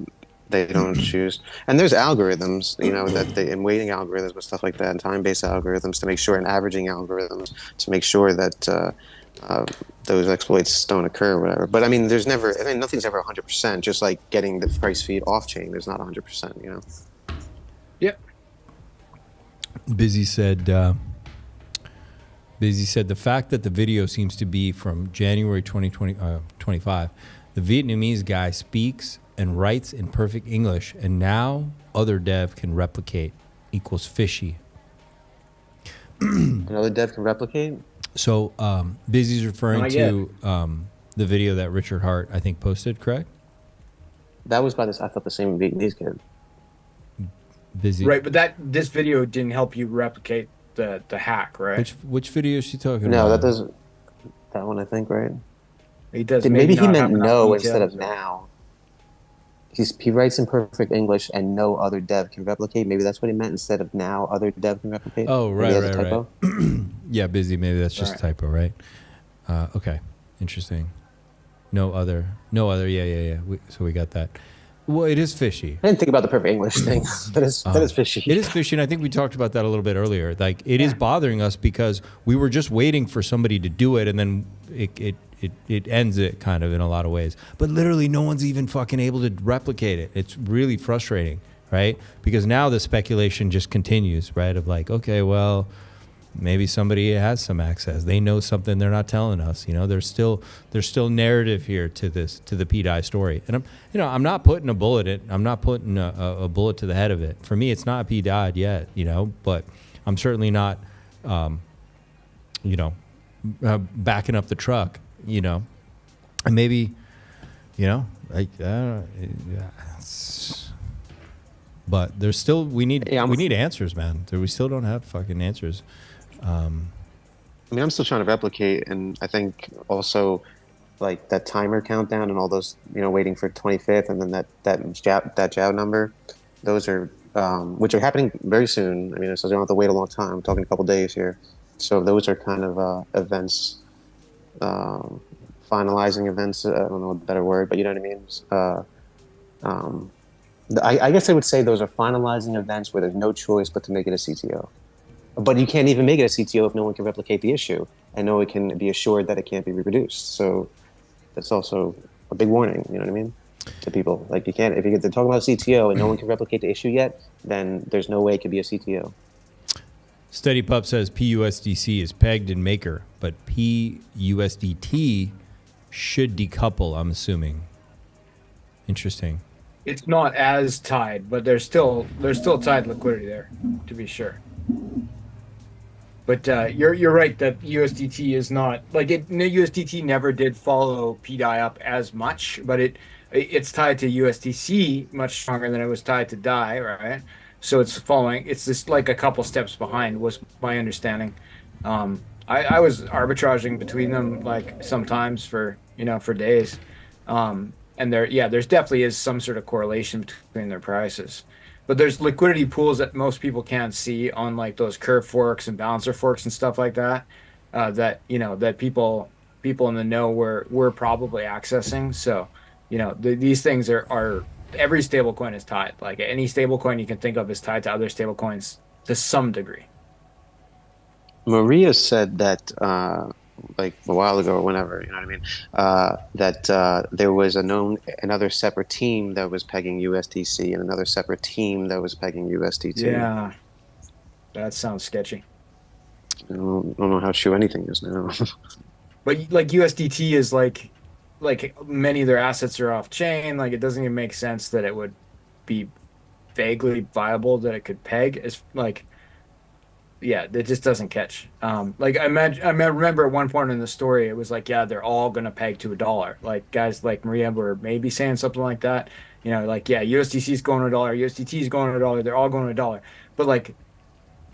they don't choose. And there's algorithms, and weighting algorithms and stuff like that, and time-based algorithms to make sure, and averaging algorithms to make sure that those exploits don't occur or whatever. But nothing's ever 100%, just like getting the price feed off chain is not 100%, Yep. Busy said the fact that the video seems to be from January 2025, the Vietnamese guy speaks and writes in perfect English, and now other dev can replicate equals fishy. Another dev can replicate? So Busy's referring to the video that Richard Hart, I think, posted, correct? That was by I thought the same Vietnamese kid. Busy. Right, but this video didn't help you replicate the hack, right? Which video is she talking about? No, that doesn't. That one, I think, right? He does. Maybe he not meant have enough no instead details, of or- now. He writes in perfect English, and no other dev can replicate. Maybe that's what he meant instead of now other dev can replicate. Oh, Maybe right, he has a right, typo. right. Yeah, busy. Maybe that's just Right. a typo, right? Okay, interesting. No other. Yeah. So we got that. Well, it is fishy. I didn't think about the perfect English thing. That is fishy. It is fishy, and I think we talked about that a little bit earlier. Like, it is bothering us because we were just waiting for somebody to do it, and then it ends it kind of in a lot of ways. But literally, no one's even fucking able to replicate it. It's really frustrating, right? Because now the speculation just continues, right? Of like, okay, well, maybe somebody has some access. They know something they're not telling us. You know, there's still narrative here to the pDAI story. And I'm not putting a bullet in. I'm not putting a bullet to the head of it. For me, it's not pDAI yet. You know, but I'm certainly not, backing up the truck. You know, and maybe, you know, like, but there's still we need answers, man. We still don't have fucking answers. I mean, I'm still trying to replicate, and I think also like that timer countdown and all those, you know, waiting for 25th, and then that Jow number, those are which are happening very soon. I mean, so they don't have to wait a long time. I'm talking a couple days here, so those are kind of events, finalizing events. I don't know a better word, but you know what I mean. I guess I would say those are finalizing events where there's no choice but to make it a CTO. But you can't even make it a CTO if no one can replicate the issue, and no one can be assured that it can't be reproduced. So that's also a big warning, you know what I mean, to people. Like, you can't, if they're talking about a CTO and no one can replicate the issue yet, then there's no way it could be a CTO. Steady Pup says PUSDC is pegged in Maker, but PUSDT should decouple, I'm assuming. Interesting. It's not as tied, but there's still tied liquidity there, to be sure. But you're right that USDT is not like it. USDT never did follow pDAI up as much, but it's tied to USDC much stronger than it was tied to DAI, right? So it's following. It's just like a couple steps behind, was my understanding. I was arbitraging between them like sometimes for days, and there's definitely is some sort of correlation between their prices. But there's liquidity pools that most people can't see on like those curve forks and balancer forks and stuff like that. That people in the know were probably accessing. So, these things are every stablecoin is tied. Like any stablecoin you can think of is tied to other stablecoins to some degree. Maria said that like a while ago or whenever, you know what I mean, that there was another separate team that was pegging USDC and another separate team that was pegging USDT. Yeah, that sounds sketchy. I don't know how true anything is now. But like USDT is like many of their assets are off chain. Like it doesn't even make sense that it would be vaguely viable that it could peg as like. Yeah, it just doesn't catch. Like I remember at one point in the story, it was like, yeah, they're all gonna peg to $1. Like guys like Maria were maybe saying something like that. Like, yeah, USDC is going to $1, USDT is going to $1. They're all going to $1. But like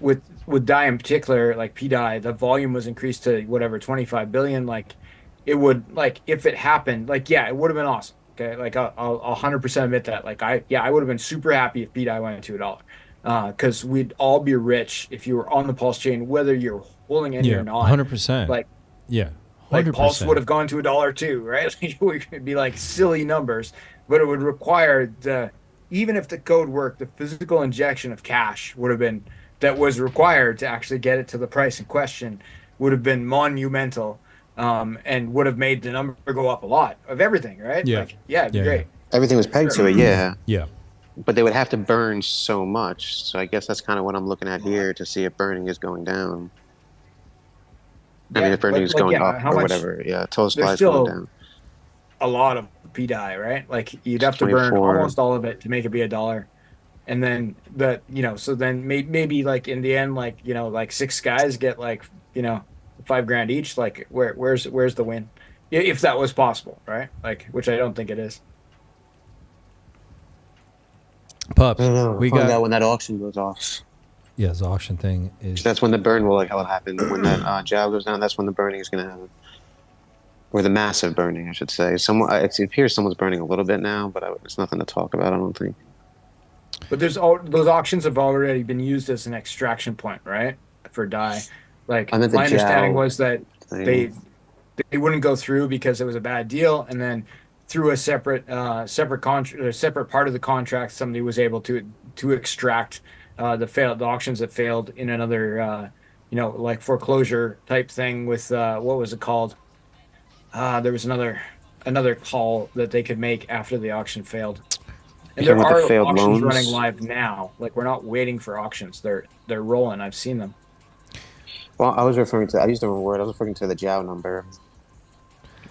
with DAI in particular, like pDAI, the volume was increased to whatever 25 billion. Like it would, like if it happened, like yeah, it would have been awesome. Okay, like I'll 100% admit that. Like I would have been super happy if pDAI went to $1. Because we'd all be rich if you were on the Pulse chain, whether you're holding any or not. 100%. Like, yeah, 100%. Like Pulse would have gone to $1 too, right? It'd be like silly numbers, but it would require even if the code worked, the physical injection of cash would have been that was required to actually get it to the price in question would have been monumental, and would have made the number go up a lot of everything, right? Yeah, like, yeah, it'd be great. Everything was pegged to it, yeah. Yeah. But they would have to burn so much. So I guess that's kind of what I'm looking at here to see if burning is going down. I mean, if burning is going up or whatever. Yeah, total supply is going down. A lot of pDAI, right? Like you'd have to burn almost all of it to make it be $1. And then so then maybe like in the end, like, like 6 guys get like, $5,000 each. Like where's the win? If that was possible, right? Like, which I don't think it is. Pups, we got out when that auction goes off. Yeah, the auction thing is. That's when the burn will happen. When that Jow goes down, that's when the burning is going to happen. or the massive burning, I should say. It appears someone's burning a little bit now, but it's nothing to talk about, I don't think. But those auctions have already been used as an extraction point, right? For DAI. Like, my understanding was that they wouldn't go through because it was a bad deal, and then through a separate part of the contract, somebody was able to extract the auctions that failed in another like foreclosure type thing with what was it called? There was another call that they could make after the auction failed. And there are auctions loans running live now. Like, we're not waiting for auctions. They're rolling. I've seen them. Well, I used a different word. I was referring to the Jiao number.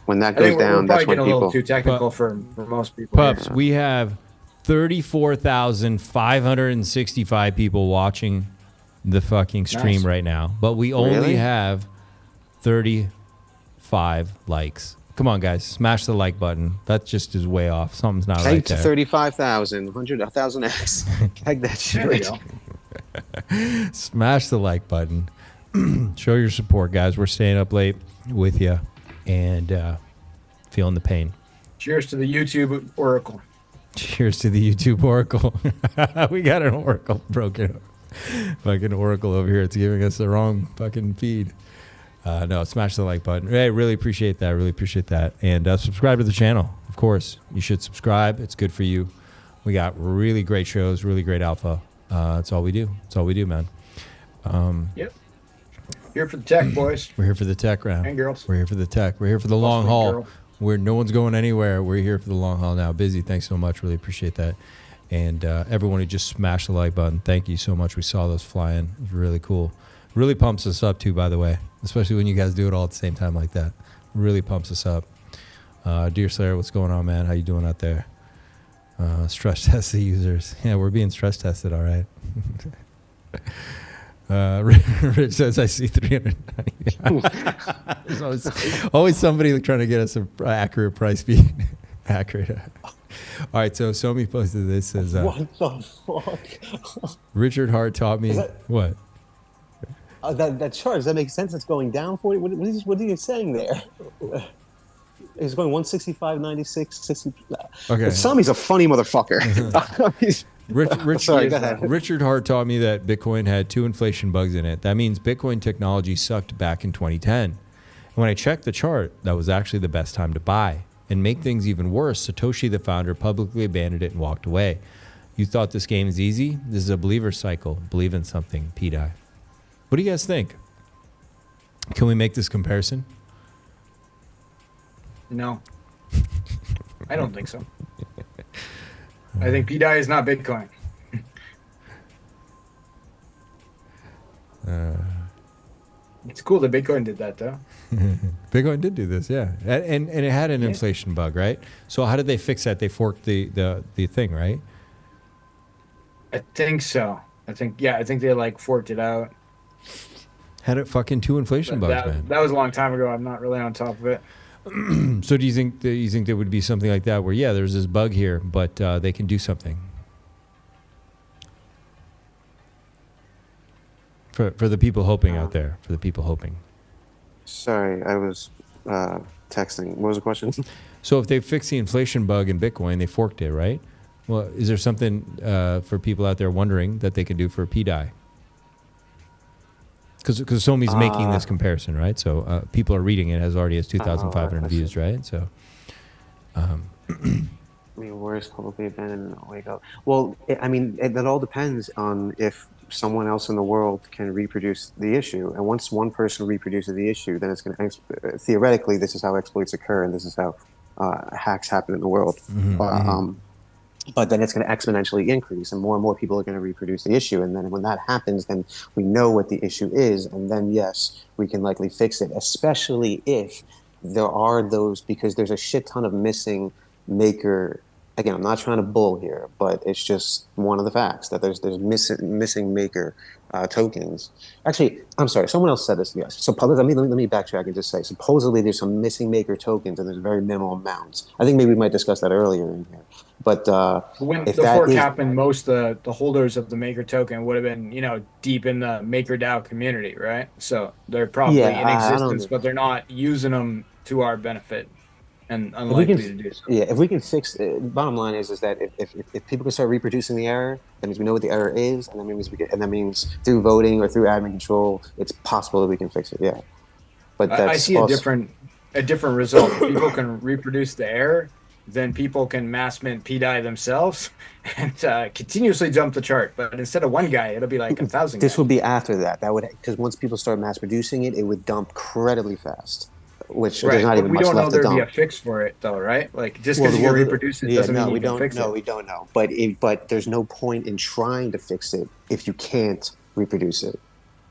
When that goes down, that's when people. A little too technical for most people. Pups, we have 34,565 people watching the fucking stream right now, but we only have 35 likes. Come on, guys, smash the like button. That just is way off. Something's not right there. 35,000, 1,000x. Tag that shit. There we go. Smash the like button. Show your support, guys. We're staying up late with you and feeling the pain. Cheers to the YouTube Oracle. Cheers to the YouTube Oracle. We got an Oracle broken. Fucking Oracle over here. It's giving us the wrong fucking feed. No, smash the like button. Hey, really appreciate that. Really appreciate that. And subscribe to the channel. Of course, you should subscribe. It's good for you. We got really great shows, really great alpha. That's all we do. That's all we do, man. Yep. Here for the tech, boys. We're here for the tech round. And girls. We're here for the tech. We're here for the long haul. Where no one's going anywhere. We're here for the long haul now. Busy, thanks so much. Really appreciate that. And everyone who just smashed the like button, thank you so much. We saw those flying. It was really cool. Really pumps us up too, by the way. Especially when you guys do it all at the same time like that. Really pumps us up. Deerslayer, what's going on, man? How you doing out there? Stress test the users. Yeah, we're being stress tested, all right. Rich says, I see 390. There's always somebody trying to get us an accurate price feed. Accurate. All right, so Somi posted this. Says, what the fuck? Richard Hart taught me. What? That chart, does that make sense? It's going down for you? What are you saying there? It's going 165.96, 60. Okay. Sommi's a funny motherfucker. Richard Hart taught me that Bitcoin had 2 inflation bugs in it. That means Bitcoin technology sucked back in 2010. And when I checked the chart, that was actually the best time to buy. And make things even worse, Satoshi, the founder, publicly abandoned it and walked away. You thought this game is easy? This is a believer cycle. Believe in something, pDAI. What do you guys think? Can we make this comparison? No. I don't think so. I think pDAI is not Bitcoin. It's cool that Bitcoin did that, though. Bitcoin did do this, yeah. And it had an inflation bug, right? So how did they fix that? They forked the thing, right? I think so. I think they like forked it out. Had it fucking 2 inflation bugs, man. That was a long time ago. I'm not really on top of it. So do you think there would be something like that where, yeah, there's this bug here, but they can do something? For the people hoping out there, for the people hoping. Sorry, I was texting. What was the question? So if they fix the inflation bug in Bitcoin, they forked it, right? Well, is there something for people out there wondering that they can do for pDAI? Because Somi's making this comparison, right? So people are reading it. It already has 2,500 views, right? So, I mean, where's publicly abandoned? Wake up. Well, that all depends on if someone else in the world can reproduce the issue. And once one person reproduces the issue, then it's going to theoretically, this is how exploits occur, and this is how hacks happen in the world. But then it's going to exponentially increase, and more people are going to reproduce the issue. And then when that happens, then we know what the issue is, and then yes, we can likely fix it, especially if there are those, because there's a shit ton of missing maker. Again, I'm not trying to bull here, but it's just one of the facts that there's missing maker tokens. Actually, I'm sorry, someone else said this. Yes. So let me backtrack and just say, supposedly there's some missing maker tokens, and there's very minimal amounts. I think maybe we might discuss that earlier in here. But when the fork happened, most the holders of the maker token would have been, deep in the MakerDAO community, right? So they're probably in existence, but they're not using them to our benefit and If we unlikely can, to do so. yeah, if we can fix bottom line is that if people can start reproducing the error, that means we know what the error is, and that means through voting or through admin control, it's possible that we can fix it. Yeah, but that's I see also, a different result. If people can reproduce the error, then people can mass mint pDAI themselves and continuously jump the chart. But instead of one guy, it'll be like 1,000 This guys. would be after that. That would, because once people start mass producing it, it would dump incredibly fast. Which Right, there's not but even we much don't know left to there'd be dump. a fix for it, though, right? Like just because you can reproduce it doesn't mean you can fix it. No, we don't know. But there's no point in trying to fix it if you can't reproduce it.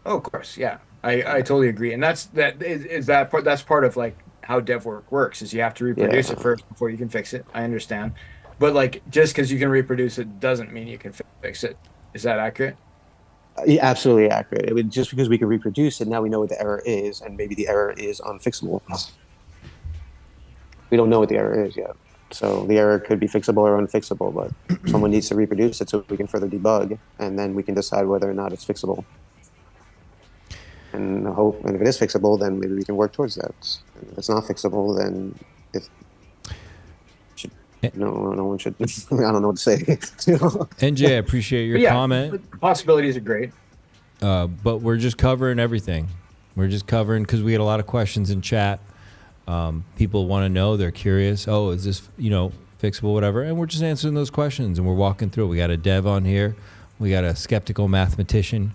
Oh, of course, yeah, I totally agree, and that's part of like how dev work works is you have to reproduce it first before you can fix it. I understand, but like just because you can reproduce it doesn't mean you can fix it. Is that accurate? Yeah, absolutely accurate. It would, just because we can reproduce it, now we know what the error is, and maybe the error is unfixable. We don't know what the error is yet. So the error could be fixable or unfixable, but someone needs to reproduce it so we can further debug, and then we can decide whether or not it's fixable. And if it is fixable, then maybe we can work towards that. And if it's not fixable, then no one should. I don't know what to say. NJ, I appreciate your comment. Possibilities are great. But we're just covering everything. We're just covering because we had a lot of questions in chat. People want to know. They're curious. Oh, is this fixable, whatever? And we're just answering those questions and we're walking through. We got a dev on here. We got a skeptical mathematician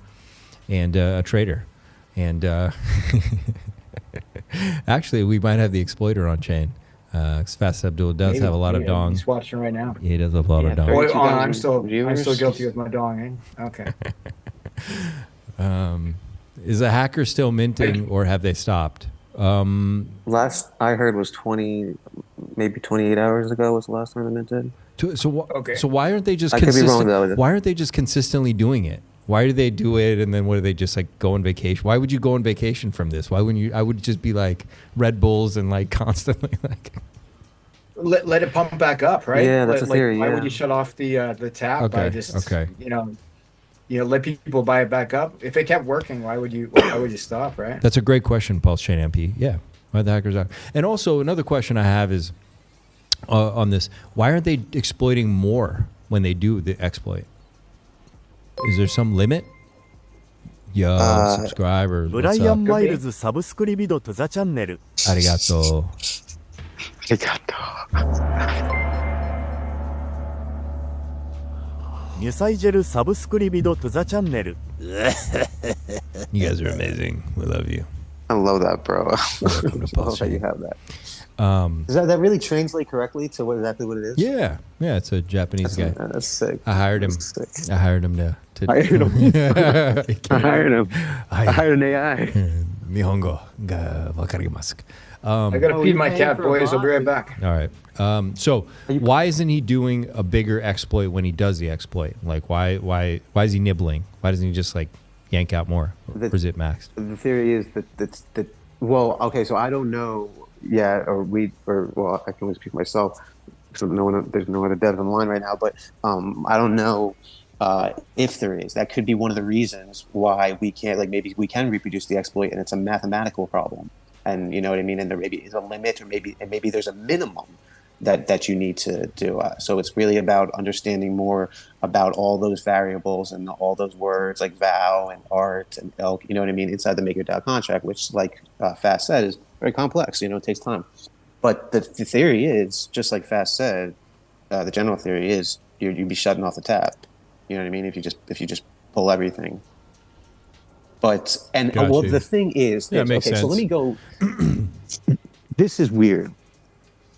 and a trader. And actually, we might have the exploiter on chain. Fast Abdul does have a lot of dong. He's watching right now. Yeah, he does have a lot of dong. Oh, I'm still guilty with my dong. Okay. Is a hacker still minting, or have they stopped? Last I heard was maybe 28 hours ago was the last time they minted. So why aren't they just? I could be wrong though. Why aren't they just consistently doing it? Why do they do it, and then what do they just like go on vacation? Why would you go on vacation from this? Why wouldn't you? I would just be like Red Bulls and like constantly like. Let it pump back up, right? Yeah, that's a theory. Why would you shut off the tap by just let people buy it back up? If it kept working, why would you stop, right? That's a great question, Pulse Chain MP. Yeah, why the hackers are. And also another question I have is on this: why aren't they exploiting more when they do the exploit? Is there some limit? Yo, subscribers. ブライアン・マイルズサブスクリビドとザチャンネル。ありがとう。ありがとう。ニュサイジェルサブスクリビドとザチャンネル。You guys are amazing. We love you. I love that, bro. I love that you have that. Does that really translate correctly to exactly what it is? Yeah, it's a Japanese guy. That's sick. I hired him. I hired him to hired him. I hired him. I hired an AI. Nihongo ga wakarimasu. I gotta feed my cat, boys. I'll be right back. All right. So why isn't he doing a bigger exploit when he does the exploit? Like why is he nibbling? Why doesn't he just like yank out more? Or is it maxed? The theory is that well, okay, so I don't know. Yeah, well, I can only speak for myself because there's no other dev online right now. But I don't know if there is. That could be one of the reasons why we can't. Like maybe we can reproduce the exploit, and it's a mathematical problem. And you know what I mean. And there maybe is a limit, or maybe there's a minimum that you need to do. So it's really about understanding more about all those variables and all those words like vow and art and elk. You know what I mean inside the MakerDAO contract, which, like Fast said, is very complex. It takes time. But the theory is, just like Fast said, the general theory is you'd be shutting off the tap. You know what I mean? If you just pull everything. But well, the thing is, makes sense. So let me go. This is weird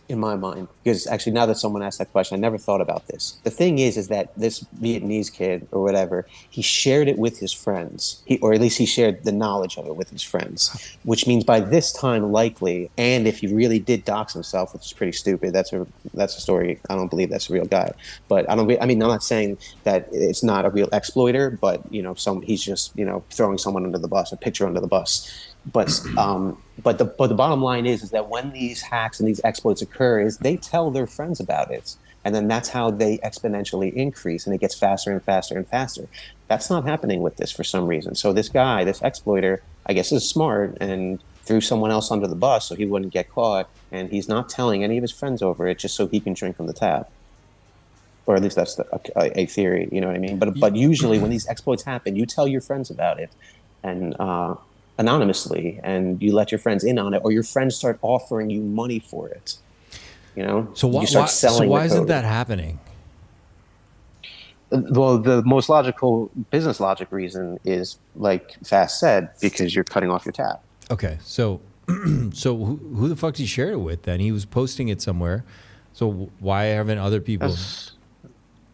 in my mind, because actually now that someone asked that question, I never thought about this. The thing is that this Vietnamese kid or whatever, he shared it with his friends, or at least he shared the knowledge of it with his friends, which means by this time likely, and if he really did dox himself, which is pretty stupid, that's a story. I don't believe that's a real guy, but I'm not saying that it's not a real exploiter, but he's just throwing someone under the bus, a picture under the bus. But the bottom line is that when these hacks and these exploits occur, is they tell their friends about it, and then that's how they exponentially increase, and it gets faster and faster and faster. That's not happening with this for some reason. So this guy, this exploiter, I guess is smart and threw someone else under the bus so he wouldn't get caught, and he's not telling any of his friends over it just so he can drink from the tap. Or at least that's a theory, you know what I mean? But usually when these exploits happen, you tell your friends about it, and anonymously, and you let your friends in on it, or your friends start offering you money for it. You know, So why, you start selling why the isn't code. that happening? Well, the most logical business logic reason is, like Fast said, because you're cutting off your tap. Okay, so so who the fuck did he share it with then? He was posting it somewhere. So why haven't other people?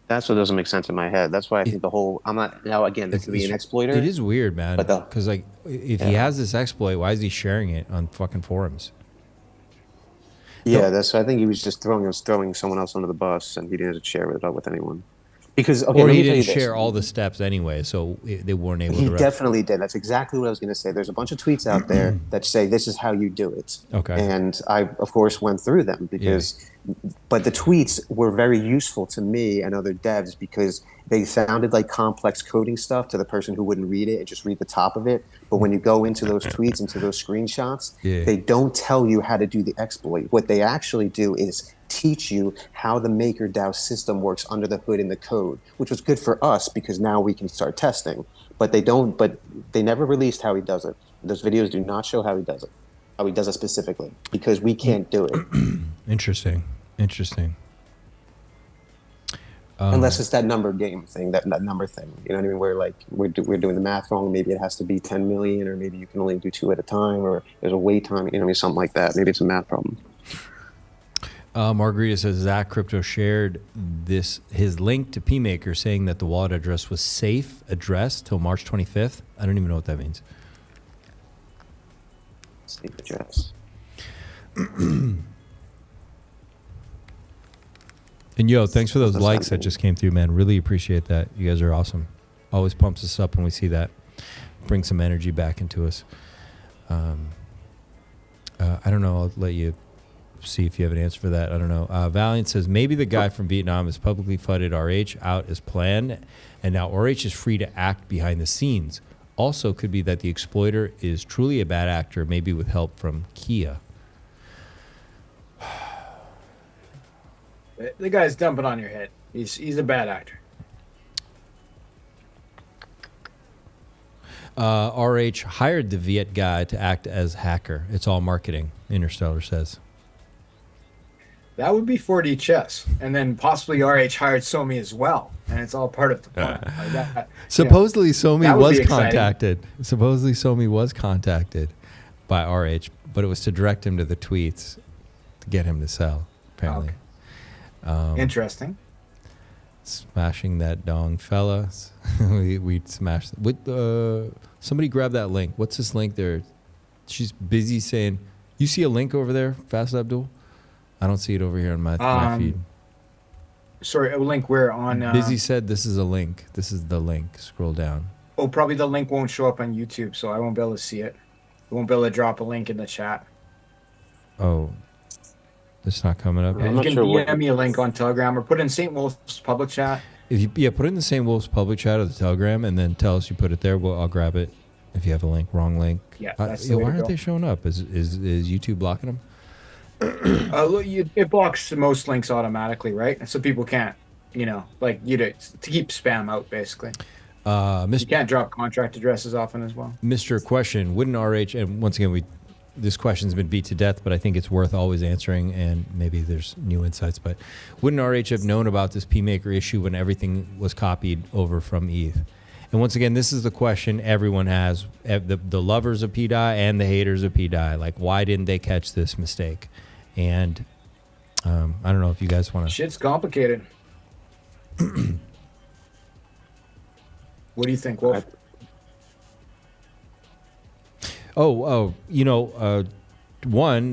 That's what doesn't make sense in my head. That's why I think the whole, I'm not, now again, this could be an exploiter. It is weird, man. But Because like, if he has this exploit, why is he sharing it on fucking forums? Yeah, I think he was just throwing someone else under the bus, and he didn't share it with anyone. Because, okay, or let he me tell you didn't this. share all the steps anyway, so they weren't able He to. definitely did. That's exactly what I was going to say. There's a bunch of tweets out there that say this is how you do it. Okay. And I, of course, went through them because, but the tweets were very useful to me and other devs because they sounded like complex coding stuff to the person who wouldn't read it and just read the top of it. But when you go into those tweets, into those screenshots, they don't tell you how to do the exploit. What they actually do is teach you how the MakerDAO system works under the hood in the code, which was good for us because now we can start testing. But they never released how he does it. Those videos do not show how he does it specifically, because we can't do it. Interesting. Unless it's that number game thing, that number thing. You know what I mean? Where like we're doing the math wrong. Maybe it has to be 10 million, or maybe you can only do 2 at a time, or there's a wait time. You know what I mean? Something like that. Maybe it's a math problem. Margarita says Zach Crypto shared his link to PMaker saying that the wallet address was safe address till March 25th. I don't even know what that means. Safe address. And yo, thanks for those likes that just came through, man. Really appreciate that. You guys are awesome. Always pumps us up when we see that. Brings some energy back into us. I don't know. I'll let you see if you have an answer for that. I don't know. Valiant says maybe the guy from Vietnam has publicly flooded RH out as planned, and now RH is free to act behind the scenes. Also, could be that the exploiter is truly a bad actor, maybe with help from Kia. The guy's dumping on your head. He's a bad actor. RH hired the Viet guy to act as hacker. It's all marketing, Interstellar says. That would be 4D chess, and then possibly RH hired Somi as well, and it's all part of the plan. Like that, Supposedly, Somi Somi was contacted. Supposedly, Somi was contacted by RH, but it was to direct him to the tweets to get him to sell. Apparently, interesting. Smashing that dong, fellas. we smashed. Somebody grab that link. What's this link there? She's busy saying, "You see a link over there, Fast Abdul?" I don't see it over here on my feed. Sorry, a link where on... Busy said this is a link. This is the link. Scroll down. Oh, probably the link won't show up on YouTube, so I won't be able to see it. I won't be able to drop a link in the chat. Oh, it's not coming up. You can DM me a link on Telegram or put in St. Wolf's public chat. If you put it in the St. Wolf's public chat or the Telegram, and then tell us you put it there, I'll grab it. If you have a link, wrong link. Yeah, that's the way why to aren't go. they showing up? Is YouTube blocking them? It blocks most links automatically, right? So people can't, to keep spam out, basically. You can't drop contract addresses often as well. Mr. Question, wouldn't RH, and once again, this question's been beat to death, but I think it's worth always answering, and maybe there's new insights, but wouldn't RH have known about this PMaker issue when everything was copied over from ETH? And once again, this is the question everyone has, the lovers of pDAI and the haters of pDAI. Like, why didn't they catch this mistake? And I don't know if you guys want to... Shit's complicated. What do you think, Wolf? One,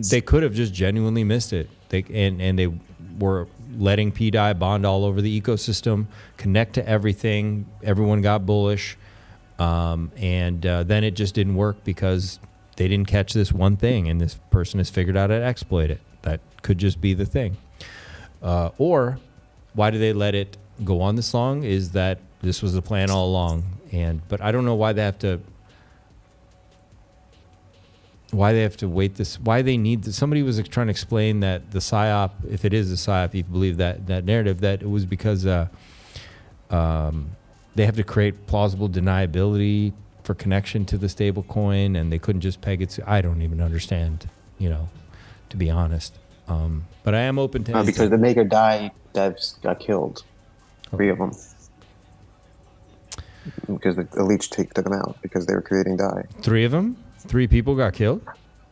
they could have just genuinely missed it. And they were letting pDAI bond all over the ecosystem, connect to everything. Everyone got bullish. And then it just didn't work because they didn't catch this one thing, and this person has figured out how to exploit it. That could just be the thing. Or why do they let it go on this long? Is that this was the plan all along? But I don't know why they have to why they have to wait this, why they need this. Somebody was trying to explain that the PSYOP, if it is a PSYOP, if you believe that narrative, that it was because they have to create plausible deniability for connection to the stable coin, and they couldn't just peg it to, I don't even understand, to be honest. But I am open to because the Make or Die devs got killed. 3 of them. Because the elites took them out because they were creating DAI. 3 of them? 3 people got killed?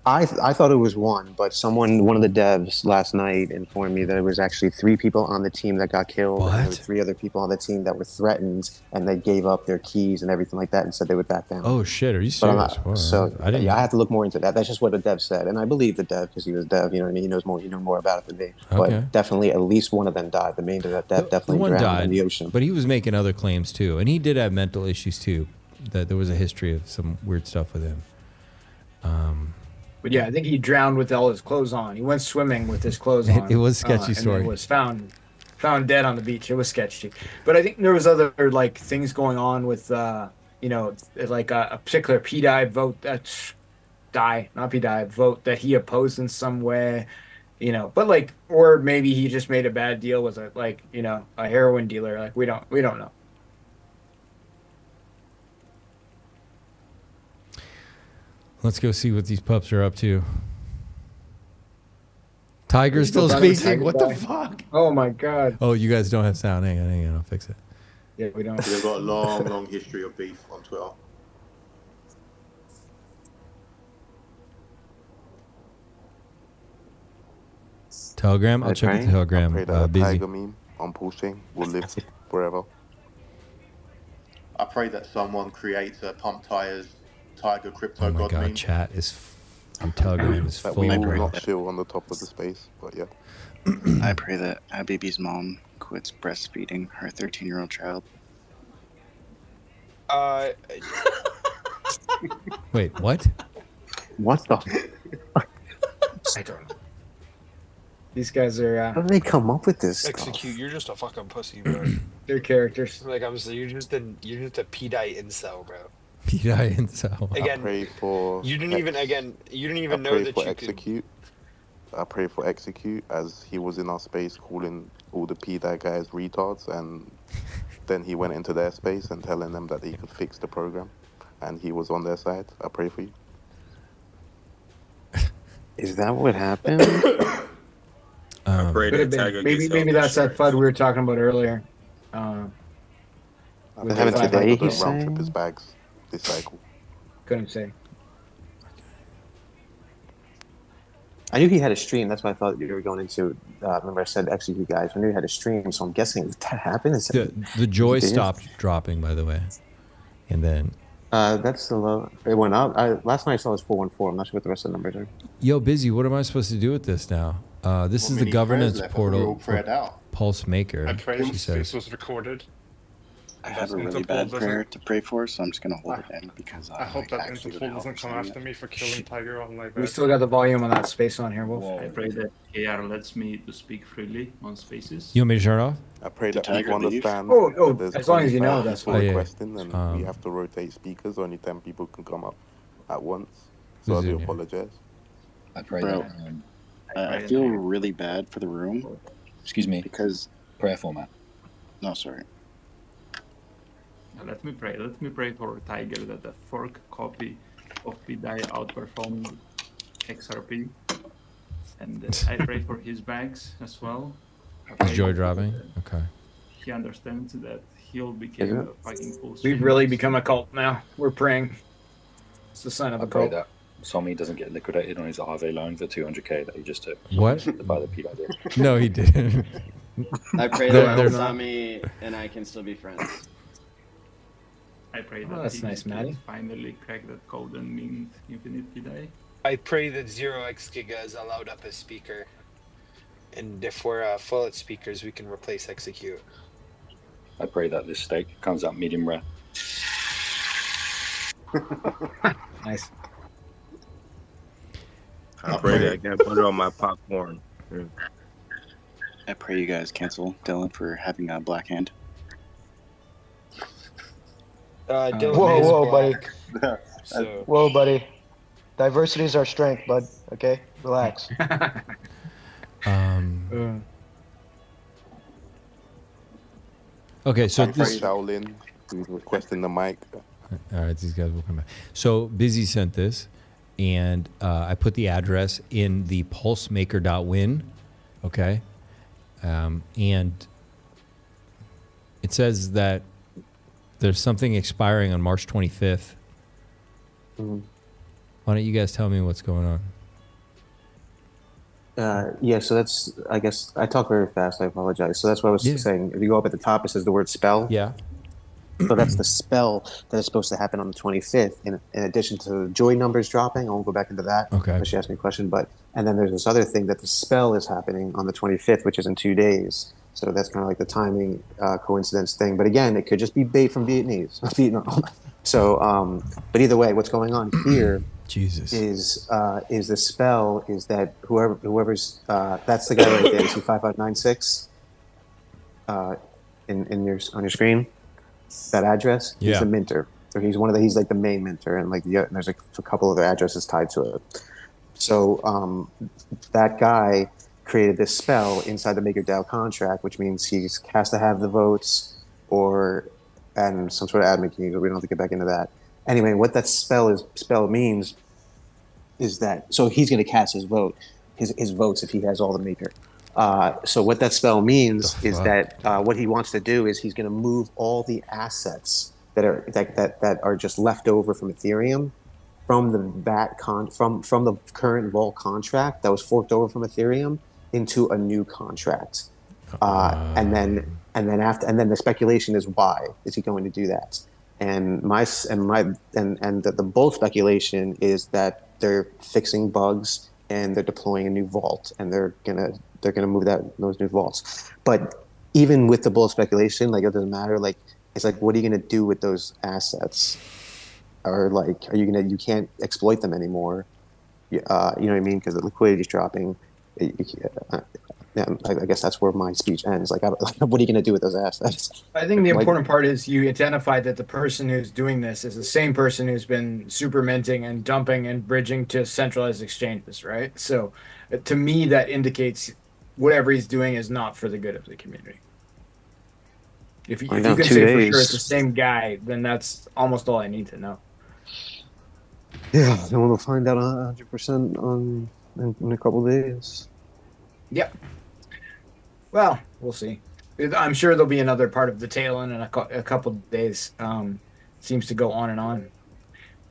I thought it was 1, but one of the devs last night informed me that it was actually 3 people on the team that got killed. What? And there were 3 other people on the team that were threatened, and they gave up their keys and everything like that and said they would back down. Oh shit, are you serious? I have to look more into that. That's just what the dev said, and I believe the dev because he was dev. You know what I mean? He knows more. You know more about it than me. Okay. But definitely, at least one of them died. The main dev definitely one drowned died in the ocean. But he was making other claims too, and he did have mental issues too. That there was a history of some weird stuff with him. But yeah, I think he drowned with all his clothes on. He went swimming with his clothes on. It was a sketchy story. And was found dead on the beach. It was sketchy. But I think there was other like things going on with like a particular pDAI vote that's vote that he opposed in some way. But like, or maybe he just made a bad deal with a heroin dealer. Like we don't know. Let's go see what these pups are up to. Tiger's still speaking. What the fuck? Oh my god. Oh, you guys don't have sound. Hang on, I'll fix it. Yeah, we don't. They've got a long history of beef on Twitter. Telegram? I'll check the Telegram. I pray that Busy. Tiger meme on Pulse Chain will live forever. I pray that someone creates a pump tires Tiger crypto Oh my god god, meme. chat is on Telegram is That full we of will bro. not chill on the top of the space, but yeah. I pray that Habibi's mom quits breastfeeding her 13-year-old child. Wait, what? What the? I don't know. These guys are. How do they come up with this Execute. stuff? You're just a fucking pussy, bro. They're characters. Like I'm saying, you're just a pDAI incel, bro. pDAI incel. Again, I pray for you didn't even know pray that for you execute. I pray for execute as he was in our space calling all the pDAI guys retards, and then he went into their space and telling them that he could fix the program, and he was on their side. I pray for you. Is that what happened? Could have been. Maybe that's that FUD we were talking about earlier. That happened today, he's round trip saying? his bags this cycle. Couldn't say. I knew he had a stream. That's why I thought you were going into. Remember, I said execute guys. I knew he had a stream, so I'm guessing did that happened. Is that, The joy Did it? stopped dropping, by the way, and then that's the low. It went up. Last night I saw it was 414. I'm not sure what the rest of the numbers are. Yo, Busy, what am I supposed to do with this now? This is the governance portal for Pulse Maker. I pray She this says. was recorded. I have a really bad prayer to pray for, so I'm just gonna hold it in because I hope that actually Interpol would help doesn't come someone. after me for killing Tiger on my bed. We still got the volume on that space on here, Wolf. I pray that KR lets me to speak freely on spaces. You want me to turn it off? I pray that Tiger people leave? understand. Oh, that there's as long as you know, 25 that's people fine. Oh, yeah. requesting, and we have to rotate speakers. Only 10 people can come up at once. So I Who's do in here? apologize. I pray Bro, that. I feel really bad for the room. Excuse me. Because Prayer format. no, sorry. Let me pray. Let me pray for Tiger that the fork copy of pDAI outperformed XRP. And I pray for his bags as well. I Is pray joy that dropping? Okay. He understands that he'll become a fucking full We've streamer. really become a cult now. We're praying. It's the sign of I a pray cult. that Somi doesn't get liquidated on his RV loan for 200k that he just took. What? To buy the pDAI deal. No, he didn't. I pray They're- that they're- Somi and I can still be friends. I pray Oh, that that's he nice, can Maddie. finally crack that code and mint infinite pDAI. I pray that 0x Giga is allowed up as speaker, and if we're full at speakers, we can replace execute. I pray that this steak comes out medium rare. Nice. I pray that I get butter on my popcorn. I pray you guys cancel Dylan for having a black hand. Dylan Whoa, is whoa, black, buddy. so Whoa, buddy. Diversity is our strength, bud. Okay, relax. Okay, so I'm this. Shaolin. He's requesting the mic. All right, these guys will come back. So Busy sent this, and I put the address in the pulsemaker.win. Okay, and it says that there's something expiring on March 25th. Mhm. Why don't you guys tell me what's going on? Yeah, so that's, I guess, I talk very fast, I apologize. So that's what I was saying. If you go up at the top, it says the word spell. Yeah. So that's the spell that is supposed to happen on the 25th, in addition to joy numbers dropping. I won't go back into that. Okay. She asked me a question, and then there's this other thing that the spell is happening on the 25th, which is in 2 days. So that's kind of like the timing coincidence thing. But again, it could just be bait from Vietnamese. Vietnam. So, but either way, what's going on here is the spell is that whoever's that's the guy right there. You see 5596 on your screen. That address. He's Yeah. the minter, or he's like the main minter, and like there's like a couple other addresses tied to it. So that guy created this spell inside the MakerDAO contract, which means he has to have the votes and some sort of admin key, but we don't have to get back into that. Anyway, what that spell means is that, so he's going to cast his votes if he has all the Maker. So what that spell means is that what he wants to do is he's going to move all the assets that are just left over from Ethereum from the current Vault contract that was forked over from Ethereum into a new contract. And then the speculation is, why is he going to do that? And the bold speculation is that they're fixing bugs and they're deploying a new vault, and they're gonna move those new vaults. But even with the bold speculation, like, it doesn't matter. Like, it's like, what are you gonna do with those assets? Or like, you can't exploit them anymore. You know what I mean? Because the liquidity is dropping. I guess that's where my speech ends. Like, what are you going to do with those assets? I think the important part is you identify that the person who's doing this is the same person who's been super minting and dumping and bridging to centralized exchanges, right? So to me, that indicates whatever he's doing is not for the good of the community. If you can say for sure it's the same guy, then that's almost all I need to know. Yeah, then we'll find out 100% in a couple of days. Yep. Well, we'll see. I'm sure there'll be another part of the tail end in a couple of days. Seems to go on and on.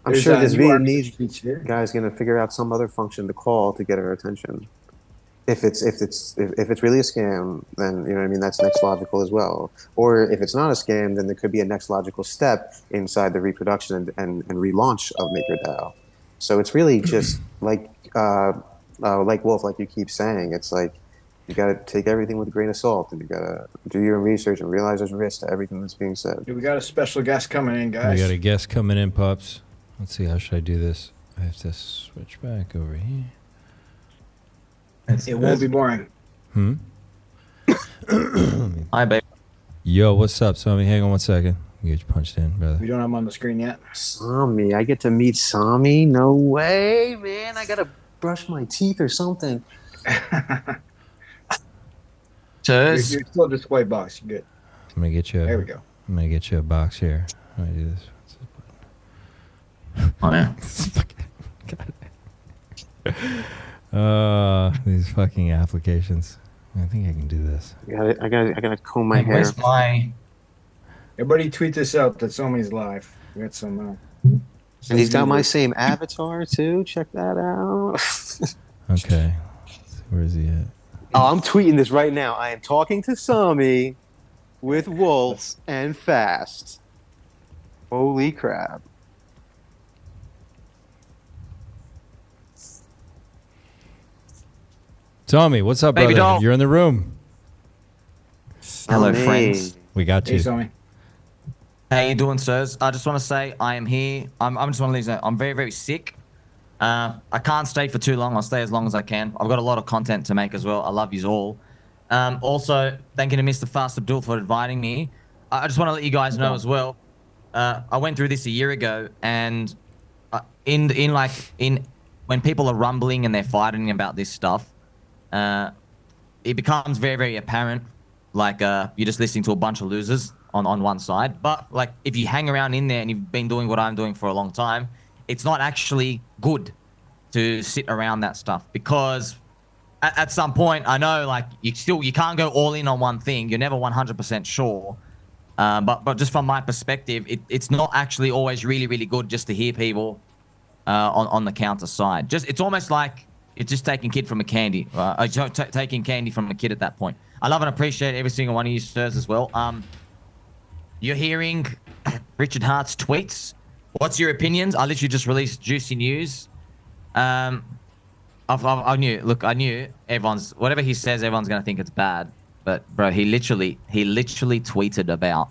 I'm sure this Vietnamese guy's going to figure out some other function to call to get our attention. If it's really a scam, then, you know what I mean, that's next logical as well. Or if it's not a scam, then there could be a next logical step inside the reproduction and relaunch of MakerDAO. So it's really just like Wolf, like you keep saying, it's like, you got to take everything with a grain of salt, and you got to do your own research and realize there's risk to everything that's being said. We got a special guest coming in, guys. We got a guest coming in, pups. Let's see, how should I do this? I have to switch back over here. It won't be boring. Hi, babe. Yo, what's up, Somi? Hang on one second. You get punched in, brother. We don't have him on the screen yet. Somi, I get to meet Somi? No way, man. I got to brush my teeth or something. You're still display box. You're good. I'm gonna get you. There we go. I'm gonna get you a box here. How do I do this? Oh yeah. These fucking applications. I think I can do this. I gotta comb my hair. Where's my? Everybody tweet this out that Somi's live. We got some. And he's got my same avatar too. Check that out. Okay. Where is he at? Oh, I'm tweeting this right now. I am talking to Somi with Wolf and Fast. Holy crap. Tommy, what's up, Baby brother? doll. You're in the room. Hello, friends. We got you. Hey, Somi. How you doing, sirs? I just want to say I am here. I'm just one of these. I'm very, very sick. I can't stay for too long. I'll stay as long as I can. I've got a lot of content to make as well. I love yous all. Also, thank you to Mr. Fast Abdul for inviting me. I just want to let you guys know as well. I went through this a year ago, and in when people are rumbling and they're fighting about this stuff, it becomes very, very apparent. Like you're just listening to a bunch of losers on one side. But like if you hang around in there and you've been doing what I'm doing for a long time, it's not actually good to sit around that stuff, because at some point, I know like you can't go all in on one thing. You're never 100% sure. But just from my perspective, it's not actually always really, really good just to hear people on the counter side. It's almost like it's just taking kid from a candy. Taking candy from a kid at that point. I love and appreciate every single one of you sirs as well. You're hearing Richard Hart's tweets. What's your opinions? I literally just released juicy news. I knew everyone's, whatever he says, everyone's gonna think it's bad. But bro, he literally tweeted about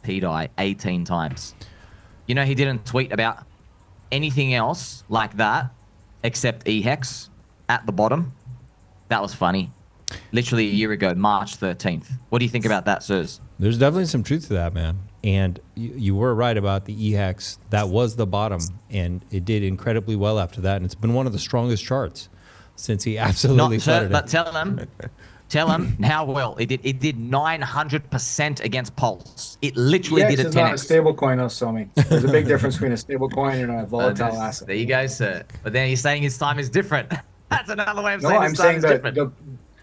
pDAI 18 times. You know, he didn't tweet about anything else like that except EHEX at the bottom. That was funny. Literally a year ago, March 13th. What do you think about that, sirs? There's definitely some truth to that, man. And you were right about the EHEX. That was the bottom, and it did incredibly well after that. And it's been one of the strongest charts since he absolutely flooded it. But tell him how well it did. It did 900% against Pulse. It literally did a 10x. It's not a stable coin, though, Somi. There's a big difference between a stable coin and a volatile asset. There you go, sir. But then he's saying his time is different. That's another way of saying I'm his time is different.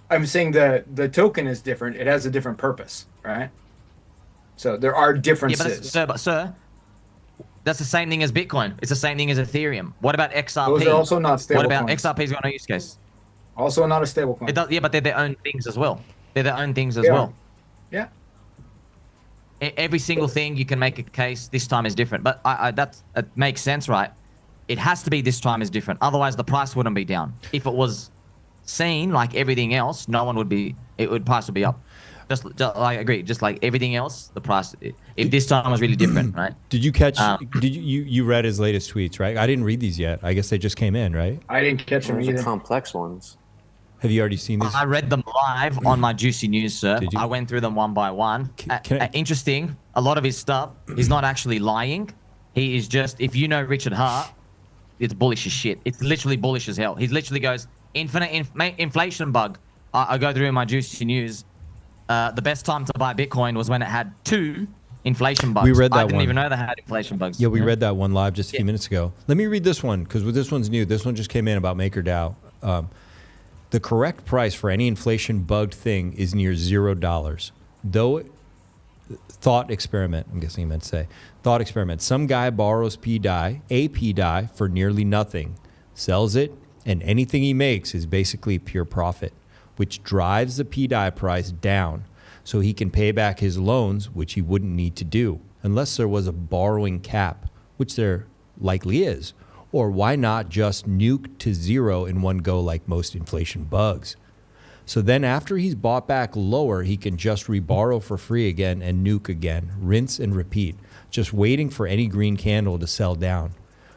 I'm saying the token is different. It has a different purpose, right? So there are differences. Yeah, but sir, that's the same thing as Bitcoin. It's the same thing as Ethereum. What about XRP? Those are also not stable What about coins. XRP's got no use case? Also not a stable coin. Yeah, but they're their own things as well. They're their own things as Yeah. well. Yeah. Every single thing you can make a case this time is different. But that makes sense, right? It has to be this time is different. Otherwise, the price wouldn't be down. If it was seen like everything else, no one would be. Price would be up. Just I agree. Just like everything else, the price. If this time was really different, right? Did you catch? You read his latest tweets, right? I didn't read these yet. I guess they just came in, right? I didn't catch them either. Complex ones. Have you already seen these? I read them live on my Juicy News, sir. Did you? I went through them one by one. Interesting. A lot of his stuff, he's not actually lying. He is just, if you know Richard Hart, it's bullish as shit. It's literally bullish as hell. He literally goes, infinite inflation bug. I go through in my Juicy News. The best time to buy Bitcoin was when it had 2 inflation bugs. We read that I didn't one. even know they had inflation bugs. Yeah, we read that one live just a few minutes ago. Let me read this one, because this one's new. This one just came in about MakerDAO. The correct price for any inflation bugged thing is near $0. Though, thought experiment, I'm guessing he meant to say. Thought experiment. Some guy borrows pDAI for nearly nothing, sells it, and anything he makes is basically pure profit, which drives the pDAI price down so he can pay back his loans, which he wouldn't need to do, unless there was a borrowing cap, which there likely is. Or why not just nuke to 0 in one go like most inflation bugs? So then after he's bought back lower, he can just reborrow for free again and nuke again, rinse and repeat, just waiting for any green candle to sell down.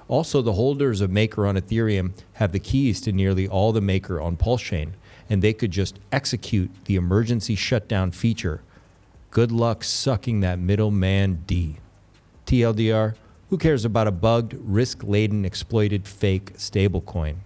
Also, the holders of Maker on Ethereum have the keys to nearly all the Maker on Pulse Chain, and they could just execute the emergency shutdown feature. Good luck sucking that middleman D. TLDR, who cares about a bugged, risk-laden, exploited fake stablecoin?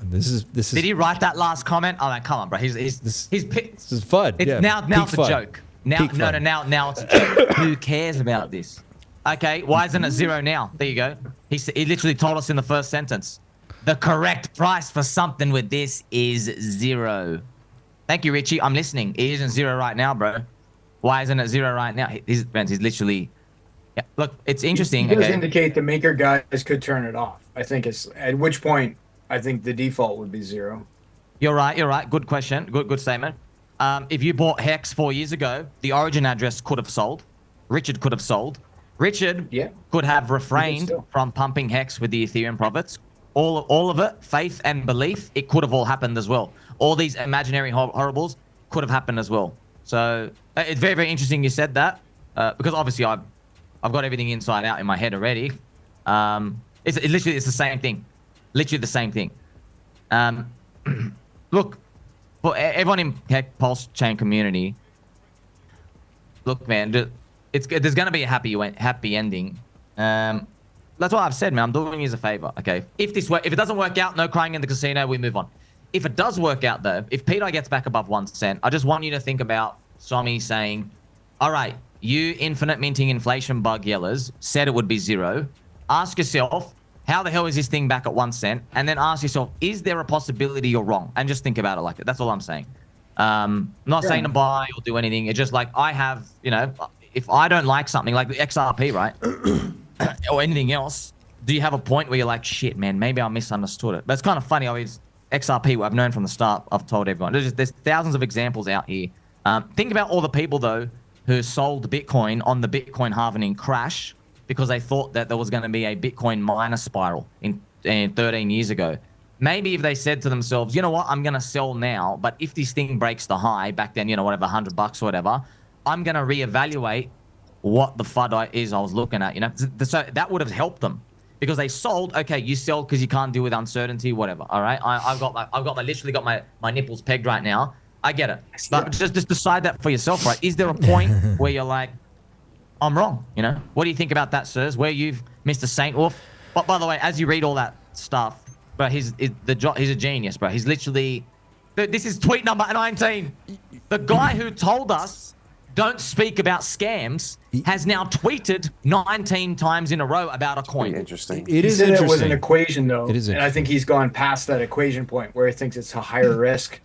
This is. Did he write that last comment? Oh, man, come on, bro. This is FUD. It's now it's a joke. Now it's a joke. Who cares about this? Okay, why isn't it 0 now? There you go. He literally told us in the first sentence. The correct price for something with this is 0. Thank you, Richie. I'm listening. It isn't 0 right now, bro. Why isn't it 0 right now? He's literally. Yeah, look, it's interesting. It does indicate the Maker guys could turn it off. I think it's at which point I think the default would be 0. You're right. Good question. Good statement. If you bought Hex 4 years ago, the origin address could have sold. Richard could have sold. Richard could have refrained from pumping Hex with the Ethereum profits. All of it, faith and belief, it could have all happened as well. All these imaginary horribles could have happened as well. So it's very, very interesting you said that because obviously I've got everything inside out in my head already. It's the same thing. Literally the same thing. Look, for everyone in Pulse Chain community, look, man, there's going to be a happy ending. that's what I've said, man. I'm doing you as a favor, okay? If it doesn't work out, no crying in the casino, we move on. If it does work out, though, if pDAI gets back above 1 cent, I just want you to think about Somi saying, all right, you infinite minting inflation bug yellers said it would be 0. Ask yourself, how the hell is this thing back at 1 cent? And then ask yourself, is there a possibility you're wrong? And just think about it like that. That's all I'm saying. I'm not saying to buy or do anything. It's just like I have, you know, if I don't like something like the XRP, right? or anything else, do you have a point where you're like, shit, man, maybe I misunderstood it? But it's kind of funny. XRP, what I've known from the start, I've told everyone. There's thousands of examples out here. Think about all the people, though, who sold Bitcoin on the Bitcoin halving crash because they thought that there was going to be a Bitcoin minus spiral in 13 years ago. Maybe if they said to themselves, you know what, I'm going to sell now, but if this thing breaks the high back then, you know, whatever, $100 or whatever, I'm going to reevaluate what the FUD is I was looking at, you know. So that would have helped them. Because they sold, okay, you sell because you can't deal with uncertainty, whatever. All right, I literally got my nipples pegged right now. I get it, but just decide that for yourself, right? Is there a point where you're like, I'm wrong? You know, what do you think about that, sirs? Where you've Mr. Saint Wolf? But by the way, as you read all that stuff, bro, he's a genius, bro. He's literally, this is tweet number 19. The guy who told us don't speak about scams has now tweeted 19 times in a row about a coin. Interesting. It was an equation, though. And I think he's gone past that equation point where he thinks it's a higher risk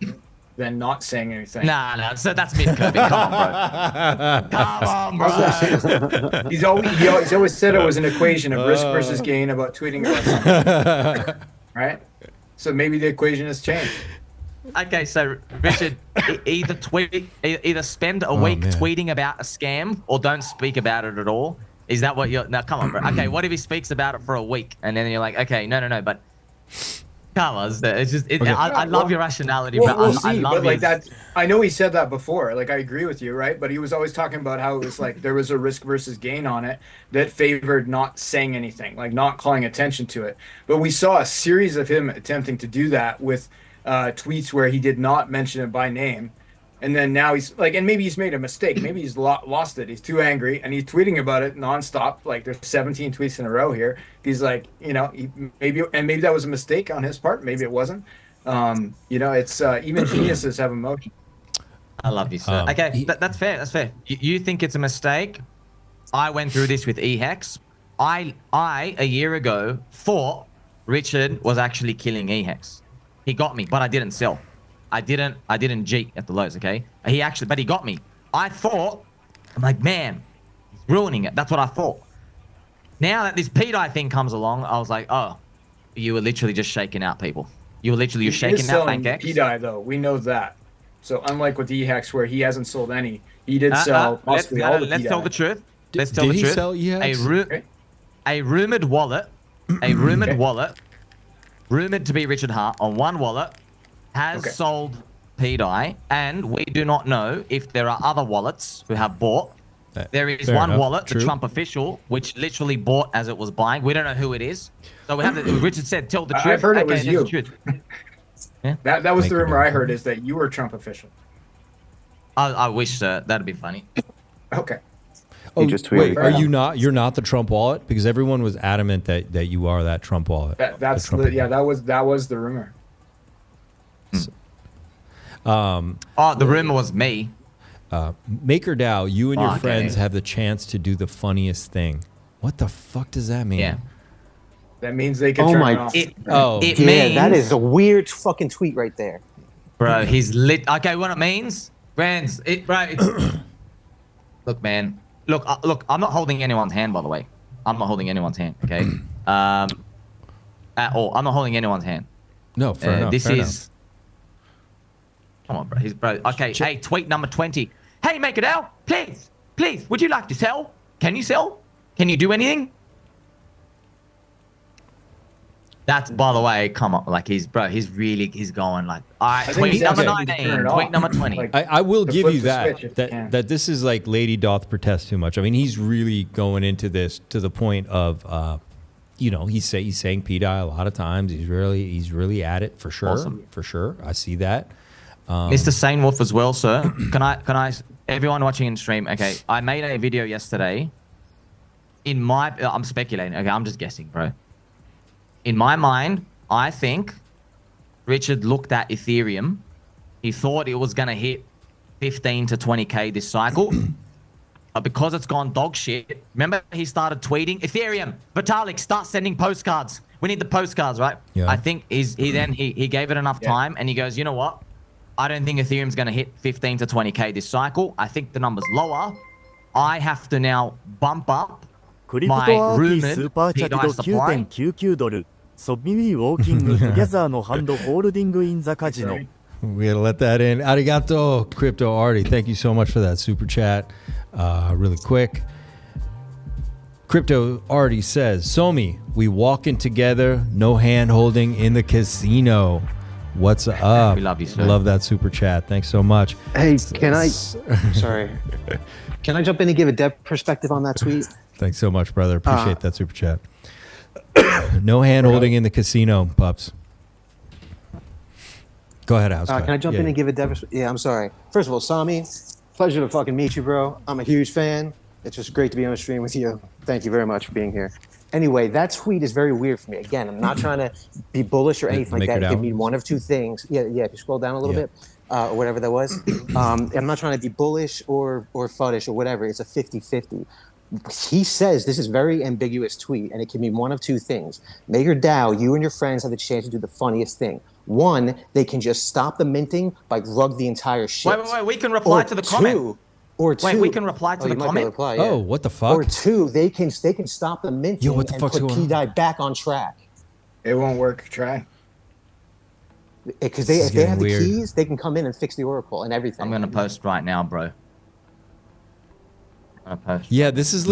than not saying anything. Nah, so that's mid-Kirby. Come on, bro. Come on, bro. He's always said it was an equation of risk versus gain about tweeting about something. Right? So maybe the equation has changed. Okay, so Richard, either spend a week tweeting about a scam or don't speak about it at all. Is that what you're? Now, come on, bro. Okay, what if he speaks about it for a week and then you're like, okay, no, but come on, it's just. I love your rationality, but we'll see, I love like that. I know he said that before. Like I agree with you, right? But he was always talking about how it was like there was a risk versus gain on it that favored not saying anything, like not calling attention to it. But we saw a series of him attempting to do that with tweets where he did not mention it by name, and then now he's like, and maybe he's made a mistake, maybe he's lost it, he's too angry and he's tweeting about it nonstop. Like there's 17 tweets in a row here. He's like, you know, maybe that was a mistake on his part, maybe it wasn't. You know, it's even geniuses have emotion. I love you, sir. Okay, that's fair. You think it's a mistake? I went through this with eHex. I a year ago thought Richard was actually killing eHex. He got me, but I didn't sell. I didn't G at the lows, okay? But he got me. I'm like, man, he's ruining it. That's what I thought. Now that this pDAI thing comes along, I was like, oh, you were literally just shaking out people. You're shaking out BankX. pDAI, though, we know that. So unlike with eHex, where he hasn't sold any, he did sell possibly all the pDAI. Let's tell the truth. Let's tell the truth. Did he sell eHex? A rumored wallet, rumored to be Richard Hart on one wallet, has sold pDAI, and we do not know if there are other wallets who have bought. There is one wallet, the Trump official, which literally bought as it was buying. We don't know who it is. So we have Richard said, tell the truth. I've heard it was you. Yeah? That was the rumor I heard, is that you were Trump official. I wish, sir. That'd be funny. Okay. Oh, wait, are you not? You're not the Trump wallet? Because everyone was adamant that you are that Trump wallet. That was the rumor. The rumor was me. MakerDAO, you and your friends have the chance to do the funniest thing. What the fuck does that mean? Yeah. That means they can turn it off. It means, that is a weird fucking tweet right there. Bro, he's lit. Okay, what it means? Friends, look, man. Look, I'm not holding anyone's hand, by the way. I'm not holding anyone's hand, okay? At all. I'm not holding anyone's hand. No, fair enough. This is... Come on, bro. Okay, hey, tweet number 20. Hey, MakerDAO, please, would you like to sell? Can you sell? Can you do anything? That's, by the way, come on. Like, he's going like, all right, tweet number 19, tweet number 20. I will give you that this is like Lady Doth protest too much. I mean, he's really going into this to the point of, you know, he's saying pDAI a lot of times. He's really at it for sure. Awesome. For sure. I see that. Mr. Sane Wolf as well, sir. Can I, everyone watching in stream, okay, I made a video yesterday I'm speculating. Okay, I'm just guessing, bro. In my mind, I think Richard looked at Ethereum. He thought it was going to hit 15 to 20K this cycle. But because it's gone dog shit, remember he started tweeting, Ethereum, Vitalik, start sending postcards. We need the postcards, right? Yeah. I think he gave it enough time and he goes, you know what? I don't think Ethereum's going to hit 15 to 20K this cycle. I think the number's lower. I have to now bump up クリプ my トアーティ rumored スーパーチャッ pDAI ト supply. 9.99ドル。ソミミウォーキングトギャザーのハンドホールディングインザカジノ。 We gotta let that in. Arigato, Crypto Artie. Thank you so much for that super chat. Really quick. Crypto Artie says, Somi, we walking together, no hand holding in the casino. What's up? We love you, sir. Love that super chat. Thanks so much. Hey, can I? Sorry. Can I jump in and give a dev perspective on that tweet? Thanks so much, brother. Appreciate that super chat. No hand holding in the casino, pups. Go ahead, House. Can I jump in and give a dev? Yeah, I'm sorry. First of all, Somi, pleasure to fucking meet you, bro. I'm a huge fan. It's just great to be on the stream with you. Thank you very much for being here. Anyway, that tweet is very weird for me. Again, I'm not trying to be bullish or anything like that. It could mean one of two things. Yeah. If you scroll down a little bit, or whatever that was. I'm not trying to be bullish or fuddish or whatever. It's a 50-50. He says this is very ambiguous tweet, and it can mean one of two things. Maker DAO, you and your friends have the chance to do the funniest thing. One, they can just stop the minting by rug the entire shit. Wait. We can reply to the comment. Wait, we can reply to the comment. Reply, yeah. Oh, what the fuck? Or two, they can stop the minting what the and fuck's put going on? pDAI back on track. It won't work. Try. Because This is if they have the getting weird. keys, they can come in and fix the Oracle and everything. I'm gonna post right now, bro. I'm gonna post. Yeah, this is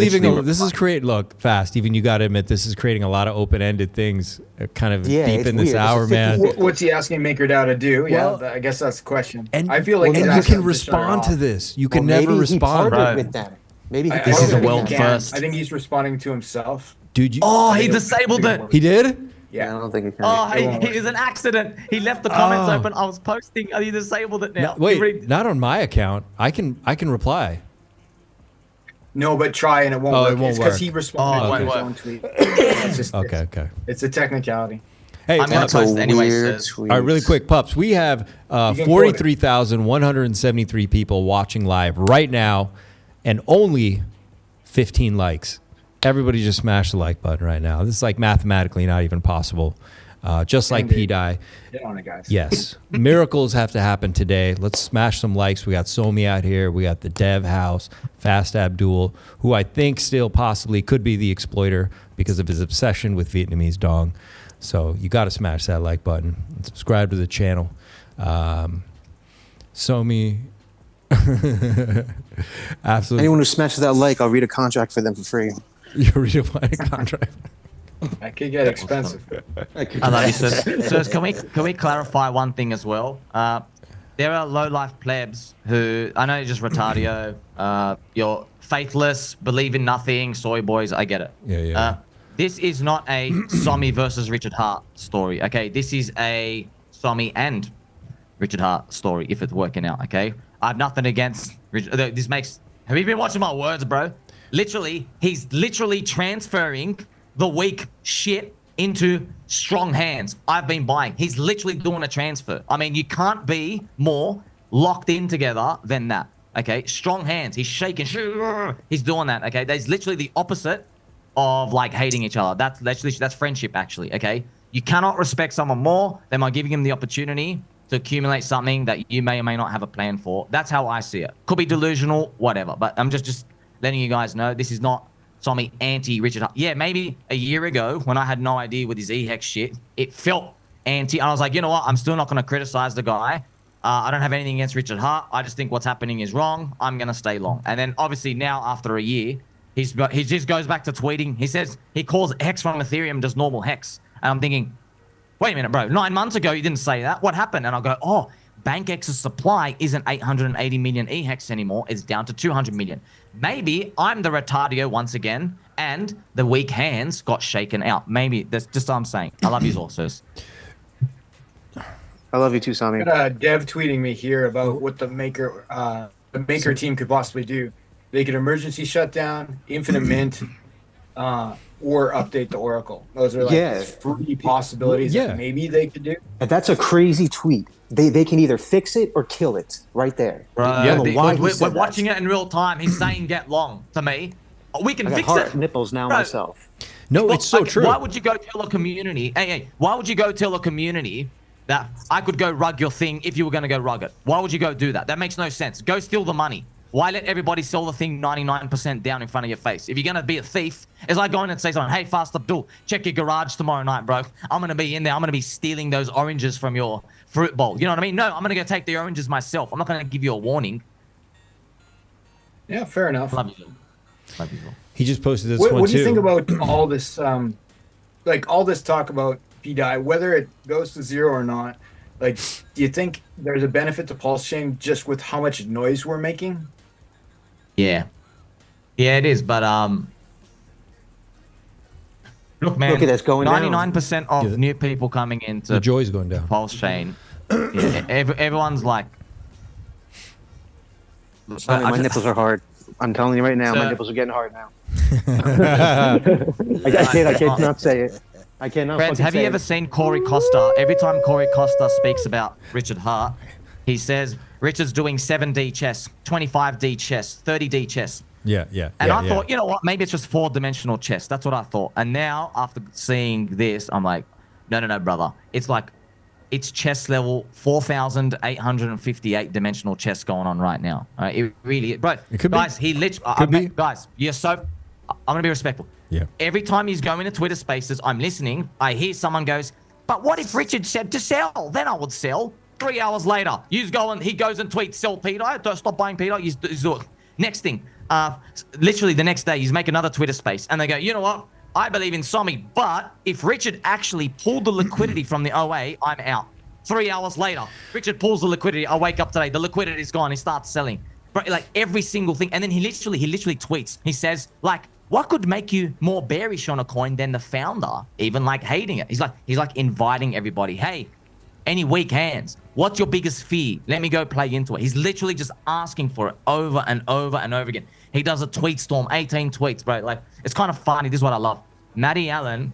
creating, look, fast. Even you got to admit, this is creating a lot of open-ended things kind of deep in this weird. hour, man. What's he asking MakerDAO to do? Well, I guess that's the question. And I feel like and he's you can asking to shut it respond off. to this. You can never respond. Partnered with them. Maybe he This is a I think world he can. first. I think he's responding to himself. Dude, he disabled it. He did? Yeah. I don't think he can. Oh, it was an accident. He left the comments open. I was posting. He disabled it now. Wait, not on my account. I can reply. No, but try and it won't Oh, work. it won't It's because work. he responded Oh, to it his won't own tweet. It's just, Okay. It's a technicality. Hey, I'm gonna Pups. post anyway. All right, really quick, Pups. We have can quote it. 43,173 people watching live right now and only 15 likes. Everybody just smash the like button right now. This is like mathematically not even possible. Just like pDAI. Get on it, guys. Yes. Miracles have to happen today. Let's smash some likes. We got Somi out here. We got the Dev House, Fast Abdul, who I think still possibly could be the exploiter because of his obsession with Vietnamese dong. So you got to smash that like button and subscribe to the channel. Somi. Absolutely. Anyone who smashes that like, I'll read a contract for them for free. You read a contract. That could get expensive. I love you, so can we clarify one thing as well? There are low-life plebs who, I know you're just retardio, you're faithless, believe in nothing, soy boys, I get it. Yeah. This is not a Somi versus Richard Hart story, okay? This is a Somi and Richard Hart story, if it's working out, okay? I have nothing against Richard. Have you been watching my words, bro? Literally, he's literally transferring the weak shit into strong hands. I've been buying. He's literally doing a transfer. I mean, you can't be more locked in together than that. Okay, strong hands. He's shaking. He's doing that. Okay, that's literally the opposite of like hating each other. That's friendship actually. Okay, you cannot respect someone more than by giving him the opportunity to accumulate something that you may or may not have a plan for. That's how I see it. Could be delusional, whatever. But I'm just letting you guys know this is not Somi anti-Richard Hart. Yeah, maybe a year ago when I had no idea with his E-Hex shit, it felt anti. I was like, you know what? I'm still not going to criticize the guy. I don't have anything against Richard Hart. I just think what's happening is wrong. I'm going to stay long. And then obviously now after a year, he just goes back to tweeting. He says he calls Hex from Ethereum just normal Hex. And I'm thinking, wait a minute, bro. 9 months ago, you didn't say that. What happened? And I'll go, oh, BankX's supply isn't 880 million E-Hex anymore. It's down to 200 million. Maybe I'm the retardio once again, and the weak hands got shaken out. Maybe that's just what I'm saying. I love you all, sirs. I love you too, Somi. I got a dev tweeting me here about what the maker team could possibly do. They could emergency shutdown, infinite mint, or update the Oracle. Those are like three possibilities that maybe they could do. And that's a crazy tweet. They can either fix it or kill it right there. I don't know why we're watching it in real time. He's saying get long to me. We can fix it. Nipples now myself. No, it's so true. Why would you go tell a community? Hey, why would you go tell a community that I could go rug your thing if you were going to go rug it? Why would you go do that? That makes no sense. Go steal the money. Why let everybody sell the thing 99% down in front of your face? If you're going to be a thief, it's like going and say something, hey, Fast Abdul, check your garage tomorrow night, bro. I'm going to be in there. I'm going to be stealing those oranges from your fruit bowl. You know what I mean? No, I'm going to go take the oranges myself. I'm not going to give you a warning. Yeah, fair enough. Love you. Love you. He just posted this one too. What do you think about all this, like all this talk about pDAI, whether it goes to zero or not? Like, do you think there's a benefit to Pulse Chain just with how much noise we're making? Yeah. Yeah, it is. But look, man. Look at this going 99% of new people coming into the joy's going down. Pulse Chain. Everyone's like, my nipples are hard. I'm telling you right now, my nipples are getting hard now. I cannot say it. I cannot. Friends, have you ever seen Corey Costa? Every time Corey Costa speaks about Richard Hart, he says Richard's doing 7D chess, 25D chess, 30D chess. Yeah. And I thought, you know what? Maybe it's just 4-dimensional chess. That's what I thought. And now, after seeing this, I'm like, no, brother. It's like, it's chess level 4,858 dimensional chess going on right now. It really, bro. It could guys, be. he literally, guys, you're so. I'm gonna be respectful. Yeah. Every time he's going to Twitter Spaces, I'm listening. I hear someone goes, "But what if Richard said to sell? Then I would sell." 3 hours later, he goes and tweets, "Sell pDAI. Don't stop buying pDAI." He's do it. Next thing, literally the next day, he's make another Twitter Space, and they go, "You know what? I believe in SOMMI, but if Richard actually pulled the liquidity from the OA, I'm out." 3 hours later, Richard pulls the liquidity. I wake up today, the liquidity is gone. He starts selling, but like every single thing. And then he literally tweets. He says, like, what could make you more bearish on a coin than the founder even like hating it? He's like inviting everybody. Hey, any weak hands? What's your biggest fear? Let me go play into it. He's literally just asking for it over and over and over again. He does a tweet storm, 18 tweets, bro. Like, it's kind of funny. This is what I love. Matty Allen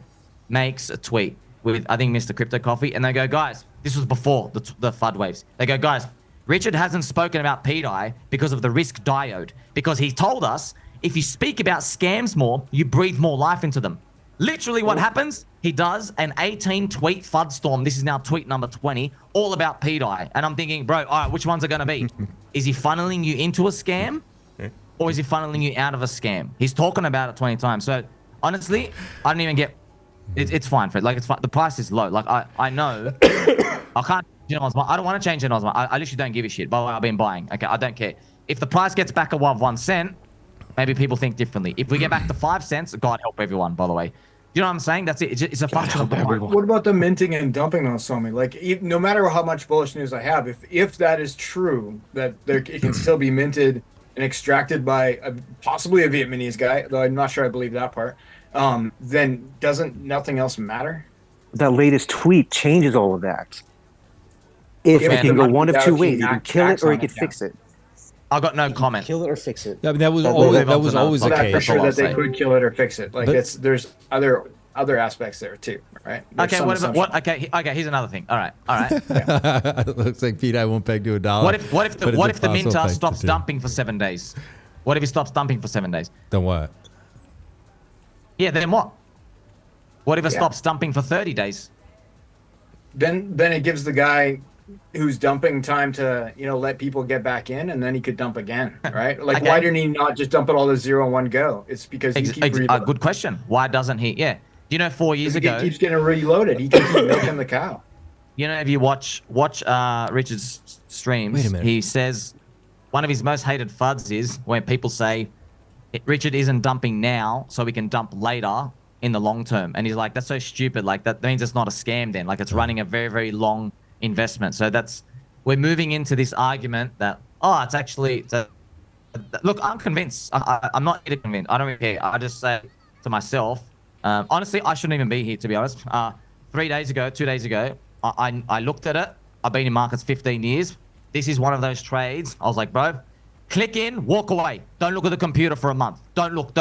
makes a tweet with, I think, Mr. Crypto Coffee, and they go, guys, this was before the FUD waves. They go, guys, Richard hasn't spoken about pDAI because of the risk diode, because he told us if you speak about scams more, you breathe more life into them. Literally what happens, he does an 18-tweet FUD storm. This is now tweet number 20, all about pDAI. And I'm thinking, bro, all right, which ones are going to be? Is he funneling you into a scam? Or is he funneling you out of a scam? He's talking about it 20 times. So, honestly, I don't even get... It's fine, Fred. Like, it's fine. The price is low. Like, I know... I can't... I don't want to change anyone's mind. I literally don't give a shit. But I've been buying. Okay, I don't care. If the price gets back above 1 cent, maybe people think differently. If we get back to 5 cents, God help everyone, by the way. You know what I'm saying? That's it. It's a function of the market. What about the minting and dumping on Somi? Like, no matter how much bullish news I have, if that is true, that it can still be minted and extracted by possibly a Vietnamese guy, though I'm not sure I believe that part, then doesn't nothing else matter? That latest tweet changes all of that. If it can go one of two ways, you can kill it or you can fix it. I got no comment. Kill it or fix it. Yeah, that was always the case. For sure that they could kill it or fix it. Like, there's other aspects there too, right? There's okay, here's another thing. All right. Looks like pDAI won't peg to $1. What if the minter stops dumping for 7 days? What if he stops dumping for 7 days? Then what? Yeah, then what? What if it stops dumping for 30 days? Then it gives the guy who's dumping time to, let people get back in, and then he could dump again, right? Like, why didn't he not just dump it all to 0 in one go? It's because he keeps reloading. Good question. Why doesn't he? Yeah. You know, 4 years ago, he keeps getting reloaded. He can keep milking the cow. You know, if you watch Richard's streams, Wait a minute. He says one of his most hated FUDs is when people say Richard isn't dumping now, so we can dump later in the long term. And he's like, that's so stupid. Like, that means it's not a scam then. Like, it's running a very, very long investment. So we're moving into this argument that, it's actually, look, I'm convinced. I'm not here to convince. I don't really care. I just say to myself, honestly, I shouldn't even be here, to be honest. 2 days ago, I looked at it. I've been in markets 15 years. This is one of those trades. I was like, bro, Click in, walk away. Don't look at the computer for a month. Don't look.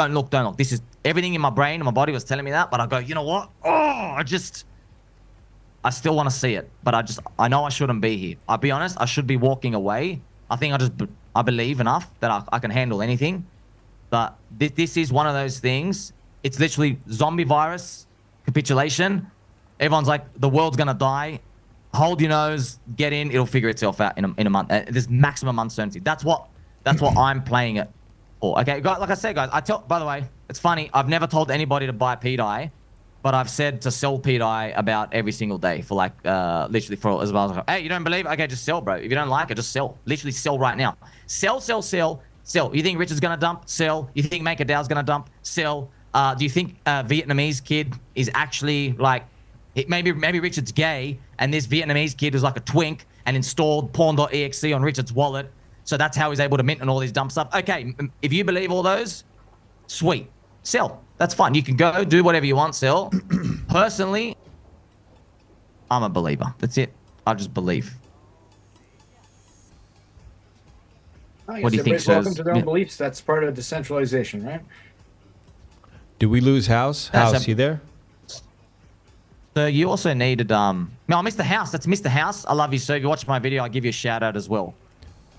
This is everything in my brain and my body was telling me that, but I go, you know what? Oh, I still want to see it, but I know I shouldn't be here. I'll be honest, I should be walking away. I think I believe enough that I can handle anything. But this is one of those things. It's literally zombie virus, capitulation. Everyone's like, the world's going to die. Hold your nose, get in. It'll figure itself out in a month. There's maximum uncertainty. That's what I'm playing it for. Okay, like I said, guys, by the way, it's funny. I've never told anybody to buy pDAI, but I've said to sell pDAI about every single day for like, literally for as well as, hey, you don't believe? Okay, just sell, bro. If you don't like it, just sell. Literally sell right now. Sell. You think Richard's going to dump? Sell. You think MakerDAO's going to dump? Sell. Do you think a Vietnamese kid is actually like, maybe Richard's gay and this Vietnamese kid is like a twink and installed porn.exe on Richard's wallet. So that's how he's able to mint and all these dumb stuff. Okay, if you believe all those, sweet. Sell. That's fine. You can go do whatever you want, sell. Personally, I'm a believer. That's it. I just believe. What do you think, welcome to their own beliefs. That's part of decentralization, right? Did we lose House? House, you there? So you also needed no, Mr. House. That's Mr. House. I love you, sir. If you watch my video, I'll give you a shout out as well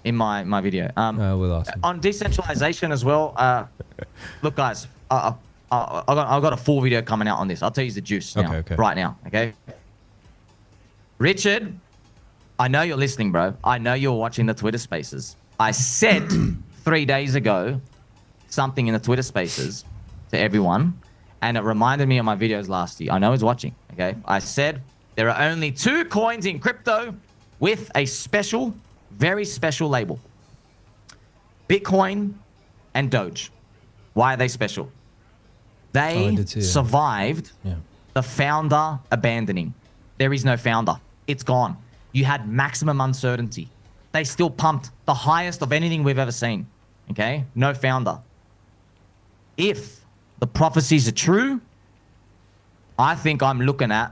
in my video. We lost him. On decentralization as well. Look, guys, I've got a full video coming out on this. I'll tell you the juice now, right now. Okay. Richard, I know you're listening, bro. I know you're watching the Twitter Spaces. I said 3 days ago something in the Twitter Spaces to everyone, and it reminded me of my videos last year. I know he's watching, okay? I said there are only 2 coins in crypto with a special, very special label. Bitcoin and Doge. Why are they special? They survived the founder abandoning. There is no founder. It's gone. You had maximum uncertainty. They still pumped the highest of anything we've ever seen, okay? No founder. If the prophecies are true, I think I'm looking at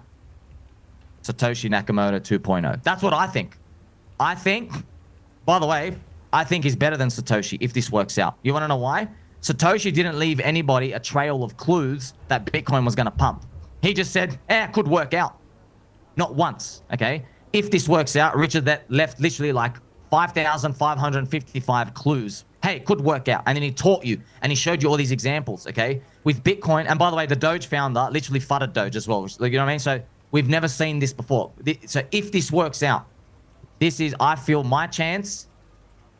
Satoshi Nakamoto 2.0. That's what I think. I think, by the way, I think he's better than Satoshi if this works out. You want to know why? Satoshi didn't leave anybody a trail of clues that Bitcoin was going to pump. He just said, it could work out. Not once, okay? If this works out, Richard that left literally like 5,555 clues. Hey, it could work out. And then he taught you and he showed you all these examples, okay? With Bitcoin, and by the way, the Doge founder literally fudded Doge as well. You know what I mean? So we've never seen this before. So if this works out, this is, I feel, my chance.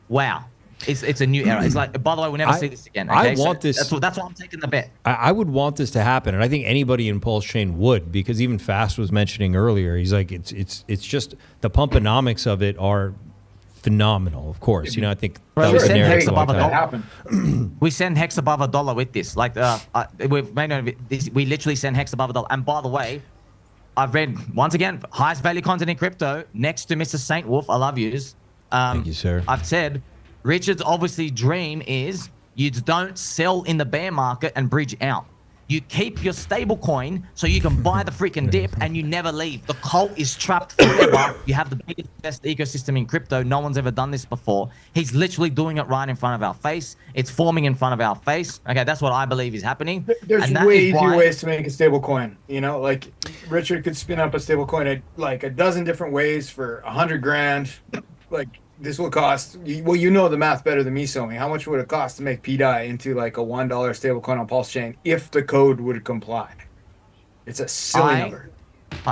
Wow. It's a new era. It's like, by the way, we'll never see this again. Okay? I want this. That's why I'm taking the bet. I would want this to happen, and I think anybody in Pulse Chain would, because even Fast was mentioning earlier, he's like, it's just the pumponomics of it are phenomenal. Of course, you know, I think that was Hex above $1. We send Hex above $1 with this. Like, we've made this. We literally send Hex above $1. And by the way, I've read once again highest value content in crypto next to Mr. Saint Wolf. I love yous. Thank you, sir. I've said Richard's obviously dream is you don't sell in the bear market and bridge out. You keep your stable coin so you can buy the freaking dip and you never leave. The cult is trapped forever. You have the biggest, best ecosystem in crypto. No one's ever done this before. He's literally doing it right in front of our face. It's forming in front of our face. Okay, that's what I believe is happening. There's way easier ways to make a stable coin. You know, like Richard could spin up a stable coin like a dozen different ways for 100 grand. Like, this will cost, well, you know the math better than me, Somi. How much would it cost to make pDAI into like a $1 stablecoin on Pulse Chain if the code would comply? It's a silly number.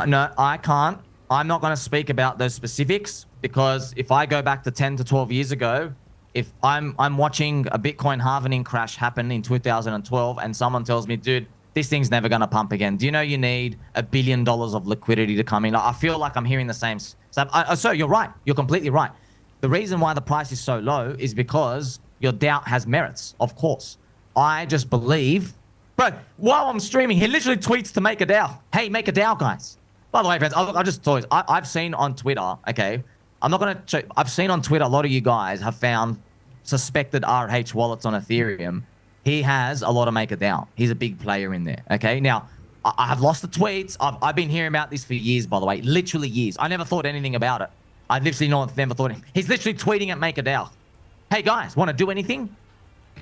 No, I can't. I'm not going to speak about those specifics because if I go back to 10 to 12 years ago, if I'm watching a Bitcoin halvening crash happen in 2012 and someone tells me, dude, this thing's never going to pump again. Do you know you need $1 billion of liquidity to come in? I feel like I'm hearing the same stuff. So you're right. You're completely right. The reason why the price is so low is because your doubt has merits, of course. I just believe, bro, while I'm streaming, he literally tweets to MakerDAO. Hey, MakerDAO, guys. By the way, friends, I just told you, I've seen on Twitter, okay, I'm not going to show, I've seen on Twitter a lot of you guys have found suspected RH wallets on Ethereum. He has a lot of MakerDAO. He's a big player in there, okay? Now, I have lost the tweets. I've been hearing about this for years, by the way, literally years. I never thought anything about it. I literally never thought. He's literally tweeting at MakerDAO. Hey guys, want to do anything?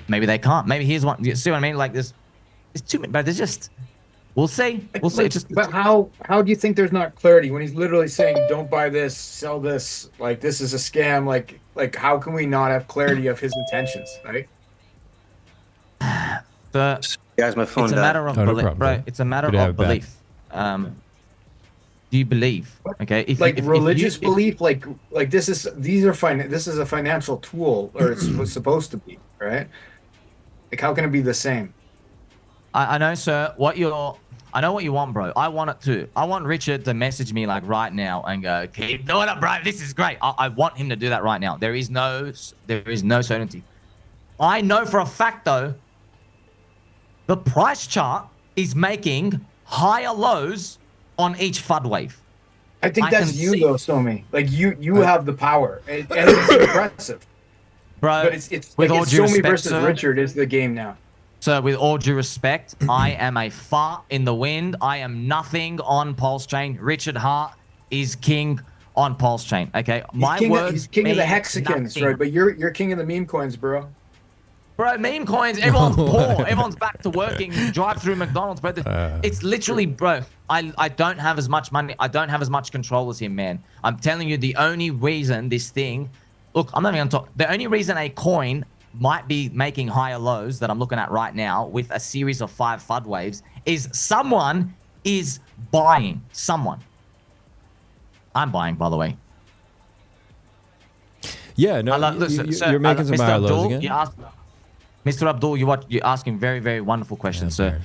Maybe they can't. Maybe here's one. You see what I mean? Like there's too many, but there's just. We'll see. We'll see. But how do you think there's not clarity when he's literally saying, "Don't buy this, sell this. Like this is a scam." Like how can we not have clarity of his intentions, right? Guys, my phone It's a died. matter of belief, bro. It's a matter of belief. Do you believe? Okay, if religious belief, like this is a financial tool, or it's supposed to be, right? Like how can it be the same? I know, sir. I know what you want, bro. I want it too. I want Richard to message me like right now and go, "Keep doing it, bro. This is great." I want him to do that right now. There is no certainty. I know for a fact though, the price chart is making higher lows on each FUD wave. I think that's you though, Somi. Like you have the power, and it's impressive, bro. But it's with like all it's due Somi respect, versus sir, Richard is the game now. So with all due respect, I am a fart in the wind. I am nothing on Pulse Chain. Richard Hart is king on Pulse Chain. Okay, He's king of the hexagons, right? But you're king of the meme coins, bro. Bro, meme coins, everyone's poor. Everyone's back to working, drive through McDonald's, bro. It's literally, bro, I don't have as much money. I don't have as much control as him, man. I'm telling you, the only reason this thing, look, I'm not even going to talk. The only reason a coin might be making higher lows that I'm looking at right now with a series of 5 FUD waves is someone is buying. Someone. I'm buying, by the way. Yeah, no, you're making some higher lows again. Mr. Abdul, you're asking very, very wonderful questions, sir.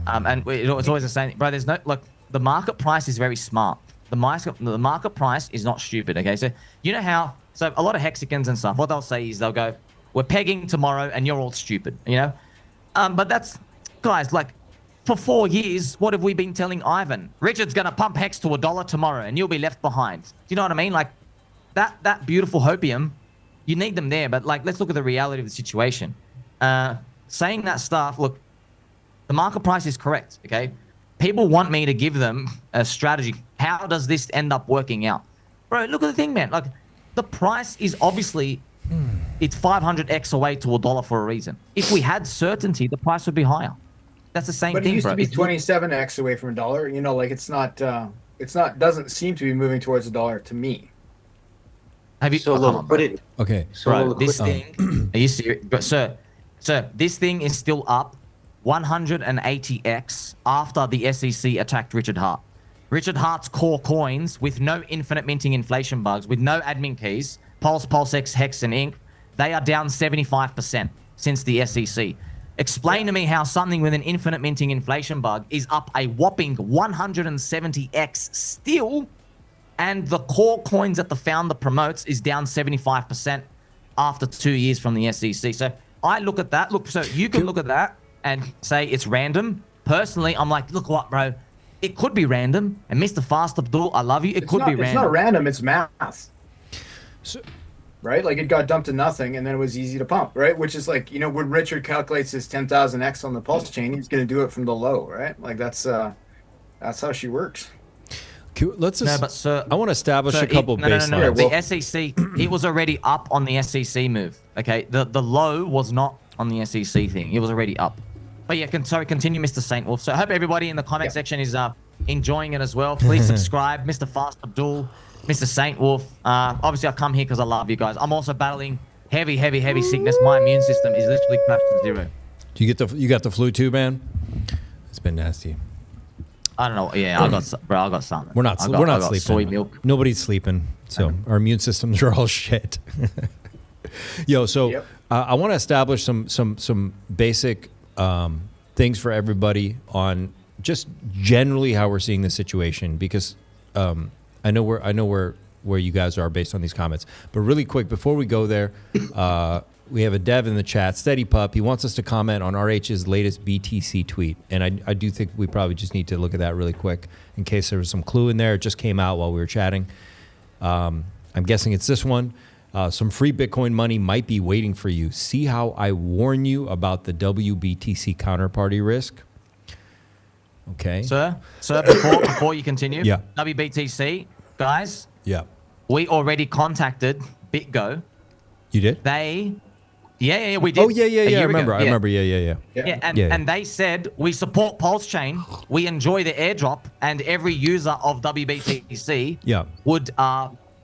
And it's always the same, bro. There's no look. The market price is very smart. The market price is not stupid. Okay, so you know how a lot of hexagons and stuff. What they'll say is they'll go, "We're pegging tomorrow, and you're all stupid," you know. But that's guys like for 4 years. What have we been telling Ivan? Richard's gonna pump hex to $1 tomorrow, and you'll be left behind. Do you know what I mean? Like that beautiful hopium, you need them there. But like, let's look at the reality of the situation. Saying that stuff, look, the market price is correct, okay? People want me to give them a strategy. How does this end up working out? Bro, look at the thing, man. Like, the price is obviously, it's 500x away to $1 for a reason. If we had certainty, the price would be higher. That's the same thing, bro. But it used to be 27x away from $1. You know, like it's not, doesn't seem to be moving towards $1 to me. Have you? Okay. Bro, this thing, are you serious? But sir, this thing is still up 180x after the SEC attacked Richard Hart. Richard Hart's core coins with no infinite minting inflation bugs, with no admin keys, Pulse, PulseX, Hex, and Ink, they are down 75% since the SEC. Explain to me how something with an infinite minting inflation bug is up a whopping 170x still, and the core coins that the founder promotes is down 75% after 2 years from the SEC. So I look at that. Look, so you can look at that and say it's random. Personally, I'm like, look what, bro? It could be random. And Mr. Fast Abdul, I love you. It could be random. It's not random. It's math. Right? Like it got dumped to nothing, and then it was easy to pump, right? Which is like, you know, when Richard calculates his 10,000x on the Pulse chain, he's going to do it from the low, right? Like that's how she works. Let's just, no, but sir, I want to establish a couple baselines. No. The SEC, it was already up on the SEC move. Okay, the low was not on the SEC thing. It was already up. But yeah, continue, Mr. Saint Wolf. So I hope everybody in the comment section is enjoying it as well. Please subscribe, Mr. Fast Abdul, Mr. Saint Wolf. Obviously, I come here because I love you guys. I'm also battling heavy sickness. My immune system is literally crashed to zero. Do you got the flu too, man? It's been nasty. I don't know. Yeah, I got something. We're not sleeping. Soy milk. Nobody's sleeping. So our immune systems are all shit. Yo, so I want to establish some basic things for everybody on just generally how we're seeing the situation, because I know where you guys are based on these comments. But really quick, before we go there, we have a dev in the chat, Steady Pup. He wants us to comment on RH's latest BTC tweet. And I do think we probably just need to look at that really quick in case there was some clue in there. It just came out while we were chatting. I'm guessing it's this one. Some free Bitcoin money might be waiting for you. See how I warn you about the WBTC counterparty risk? Okay. Sir, before you continue, WBTC, guys, we already contacted BitGo. You did? They Yeah, we did. Oh yeah. I remember. Yeah. And they said we support Pulse Chain. We enjoy the airdrop, and every user of WBTC would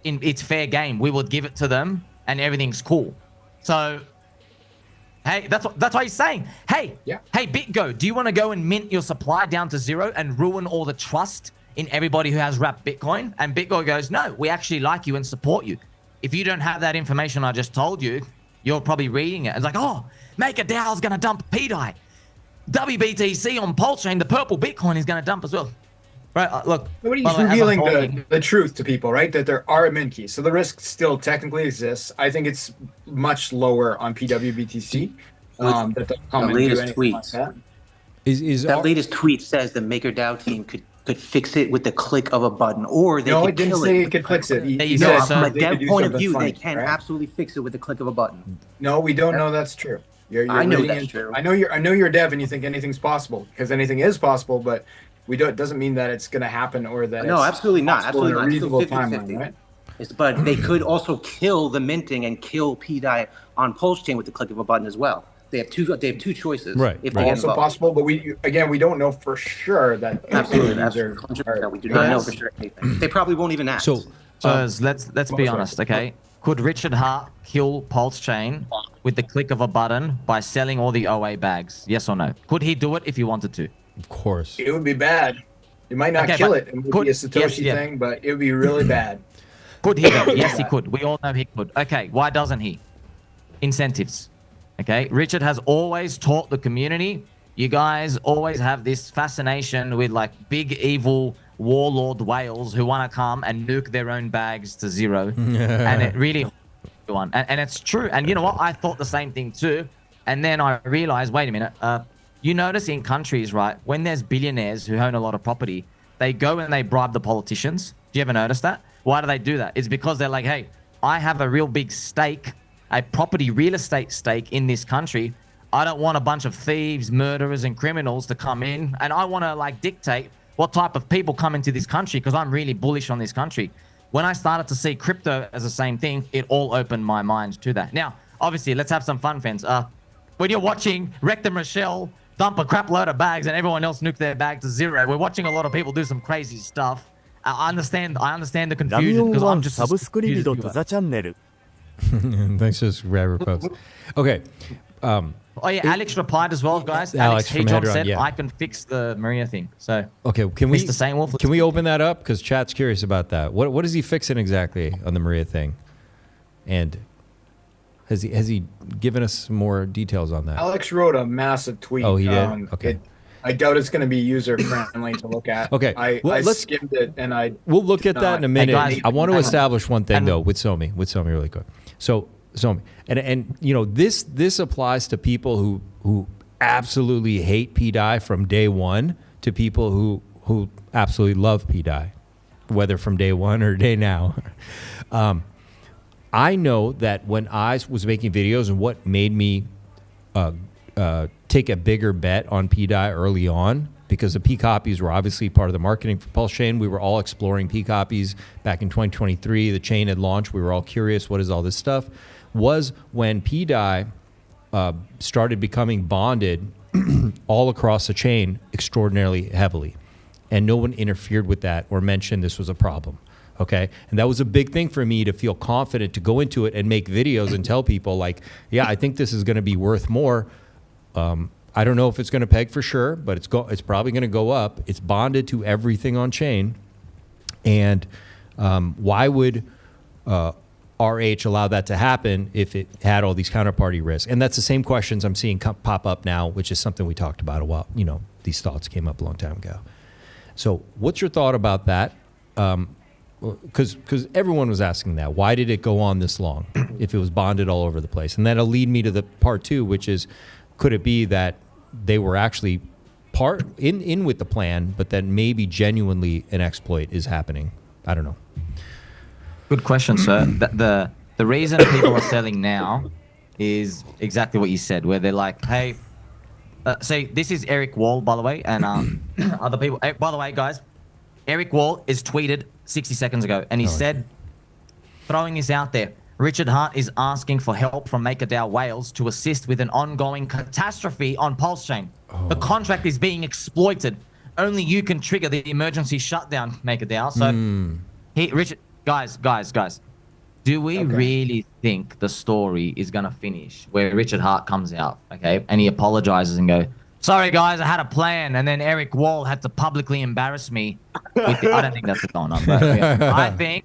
it's fair game. We would give it to them, and everything's cool. So, hey, that's what he's saying. Hey, BitGo, do you want to go and mint your supply down to 0 and ruin all the trust in everybody who has wrapped Bitcoin? And BitGo goes, no, we actually like you and support you. If you don't have that information I just told you, you're probably reading it. It's like, oh, MakerDAO's going to dump pDAI. WBTC on Pulse Chain, the purple Bitcoin is going to dump as well. Right, look. Nobody's revealing the truth to people, right? That there are mint keys. So the risk still technically exists. I think it's much lower on PWBTC. The latest tweet. That latest tweet says the MakerDAO team could fix it with the click of a button, or they could kill it. It could fix it. From a dev point of view, they can absolutely fix it with the click of a button. No, we don't know that's true. I know that's true. I know you're a dev and you think anything's possible, because anything is possible, but it doesn't mean that it's going to happen or that no, it's absolutely not. Absolutely in a not. reasonable 50-50. timeline, right? But they could also kill the minting and kill pDAI on Pulse Chain with the click of a button as well. They have two choices. Right. If It's also possible, but we don't know for sure that. Absolutely. We do not know for sure anything. They probably won't even ask. So let's be honest, okay? Could Richard Hart kill Pulse Chain with the click of a button by selling all the OA bags? Yes or no? Could he do it if he wanted to? Of course. It would be bad. You might not kill it. It would be a Satoshi thing, but it would be really bad. Could he? Yes, he could. We all know he could. Okay, why doesn't he? Incentives. Okay, Richard has always taught the community, you guys always have this fascination with like big evil warlord whales who want to come and nuke their own bags to 0. And it really and it's true. And you know what? I thought the same thing too. And then I realized, wait a minute, you notice in countries, right, when there's billionaires who own a lot of property, they go and they bribe the politicians. Do you ever notice that? Why do they do that? It's because they're like, hey, I have a real big stake, a property real estate stake in this country. I don't want a bunch of thieves, murderers, and criminals to come in, and I want to like dictate what type of people come into this country because I'm really bullish on this country. When I started to see crypto as the same thing, it all opened my mind to that. Now, obviously, let's have some fun, fans. When you're watching Rector Michelle dump a crap load of bags and everyone else nuke their bag to 0, we're watching a lot of people do some crazy stuff. I understand the confusion because I'm just Thanks for this rare post. Okay. Oh yeah, Alex replied as well, guys. Alex from John Hedron, said yeah. I can fix the Maria thing. So okay, can we Wolf, can we open that up because chat's curious about that? What is he fixing exactly on the Maria thing? And has he given us some more details on that? Alex wrote a massive tweet. Oh, he did. Okay. I doubt it's going to be user friendly to look at. Okay. I skimmed it and We'll look at that in a minute. I want to establish one thing though with Somi really quick. So Somi, and you know this applies to people who absolutely hate pDAI from day one to people who absolutely love pDAI, whether from day one or day now. I know that when I was making videos and what made me take a bigger bet on pDAI early on, because the P copies were obviously part of the marketing for Pulse Chain. We were all exploring P copies back in 2023. The chain had launched. We were all curious, what is all this stuff? Was when pDAI started becoming bonded all across the chain extraordinarily heavily. And no one interfered with that or mentioned this was a problem. Okay. And that was a big thing for me to feel confident to go into it and make videos and tell people like, yeah, I think this is going to be worth more. I don't know if it's going to peg for sure, but it's probably going to go up. It's bonded to everything on chain. And why would RH allow that to happen if it had all these counterparty risks? And that's the same questions I'm seeing pop up now, which is something we talked about a while. You know, these thoughts came up a long time ago. So what's your thought about that? Because everyone was asking that. Why did it go on this long if it was bonded all over the place? And that'll lead me to the part 2, which is, could it be that they were actually part in with the plan, but that maybe genuinely an exploit is happening? I don't know. Good question, sir. The reason people are selling now is exactly what you said, where they're like, hey, say this is Eric Wall, by the way, and other people. By the way, guys, Eric Wall is tweeted 60 seconds ago, and he said, throwing this out there, Richard Hart is asking for help from MakerDAO Wales to assist with an ongoing catastrophe on Pulse Chain. The contract is being exploited. Only you can trigger the emergency shutdown, MakerDAO. So, Richard, guys. Do we really think the story is going to finish where Richard Hart comes out, okay, and he apologizes and go, sorry, guys, I had a plan, and then Eric Wall had to publicly embarrass me. I don't think that's what's going on, but yeah.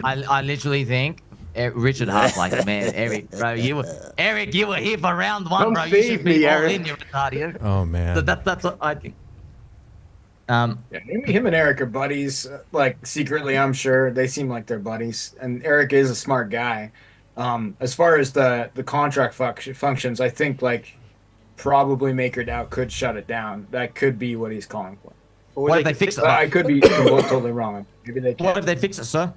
I literally think Richard Hart's like, man, Eric, bro, you were here for round one, bro. You should be all in, you retarded. Oh, man. So that's what I think. Yeah, him and Eric are buddies. Like secretly, I'm sure they seem like they're buddies. And Eric is a smart guy. As far as the contract functions, I think like probably MakerDAO could shut it down. That could be what he's calling for. What if they fix it? I could be totally wrong. Maybe they can. What if they fix it, sir?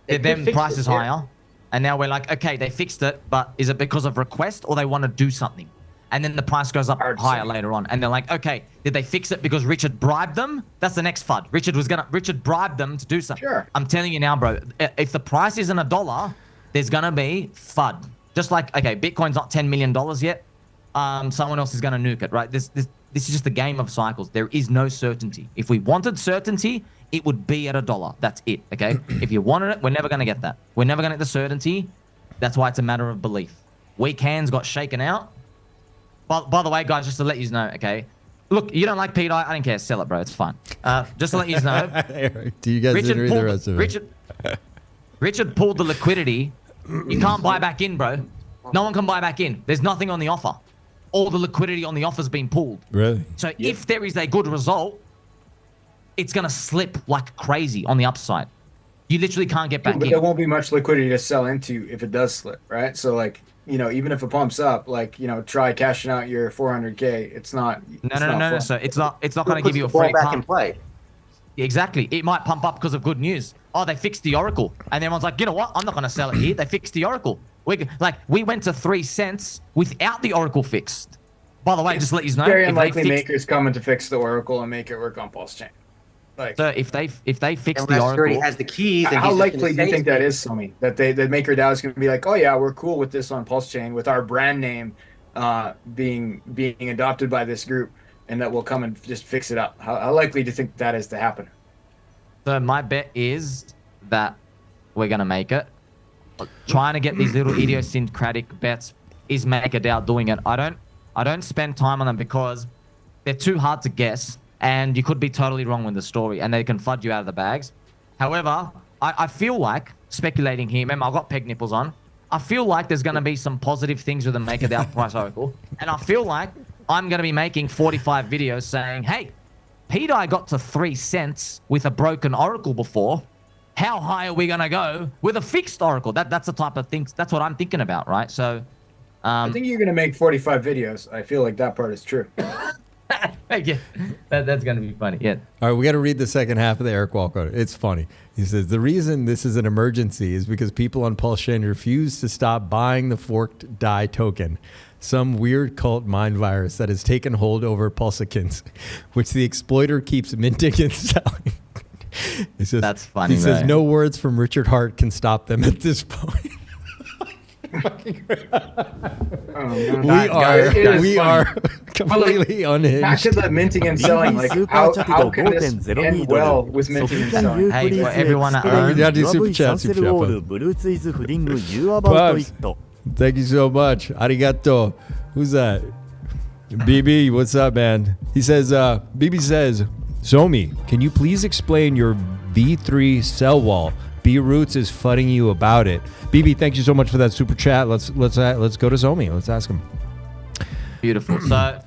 Then price is higher, and now we're like, okay, they fixed it, but is it because of request or they want to do something? And then the price goes up higher later on. And they're like, okay, did they fix it because Richard bribed them? That's the next FUD. Richard bribed them to do something. Sure. I'm telling you now, bro, if the price isn't $1, there's going to be FUD. Just like, okay, Bitcoin's not $10 million yet. Someone else is going to nuke it, right? This is just a game of cycles. There is no certainty. If we wanted certainty, it would be at $1. That's it, okay? If you wanted it, we're never going to get that. We're never going to get the certainty. That's why it's a matter of belief. Weak hands got shaken out. By the way, guys, just to let you know, okay? Look, you don't like pDAI? I don't care. Sell it, bro. It's fine. Just to let you know. Do you guys didn't read the rest of it? Richard pulled the liquidity. You can't buy back in, bro. No one can buy back in. There's nothing on the offer. All the liquidity on the offer's been pulled. Really? So if there is a good result, it's going to slip like crazy on the upside. You literally can't get back in. But there won't be much liquidity to sell into if it does slip, right? So, like, you know, even if it pumps up, like, you know, try cashing out your 400K. It's not. No. So it's not going to give you a free pump. In play. Exactly. It might pump up because of good news. Oh, they fixed the Oracle, and everyone's like, you know what? I'm not going to sell it here. They fixed the Oracle. We went to 3 cents without the Oracle fixed. By the way, just to let you know, very unlikely Maker's coming to fix the Oracle and make it work on Pulse Chain. Like, so if they fix the Oracle, he has the keys. How likely do you think that is, Somi? That MakerDAO is going to be like, oh yeah, we're cool with this on Pulse Chain with our brand name being adopted by this group, and that we'll come and just fix it up. How likely do you think that is to happen? So my bet is that we're going to make it. Trying to get these little idiosyncratic bets is MakerDAO doing it. I don't spend time on them because they're too hard to guess. And you could be totally wrong with the story, and they can FUD you out of the bags. However, I feel like, speculating here, remember, I've got peg nipples on. I feel like there's going to be some positive things with the MakerDAO price Oracle. And I feel like I'm going to be making 45 videos saying, hey, pDAI got to 3 cents with a broken Oracle before. How high are we going to go with a fixed Oracle? That's the type of things, that's what I'm thinking about, right? So, I think you're going to make 45 videos. I feel like that part is true. Yeah, that's gonna be funny. Yeah. All right, we got to read the second half of the Eric Wall quote. It's funny. He says the reason this is an emergency is because people on Pulse Chain refuse to stop buying the forked DAI token, some weird cult mind virus that has taken hold over Pulsicans, which the exploiter keeps minting and selling. He says, that's funny. He says no words from Richard Hart can stop them at this point. We are completely unhinged. Back to the minting and selling. Like, how can this end well with minting and selling? Hey, for everyone at home. Yeah, do super chat. Thank you so much. Arigato. Who's that? BB, what's up, man? He says, BB says, Somi, can you please explain your V3 sell wall? B-Roots is fudding you about it. BB, thank you so much for that super chat. Let's go to Somi. Let's ask him. Beautiful. So,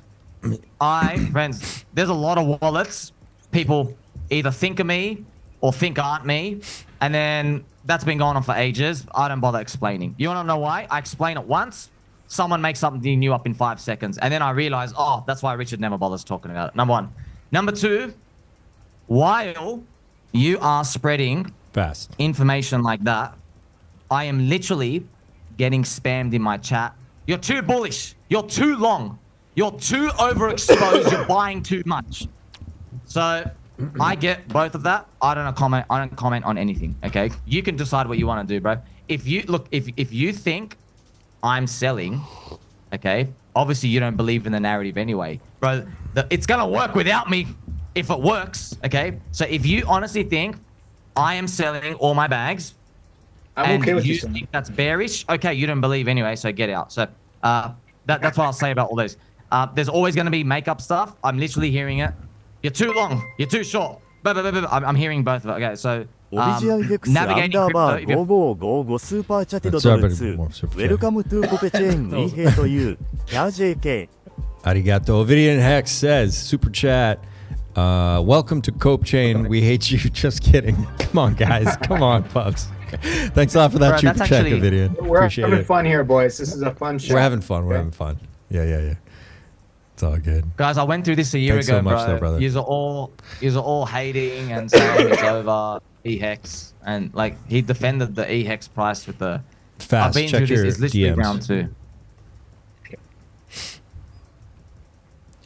friends, there's a lot of wallets. People either think of me or think aren't me, and then that's been going on for ages. I don't bother explaining. You want to know why? I explain it once. Someone makes something new up in 5 seconds, and then I realize, oh, that's why Richard never bothers talking about it. Number one. Number two, while you are spreading fast information like that, I am literally getting spammed in my chat. You're too bullish. You're too long. You're too overexposed. You're buying too much. So I get both of that. I don't comment on anything. Okay, you can decide what you want to do, bro. if you think I'm selling, okay, obviously you don't believe in the narrative anyway, bro. It's gonna work without me if it works, okay. So if you honestly think I am selling all my bags, I'm okay with you you think that's bearish, okay, you don't believe anyway, so get out. So that's what I'll say about all those. There's always going to be makeup stuff. I'm literally hearing it. You're too long. You're too short. I'm hearing both of it. Okay, so オリジナルデックスアンダーバー5555スーパーチャティドドル2ウェルカムトゥコペチェーンイヘイというキャ JK Arigato. Ovidian Hex says, super chat. Welcome to Cope Chain. We hate you. Just kidding. Come on, guys. Come on, pups. Thanks a lot for that super chat, Ovidian. We're Appreciate having it. fun here, boys. This is a fun show. We're having fun. We're having fun. Yeah. It's all good. Guys, I went through this a year Thanks ago, so much, bro. though, brother. You're all hating and saying it's over E-Hex, and like he defended the E-Hex price with the. Fast. I've been Check through your this. It's literally DMs. round 2.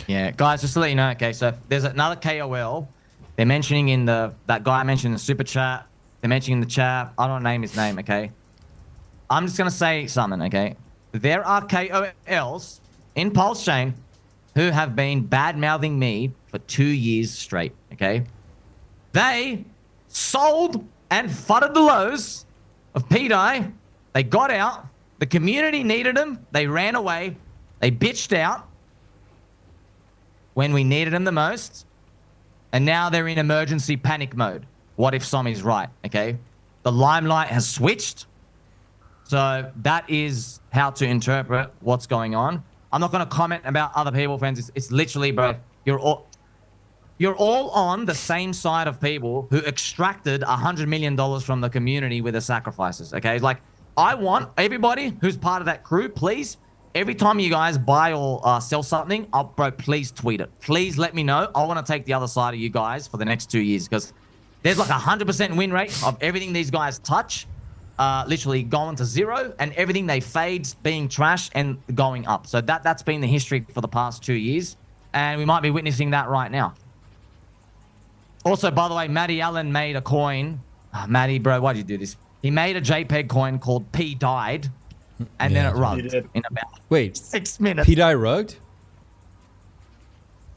Yeah, guys, just to let you know, okay, so there's another KOL. They're mentioning in that guy mentioned in the super chat. They're mentioning in the chat. I don't name his name, okay? I'm just gonna say something, okay? There are KOLs in Pulse Chain who have been bad-mouthing me for 2 years straight, okay? They sold and fudded the lows of pDAI. They got out. The community needed them. They ran away. They bitched out when we needed them the most. And now they're in emergency panic mode. What if Sommi's right, okay? The limelight has switched. So that is how to interpret what's going on. I'm not going to comment about other people, friends. It's literally, bro, you're all on the same side of people who extracted $100 million from the community with the sacrifices, okay? Like, I want everybody who's part of that crew, please, every time you guys buy or sell something, bro, please tweet it. Please let me know. I want to take the other side of you guys for the next 2 years, because there's like 100% win rate of everything these guys touch, literally going to 0, and everything they fades being trash and going up. So that's been the history for the past 2 years, and we might be witnessing that right now. Also, by the way, Matty Allen made a coin. Matty, bro, why'd you do this? He made a JPEG coin called pDAI, and then it rugged in about 6 minutes. pDAI rugged?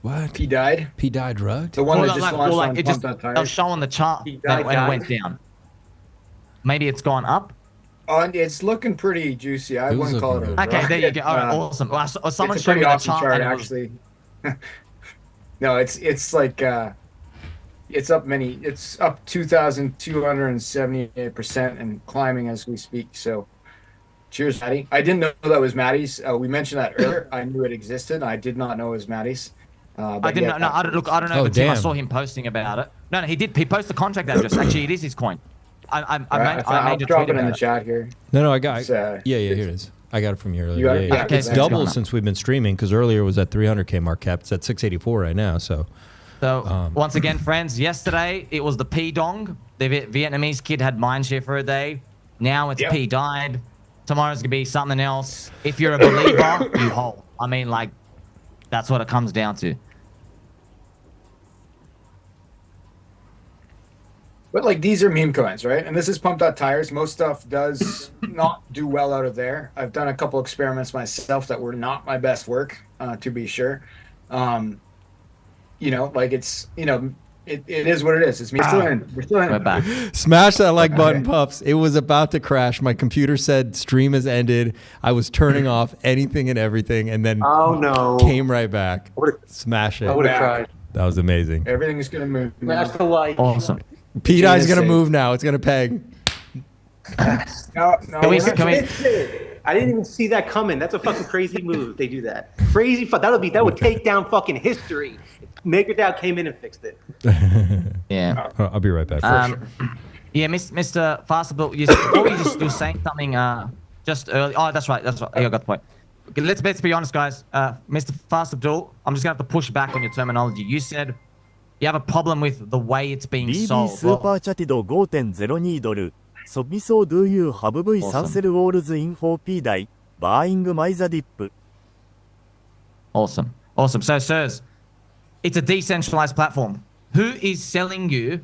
What? pDAI? pDAI rugged? The one that Well, just like, launched it on just, Pump they were showing the chart and it went down. Maybe it's gone up. Oh, and it's looking pretty juicy. I wouldn't call it a Okay, rug. there you go. All right, awesome. Well, someone it's a showed pretty me the awesome chart, chart, and it was- actually. No, it's like it's up 2,278% and climbing as we speak. So, cheers, Matty. I didn't know that was Matty's. We mentioned that earlier. I knew it existed. I did not know it was Matty's. I didn't know. No, I don't know the team. I saw him posting about it. No, he did. He posted the contract address. Actually, it is his coin. I I'll made a drop tweet it in about the chat here. No, I got It's, yeah, here it is. I got it from you earlier. You got it? Yeah. Okay, It's thanks. doubled since we've been streaming, because earlier it was at 300K mark cap. It's at 684 right now. So once again, friends, yesterday it was the pDong. The Vietnamese kid had mindshare for a day. Now it's pDAI. Tomorrow's gonna be something else. If you're a believer, you hold. I mean, like, that's what it comes down to. But like, these are meme coins, right? And this is pump.tires. Most stuff does not do well out of there. I've done a couple experiments myself that were not my best work, to be sure. You know, like it's, you know, it is what it is. It's me. We're still in. We're still in. We're back. Smash that like button, pups. It was about to crash. My computer said stream has ended. I was turning off anything and everything, and then came right back. Smash it. I would've cried. That was amazing. Everything is gonna move. Smash the like. Awesome. pDAI's gonna move now. It's gonna peg. No, I didn't even see that coming. That's a fucking crazy move. They do that. Crazy. That would take down fucking history. MakerDAO came in and fixed it. Yeah. I'll be right back. Yeah, Mr. Fastable, you were saying something just early. Oh, that's right. Yeah, I got the point. Okay, let's be honest, guys. Mr. Fastable, I'm just gonna have to push back on your terminology. You said you have a problem with the way it's being BB sold. スーパーチャティド5.02ドル SOMMI so do you have V Sansel walls in for pDAI buying my the dip. Awesome. So, sirs, it's a decentralized platform. Who is selling you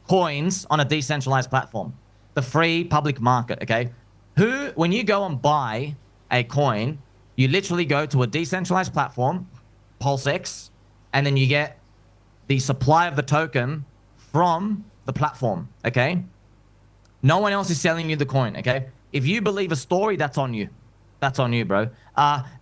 coins on a decentralized platform? The free public market, okay? When you go and buy a coin, you literally go to a decentralized platform, PulseX, and then you get the supply of the token from the platform, okay? No one else is selling you the coin, okay? If you believe a story, that's on you. That's on you, bro.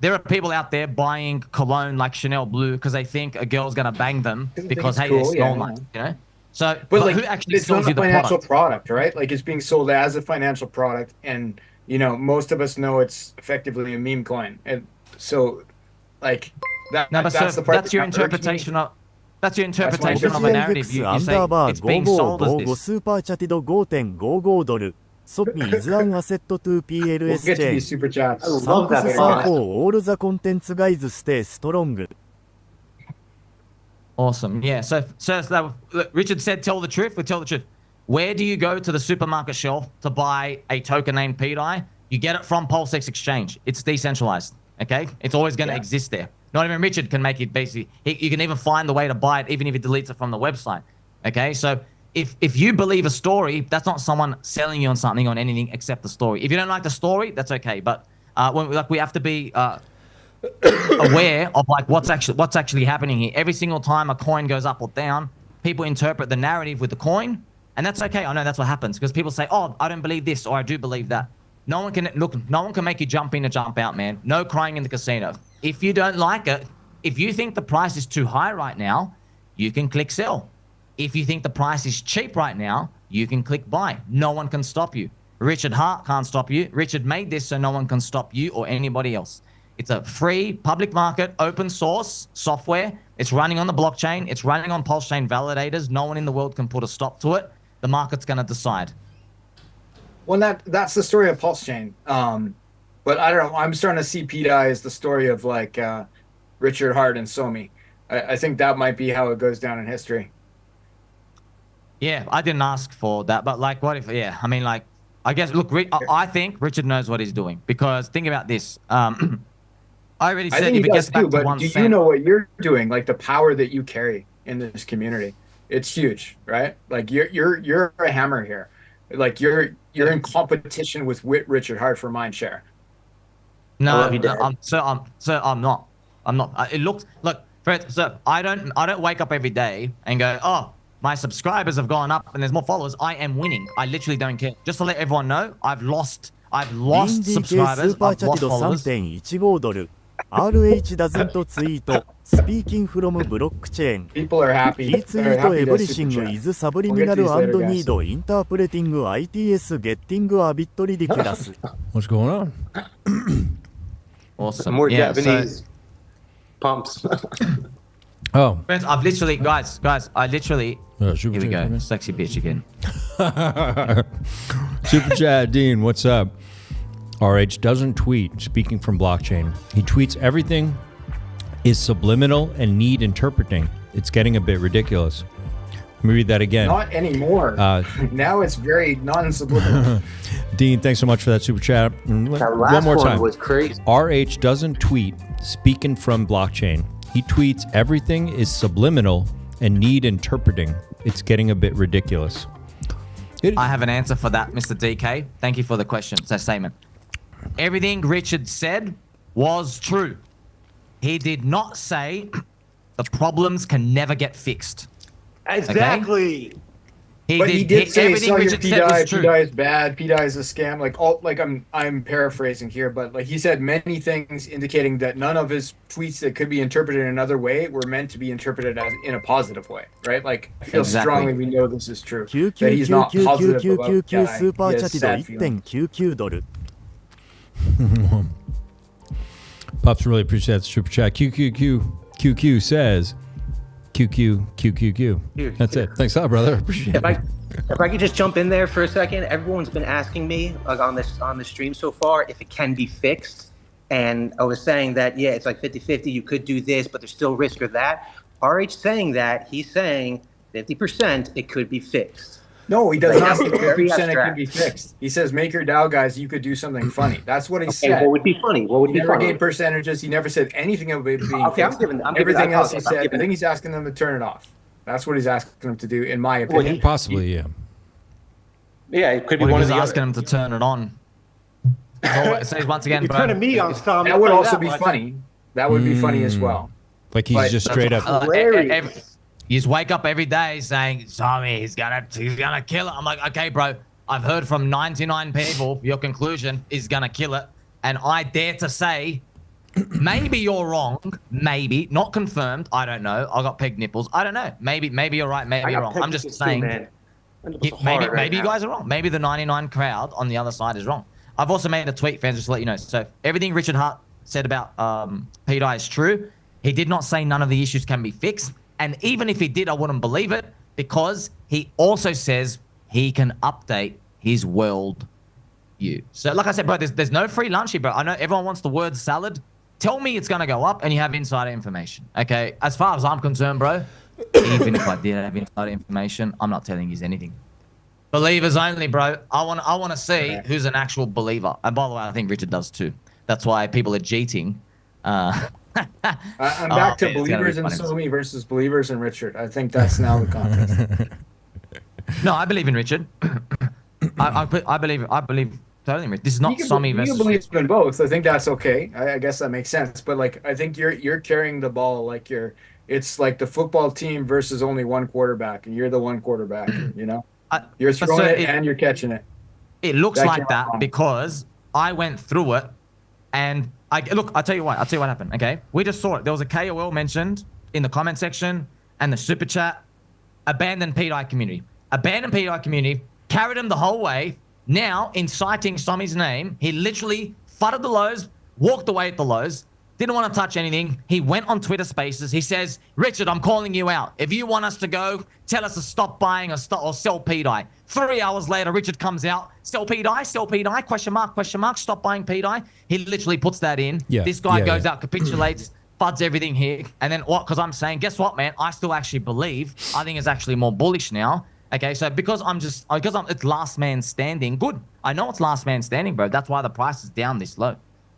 There are people out there buying cologne like Chanel Blue because they think a girl's gonna bang them because, hey, they smell nice, you know? So, But like, who actually it's not sells you a the financial product? right? Like, it's being sold as a financial product, and you know, most of us know it's effectively a meme coin, and so, like, No, but that's so the part that's your that irks me. interpretation of. That's your That's my interpretation of a narrative. You say it's being sold as 5555 this. スーパーチャティド5.55ドル。ソミ is an asset to We'll PLS get to chain. these super chats. Thanks sir for all the contents guys stay strong. Awesome. Yeah. So look, Richard said, tell the truth. We tell the truth. Where do you go to the supermarket shelf to buy a token named pDAI? You get it from PulseX Exchange. It's decentralized. Okay. It's always going to exist there. Not even Richard can make it basically. You can even find the way to buy it, even if he deletes it from the website. Okay. So if you believe a story, that's not someone selling you on something, on anything except the story. If you don't like the story, that's okay. But we have to be aware of like what's actually happening here. Every single time a coin goes up or down, people interpret the narrative with the coin, and that's okay. I know that's what happens because people say, "Oh, I don't believe this," or "I do believe that." No one can make you jump in or jump out, man. No crying in the casino. If you don't like it, if you think the price is too high right now, you can click sell. If you think the price is cheap right now, you can click buy. No one can stop you. Richard Hart can't stop you. Richard made this so no one can stop you or anybody else. It's a free public market, open source software. It's running on the blockchain. It's running on Pulse Chain validators. No one in the world can put a stop to it. The market's going to decide. Well, that's the story of Pulse Chain. But I don't know. I'm starting to see pDAI as the story of like Richard Hart and Somi. I think that might be how it goes down in history. Yeah, I didn't ask for that, but like, what if? Yeah, I mean, like, I guess. Look, I think Richard knows what he's doing because think about this. I already said think if he it gets does back too, to but 1 do cent. you know what you're doing? Like the power that you carry in this community, it's huge, right? Like you're a hammer here. Like you're in competition with Richard Hart for mind share. No, I'm not. I'm not. It looks look. So I don't wake up every day and go, oh, my subscribers have gone up and there's more followers. I am winning. I literally don't care. Just to let everyone know, I've lost subscribers. I've lost followers. 3.15 ドル。RH doesn't tweet. Speaking from blockchain. People are happy. He tweet everything is subliminal and need interpreting ITS getting a bit ridiculous. What's going on? Awesome. More Yeah, Japanese pumps. Oh. Friends, I've literally, guys, I literally. Here we go. Sexy bitch again. Super chat, Dean, what's up? RH doesn't tweet, speaking from blockchain. He tweets everything is subliminal and need interpreting. It's getting a bit ridiculous. Let me read that again. Not anymore. Now it's very non-subliminal. Dean, thanks so much for that super chat. That last one more one time. was crazy. RH doesn't tweet, speaking from blockchain. He tweets everything is subliminal and need interpreting. It's getting a bit ridiculous. I have an answer for that, Mr. DK. Thank you for the question. So, statement. Everything Richard said was true. He did not say the problems can never get fixed. Exactly. Okay? But he did say, everything "Sell your Richard said was pDAI. true. pDAI is bad. pDAI is a scam." I'm paraphrasing here, but like he said many things indicating that none of his tweets that could be interpreted in another way were meant to be interpreted as in a positive way, right? Like I feel strongly we know this is true. That he's not positive about pDAI. スーパー He チャ has ティド sad feelings. 1.99 ドル。 Pops really appreciate the super chat. QQ says QQ. That's it. Thanks a lot, brother. Appreciate it. If I could just jump in there for a second, everyone's been asking me like on the stream so far if it can be fixed, and I was saying that it's like 50-50. You could do this, but there's still risk or that. RH saying that he's saying 50% it could be fixed. No, he does not say Very 50% it abstract. could be fixed. He says, make your DAO guys, you could do something funny. That's what he Okay, said. what would be funny? What would He be never funny? gave percentages. He never said anything about it being Okay, I'm fixed. giving- Everything else he I'm said, giving I think it. he's asking them to turn it off. That's what he's asking them to do, in my Well, opinion. Possibly, yeah. Yeah, it could be What one he of was the asking other. him to turn it on. So it says once again, You're bro. turning me on, Somi. That would also be funny. That would be funny as well. Like he's But- just straight up. You just wake up every day saying, Somi, he's gonna kill it. I'm like, okay, bro. I've heard from 99 people your conclusion is gonna kill it, and I dare to say, maybe you're wrong. Maybe not confirmed. I don't know. I got peg nipples. I don't know. Maybe you're right. Maybe you're wrong. I'm just saying. Maybe you guys are wrong. Maybe the 99 crowd on the other side is wrong. I've also made a tweet, fans, just to let you know. So everything Richard Hart said about pDAI is true. He did not say none of the issues can be fixed. And even if he did, I wouldn't believe it, because he also says he can update his world view. So like I said, bro, there's no free lunch here, bro. I know everyone wants the word salad. Tell me it's going to go up and you have insider information. Okay, as far as I'm concerned, bro, even if I did have insider information, I'm not telling you anything. Believers only, bro. I want to see who's an actual believer. And by the way, I think Richard does too. That's why people are cheating. I'm back to believers in Somi versus believers in Richard. I think that's now the contest. No, I believe in Richard. I believe totally in Richard. This is not Somi versus. You believe in both. I think that's okay. I guess that makes sense. But like, I think you're carrying the ball like it's like the football team versus only one quarterback, and you're the one quarterback. You know, you're throwing it and you're catching it. It looks like that because I went through it, and I'll tell you what. I'll tell you what happened. Okay, we just saw it. There was a KOL mentioned in the comment section and the super chat. Abandoned pDAI community. Abandoned pDAI community. Carried him the whole way. Now, inciting Somi's name, he literally fudded the lows, walked away at the lows, didn't want to touch anything. He went on Twitter Spaces. He says, Richard, I'm calling you out. If you want us to go, tell us to stop buying or sell pDAI. 3 hours later, Richard comes out, sell pDAI, question mark, stop buying pDAI. He literally puts that in. Yeah. This guy goes out, capitulates, fuds everything here. And then what? Because I'm saying, guess what, man? I still actually believe. I think it's actually more bullish now. Okay, so because it's last man standing. Good. I know it's last man standing, bro. That's why the price is down this low.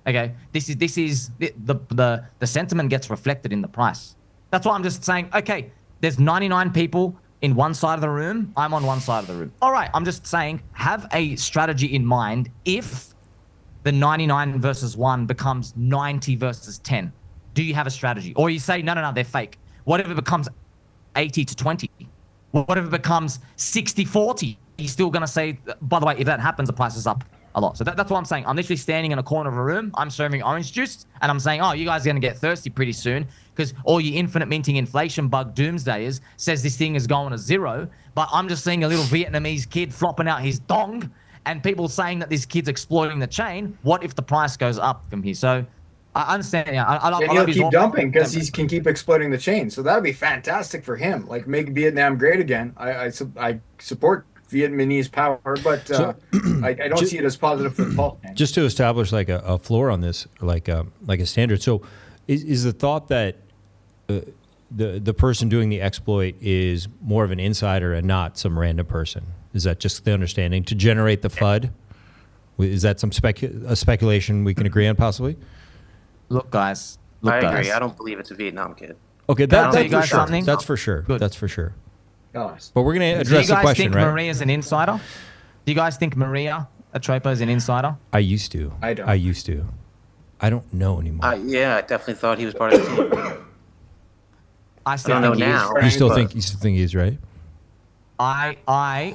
Okay, this is the sentiment gets reflected in the price. That's why I'm just saying. Okay, there's 99 people in one side of the room. I'm on one side of the room. All right, I'm just saying, have a strategy in mind if the 99 versus 1 becomes 90 versus 10. Do you have a strategy, or you say no, they're fake? What if it becomes 80 to 20? What if it becomes 60-40? You're still going to say, by the way, if that happens, the price is up a lot. So that's what I'm saying. I'm literally standing in a corner of a room. I'm serving orange juice. And I'm saying, oh, you guys are going to get thirsty pretty soon because all you infinite minting inflation bug doomsdayers says this thing is going to zero. But I'm just seeing a little Vietnamese kid flopping out his dong and people saying that this kid's exploiting the chain. What if the price goes up from here? So I understand. Yeah, he'll keep dumping because he can keep exploiting the chain. So that'd be fantastic for him. Like, make Vietnam great again. I support Vietnamese power, but I don't see it as positive for the pulse. Just to establish like a floor on this, like a standard. So, is the thought that the person doing the exploit is more of an insider and not some random person? Is that just the understanding to generate the FUD? Is that some speculation we can agree on possibly? Look, guys. I agree. I don't believe it's a Vietnam kid. Okay, that's for sure. That's for sure. Good. That's for sure. Nice. But we're going to address the question, right? Do you guys think Maria's an insider? Do you guys think Maria Atropa is an insider? I used to. I don't. I used to. I don't know anymore. Yeah, I definitely thought he was part of the team. I still don't know now. You still think he's right?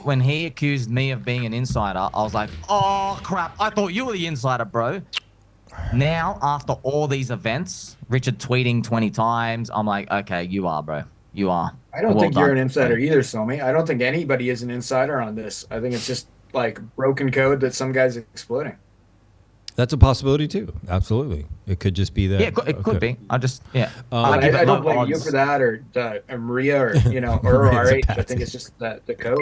When he accused me of being an insider, I was like, oh crap! I thought you were the insider, bro. Now, after all these events, Richard tweeting 20 times, I'm like, okay, you are, bro. You are. I don't think you're an insider either, Somi. I don't think anybody is an insider on this. I think it's just like broken code that some guy's exploiting. That's a possibility too. Absolutely, it could just be that. Yeah, it could be. I don't blame you for that, or Maria, or or RH. I think it's just the code.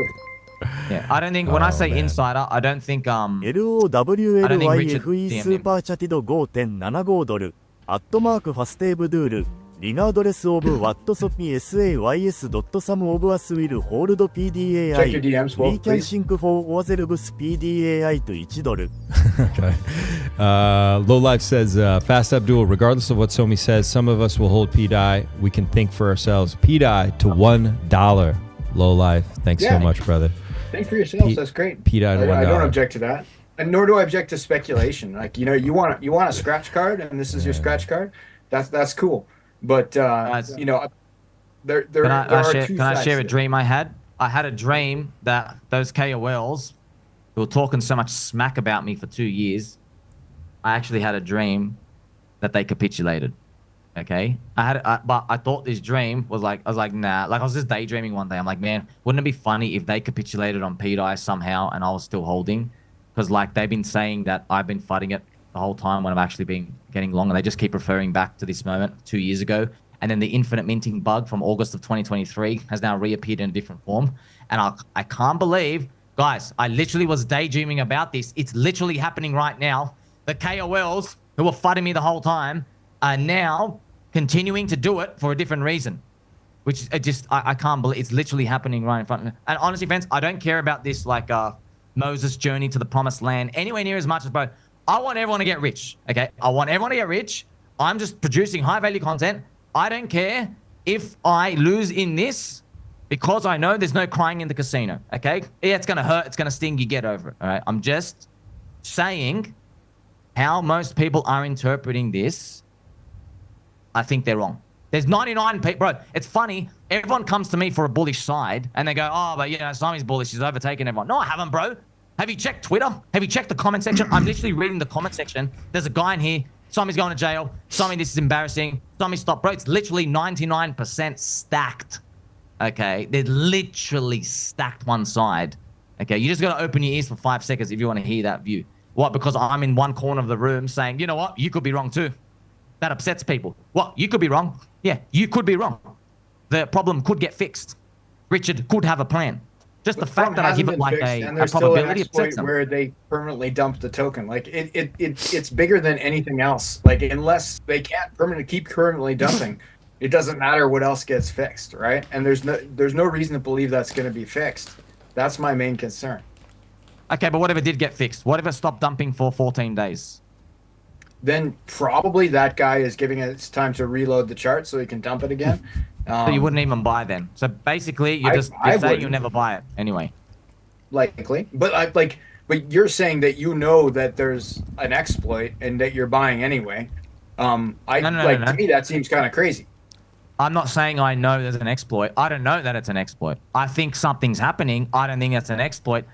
Yeah, I don't think when I say insider, I don't think LOWLYFE スーパーチャティド 5.75 ドルアットマークファステーブドゥールリガードレスオブワットソピ SAYS.SUMオブアスウィルホールド PDAI リーキャンシンクフォーオアゼルブス PDAI と1ドル Okay. Low Life says, Fast Abdul, regardless of what Somi says, some of us will hold pDAI. We can think for ourselves. pDAI to $1. Low Life. Thanks so much, brother. Think for yourselves. That's great. pDAI to $1. I don't object to that. And nor do I object to speculation. Like, you know, you want a scratch card, and this is your scratch card. That's cool. But you know, there are two can I share a here. dream I had? I had a dream that those KOLs who were talking so much smack about me for 2 years, I actually had a dream that they capitulated. Okay, but I thought this dream was like, I was like, nah. Like, I was just daydreaming one day. I'm like, man, wouldn't it be funny if they capitulated on pDAI somehow and I was still holding? Because like they've been saying that I've been fighting it the whole time when I've actually been getting long, and they just keep referring back to this moment 2 years ago. And then the infinite minting bug from August of 2023 has now reappeared in a different form. And I can't believe, guys, I literally was daydreaming about this. It's literally happening right now. The KOLs who were fighting me the whole time are now continuing to do it for a different reason, which I can't believe it's literally happening right in front of me. And honestly, friends, I don't care about this like Moses' journey to the promised land anywhere near as much as, bro. I want everyone to get rich, okay? I want everyone to get rich. I'm just producing high value content. I don't care if I lose in this because I know there's no crying in the casino, okay? Yeah, it's gonna hurt, it's gonna sting, you get over it, all right? I'm just saying how most people are interpreting this. I think they're wrong. There's 99 people, bro. It's funny. Everyone comes to me for a bullish side, and they go, "Oh, but you know, Somi's bullish. He's overtaken everyone." No, I haven't, bro. Have you checked Twitter? Have you checked the comment section? I'm literally reading the comment section. There's a guy in here. Somi's going to jail. Somi, this is embarrassing. Somi, stop, bro. It's literally 99% stacked. Okay, they're literally stacked one side. Okay, you just got to open your ears for 5 seconds if you want to hear that view. What? Because I'm in one corner of the room saying, you know what? You could be wrong too. That upsets people. What? You could be wrong. Yeah, you could be wrong. The problem could get fixed. Richard could have a plan. Just the fact that I give it like a probability upsets them. Where they permanently dump the token. Like it's bigger than anything else. Like unless they can't keep permanently dumping, it doesn't matter what else gets fixed, right? And there's no reason to believe that's going to be fixed. That's my main concern. Okay, but what if it did get fixed? What if it stopped dumping for 14 days? Then probably that guy is giving it time to reload the chart so he can dump it again. So you wouldn't even buy then. So basically, you're saying you'll never buy it anyway. Likely, but but you're saying that you know that there's an exploit and that you're buying anyway. To me that seems kind of crazy. I'm not saying I know there's an exploit. I don't know that it's an exploit. I think something's happening. I don't think it's an exploit.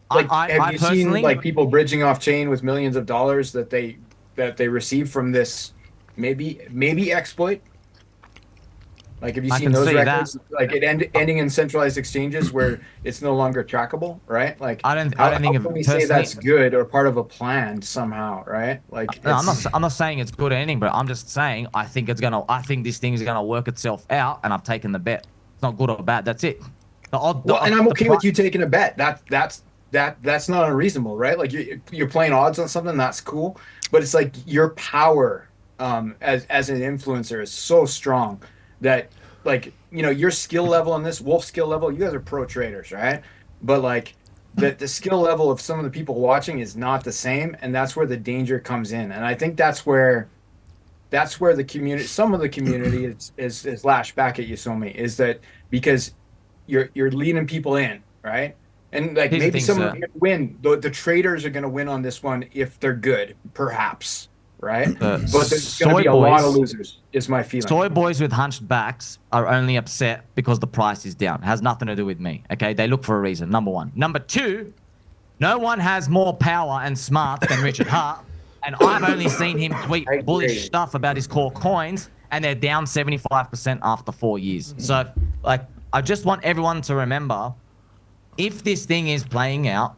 Have you seen like people bridging off chain with millions of dollars that they receive from this maybe exploit? Like, have you seen those records? Like it ending in centralized exchanges where it's no longer trackable, right? Like I don't think how can we say that's good or part of a plan somehow, right? Like no, I'm not saying it's good or anything, but I'm just saying I think this thing is gonna work itself out, and I've taken the bet. It's not good or bad. That's it. And I'm okay with you taking a bet. That's not unreasonable, right? Like you're playing odds on something, that's cool. But it's like your power as an influencer is so strong that, like, you know, your skill level on this, Wolf skill level, you guys are pro traders, right? But like the skill level of some of the people watching is not the same, and that's where the danger comes in. And I think that's where the community, some of the community is lashed back at you, Somi, is that because you're leading people in, right? And like maybe some of them win. The traders are going to win on this one if they're good, perhaps, right? But there's going to be a lot of losers, is my feeling. Soy boys with hunched backs are only upset because the price is down. It has nothing to do with me, okay? They look for a reason, number one. Number two, no one has more power and smarts than Richard Hart, and I've only seen him tweet bullish stuff about his core coins, and they're down 75% after 4 years. So, like, I just want everyone to remember, if this thing is playing out,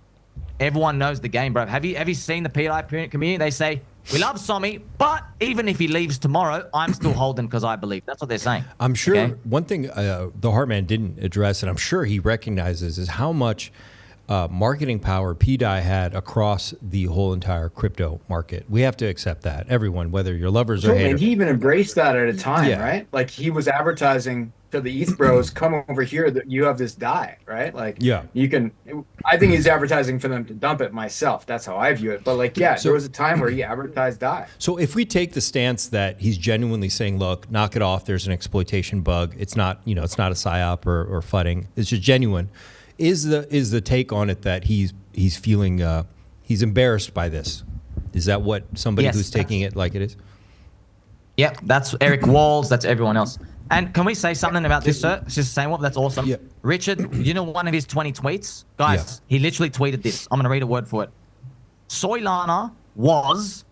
everyone knows the game, bro. Have you seen the pDAI community? They say, we love Somi, but even if he leaves tomorrow, I'm still holding because I believe. That's what they're saying. I'm sure one thing the Heartman didn't address, and I'm sure he recognizes, is how much marketing power pDAI had across the whole entire crypto market. We have to accept that. Everyone, whether you're lovers or haters. And he even embraced that at a time, right? Like he was advertising to the ETH bros, come over here, that you have this DAI, right? Like, you can. I think he's advertising for them to dump it myself. That's how I view it. But like, there was a time where he advertised DAI. So if we take the stance that he's genuinely saying, look, knock it off, there's an exploitation bug, it's not, you know, it's not a psyop or fudding, it's just genuine. Is the take on it that he's feeling He's embarrassed by this. Is that what somebody Yes, who's taking it like it is? Yep, that's Eric Walls. That's everyone else. And can we say something about this, sir? It's just the same one. That's awesome. Yeah. Richard, you know one of his 20 tweets? Guys, he literally tweeted this. I'm going to read a word for it. Solana was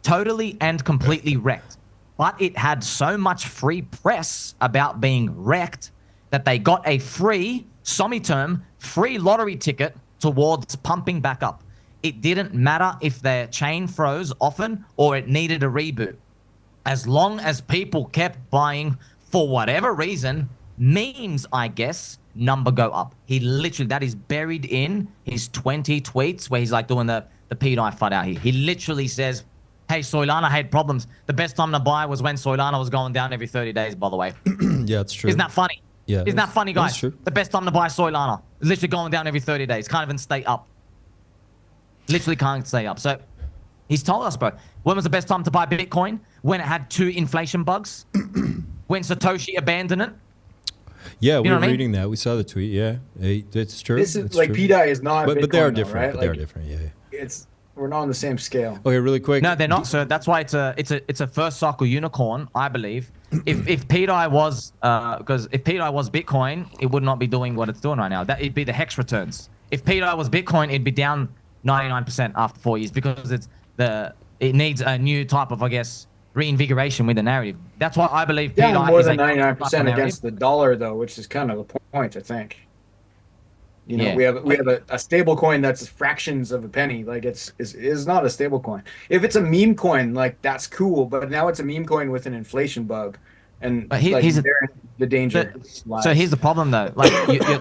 totally and completely wrecked, but it had so much free press about being wrecked that they got a free, SOMMI term, free lottery ticket towards pumping back up. It didn't matter if their chain froze often or it needed a reboot. As long as people kept buying for whatever reason, memes, I guess, number go up. He literally, that is buried in his 20 tweets where he's like doing the pDAI fight out here. He literally says, hey, Solana had problems. The best time to buy was when Solana was going down every 30 days, by the way. Yeah, it's true. Isn't that funny? Yeah. Isn't that funny, guys? That's true. The best time to buy Solana. Literally going down every 30 days. Can't even stay up. Literally can't stay up. So he's told us, bro. When was the best time to buy Bitcoin? When it had 2 inflation bugs? When Satoshi abandoned it? Yeah, we know were what I mean? reading that. We saw the tweet. Yeah, it's true. This is It's like true. pDAI is not but Bitcoin, they are though, different. right? But they are Like, different. Yeah. We're not on the same scale. Okay, really quick. No, they're not, sir. That's why it's a first cycle unicorn, I believe. If pDAI was because if pDAI was Bitcoin, it would not be doing what it's doing right now. That it'd be the hex returns. If pDAI was Bitcoin, it'd be down 99% after 4 years because it needs a new type of, I guess, reinvigoration with the narrative. That's why I believe Down pDAI more is than a 99% against the dollar, though, which is kind of the point, I think. You know, Yeah. we have a stable coin that's fractions of a penny. Like it's not a stable coin. If it's a meme coin, like that's cool. But now it's a meme coin with an inflation bug, and But like, here's therein the danger. lies. So here's the problem, though. Like,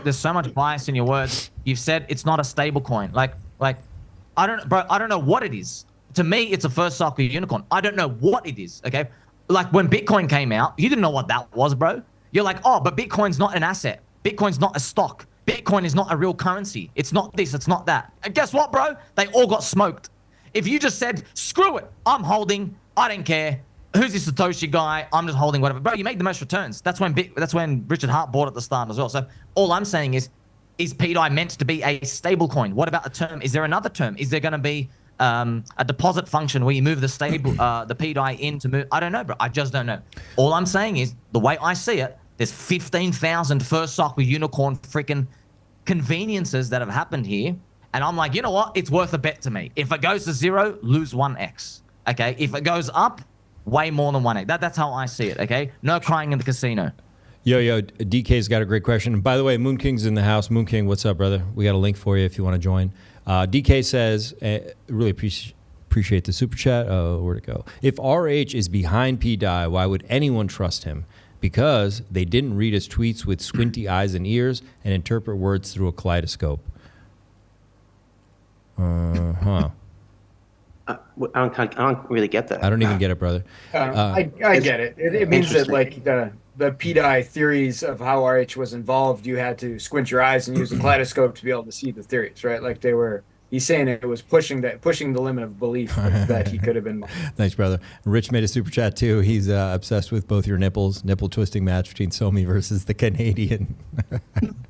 there's so much bias in your words. You've said it's not a stable coin. Like, I don't know what it is. To me, it's a first cycle unicorn. I don't know what it is. Okay, like when Bitcoin came out, you didn't know what that was, bro. You're like, oh, but Bitcoin's not an asset. Bitcoin's not a stock. Bitcoin is not a real currency. It's not this. It's not that. And guess what, bro? They all got smoked. If you just said, screw it, I'm holding. I don't care. Who's this Satoshi guy? I'm just holding whatever. Bro, you make the most returns. That's when Richard Hart bought at the start as well. So all I'm saying is pDAI meant to be a stable coin? What about a term? Is there another term? Is there going to be a deposit function where you move the pDAI in to move? I don't know, bro. I just don't know. All I'm saying is the way I see it, there's 15,000 first cycle unicorn freaking conveniences that have happened here. And I'm like, you know what? It's worth a bet to me. If it goes to 0, lose 1x. Okay. If it goes up, way more than 1x. That's how I see it. Okay. No crying in the casino. Yo, DK's got a great question. And by the way, Moon King's in the house. Moon King, what's up, brother? We got a link for you if you want to join. DK says, really appreciate the super chat. Where'd it go? If RH is behind pDAI, why would anyone trust him? Because they didn't read his tweets with squinty eyes and ears and interpret words through a kaleidoscope. I don't really get that. I don't even get it, brother. I get it. It means that like the pDAI theories of how RH was involved, you had to squint your eyes and use a kaleidoscope to be able to see the theories, right? Like he's saying it was pushing the limit of belief that he could have been. Thanks, brother. Rich made a super chat too. He's obsessed with both your nipple twisting match between Somi versus the Canadian.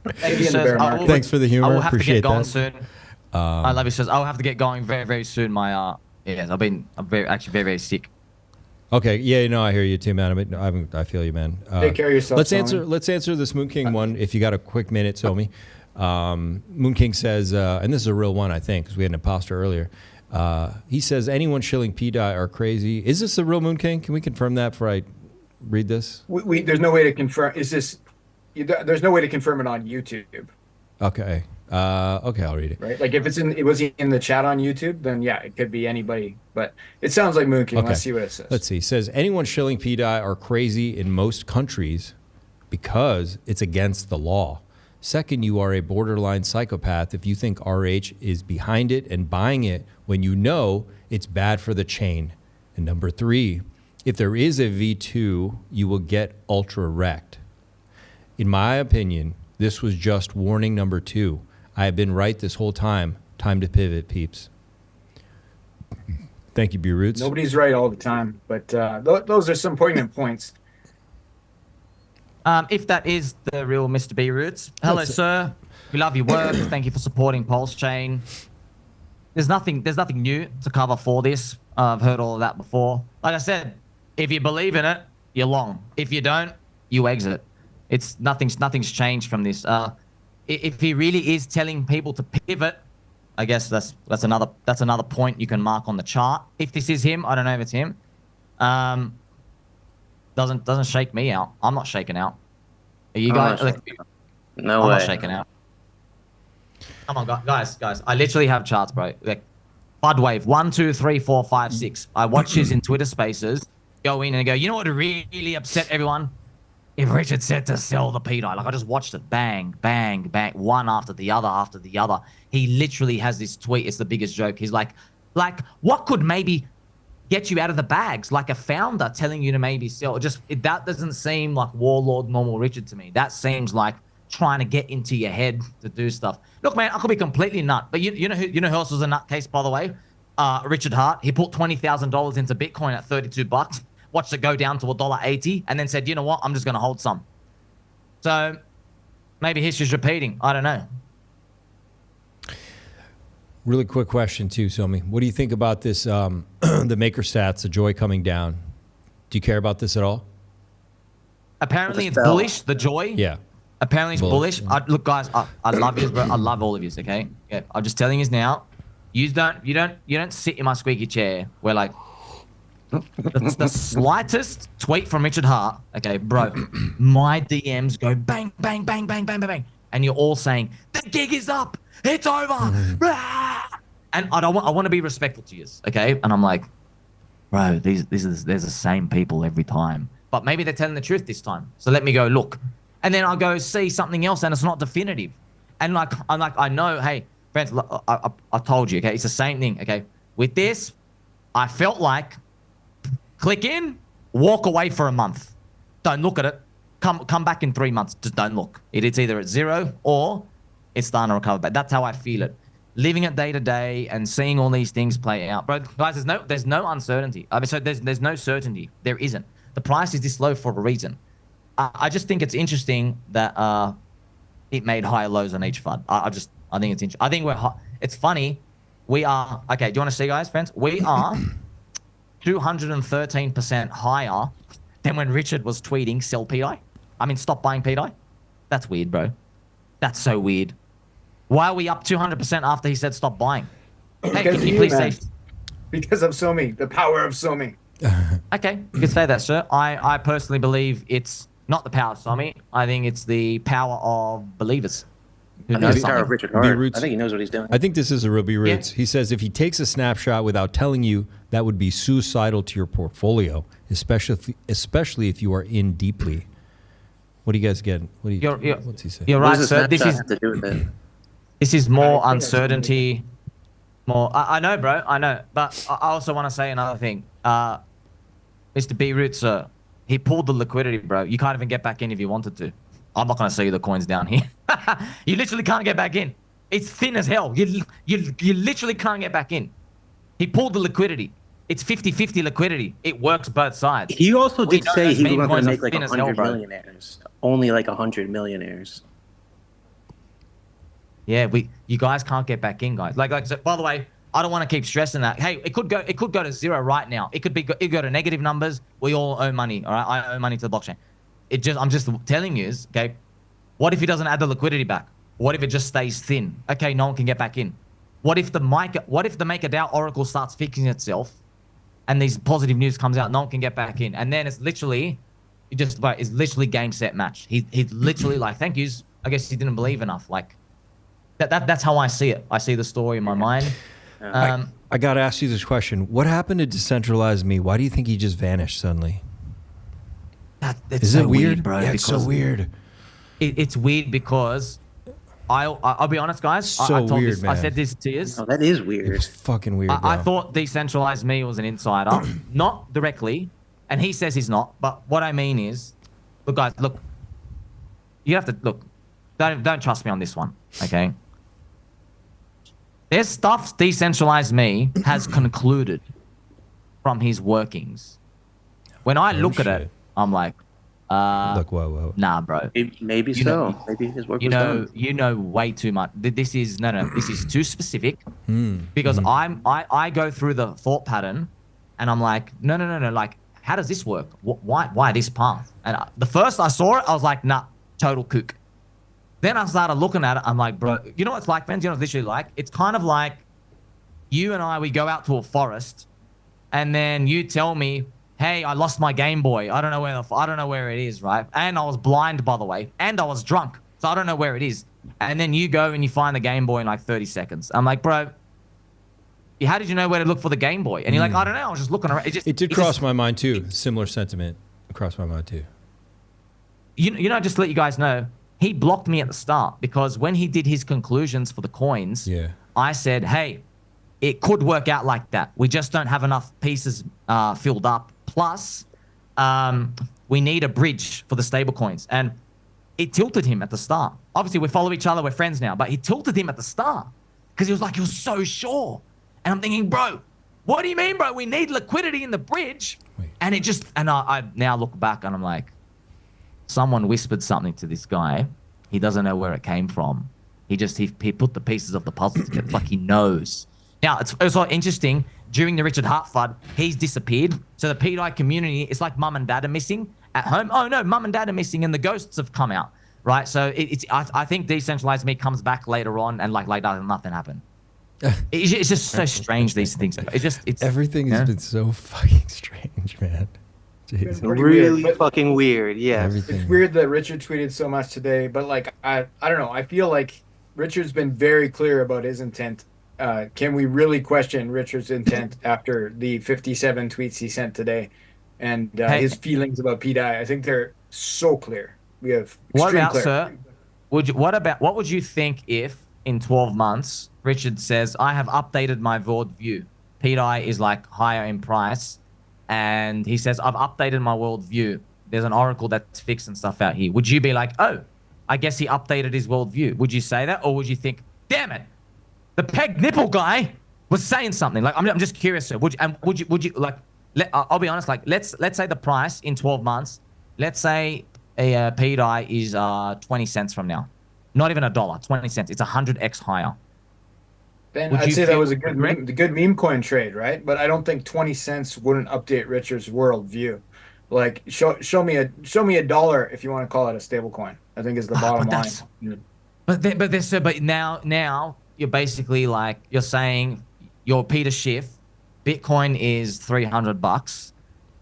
Thanks for the humor. I will have Appreciate to get going that. soon. I love you, says. I'll have to get going very, very soon. I'm actually very, very sick. Okay, yeah, no, I hear you too, man. I feel you, man. Take care of yourself. Let's answer this Moon King one if you got a quick minute, Somi. Moon King says, and this is a real one, I think, because we had an imposter earlier. He says, anyone shilling pDAI are crazy. Is this the real Moon King? Can we confirm that before I read this? There's no way to confirm. There's no way to confirm it on YouTube. Okay. Okay, I'll read it. Right? Like if it was in the chat on YouTube, then yeah, it could be anybody. But it sounds like Moon King. Okay. Let's see what it says. Let's see. It says, anyone shilling pDAI are crazy in most countries because it's against the law. Second, you are a borderline psychopath if you think RH is behind it and buying it when you know it's bad for the chain. And number 3, if there is a V2, you will get ultra wrecked. In my opinion, this was just warning number 2. I have been right this whole time. Time to pivot, peeps. Thank you, B-Roots. Nobody's right all the time, but those are some poignant points. If that is the real Mr. B Roots, hello, sir. We love your work. Thank you for supporting Pulse Chain. there's nothing new to cover for this. I've heard all of that before. Like I said, if you believe in it, you're long. If you don't, you exit. It's nothing's changed from this. If he really is telling people to pivot, I guess that's another point you can mark on the chart. If this is him, I don't know if it's him. Doesn't shake me out. I'm not shaking out. Are you guys? No I'm way. not shaking out. Come on, guys. I literally have charts, bro. Like, FUD wave 1, 2, 3, 4, 5, 6. I watch his in Twitter Spaces. Go in and go. You know what really upset everyone? If Richard said to sell the pDAI, like I just watched it, bang, bang, bang, one after the other. He literally has this tweet. It's the biggest joke. He's like, what could maybe get you out of the bags? Like a founder telling you to maybe sell. That doesn't seem like warlord normal Richard to me. That seems like trying to get into your head to do stuff. Look, man, I could be completely nut, but you know who else was a nutcase, by the way? Richard Hart. He put $20,000 into Bitcoin at $32. Watched it go down to $1.80 and then said, you know what, I'm just going to hold some. So maybe history's repeating. I don't know. Really quick question too, Somi. What do you think about this, the maker stats, the joy coming down? Do you care about this at all? Apparently it's bullish, the joy. Yeah. Apparently it's bullish. Look, guys, I love you, bro. I love all of you, okay? Yeah, I'm just telling you now. You don't sit in my squeaky chair where like, the slightest tweet from Richard Hart, okay, bro, my DMs go bang, bang, bang, bang, bang, bang, bang, and you're all saying the gig is up, it's over, and I want to be respectful to you, okay? And I'm like, bro, there's the same people every time, but maybe they're telling the truth this time. So let me go look, and then I go see something else, and it's not definitive, and I know, hey, friends, I told you, okay, it's the same thing, okay. With this, I felt like. Click in, walk away for a month. Don't look at it. Come back in 3 months. Just don't look. It's either at zero or it's starting to recover. But that's how I feel it. Living it day to day and seeing all these things play out, bro. Guys, there's no uncertainty. I mean, so there's no certainty. There isn't. The price is this low for a reason. I just think it's interesting that it made higher lows on each FUD. I think it's interesting. I think it's funny. We are okay. Do you want to see, guys, friends? We are. 213% higher than when Richard was tweeting sell pDAI. I mean, stop buying pDAI. That's weird, bro. That's so weird. Why are we up 200% after he said stop buying? Hey, can you please say? Because of Somi, the power of Somi. Okay, you can say that, sir. I personally believe it's not the power of Somi. I think it's the power of believers. I think it's the power of Richard Hart. I think he knows what he's doing. I think this is a real B-Roots. Yeah. He says if he takes a snapshot without telling you, that would be suicidal to your portfolio, especially if you are in deeply. What do you guys get? What's he say? You're right, sir. This is more uncertainty. I know, bro. I know. But I also want to say another thing. Mr. B-Roots, sir, he pulled the liquidity, bro. You can't even get back in if you wanted to. I'm not going to see the coins down here. You literally can't get back in. It's thin as hell. You literally can't get back in. He pulled the liquidity. It's 50-50 liquidity. It works both sides. He also did say he was going to make like 100 millionaires. Only like 100 millionaires. Yeah, you guys can't get back in, guys. Like so, by the way, I don't want to keep stressing that. Hey, it could go to zero right now. It could go to negative numbers. We all owe money. All right, I owe money to the blockchain. I'm just telling you, okay, what if he doesn't add the liquidity back? What if it just stays thin? Okay, no one can get back in. What if the MakerDAO Oracle starts fixing itself and these positive news comes out, no one can get back in. And then it's literally, it's literally game, set, match. He's literally like, thank yous. I guess he didn't believe enough. Like, that's how I see it. I see the story in my mind. I got to ask you this question. What happened to Decentralized Me? Why do you think he just vanished suddenly? Is it weird, bro? Yeah, it's so weird. It's weird because I'll be honest, guys. I said this to you. Oh, that is weird. It's fucking weird. I thought Decentralized Me was an insider, not directly, and he says he's not. But what I mean is, look, guys, look. You have to look. Don't trust me on this one, okay? There's stuff Decentralized Me has concluded from his workings. When I look at it, I'm like, Look, whoa. Nah, bro. Maybe You so. know- Maybe his work You was know, done. you know way too much. This is this is too specific. Because I go through the thought pattern, and I'm like, no. Like, how does this work? Why this path? And the first I saw it, I was like, nah, total kook. Then I started looking at it. I'm like, bro, you know what it's like, friends? You know what it's literally like? It's kind of like you and I, we go out to a forest, and then you tell me, hey, I lost my Game Boy. I don't know where it is, right? And I was blind, by the way, and I was drunk, so I don't know where it is. And then you go and you find the Game Boy in like 30 seconds. I'm like, bro, how did you know where to look for the Game Boy? And you're like, I don't know. I was just looking around. It did cross my mind too. Similar sentiment crossed my mind too. You know, just to let you guys know, he blocked me at the start because when he did his conclusions for the coins, I said, hey, it could work out like that. We just don't have enough pieces filled up. Plus, we need a bridge for the stable coins. And it tilted him at the start. Obviously, we follow each other. We're friends now. But he tilted him at the start because he was like, he was so sure. And I'm thinking, bro, what do you mean, bro? We need liquidity in the bridge. And it just, and I now look back and I'm like, someone whispered something to this guy. He doesn't know where it came from. He put the pieces of the puzzle together. It's like he knows. Now, it's also interesting. During the Richard Hart FUD, he's disappeared. So the pDAI community, it's like mum and dad are missing at home. Oh, no, mum and dad are missing and the ghosts have come out, right? So I think Decentralized Me comes back later on and like nothing happened. It's just so strange, these things. Everything has been so fucking strange, man. Jeez. Really fucking weird, yeah. It's weird that Richard tweeted so much today, but like I don't know. I feel like Richard's been very clear about his intent. Can we really question Richard's intent after the 57 tweets he sent today, and his feelings about pDAI? I think they're so clear. We have what about, clarity. sir? What would you think if in 12 months Richard says, I have updated my worldview. pDAI is like higher in price. And he says, I've updated my worldview. There's an oracle that's fixed and stuff out here. Would you be like, oh, I guess he updated his worldview? Would you say that? Or would you think, damn it, the peg nipple guy was saying something? Like, I'm just curious, sir. Would you like, I'll be honest, like, let's say the price in 12 months, let's say a pDAI is 20 cents from now. Not even $1, 20 cents. It's 100x higher. Ben, I'd say that was a good meme coin trade, right? But I don't think 20 cents wouldn't update Richard's worldview. Like, show me a dollar if you want to call it a stable coin. I think is the bottom line. But now you're basically like, you're saying your Peter Schiff, Bitcoin is $300,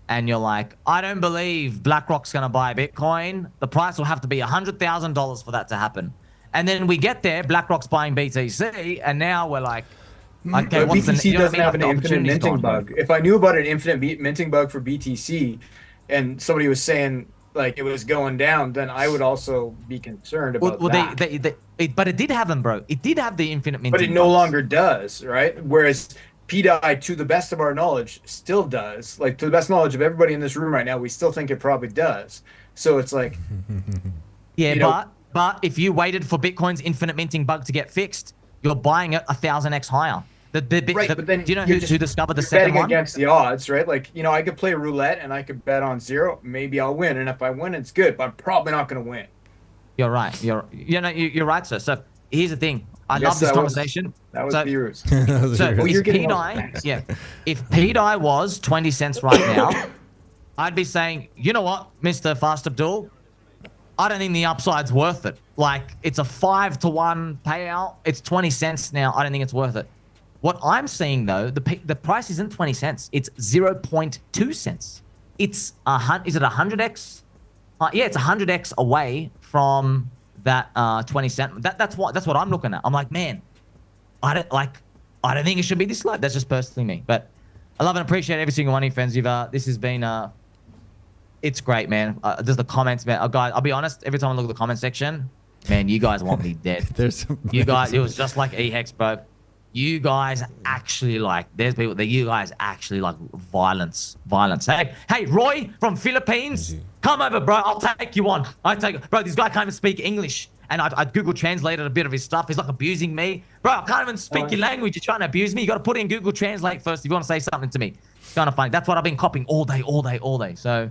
and you're like, I don't believe BlackRock's gonna buy Bitcoin. The price will have to be $100,000 for that to happen. And then we get there, BlackRock's buying BTC, and now we're like, okay, but what's BTC doesn't have an The infinite opportunity's minting gone, bro. bug. If I knew about an infinite minting bug for BTC, and somebody was saying like it was going down, then I would also be concerned about that. But it did have them, bro. It did have the infinite minting. But it no longer does, right? Whereas pDAI, to the best of our knowledge, still does. Like, to the best knowledge of everybody in this room right now, we still think it probably does. So it's like, yeah, but if you waited for Bitcoin's infinite minting bug to get fixed, you're buying it 1,000x higher. But then do you know who discovered the second one? Against the odds, right? Like, I could play roulette and I could bet on zero. Maybe I'll win, and if I win, it's good. But I'm probably not going to win. You're right. You're right, sir. So here's the thing. I love this conversation. That was Beerus. So if pDAI, if pDAI was 20 cents right now, I'd be saying, you know what, Mr. Fast Abdul, I don't think the upside's worth it. Like, it's a 5-to-1 payout. It's 20 cents now. I don't think it's worth it. What I'm seeing, though, the price isn't 20 cents. It's 0.2 cents. Is it 100x? Yeah, it's 100x away from that 20 cent. That's what I'm looking at. I'm like, man, I don't think it should be this low. That's just personally me. But I love and appreciate every single one of you, friends. This has been it's great, man. Just the comments, man. Guys, I'll be honest. Every time I look at the comment section, man, you guys want me dead. You guys, it was just like EHEX, bro. You guys actually there's people that you guys actually like violence. Hey, Roy from Philippines, come over, bro. I'll take you on. Bro, this guy can't even speak English. And I Google translated a bit of his stuff. He's like abusing me. Bro, I can't even speak your language. You're trying to abuse me. You got to put it in Google Translate first if you want to say something to me. It's kind of funny. That's what I've been copying all day. So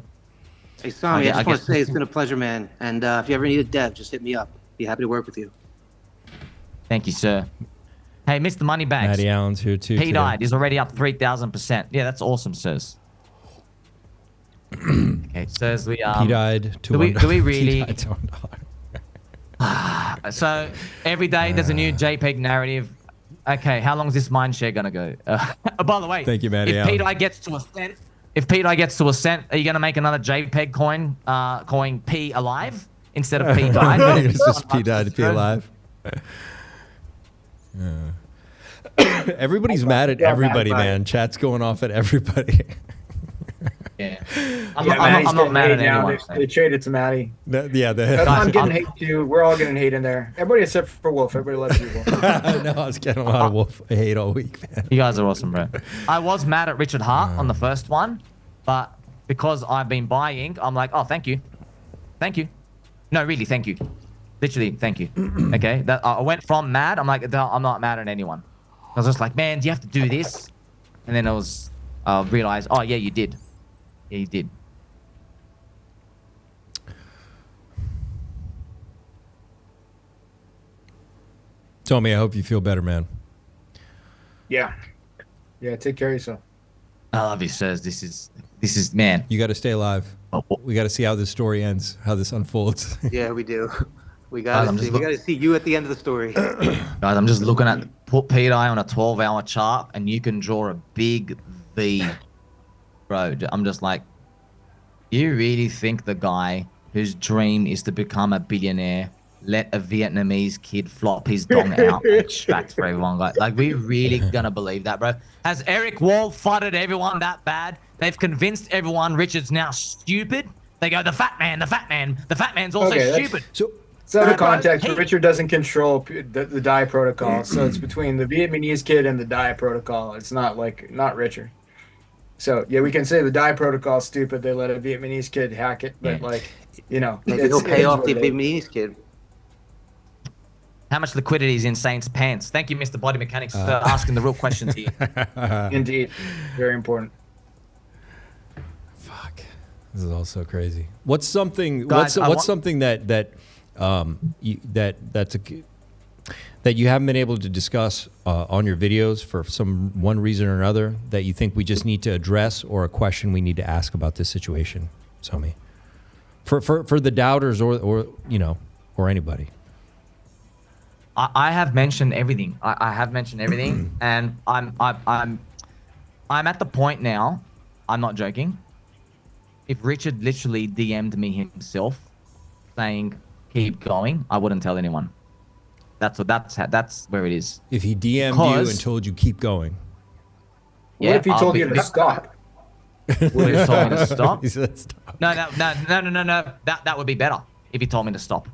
Hey, Somi, I just want to say it's guess- been a pleasure, man. And if you ever need a dev, just hit me up. Be happy to work with you. Thank you, sir. Hey, Mr. Moneybags. Matty Allen's here too. He today. died. He's already up 3,000%. Yeah, that's awesome, sirs. Okay, sirs, we He died to do we $1. really? He died to $1. So every day there's a new JPEG narrative. Okay, how long is this mind share gonna go? By the way, Thank you, Matty if Allen. pDAI gets to a cent, are you gonna make another JPEG coin, coin P alive instead of pDAI? It's just pDAI to P alive. Everybody's mad at everybody, man. Chat's going off at everybody. Yeah. I'm not mad at anyone. They traded to Matty. Yeah, I'm getting hate too. We're all getting hate in there. Everybody except for Wolf. Everybody loves you, Wolf. No, I was getting a lot of Wolf hate all week, man. You guys are awesome, bro. I was mad at Richard Hart on the first one, but because I've been buying, I'm like, oh, thank you. Thank you. No, really, thank you. Literally, thank you. Okay? That I went from mad, I'm like, I'm not mad at anyone. I was just like, man, do you have to do this? And then I realized, oh, yeah, you did. Yeah, you did. Tommy, I hope you feel better, man. Yeah. Yeah, take care of yourself. I love you, sirs. This is man. You got to stay alive. We got to see how this story ends, how this unfolds. Yeah, we do. We gotta see you at the end of the story. Guys, I'm just looking at put pDAI on a 12-hour chart, and you can draw a big V, bro. I'm just like, you really think the guy whose dream is to become a billionaire let a Vietnamese kid flop his dong out and extract for everyone? Like, we really gonna believe that, bro? Has Eric Wall fudded everyone that bad? They've convinced everyone Richard's now stupid. They go, the fat man, the fat man, the fat man's also stupid. So the context, Richard doesn't control the DAI protocol, so it's between the Vietnamese kid and the DAI protocol. It's not Richard. So yeah, we can say the DAI protocol is stupid. They let a Vietnamese kid hack it, but maybe he'll pay off the Vietnamese kid. How much liquidity is in Saints' pants? Thank you, Mr. Body Mechanics, for asking the real questions here. Indeed, very important. This is all so crazy. What's something? Guys, what's something that you haven't been able to discuss on your videos for one reason or another that you think we just need to address, or a question we need to ask about this situation, Somi? For the doubters or anybody. I have mentioned everything. I have mentioned everything, and I'm at the point now. I'm not joking. If Richard literally DM'd me himself, saying keep going, I wouldn't tell anyone. That's where it is. If he DM'd you and told you keep going. Yeah, what if he told you to stop? What if he told me to stop? He said stop. No. That would be better if he told me to stop.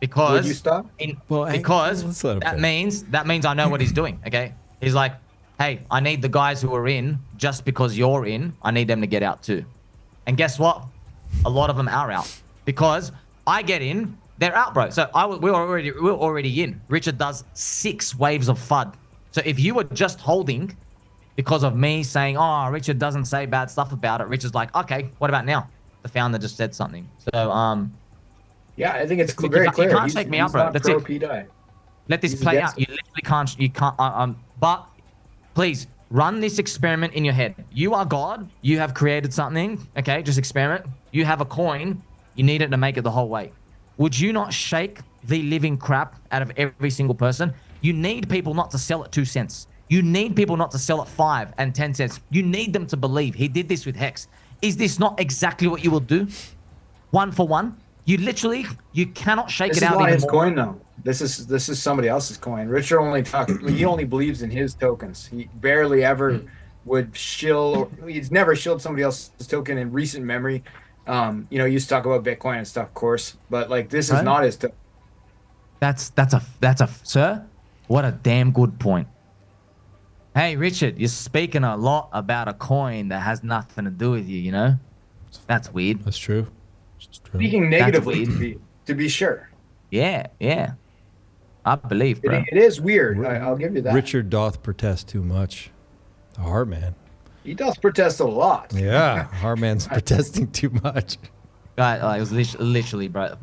Because Would you stop? Because that means I know what he's doing. Okay, he's like, hey, I need the guys who are in just because you're in. I need them to get out too. And guess what? A lot of them are out because I get in, they're out, bro. So we're already in. Richard does 6 waves of FUD. So if you were just holding because of me saying, oh, Richard doesn't say bad stuff about it, Richard's like, okay, what about now? The founder just said something. So yeah, I think it's very clear. You can't take me out, bro. That's it. pDAI. Let this play out. You literally can't. You can't. But please run this experiment in your head. You are God. You have created something. Okay, just experiment. You have a coin. You need it to make it the whole way. Would you not shake the living crap out of every single person? You need people not to sell at 2 cents. You need people not to sell at 5 and 10 cents. You need them to believe he did this with Hex. Is this not exactly what you will do? 1 for 1. You cannot shake This it is out not even his more. coin though. This is somebody else's coin. Richard he only believes in his tokens. He barely ever would shill, or he's never shilled somebody else's token in recent memory. He used to talk about Bitcoin and stuff, of course, but like this is not his token. That's a sir. What a damn good point. Hey Richard, you're speaking a lot about a coin that has nothing to do with you. You know, that's weird. That's true. Speaking negatively, to be sure. Yeah. I believe, bro. It is weird. I'll give you that. Richard doth protest too much. The heart man. He does protest a lot. Yeah, Hardman's protesting too much. Guy, it was literally, bro.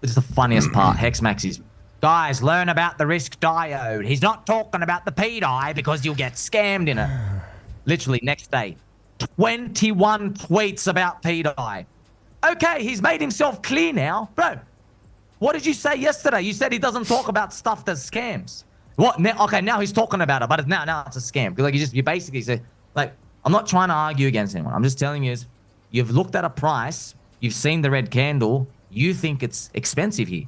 It's the funniest part. Hexmax is, guys, learn about the risk diode. He's not talking about the pDAI because you'll get scammed in it. Literally, next day, 21 tweets about pDAI. Okay, he's made himself clear now. Bro, what did you say yesterday? You said he doesn't talk about stuff that's scams. What? Now, okay, now he's talking about it, but now it's a scam. Because like you basically say, like, I'm not trying to argue against anyone. I'm just telling you, you've looked at a price, you've seen the red candle, you think it's expensive here.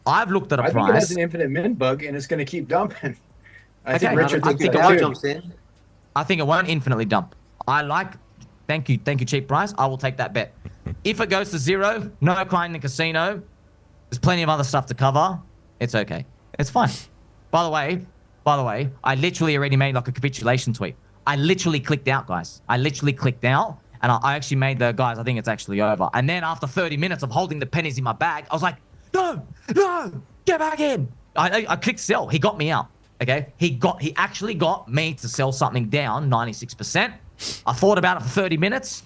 I've looked at a price. I think it has an infinite mint bug, and it's going to keep dumping. I think Richard I thinks think that it too. jumps in. I think it won't infinitely dump. Thank you, cheap price. I will take that bet. If it goes to zero, no crying in the casino, there's plenty of other stuff to cover. It's okay. It's fine. By the way, I literally already made like a capitulation tweet. I literally clicked out, guys. I literally clicked out, and I actually made the guys, I think it's actually over. And then after 30 minutes of holding the pennies in my bag, I was like, no, get back in. I clicked sell. He got me out. Okay, he actually got me to sell something down 96%. I thought about it for 30 minutes.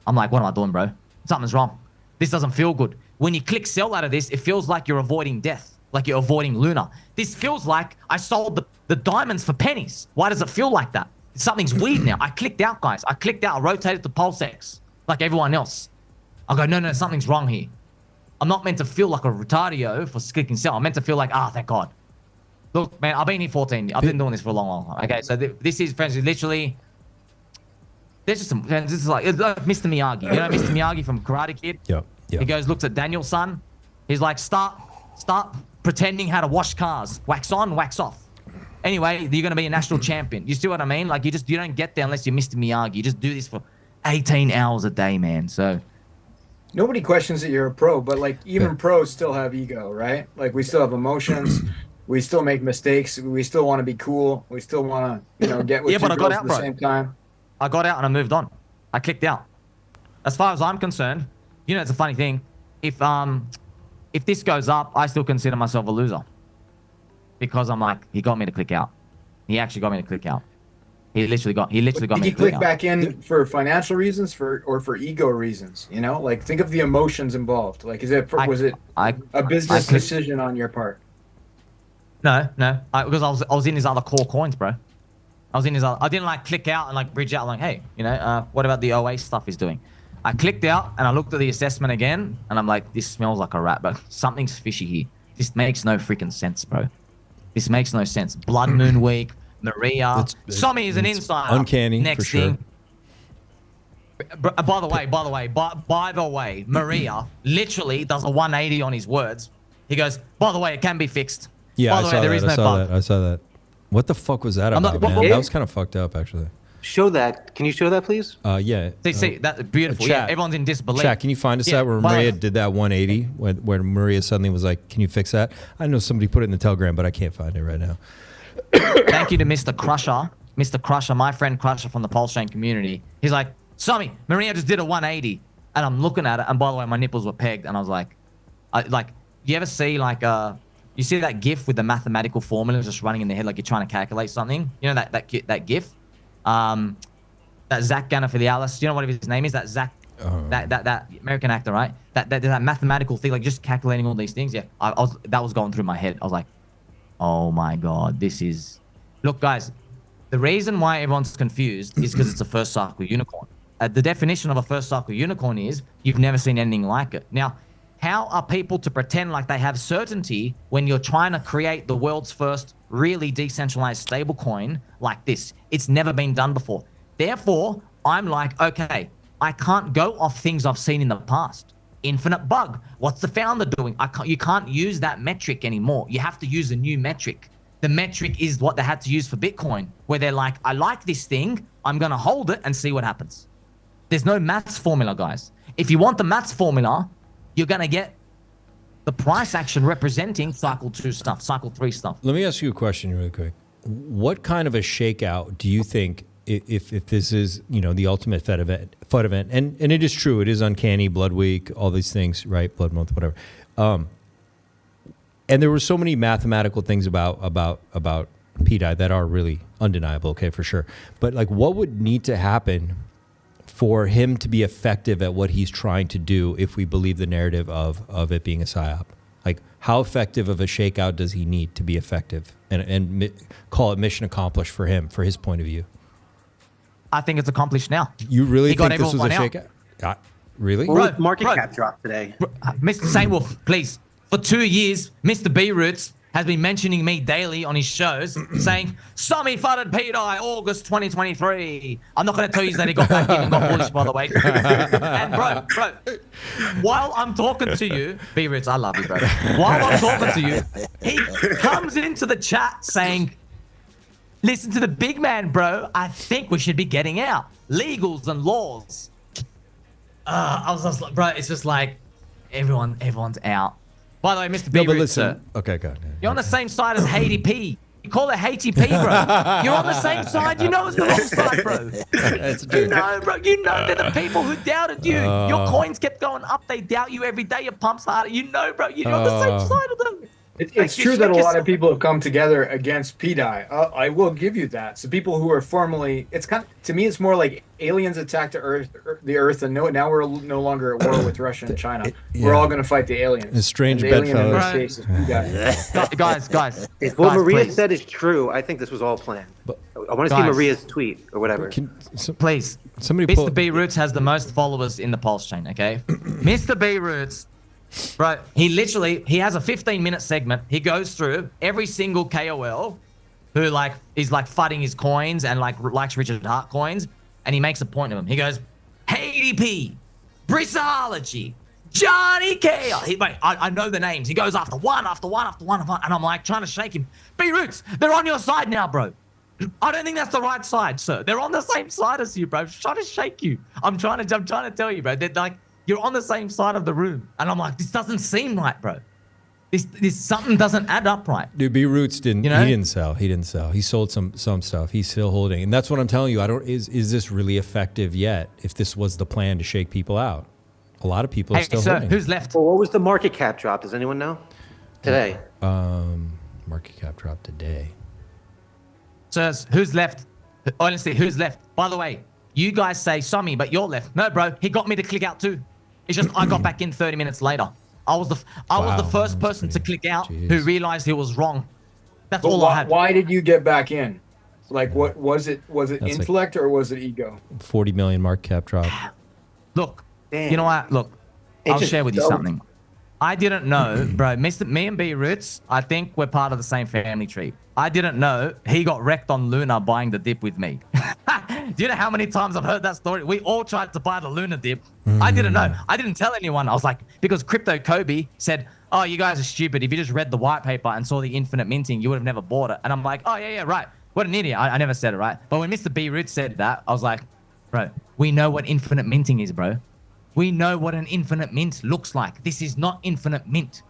I'm like, what am I doing, bro? Something's wrong. This doesn't feel good. When you click sell out of this, it feels like you're avoiding death, like you're avoiding Luna. This feels like I sold the diamonds for pennies. Why does it feel like that? Something's weird now. I clicked out, guys. I clicked out. I rotated to pulse X like everyone else. I go, no, something's wrong here. I'm not meant to feel like a retardio for clicking sell. I'm meant to feel like, thank God. Look, man, I've been here 14. I've been doing this for a long time. Okay, so this is, friends, literally, there's just some, this is like Mr. Miyagi. You know Mr. Miyagi from Karate Kid? Yep. He goes, looks at Daniel's son. He's like, start pretending how to wash cars. Wax on, wax off. Anyway, you're going to be a national champion. You see what I mean? Like, you don't get there unless you're Mr. Miyagi. You just do this for 18 hours a day, man. So nobody questions that you're a pro, but like even pros still have ego, right? Like we still have emotions. We still make mistakes. We still want to be cool. We still want to, get with but I got girls out, at the bro. same time. I got out and I moved on. I clicked out. As far as I'm concerned, it's a funny thing. If this goes up, I still consider myself a loser. Because I'm like, he got me to click out. He actually got me to click out. He literally got me to click out. Did you click back in for financial reasons or for ego reasons? Like think of the emotions involved. Like was it a business decision on your part? No. Because I was in his other core coins, bro. I didn't like click out and like bridge out like, hey, what about the OA stuff he's doing? I clicked out and I looked at the assessment again and I'm like, this smells like a rat, but something's fishy here. This makes no freaking sense, bro. This makes no sense. Blood Moon Week, Maria. Somi is an insider. Uncanny, Next for sure. thing. By the way, Maria literally does a 180 on his words. He goes, by the way, it can be fixed. Yeah, by the way, there is no bug. I saw that. What the fuck was that about, man? That was kind of fucked up, actually. Show that. Can you show that, please? Yeah. See, that's beautiful. Chat. Yeah, everyone's in disbelief. Chat, can you find us that where Maria did that 180, where Maria suddenly was like, can you fix that? I know somebody put it in the Telegram, but I can't find it right now. Thank you to Mr. Crusher. Mr. Crusher, my friend Crusher from the Pulse Chain community. He's like, Somi, Maria just did a 180. And I'm looking at it, and by the way, my nipples were pegged, and I was like, you ever see you see that GIF with the mathematical formula just running in the head like you're trying to calculate something? You know that GIF? That Zach Galifianakis, you know what his name is? That Zach, that American actor, right? That mathematical thing, like just calculating all these things. Yeah, that was going through my head. I was like, oh my God, this is... Look, guys, the reason why everyone's confused is because it's a first cycle unicorn. The definition of a first cycle unicorn is you've never seen anything like it. Now, how are people to pretend like they have certainty when you're trying to create the world's first really decentralized stablecoin like this? It's never been done before. Therefore, I'm like, okay, I can't go off things I've seen in the past. Infinite bug. What's the founder doing? You can't use that metric anymore. You have to use a new metric. The metric is what they had to use for Bitcoin, where they're like, I like this thing. I'm going to hold it and see what happens. There's no maths formula, guys. If you want the maths formula, you're going to get the price action representing cycle 2 stuff, cycle 3 stuff. Let me ask you a question really quick. What kind of a shakeout do you think if this is, the ultimate FUD event, and it is true, it is uncanny, Blood Week, all these things, right? Blood Month, whatever. And there were so many mathematical things about pDAI that are really undeniable, okay, for sure. But like, what would need to happen for him to be effective at what he's trying to do if we believe the narrative of it being a psyop? Like, how effective of a shakeout does he need to be effective and call it mission accomplished for him, for his point of view? I think it's accomplished now. You really He got think this was a everyone shakeout? Really? Well, market cap drop today. Mr. Saintwolf, please. For 2 years, Mr. B Roots has been mentioning me daily on his shows, saying, Somi funded pDAI August 2023. I'm not going to tell you that he got back in and got bullish, by the way. And bro, while I'm talking to you, B Roots, I love you, bro. While I'm talking to you, he comes into the chat saying, listen to the big man, bro. I think we should be getting out. Legals and laws. I was just like, bro, it's just like everyone's out. By the way, Mr. B, listen. Okay, go ahead. You're on the same side as Haiti P. You call it Haiti P, bro. You're on the same side. You know it's the wrong side, bro. That's true. You know, bro. You know they're the people who doubted you. Your coins kept going up. They doubt you every day. Your pumps harder. You know, bro. You're on the same side of them. It's true that a lot of people have come together against pDAI. I will give you that. So people who are formerly, it's kind of, to me, it's more like aliens attacked the Earth, and now we're no longer at war with Russia and China. We're all going to fight the aliens. A strange and the alien in bedfellows. this case is pDAI. Guys. If what Maria please. said is true, I think this was all planned. I want to see Guys. Maria's tweet or whatever. Please. Somebody Mr. B Roots has the most followers in the pulse chain, okay? Mr. B Roots, bro, he has a 15-minute segment. He goes through every single KOL who is fudding his coins and likes Richard Hart coins, and he makes a point of them. He goes, Haiti P, Brissology, Johnny K. I know the names. He goes after one, and I'm like trying to shake him. B Roots, they're on your side now, bro. I don't think that's the right side, sir. They're on the same side as you, bro. Trying to shake you. I'm trying to tell you, bro. They're like, you're on the same side of the room. And I'm like, this doesn't seem right, bro. This something doesn't add up right. Dude, B Roots didn't. You know? He didn't sell. He sold some stuff. He's still holding, and that's what I'm telling you. Is this really effective yet? If this was the plan to shake people out, a lot of people are still holding. Who's left? Well, what was the market cap drop? Does anyone know? Today. Market cap drop today. Sirs, who's left? Honestly, who's left? By the way, you guys say Somi, but you're left. No, bro, he got me to click out too. It's just I got back in 30 minutes later. I was the first person to click out who realized he was wrong. That's all I had. Why did you get back in? Like, what was it? Was it That's intellect or was it ego? 40 million market cap drop. Look, you know what? Look, I'll share with you something. I didn't know, bro. Me and B Roots, I think we're part of the same family tree. I didn't know he got wrecked on Luna buying the dip with me. Do you know how many times I've heard that story? We all tried to buy the Luna dip. I didn't know. I didn't tell anyone. I was like, because Crypto Kobe said, oh, you guys are stupid. If you just read the white paper and saw the infinite minting, you would have never bought it. And I'm like, oh, yeah, right. What an idiot. I never said it, right? But when Mr. B Roots said that, I was like, bro, we know what infinite minting is, bro. We know what an infinite mint looks like. This is not infinite mint.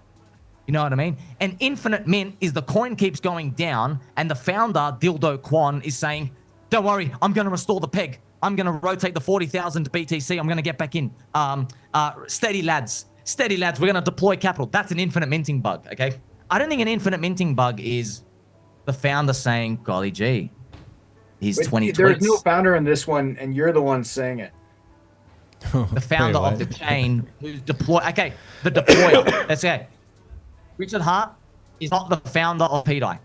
You know what I mean? An infinite mint is the coin keeps going down and the founder, Dildo Quan, is saying, don't worry, I'm going to restore the peg. I'm going to rotate the 40,000 to BTC. I'm going to get back in. Steady lads. Steady lads. We're going to deploy capital. That's an infinite minting bug, okay? I don't think an infinite minting bug is the founder saying, golly gee, he's 20 tweets. There's no founder in this one, and you're the one saying it. The founder of the chain who's deploy. Okay, the deployer. That's okay. Richard Hart is not the founder of pDAI.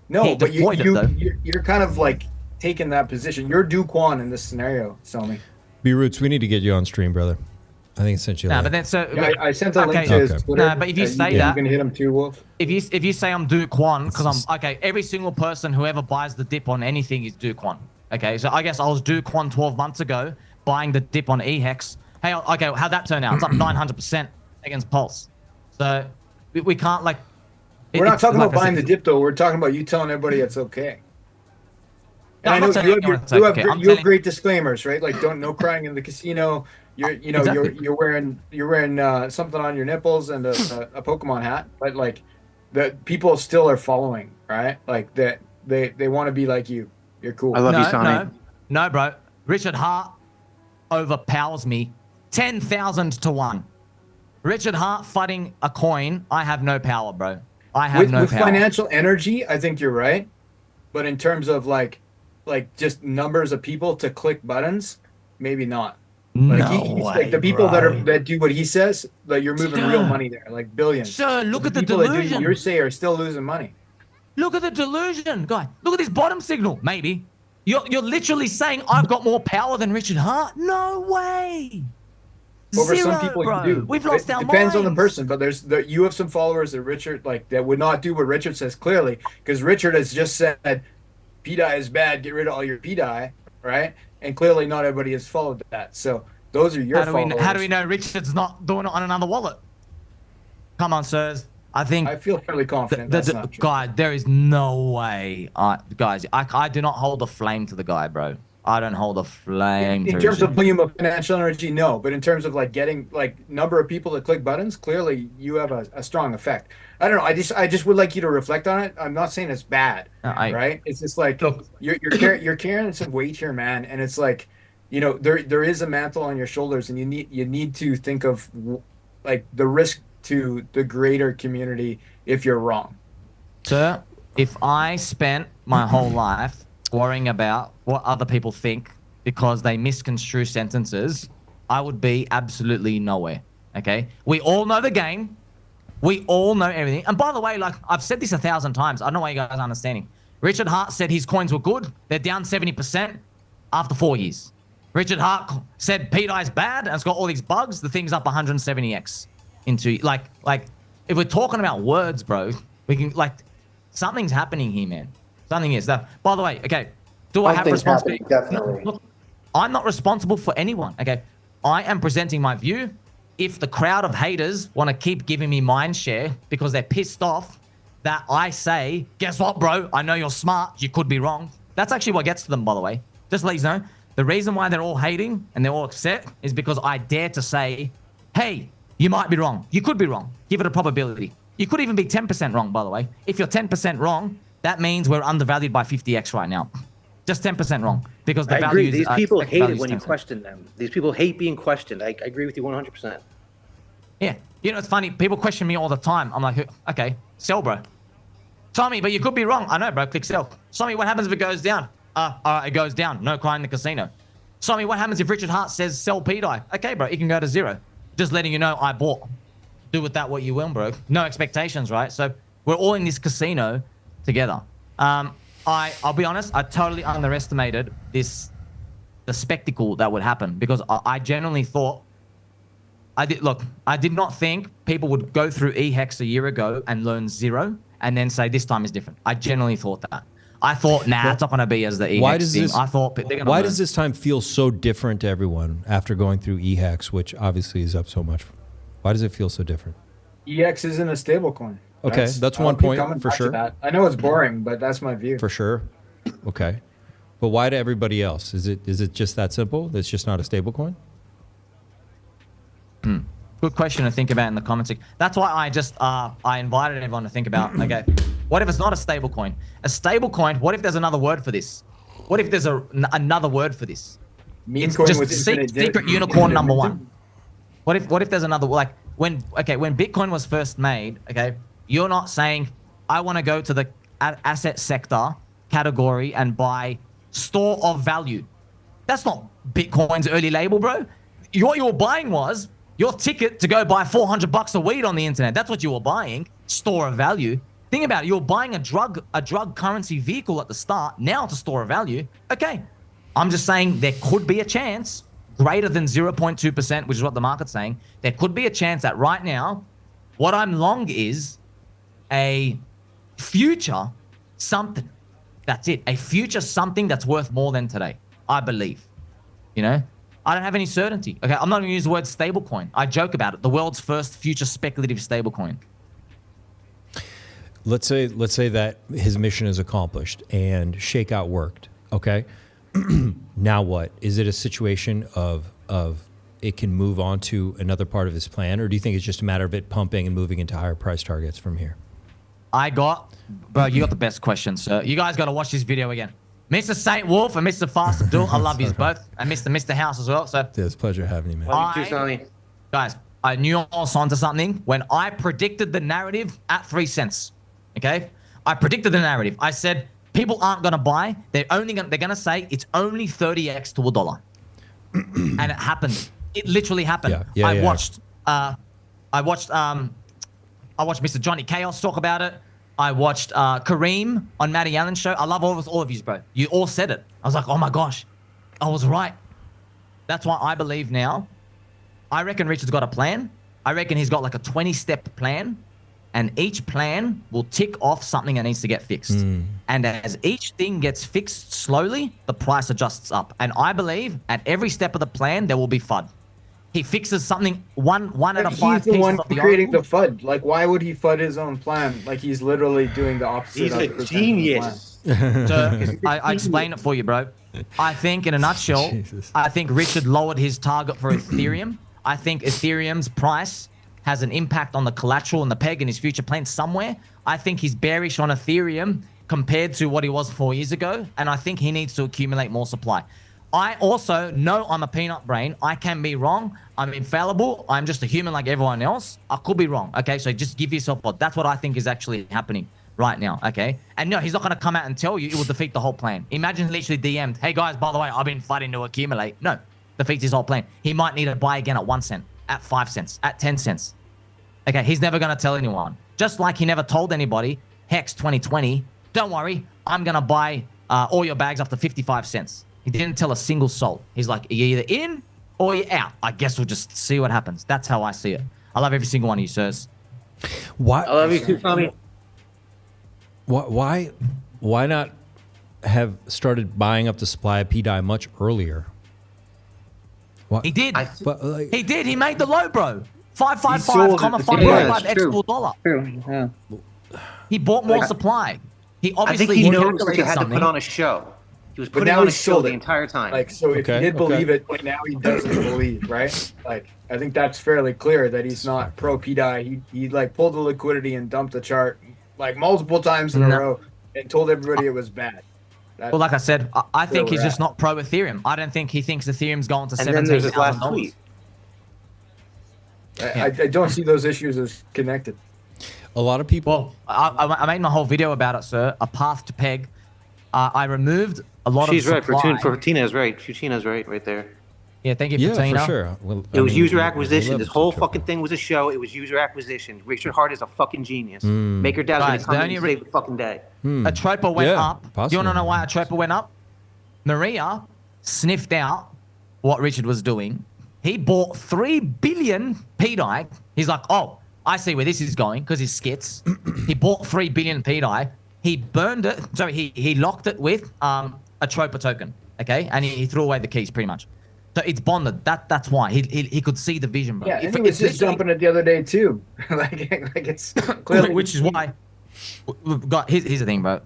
No, but you're kind of like taking that position. You're Do Kwon in this scenario, Somi. B Roots, we need to get you on stream, brother. I think I sent you. Nah, but then so yeah, I sent a link to his Twitter. Nah, but if you say that, you can hit him too, Wolf. If you say I'm Do Kwon, because I'm okay. Every single person who ever buys the dip on anything is Do Kwon. Okay, so I guess I was Do Kwon 12 months ago buying the dip on EHEX. Hey, okay, how'd that turn out? It's up 900% against Pulse. So we can't like. We're not talking about buying the dip though. We're talking about you telling everybody it's okay. And No, I know you have great disclaimers, right? Like no crying in the casino. You're wearing something on your nipples and a Pokemon hat, but like the people still are following, right? Like that they want to be like you. You're cool. I love you, Sonny. No, bro. Richard Hart overpowers me 10,000 to 1. Richard Hart fighting a coin. I have no power, bro. I have no with power. Financial energy, I think you're right. but in terms of like just numbers of people to click buttons, maybe not. Like he's like the people that do what he says, like you're moving real money there, like billions. Sir, look at the people that do delusion. what you say are still losing money. Look at the delusion, guy. Look at this bottom signal. Maybe you're literally saying I've got more power than Richard Hart. No way. Over Zero, some people bro. you do. We've lost our Depends on the minds. person, but you have some followers that Richard that would not do what Richard says clearly, because Richard has just said pDAI is bad, get rid of all your pDAI, right? And clearly not everybody has followed that. So those are your followers. How do we know Richard's not doing it on another wallet? Come on, sirs. I feel fairly confident that's not true. God, there is no way. Guys, I do not hold a flame to the guy, bro. I don't hold a flame In to terms him. of volume of financial energy, no. But in terms of like getting like number of people that click buttons, clearly you have a strong effect. I don't know. I just would like you to reflect on it. I'm not saying it's bad, right? It's just like you're carrying some weight here, man, and it's like, you know, there is a mantle on your shoulders, and you need to think of like the risk to the greater community if you're wrong. Sir, if I spent my whole life worrying about what other people think because they misconstrue sentences, I would be absolutely nowhere, okay? We all know the game. We all know everything. And by the way, like, I've said this 1,000 times. I don't know why you guys aren't understanding. Richard Hart said his coins were good. They're down 70% after 4 years. Richard Hart said pDAI is bad and it's got all these bugs. The thing's up 170x into, like, if we're talking about words, bro, we can, like, something's happening here, man. Something is that. By the way, okay, do I have responsibility? Definitely. Look, I'm not responsible for anyone. Okay, I am presenting my view. If the crowd of haters want to keep giving me mind share because they're pissed off that I say, guess what, bro? I know you're smart. You could be wrong. That's actually what gets to them, by the way. Just to let you know, the reason why they're all hating and they're all upset is because I dare to say, hey, you might be wrong. You could be wrong. Give it a probability. You could even be 10% wrong, by the way. If you're 10% wrong, that means we're undervalued by 50x right now. Just 10% wrong. Because the I agree. values, These people hate it values when you 10%. question them. These people hate being questioned. I agree with you 100%. Yeah. You know, it's funny. People question me all the time. I'm like, okay, sell, bro. Somi, but you could be wrong. I know, bro. Click sell. Somi, what happens if it goes down? It goes down. No crying in the casino. Somi, what happens if Richard Hart says sell pDAI? Okay, bro. It can go to 0. Just letting you know I bought. Do with that what you will, bro. No expectations, right? So we're all in this casino together. I'll be honest, I totally underestimated the spectacle that would happen because I genuinely thought I did not think people would go through eHex a year ago and learn 0 and then say this time is different. I genuinely thought that. I thought, nah, it's not going to be as the eHex thing. I thought they're going to Why does this time feel so different to everyone after going through eHex, which obviously is up so much? Why does it feel so different? EX isn't a stablecoin. Okay, that's one point for sure. I know it's boring, but that's my view. For sure. Okay. But why to everybody else? Is it just that simple? It's just not a stablecoin? Good question to think about in the comments. That's why I just I invited everyone to think about, okay, what if it's not a stablecoin? A stablecoin, what if there's another word for this? What if there's another word for this? It's just secret unicorn number 1. What if there's another, like, when Bitcoin was first made, okay, you're not saying, I want to go to the asset sector category and buy store of value. That's not Bitcoin's early label, bro. What you were buying was your ticket to go buy $400 of weed on the internet. That's what you were buying, store of value. Think about it. You're buying a drug currency vehicle at the start. Now it's a store of value. Okay, I'm just saying there could be a chance greater than 0.2%, which is what the market's saying. There could be a chance that right now, what I'm long is a future something. That's it. A future something that's worth more than today, I believe. You know? I don't have any certainty. Okay, I'm not going to use the word stablecoin. I joke about it. The world's first future speculative stablecoin. Let's say that his mission is accomplished and shakeout worked. Okay. Now what? Is it a situation of it can move on to another part of his plan, or do you think it's just a matter of it pumping and moving into higher price targets from here? Bro, you got the best question, sir. You guys got to watch this video again. Mr. Saint Wolf and Mr. Fast Abdul, I love you both, and Mr. House as well. So yeah, it's a pleasure having you, man. Guys, I knew I was onto something when I predicted the narrative at 3 cents. Okay, I predicted the narrative. I said People aren't gonna buy. They're gonna say it's only 30x to $1, and it happened. It literally happened. I watched Mr. Johnny Chaos talk about it. I watched Kareem on Matty Allen's show. I love all of you, bro. You all said it. I was like, oh my gosh, I was right. That's why I believe now. I reckon Richard's got a plan. I reckon he's got like a 20-step plan, and each plan will tick off something that needs to get fixed. And as each thing gets fixed slowly, the price adjusts up. And I believe at every step of the plan, there will be FUD. He fixes something one out of 5 He's the pieces one of the creating article. the FUD. Like, why would he FUD his own plan? Like, he's literally doing the opposite. He's of a presenting the plan. genius. So I explain it for you, bro. I think in a nutshell, I think Richard lowered his target for Ethereum. I think Ethereum's price has an impact on the collateral and the peg in his future plan somewhere. I think he's bearish on Ethereum compared to what he was 4 years ago. And I think he needs to accumulate more supply. I also know I'm a peanut brain. I can be wrong. I'm infallible. I'm just a human like everyone else. I could be wrong. Okay, so just give yourself a... That's what I think is actually happening right now, okay? And no, he's not going to come out and tell you it will defeat the whole plan. Imagine he literally DM'd, hey guys, by the way, I've been fighting to accumulate. No, defeats his whole plan. He might need to buy again at 1 cent, at 5 cents, at 10 cents. Okay, he's never going to tell anyone. Just like he never told anybody, Hex 2020, don't worry, I'm going to buy all your bags up to 55 cents. He didn't tell a single soul. He's like, you're either in or you're out. I guess we'll just see what happens. That's how I see it. I love every single one of you, sirs. Why? I love you too, Tommy. Why not have started buying up the supply of pDAI much earlier? He did. But, he did. He made the low, bro. 555, sold comma, it. 555 Yeah, X true. $1. True. Yeah. He bought more supply. He I obviously think he knows calculated you had to something. put on a show. He was But putting now on a he's show sold the it. entire time. Like, so if he did believe it, but now he doesn't believe, right? Like, I think that's fairly clear that he's not pro pDAI. He like pulled the liquidity and dumped the chart like multiple times in a row and told everybody it was bad. Well, like I said, I think where he's we're just not pro Ethereum. I don't think he thinks Ethereum's going to and then there's his last $17,000. tweet. I don't see those issues as connected. A lot of people. Well, I made my whole video about it, sir. A path to peg. I removed a lot She's of right. supply. Fortina's right. Fortina's right there. Yeah, thank you, Yeah, Fortina. for sure. Well, It I was mean, user we acquisition. love This whole Atropa. fucking thing was a show. It was user acquisition. Richard Hart is a fucking genius. Maker Dad's Guys, gonna come the in and only save the fucking day. Atropa went Yeah, up. Do you possibly. want to know why Atropa went up? Maria sniffed out what Richard was doing. He bought 3 billion pDAI. He's like, oh, I see where this is going because he's skits. He bought 3 billion pDAI. He burned it. Sorry, he locked it with Atropa token. Okay, and he threw away the keys pretty much. So it's bonded. That's why he could see the vision, bro. Yeah, and he was just dumping it the other day too. like it's clearly which is why we've got. Here's the thing, bro.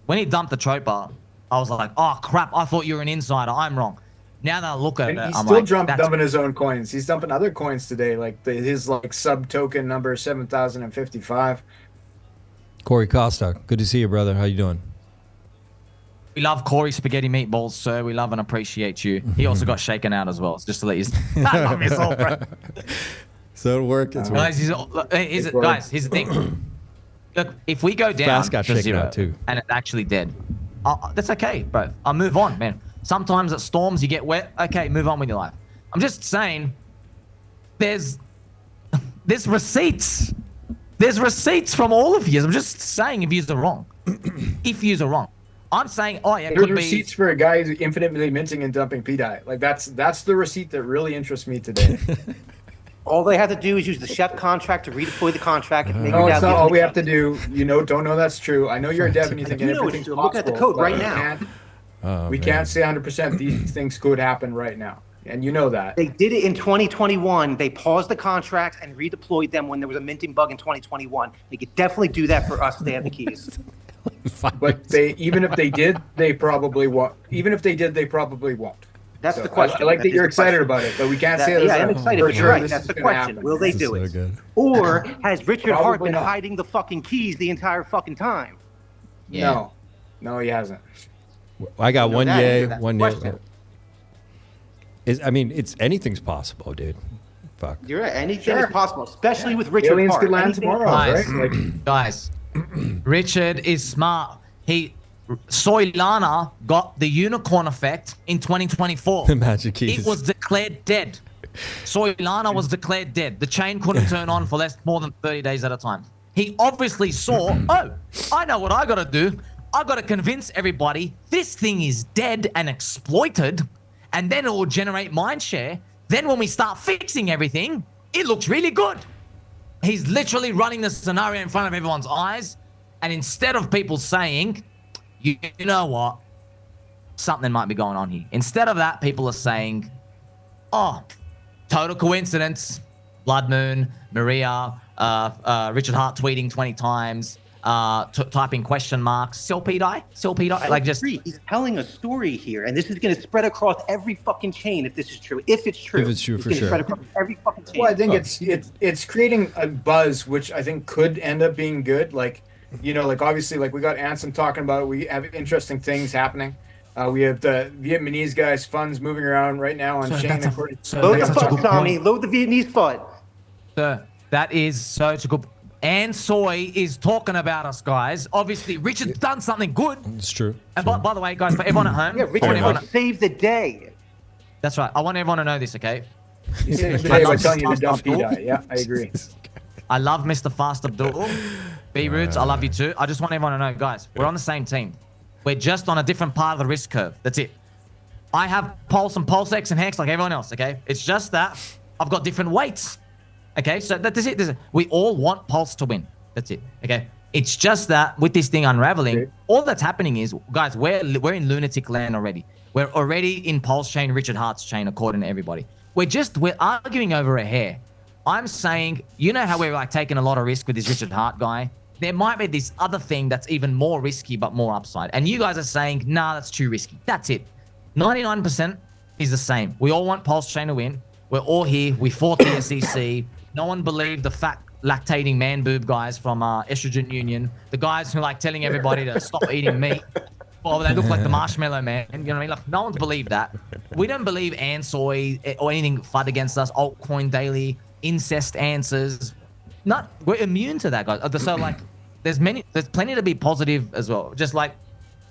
When he dumped the Atropa, I was like, oh crap! I thought you were an insider. I'm wrong. Now that I look at And it, he's I'm still like, dumping his own coins. He's dumping other coins today, like his like sub token number 7,055. Corey Costa, good to see you, brother. How you doing? We love Corey Spaghetti Meatballs, sir. We love and appreciate you. He also got shaken out as well. Just to let you. I love you all, bro. So it worked. It's Guys, here's the thing. Look, if we go down Fast got to shaken 0 out too. and it's actually dead, that's okay, bro. I'll move on, man. Sometimes it storms, you get wet. Okay, move on with your life. I'm just saying, there's receipts. There's receipts from all of you. I'm just saying if you're wrong. If you're wrong. I'm saying, oh yeah, it There's could receipts be. for a guy who's infinitely minting and dumping pDAI. Like that's the receipt that really interests me today. All they have to do is use the chef contract to redeploy the contract. And No, it's not all we have to do. Don't know that's true. I know you're a dev and you think do know everything's it's true. I'm looking at the possible, code right but now. we can't say 100% these things could happen right now. And you know that. They did it in 2021. They paused the contracts and redeployed them when there was a minting bug in 2021. They could definitely do that for us if they have the keys. But even if they did, they probably won't. Even if they did, they probably won't. That's So the question. I like that That you're is the excited question. about it, but we can't That- say yeah, I'm excited, for but sure you're right. this That's is the gonna question. happen. Will they This do is it? so good. Or has Richard Hart Probably been not. hiding the fucking keys the entire fucking time? No, he hasn't. I got one that yay, is the one yay. question. It's anything's possible, dude. Fuck. You're right. Anything is possible, especially with Richard Aliens Hart. could land Anything is tomorrow, possible. right? Guys, Richard is smart. Solana got the unicorn effect in 2024. The magic keys. It was declared dead. Solana was declared dead. The chain couldn't turn on for more than 30 days at a time. He obviously saw, oh, I know what I got to do. I got to convince everybody this thing is dead and exploited, and then it will generate mindshare. Then when we start fixing everything, it looks really good. He's literally running the scenario in front of everyone's eyes, and instead of people saying, you know what, something might be going on here. Instead of that, people are saying, oh, total coincidence, Blood Moon, Maria, Richard Hart tweeting 20 times, typing question marks, sell pDAI, like just... He's telling a story here, and this is going to spread across every fucking chain if this is true. If it's true. If it's true, for sure. Spread across every fucking chain. Well, I think it's creating a buzz, which I think could end up being good. Like, you know, like obviously, like we got Ansem talking about it. We have interesting things happening. We have the Vietnamese guys' funds moving around right now on chain. Load the fund, Somi. Load the Vietnamese fund. Sir, that is such a good... And Soy is talking about us, guys. Obviously, Richard's done something good. It's true. And by the way, guys, for everyone at home... Yeah, Richard saved the day. That's right. I want everyone to know this, okay? You said today we're telling you to dump pDAI. Yeah, I agree. I love Mr. Fast Abdul. B-Roots, I love you too. I just want everyone to know, guys, we're on the same team. We're just on a different part of the risk curve. That's it. I have Pulse and PulseX and Hex like everyone else, okay? It's just that I've got different weights. Okay, so that's it. We all want Pulse to win. That's it, okay? It's just that with this thing unraveling, all that's happening is, guys, we're in lunatic land already. We're already in Pulse chain, Richard Hart's chain, according to everybody. We're arguing over a hair. I'm saying, you know how we're like taking a lot of risk with this Richard Hart guy? There might be this other thing that's even more risky but more upside. And you guys are saying, nah, that's too risky. That's it. 99% is the same. We all want Pulse chain to win. We're all here. We fought the SEC. No one believed the fat lactating man boob guys from Estrogen Union. The guys who like telling everybody to stop eating meat. Well, they look like the marshmallow man. You know what I mean? Like, no one's believed that. We don't believe Ansoy or anything FUD against us. Altcoin Daily, incest answers. We're immune to that, guys. So like, there's plenty to be positive as well. Just like,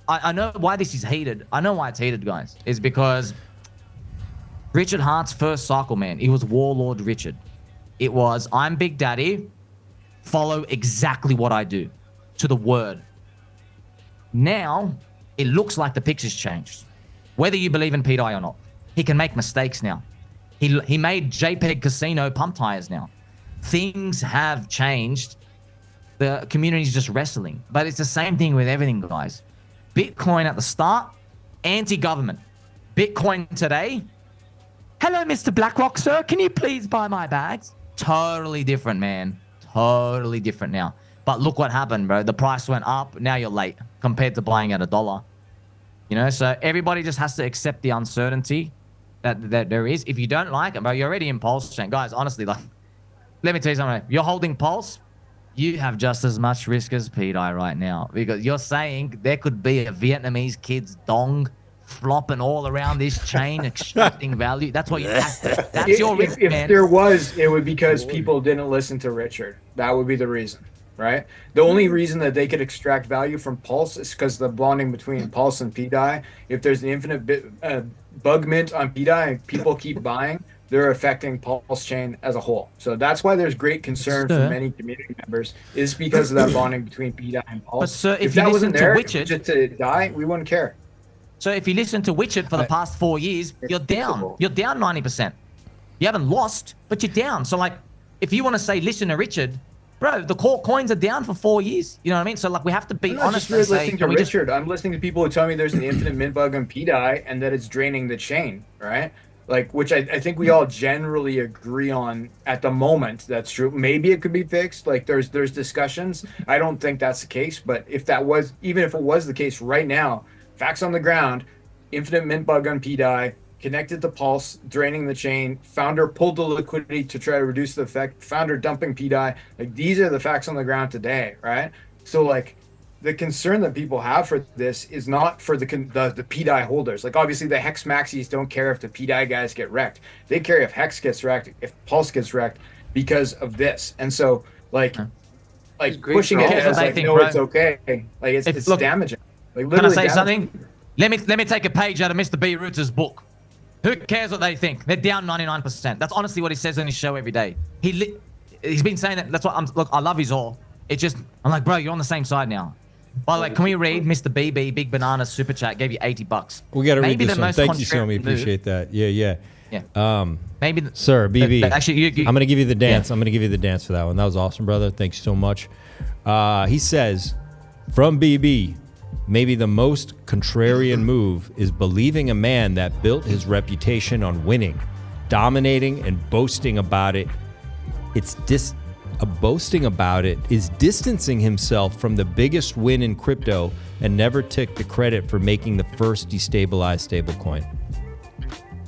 I know why this is heated. I know why it's heated, guys. Is because Richard Hart's first cycle, man, he was Warlord Richard. It was, I'm Big Daddy, follow exactly what I do, to the word. Now, it looks like the picture's changed. Whether you believe in pDAI or not. He can make mistakes now. He made JPEG Casino pump tires now. Things have changed. The community's just wrestling. But it's the same thing with everything, guys. Bitcoin at the start, anti-government. Bitcoin today, hello, Mr. BlackRock, sir. Can you please buy my bags? Totally different, man. Totally different now. But look what happened, bro. The price went up. Now you're late compared to buying at $1. You know, so everybody just has to accept the uncertainty that there is. If you don't like it, bro, you're already in Pulse chain. Guys, honestly, like, let me tell you something. You're holding Pulse, you have just as much risk as pDAI right now. Because you're saying there could be a Vietnamese kid's dong flopping all around this chain, extracting value. That's what you have to. That's your risk, man. If there was, it would be because people didn't listen to Richard. That would be the reason, right? The only reason that they could extract value from Pulse is because the bonding between Pulse and pDAI. If there's an infinite bug mint on pDAI and people keep buying, they're affecting Pulse chain as a whole. So that's why there's great concern from many community members, is because of that bonding between pDAI and Pulse. But sir, if that wasn't there, just to die, we wouldn't care. So if you listen to Richard for the past 4 years, you're down. You're down 90%. You haven't lost, but you're down. So like, if you want to say listen to Richard, bro, the core coins are down for 4 years. You know what I mean? So like, we have to be honest and say, listening to Richard. I'm listening to people who tell me there's an infinite mint bug on pDAI and that it's draining the chain, right? Like, which I think we all generally agree on at the moment. That's true. Maybe it could be fixed. Like, there's discussions. I don't think that's the case. But if that was, even if it was the case right now, facts on the ground, infinite mint bug on pDAI, connected to Pulse, draining the chain, founder pulled the liquidity to try to reduce the effect, founder dumping pDAI. Like, these are the facts on the ground today, right? So like, the concern that people have for this is not for the pDAI holders. Like, obviously the Hex maxis don't care if the pDAI guys get wrecked. They care if Hex gets wrecked, if Pulse gets wrecked because of this. And so like pushing it as like, no, it's okay. Like, it's damaging. Like, Can I literally say down. something? Let me take a page out of Mr. B. Roots' book. Who cares what they think? They're down 99%. That's honestly what he says on his show every day. He's been saying that. That's what look, I love his all. It's just, I'm like, bro, you're on the same side now. By the way, can we read Mr. BB, Big Banana Super Chat, gave you $80. We got to read Maybe this the one. most Thank you, Somi. contrarian Appreciate that. Yeah. Yeah. Maybe. Sir, BB. Actually, I'm going to give you the dance. I'm going to give you the dance for that one. That was awesome, brother. Thanks so much. He says, from BB, maybe the most contrarian move is believing a man that built his reputation on winning, dominating, and boasting about it. Boasting about it is distancing himself from the biggest win in crypto and never took the credit for making the first destabilized stablecoin.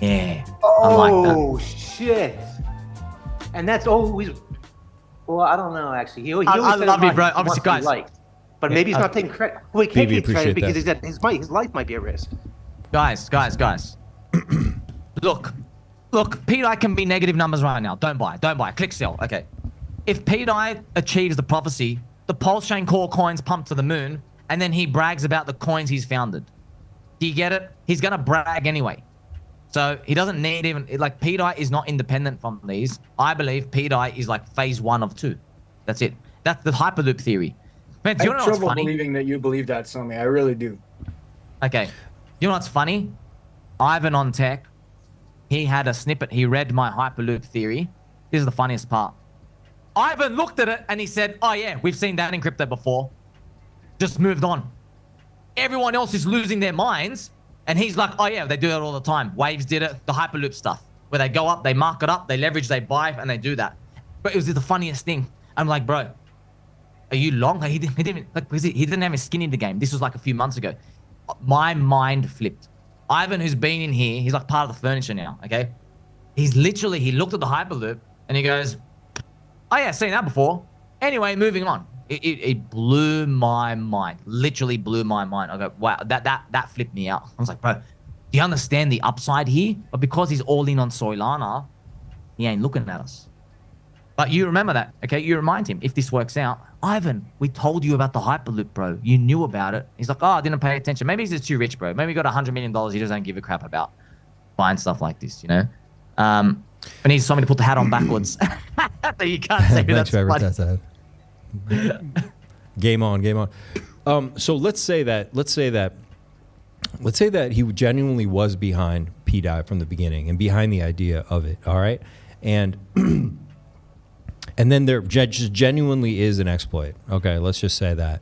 Yeah. Oh, shit. And that's always... Well, I don't know, actually. He always I says love you, bro. he wants Obviously, to be guys. liked. But maybe he's not taking credit. Well, he can't BB, take credit appreciate because that. his life might be at risk. Guys. Look, pDAI can be negative numbers right now. Don't buy. Click sell. Okay. If pDAI achieves the prophecy, the Pulse Chain core coins pump to the moon, and then he brags about the coins he's founded. Do you get it? He's gonna brag anyway. So he doesn't need even, like, pDAI is not independent from these. I believe pDAI is like phase 1 of 2. That's it. That's the Hyperloop theory. Man, do you I know have what's trouble funny? believing that you believe that, Somi. I really do. Okay. You know what's funny? Ivan on Tech, he had a snippet. He read my Hyperloop theory. This is the funniest part. Ivan looked at it and he said, oh yeah, we've seen that in crypto before. Just moved on. Everyone else is losing their minds. And he's like, oh yeah, they do that all the time. Waves did it, the Hyperloop stuff. Where they go up, they mark it up, they leverage, they buy, and they do that. But it was the funniest thing. I'm like, bro, are you long? Like, he didn't have his skin in the game. This was like a few months ago. My mind flipped. Ivan, who's been in here, he's like part of the furniture now, okay? He looked at the Hyperloop and he goes, oh yeah, seen that before. Anyway, moving on. It blew my mind. Literally blew my mind. I go, wow, that flipped me out. I was like, bro, do you understand the upside here? But because he's all in on Solana, he ain't looking at us. But you remember that, okay? You remind him, if this works out, Ivan, we told you about the Hyperloop, bro. You knew about it. He's like, oh, I didn't pay attention. Maybe he's just too rich, bro. Maybe he got $100 million. He doesn't give a crap about buying stuff like this, you know? We need somebody to put the hat on backwards. You can't say that's funny. Game on. So let's say that he genuinely was behind pDAI from the beginning and behind the idea of it. All right, and then there just genuinely is an exploit. Okay, let's just say that.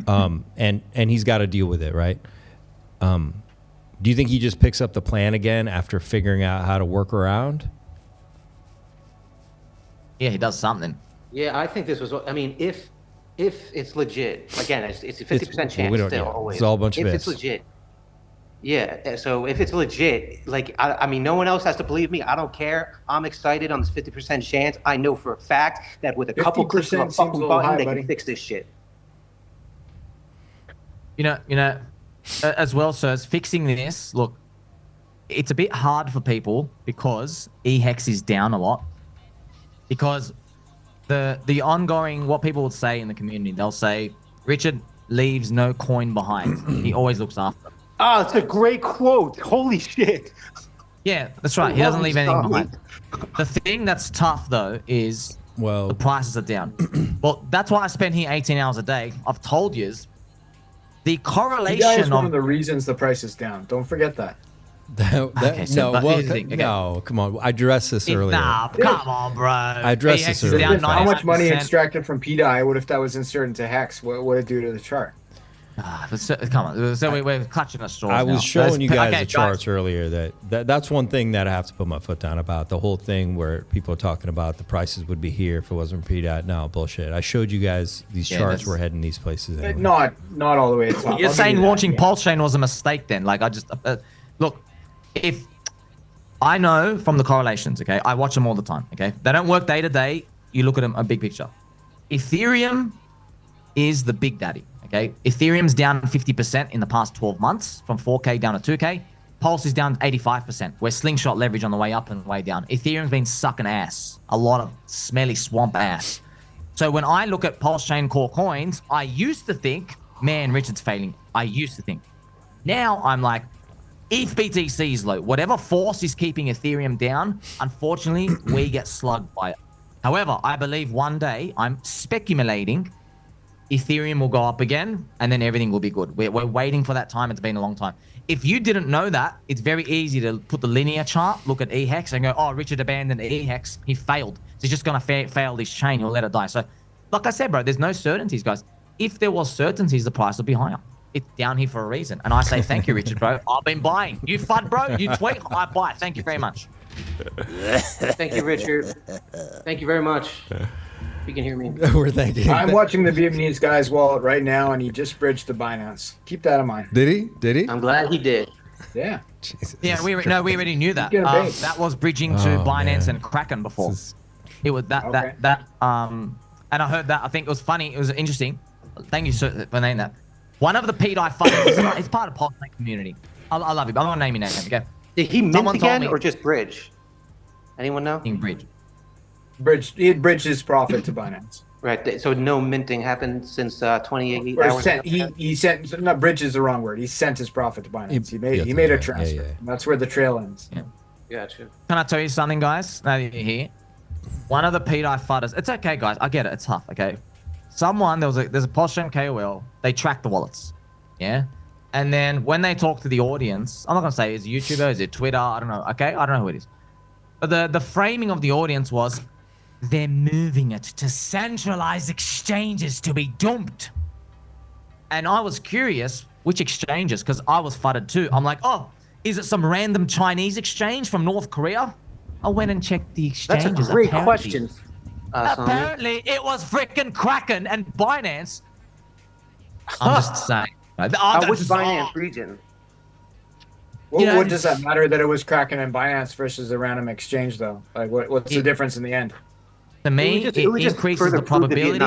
And he's got to deal with it, right? Do you think he just picks up the plan again after figuring out how to work around? Yeah, he does something. Yeah, I think this was. I mean, if it's legit, again, it's a 50% chance we don't- still. yeah, Always. it's all a bunch of If ifs. it's legit. Yeah. So if it's legit, like I mean, no one else has to believe me. I don't care. I'm excited on this 50% chance. I know for a fact that with a couple clicks of a 50% seems fucking a little button, high, they buddy. can fix this shit. You know, as well, sirs, fixing this, look, it's a bit hard for people because eHex is down a lot. Because the ongoing, what people would say in the community, they'll say, Richard leaves no coin behind. He always looks after them. Oh, it's a great quote. Holy shit. Yeah, that's right. He doesn't leave anything behind. The thing that's tough, though, is the prices are down. Well, that's why I spend here 18 hours a day. I've told you, the correlation pDAI is one of the reasons the price is down. Don't forget that. No, come on. I addressed this earlier. Nah, come on, bro. I addressed this earlier. How much money extracted from pDAI? What if that was inserted into Hex? What would it do to the chart? Come on. So we're clutching our straws I was now. showing you guys Okay, the charts earlier. That's one thing that I have to put my foot down about. The whole thing where people are talking about the prices would be here if it wasn't for pDAI. No, bullshit. I showed you guys these charts were heading these places. Anyway. Not all the way to the top. You're I'll saying give you that, launching yeah. Pulse Chain was a mistake then? Like, I just... look, if... I know from the correlations, okay? I watch them all the time, okay? They don't work day to day. You look at them, a big picture. Ethereum is the big daddy, okay? Ethereum's down 50% in the past 12 months, from 4K down to 2K. Pulse is down 85%. We're slingshot leverage on the way up and way down. Ethereum's been sucking ass. A lot of smelly swamp ass. So when I look at Pulse Chain core coins, I used to think, man, Richard's failing. I used to think. Now I'm like, if BTC is low, whatever force is keeping Ethereum down, unfortunately, we get slugged by it. However, I believe one day, I'm speculating, Ethereum will go up again, and then everything will be good. We're waiting for that time. It's been a long time. If you didn't know that, it's very easy to put the linear chart, look at EHEX, and go, oh, Richard abandoned EHEX. He failed. So he's just going to fail this chain. He'll let it die. So, like I said, bro, there's no certainties, guys. If there was certainties, the price would be higher. It's down here for a reason. And I say, thank you, Richard, bro. I've been buying. You FUD, bro. You tweet, I buy. Thank you very much. Thank you, Richard. Thank you very much. You can hear me. We're thanking. I'm watching the Vietnamese guy's wallet right now, and he just bridged to Binance. Keep that in mind. Did he? Did he? I'm glad he did. Yeah. Jesus. Yeah, we already knew that. That was bridging to Binance and Kraken before. It was that and I heard that. I think it was funny. It was interesting. Thank you for naming that. One of the pDAI funders, it's part of the Polytech community. I love it, but I'm not naming that name, okay? Did he mint again or just bridge? Anyone know? Bridge. He had bridged his profit to Binance. Right. So no minting happened since 28 Or hours. he sent. Not bridge is the wrong word. He sent his profit to Binance. He made a transfer. That's where the trail ends. Yeah. Gotcha. Can I tell you something, guys? Now that you're here, one of the pDAI fudders. It's okay, guys. I get it. It's tough. Okay. There's a Postgame KOL. They track the wallets. Yeah. And then when they talk to the audience, I'm not gonna say is it YouTuber, is it Twitter? I don't know. Okay. I don't know who it is. But the framing of the audience was, they're moving it to centralized exchanges to be dumped. And I was curious which exchanges, because I was fudded too. I'm like, oh, is it some random Chinese exchange from North Korea? I went and checked the exchanges. That's a great question. Apparently, it was frickin' Kraken and Binance. I'm just saying. Which Binance region? What does that matter that it was Kraken and Binance versus a random exchange, though? Like, what's the difference in the end? To me, it increases the probability.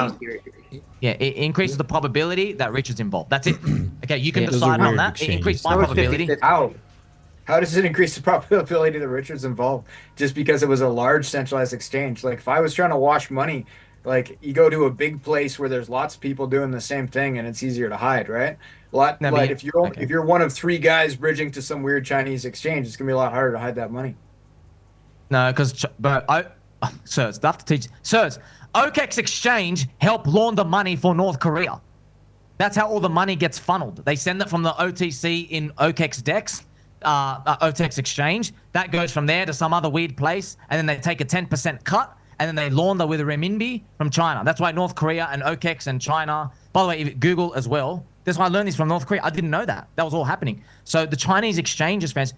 Yeah, it increases the probability that Richard's involved. That's it. Okay, you can decide on that. It increases my probability. How does it increase the probability that Richard's involved? Just because it was a large centralized exchange. Like, if I was trying to wash money, like, you go to a big place where there's lots of people doing the same thing and it's easier to hide, right? If you're one of 3 guys bridging to some weird Chinese exchange, it's gonna be a lot harder to hide that money. No, sirs, I have to teach. Sirs, OKEX exchange help launder money for North Korea. That's how all the money gets funneled. They send it from the OTC in OKEX DEX, OKEX exchange. That goes from there to some other weird place, and then they take a 10% cut, and then they launder with a renminbi from China. That's why North Korea and OKEX and China, by the way, Google as well. That's why I learned this from North Korea. I didn't know that. That was all happening. So the Chinese exchanges, friends,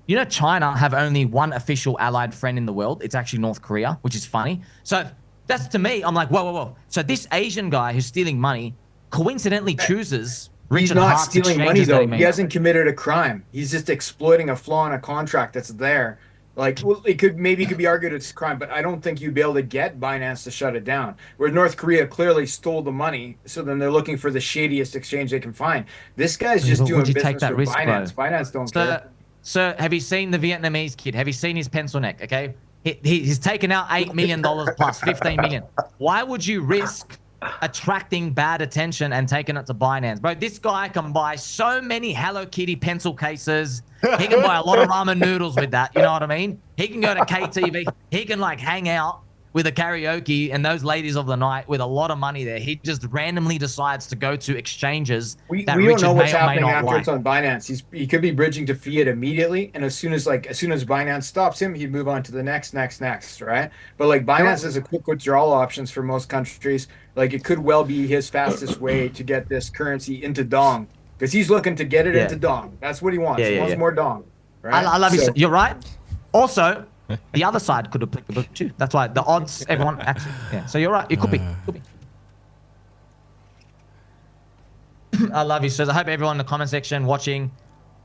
you know China have only one official allied friend in the world. It's actually North Korea, which is funny. So that's, to me, I'm like, whoa. So this Asian guy who's stealing money coincidentally chooses Richard He's not Hart's stealing money, exchanges that though. he made. He hasn't committed a crime. He's just exploiting a flaw in a contract that's there. Like, well, it could be argued it's a crime, but I don't think you'd be able to get Binance to shut it down. Where North Korea clearly stole the money, so then they're looking for the shadiest exchange they can find. This guy's just doing business with Binance. Binance don't care. Sir, have you seen the Vietnamese kid? Have you seen his pencil neck? Okay, he's taken out $8 million plus 15 million. Why would you risk attracting bad attention and taking it to Binance? Bro, this guy can buy so many Hello Kitty pencil cases. He can buy a lot of ramen noodles with that. You know what I mean? He can go to KTV. He can like hang out with a karaoke and those ladies of the night with a lot of money there. He just randomly decides to go to exchanges we that don't Richard know what's may or may happening not after like. it's on Binance. He could be bridging to fiat immediately, and as soon as Binance stops him, he'd move on to the next, right? But like Binance has a quick withdrawal options for most countries. Like, it could well be his fastest way to get this currency into Dong, because he's looking to get it into Dong. That's what he wants. He wants more Dong. Right? I love you. You're right. Also, the other side could have picked the book too. That's why the odds, everyone actually. Yeah. So you're right. It could be. I love you, sirs. I hope everyone in the comment section watching,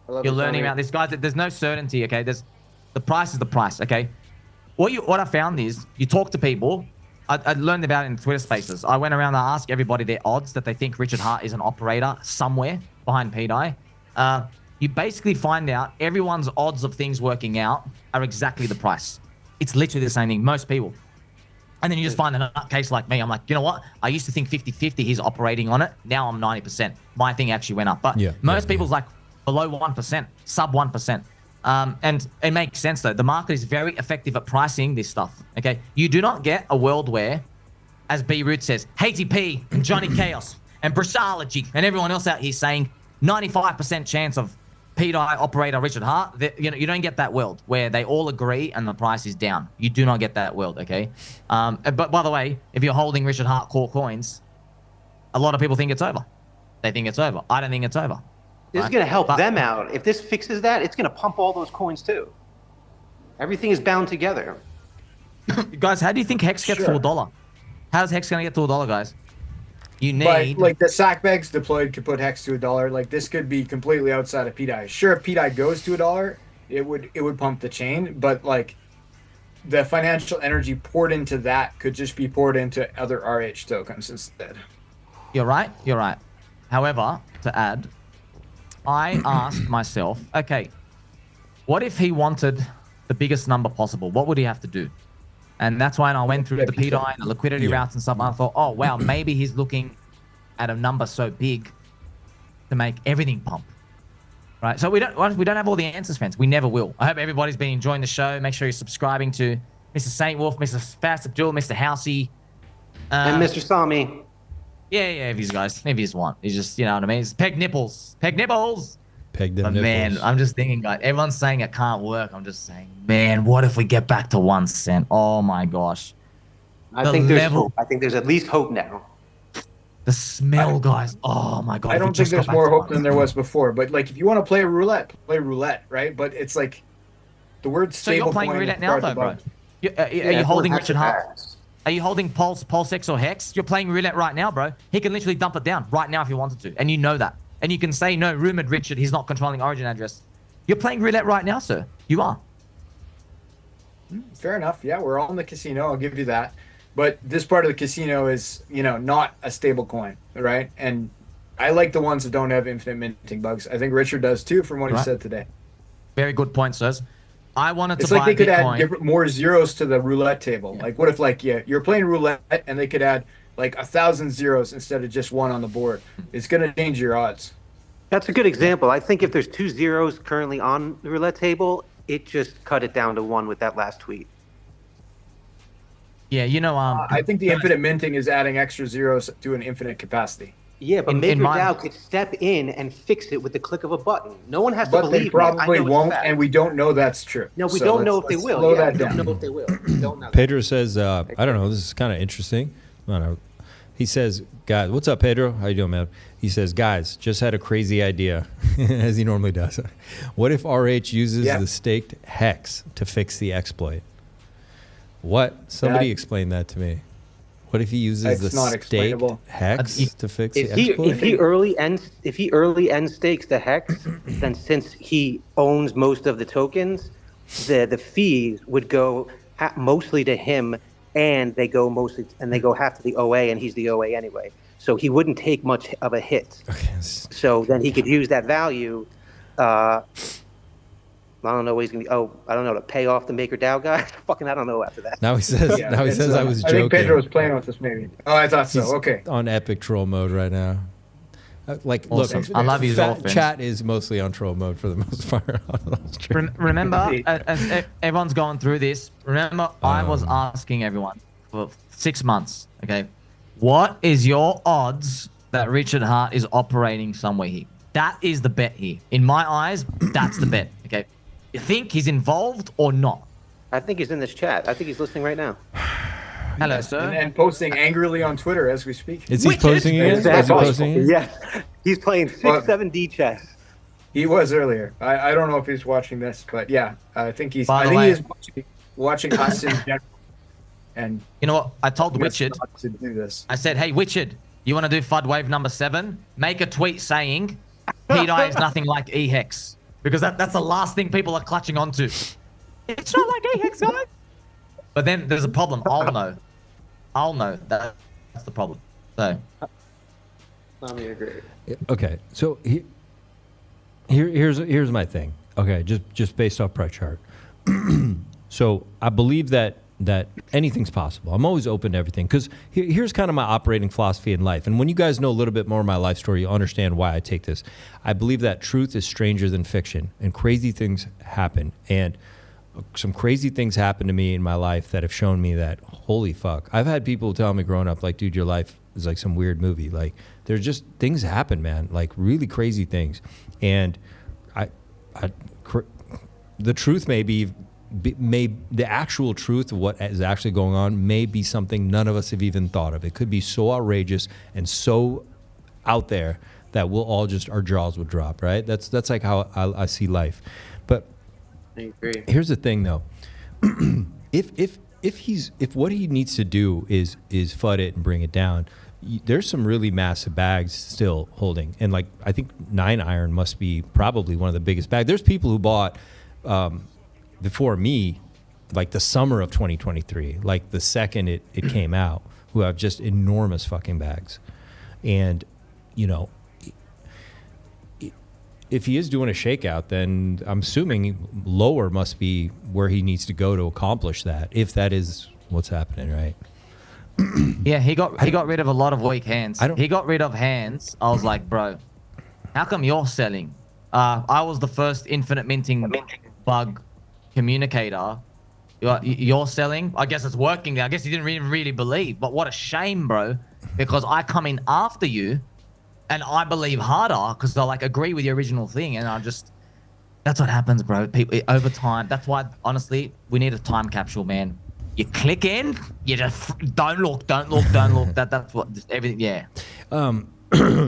you're learning about this, guys. There's no certainty. Okay. The price is the price. Okay. What I found is you talk to people. I learned about it in Twitter Spaces. I went around and asked everybody their odds that they think Richard Hart is an operator somewhere behind pDAI. You basically find out everyone's odds of things working out are exactly the price. It's literally the same thing. Most people. And then you just find a nutcase like me. I'm like, you know what? I used to think 50-50 he's operating on it. Now I'm 90%. My thing actually went up. But most people's like below 1%, sub 1%. And it makes sense though. The market is very effective at pricing this stuff. Okay. You do not get a world where, as B Root says, HTP and Johnny Chaos and Brashology and everyone else out here saying 95% chance of pDAI operator Richard Hart. You know, you don't get that world where they all agree and the price is down. You do not get that world, okay? But by the way, if you're holding Richard Hart core coins, a lot of people think it's over. They think it's over. I don't think it's over. This is going to help them out. If this fixes that, it's going to pump all those coins too. Everything is bound together. Guys, how do you think Hex gets to $1? How's Hex going to get to $1, guys? You need... But, like, the sack bags deployed could put Hex to $1. Like, this could be completely outside of pDAI. Sure, if pDAI goes to $1, it would pump the chain. But, like, the financial energy poured into that could just be poured into other RH tokens instead. You're right. You're right. However, to add, I asked myself, okay, what if he wanted the biggest number possible? What would he have to do? And that's why I went through the pDAI and the liquidity routes and stuff. And I thought, oh, wow, maybe he's looking at a number so big to make everything pump. Right? So we don't have all the answers, friends. We never will. I hope everybody's been enjoying the show. Make sure you're subscribing to Mr. Saint Wolf, Mr. Fast Abdul, Mr. Housey. And Mr. Somi. Yeah, if he's guys. If he's one. He's just, you know what I mean? It's Peg Nipples. Peg Nipples. Peg them but nipples. Man, I'm just thinking, like, everyone's saying it can't work. I'm just saying, man, what if we get back to 1 cent? Oh my gosh. I think there's hope. I think there's at least hope now. The smell, guys. Oh my god. I don't think there's more hope than there was before. But like, if you want to play roulette, play roulette, right? But it's like the word stable. So you're playing roulette now, though, bro. Are you holding Richard Hart? Are you holding Pulse X, or Hex? You're playing roulette right now, bro. He can literally dump it down right now if he wanted to, and you know that. And you can say, no, rumored Richard, he's not controlling origin address. You're playing roulette right now, sir. You are. Fair enough. Yeah, we're all in the casino. I'll give you that. But this part of the casino is, you know, not a stable coin, right? And I like the ones that don't have infinite minting bugs. I think Richard does too, from what he said today. Very good point, sirs. I wanted to it's buy like they could Bitcoin. add different, more zeros to the roulette table. Like, what if, like, you're playing roulette and they could add like 1,000 zeros instead of just one on the board? It's going to change your odds. That's a good example. I think if there's 2 zeros currently on the roulette table, it just cut it down to 1 with that last tweet. Yeah, you know, I think the infinite minting is adding extra zeros to an infinite capacity. Yeah, but MakerDAO could step in and fix it with the click of a button. No one has to But believe they probably me. won't, and we don't know that's true. No, we So don't know if let's they will. slow Yeah, that we don't down. know if they will. We don't know. Pedro says, I don't know, this is kind of interesting. I don't know. He says, guys, what's up, Pedro? How you doing, man? He says, guys, just had a crazy idea, as he normally does. What if RH uses the staked hex to fix the exploit? What? Somebody explain that to me. What if he uses the staked hex to fix the exploit? If he early end stakes the hex, then since he owns most of the tokens, the fees would go mostly to him, and they go half to the OA, and he's the OA anyway. So he wouldn't take much of a hit. Okay. So then he could use that value. I don't know what he's gonna. I don't know, to pay off the MakerDAO guy. Fucking, I don't know after that. Now he says. Now he says I was joking. I think Pedro was playing with us, maybe. Oh, I thought so. He's okay. On epic troll mode right now. Like, awesome. Look, I love you, chat is mostly on troll mode for the most part. Remember, as everyone's going through this, remember, I was asking everyone for 6 months, okay, what is your odds that Richard Hart is operating somewhere here? That is the bet here. In my eyes, that's the bet, okay? You think he's involved or not? I think he's in this chat. I think he's listening right now. Hello, sir. And posting angrily on Twitter as we speak. Is he posting again? Is he posting again? Yes. He's playing 6-7D chess. He was earlier. I don't know if he's watching this, but yeah, I think he's. By the I think way- he is watching us in general. And you know what? I told Richard to do this. I said, hey, Richard, you want to do FUD wave number 7? Make a tweet saying pDAI is nothing like EHEX. Because that's the last thing people are clutching onto. It's not like EHEX, guys. But then there's a problem. I'll know. That's the problem. So. Let me agree. Okay, so here's my thing. Okay, just based off price chart. So I believe that that anything's possible. I'm always open to everything because here's kind of my operating philosophy in life. And when you guys know a little bit more of my life story, you'll understand why I take this. I believe that truth is stranger than fiction, and crazy things happen. And some crazy things happen to me in my life that have shown me that, holy fuck. I've had people tell me growing up, like, dude, your life is like some weird movie. Like, there's just things happen, man, like really crazy things. And the truth may be the actual truth of what is actually going on may be something none of us have even thought of. It could be so outrageous and so out there that we'll all just, our jaws would drop, right? That's like how I see life. But I agree. Here's the thing though. if what he needs to do is FUD it and bring it down, there's some really massive bags still holding. And like, I think 9 iron must be probably one of the biggest bags. There's people who bought, before me, like the summer of 2023, like the second it came out, who have just enormous fucking bags. And, you know, if he is doing a shakeout, then I'm assuming lower must be where he needs to go to accomplish that, if that is what's happening, right? Yeah, he got rid of a lot of weak hands. He got rid of hands. I was like, bro, how come you're selling? I was the first infinite minting bug communicator. You're selling. I guess it's working. I guess you didn't really believe. But what a shame, bro, because I come in after you, and I believe harder because I like agree with your original thing, and I just. That's what happens, bro. People over time. That's why, honestly, we need a time capsule, man. You click in, you just don't look. That's what everything. Yeah.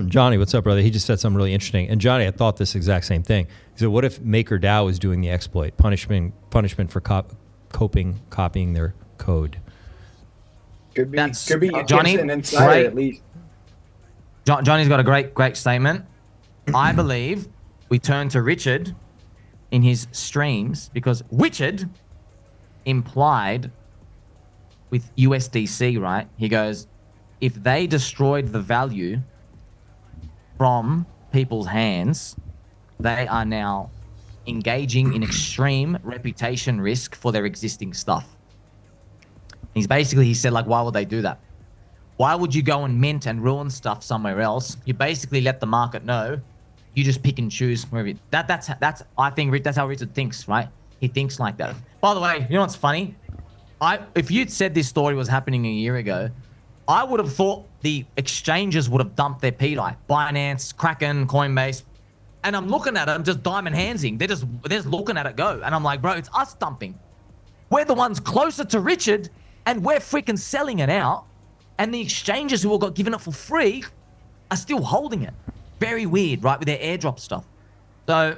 Johnny, what's up, brother? He just said something really interesting. And Johnny, I thought this exact same thing. He said, "What if MakerDAO is doing the exploit? Punishment for copying their code." Could be Johnny. An insider Great. at least. Johnny's got a great statement. I believe we turn to Richard in his streams because Richard implied with USDC, right? He goes, if they destroyed the value from people's hands, they are now engaging in extreme reputation risk for their existing stuff. He said, like, why would they do that? Why would you go and mint and ruin stuff somewhere else? You basically let the market know. You just pick and choose wherever that's I think that's how Richard thinks, right? He thinks like that. By the way, you know what's funny? If you'd said this story was happening a year ago, I would have thought the exchanges would have dumped their pDAI. Binance, Kraken, Coinbase. And I'm looking at it, I'm just diamond handsing. They're just looking at it go. And I'm like, bro, it's us dumping. We're the ones closer to Richard, and we're freaking selling it out. And the exchanges who all got given it for free are still holding it. Very weird, right? With their airdrop stuff. So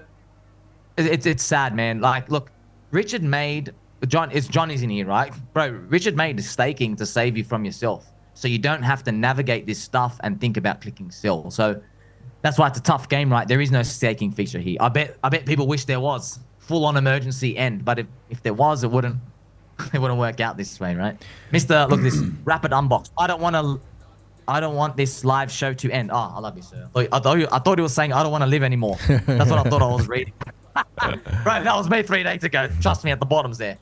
it's sad, man. Like, look, Richard made Johnny's in here, right? Bro, Richard made staking to save you from yourself. So you don't have to navigate this stuff and think about clicking sell. So that's why it's a tough game, right? There is no staking feature here. I bet people wish there was full on emergency end, but if there was, it wouldn't work out this way, right? Mr. Look, this rapid unbox. I don't want this live show to end. Oh, I love you, sir. I thought he was saying I don't want to live anymore. That's what I thought I was reading. Right, that was me 3 days ago. Trust me, at the bottom's there.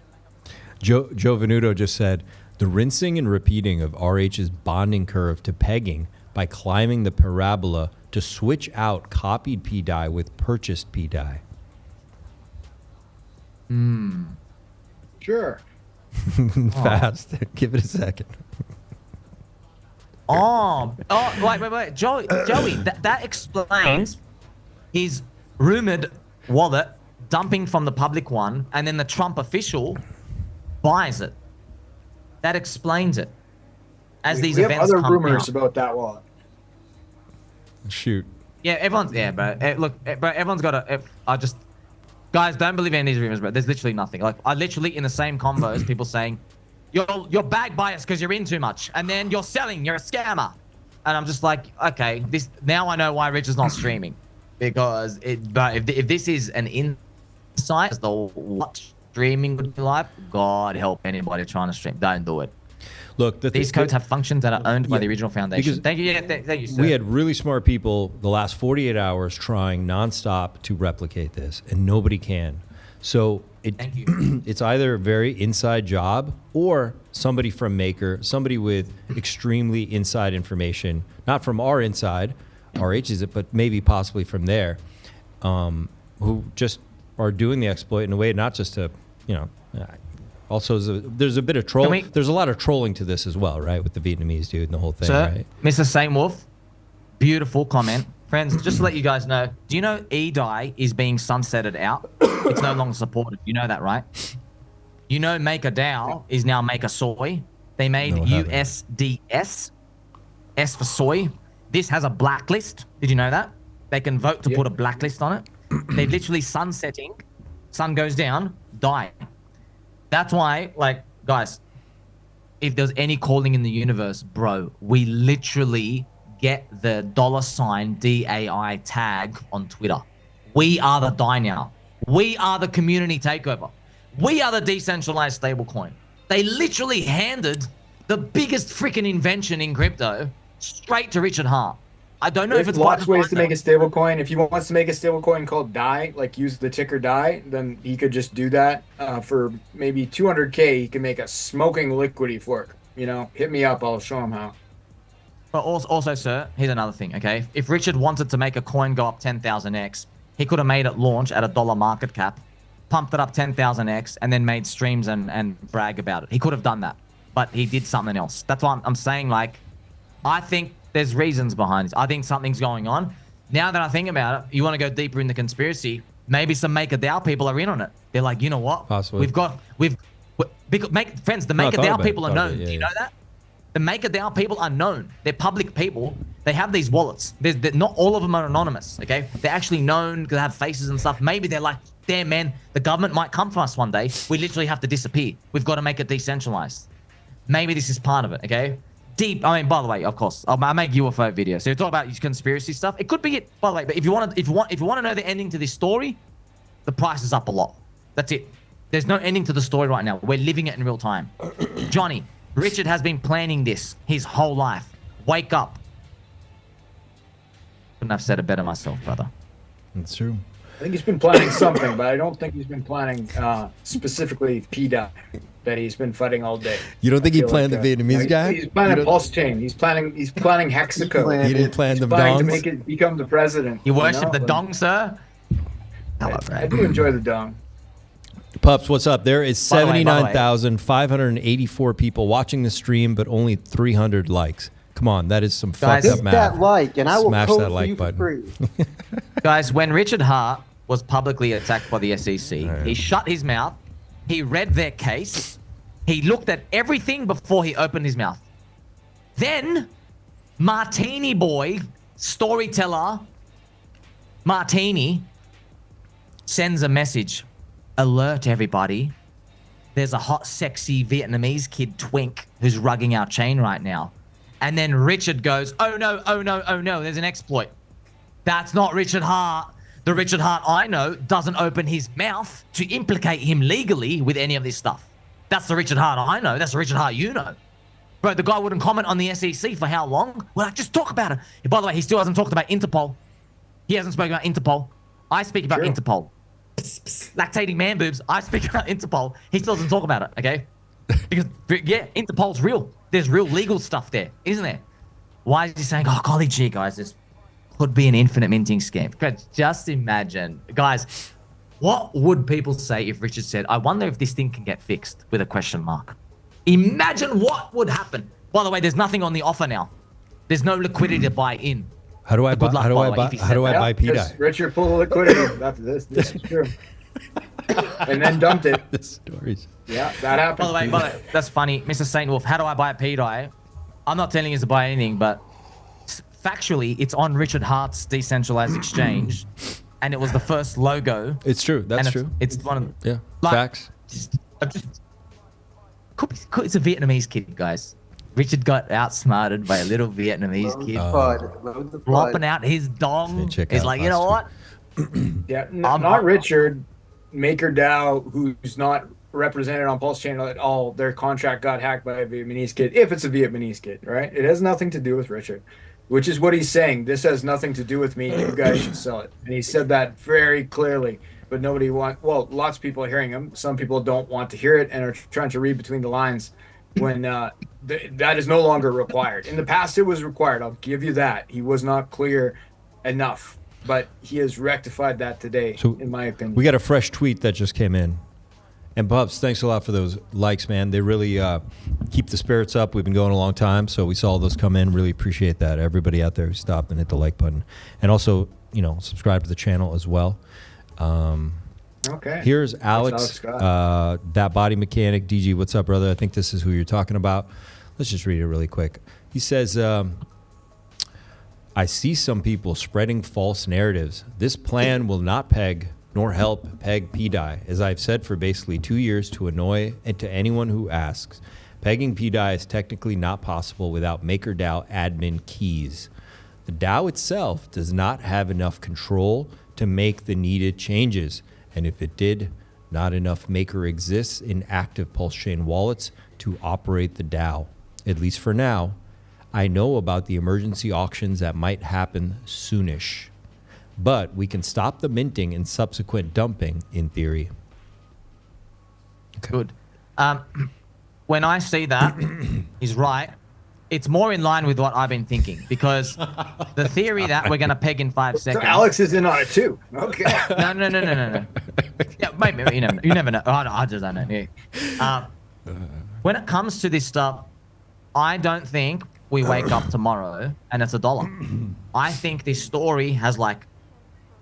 Joe Venuto just said, the rinsing and repeating of RH's bonding curve to pegging by climbing the parabola to switch out copied pDAI with purchased pDAI. Sure. Fast. Give it a second. Wait. Joey, that explains his rumored wallet dumping from the public one, and then the Trump official buys it. That explains it. As these events come out. We have other rumors about that wallet. Shoot. Yeah, bro. Bro, everyone's got a. Guys, don't believe any of these rumors, bro. There's literally nothing. Like, I literally in the same convos, people saying, you're bag biased because you're in too much, and then you're selling. You're a scammer, and I'm just like, okay, this now I know why Richard's not streaming, because if this is an insight as to what streaming would be like, God help anybody trying to stream. Don't do it. Look, these codes have functions that are owned by the original foundation. Thank you. Thank you, sir. We had really smart people the last 48 hours trying nonstop to replicate this, and nobody can. So Thank you. it's either a very inside job or somebody from Maker, somebody with extremely inside information, not from our inside, RH is it, but maybe possibly from there, who just are doing the exploit in a way not just to, also there's a bit of troll. There's a lot of trolling to this as well, right? With the Vietnamese dude and the whole thing, Sir, right? Mr. Saint Wolf, beautiful comment. Friends, just to let you guys know, do you know pDAI is being sunsetted out? It's no longer supported. You know that, right? You know MakerDAO is now MakerSoy. They made USDS, S for soy. This has a blacklist. Did you know that? They can vote to put a blacklist on it. They're literally sunsetting. Sun goes down, die. That's why, like, guys, if there's any calling in the universe, bro, we literally get the $DAI tag on Twitter. We are the DAI now. We are the community takeover. We are the decentralized stablecoin. They literally handed the biggest freaking invention in crypto straight to Richard Hart. I don't know if it's lots of ways to make a stablecoin. If he wants to make a stablecoin called DAI, like use the ticker DAI, then he could just do that for maybe 200K. He can make a smoking Liquidity fork. Hit me up. I'll show him how. But also, sir, here's another thing, okay? If Richard wanted to make a coin go up 10,000x, he could have made it launch at $1 market cap, pumped it up 10,000x, and then made streams and brag about it. He could have done that, but he did something else. That's why I'm saying, like, I think there's reasons behind this. I think something's going on. Now that I think about it, you want to go deeper in the conspiracy, maybe some MakerDAO people are in on it. They're like, you know what? Possibly. Friends, the MakerDAO people are known. Do you know that? The MakerDAO people are known. They're public people. They have these wallets. Not all of them are anonymous, okay? They're actually known because they have faces and stuff. Maybe they're like, damn, man, the government might come for us one day. We literally have to disappear. We've got to make it decentralized. Maybe this is part of it, okay? By the way, of course, I make UFO videos. So you talk about conspiracy stuff. It could be it, by the way. But if you want to know the ending to this story, the price is up a lot. That's it. There's no ending to the story right now. We're living it in real time. Johnny, Richard has been planning this his whole life. Wake up. Couldn't have said it better myself, brother. That's true. I think he's been planning something, but I don't think he's been planning specifically pDAI that he's been fighting all day. You don't think he planned the Vietnamese guy? He's planning Pulse Chain. He's planning Hexaco. He didn't plan the planning dongs? to make it become the president. You worship the dong, sir? I do enjoy the dong. Pups, what's up? There is By the way, 79,584 people watching the stream, but only 300 likes. Come on, that is some fucked up math. that like, and I will Smash code that for like you button. for free. Guys, when Richard Hart was publicly attacked by the SEC, he shut his mouth. He read their case. He looked at everything before he opened his mouth. Then, Martini boy, storyteller, Martini, sends a message. Alert, everybody. There's a hot, sexy Vietnamese kid twink who's rugging our chain right now. And then Richard goes, oh no, oh no, oh no, there's an exploit. That's not Richard Hart. The Richard Hart I know doesn't open his mouth to implicate him legally with any of this stuff. That's the Richard Hart I know. That's the Richard Hart you know. Bro, the guy wouldn't comment on the SEC for how long? Well, just talk about it. By the way, he still hasn't talked about Interpol. He hasn't spoken about Interpol. I speak about Interpol. Lactating man boobs. I speak about Interpol. He still doesn't talk about it, okay? Because, yeah, Interpol's real. There's real legal stuff there, isn't there? Why is he saying, oh, golly gee, guys, this could be an infinite minting scam? Just imagine. Guys, what would people say if Richard said, I wonder if this thing can get fixed with a question mark? Imagine what would happen. By the way, there's nothing on the offer now. There's no liquidity to buy in. How do I buy pDAI? Richard pulled the liquidity. This is true. And then dumped it. The stories. Yeah, that happened. By the way, that's funny. Mr. Saint Wolf, how do I buy a pDAI? I'm not telling you to buy anything, but factually, it's on Richard Hart's decentralized exchange, and it was the first logo. It's true. That's true. It's one of the facts. It's a Vietnamese kid, guys. Richard got outsmarted by a little Vietnamese kid. Flopping out his dong. He's like, you know what? Yeah, not Richard. MakerDAO, who's not represented on Pulse Chain at all, their contract got hacked by a Vietnamese kid. If it's a Vietnamese kid, right? It has nothing to do with Richard, which is what he's saying. This has nothing to do with me. You guys should sell it. And he said that very clearly but nobody lots of people are hearing him. Some people don't want to hear it and are trying to read between the lines when that is no longer required. In the past, it was required. I'll give you that. He was not clear enough, but he has rectified that today, in my opinion. We got a fresh tweet that just came in. And Bubs, thanks a lot for those likes, man. They really keep the spirits up. We've been going a long time, so we saw those come in. Really appreciate that. Everybody out there who stopped and hit the like button. And also, subscribe to the channel as well. Okay. Here's Alex, that body mechanic. DG, what's up, brother? I think this is who you're talking about. Let's just read it really quick. He says, I see some people spreading false narratives. This plan will not peg nor help peg pDAI, as I've said for basically 2 years to annoy and to anyone who asks. Pegging pDAI is technically not possible without MakerDAO admin keys. The DAO itself does not have enough control to make the needed changes. And if it did, not enough Maker exists in active Pulse Chain wallets to operate the DAO, at least for now. I know about the emergency auctions that might happen soonish, but we can stop the minting and subsequent dumping in theory. Okay. Good. When I see that, he's right. It's more in line with what I've been thinking, because the theory that we're going to peg in 5 seconds. So Alex is in on it too. Okay. No. Yeah, maybe you never know. I just don't know. Yeah. When it comes to this stuff, I don't think we wake up tomorrow and it's $1. I think this story has like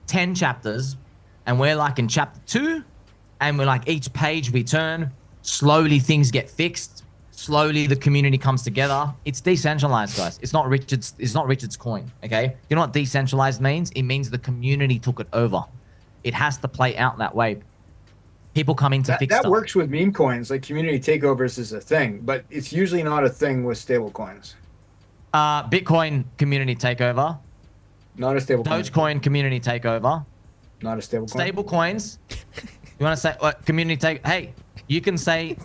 10 chapters, and we're like in chapter 2, and we're like each page we turn, slowly things get fixed, slowly the community comes together. It's decentralized, guys. It's not Richard's coin, okay? You know what decentralized means? It means the community took it over. It has to play out that way. People come in to fix stuff. That works with meme coins. Like community takeovers is a thing, but it's usually not a thing with stable coins. Bitcoin community takeover. Not a stable coin. Dogecoin community takeover. Not a stable coin. Stable coins. You want to say what community take? Hey, you can say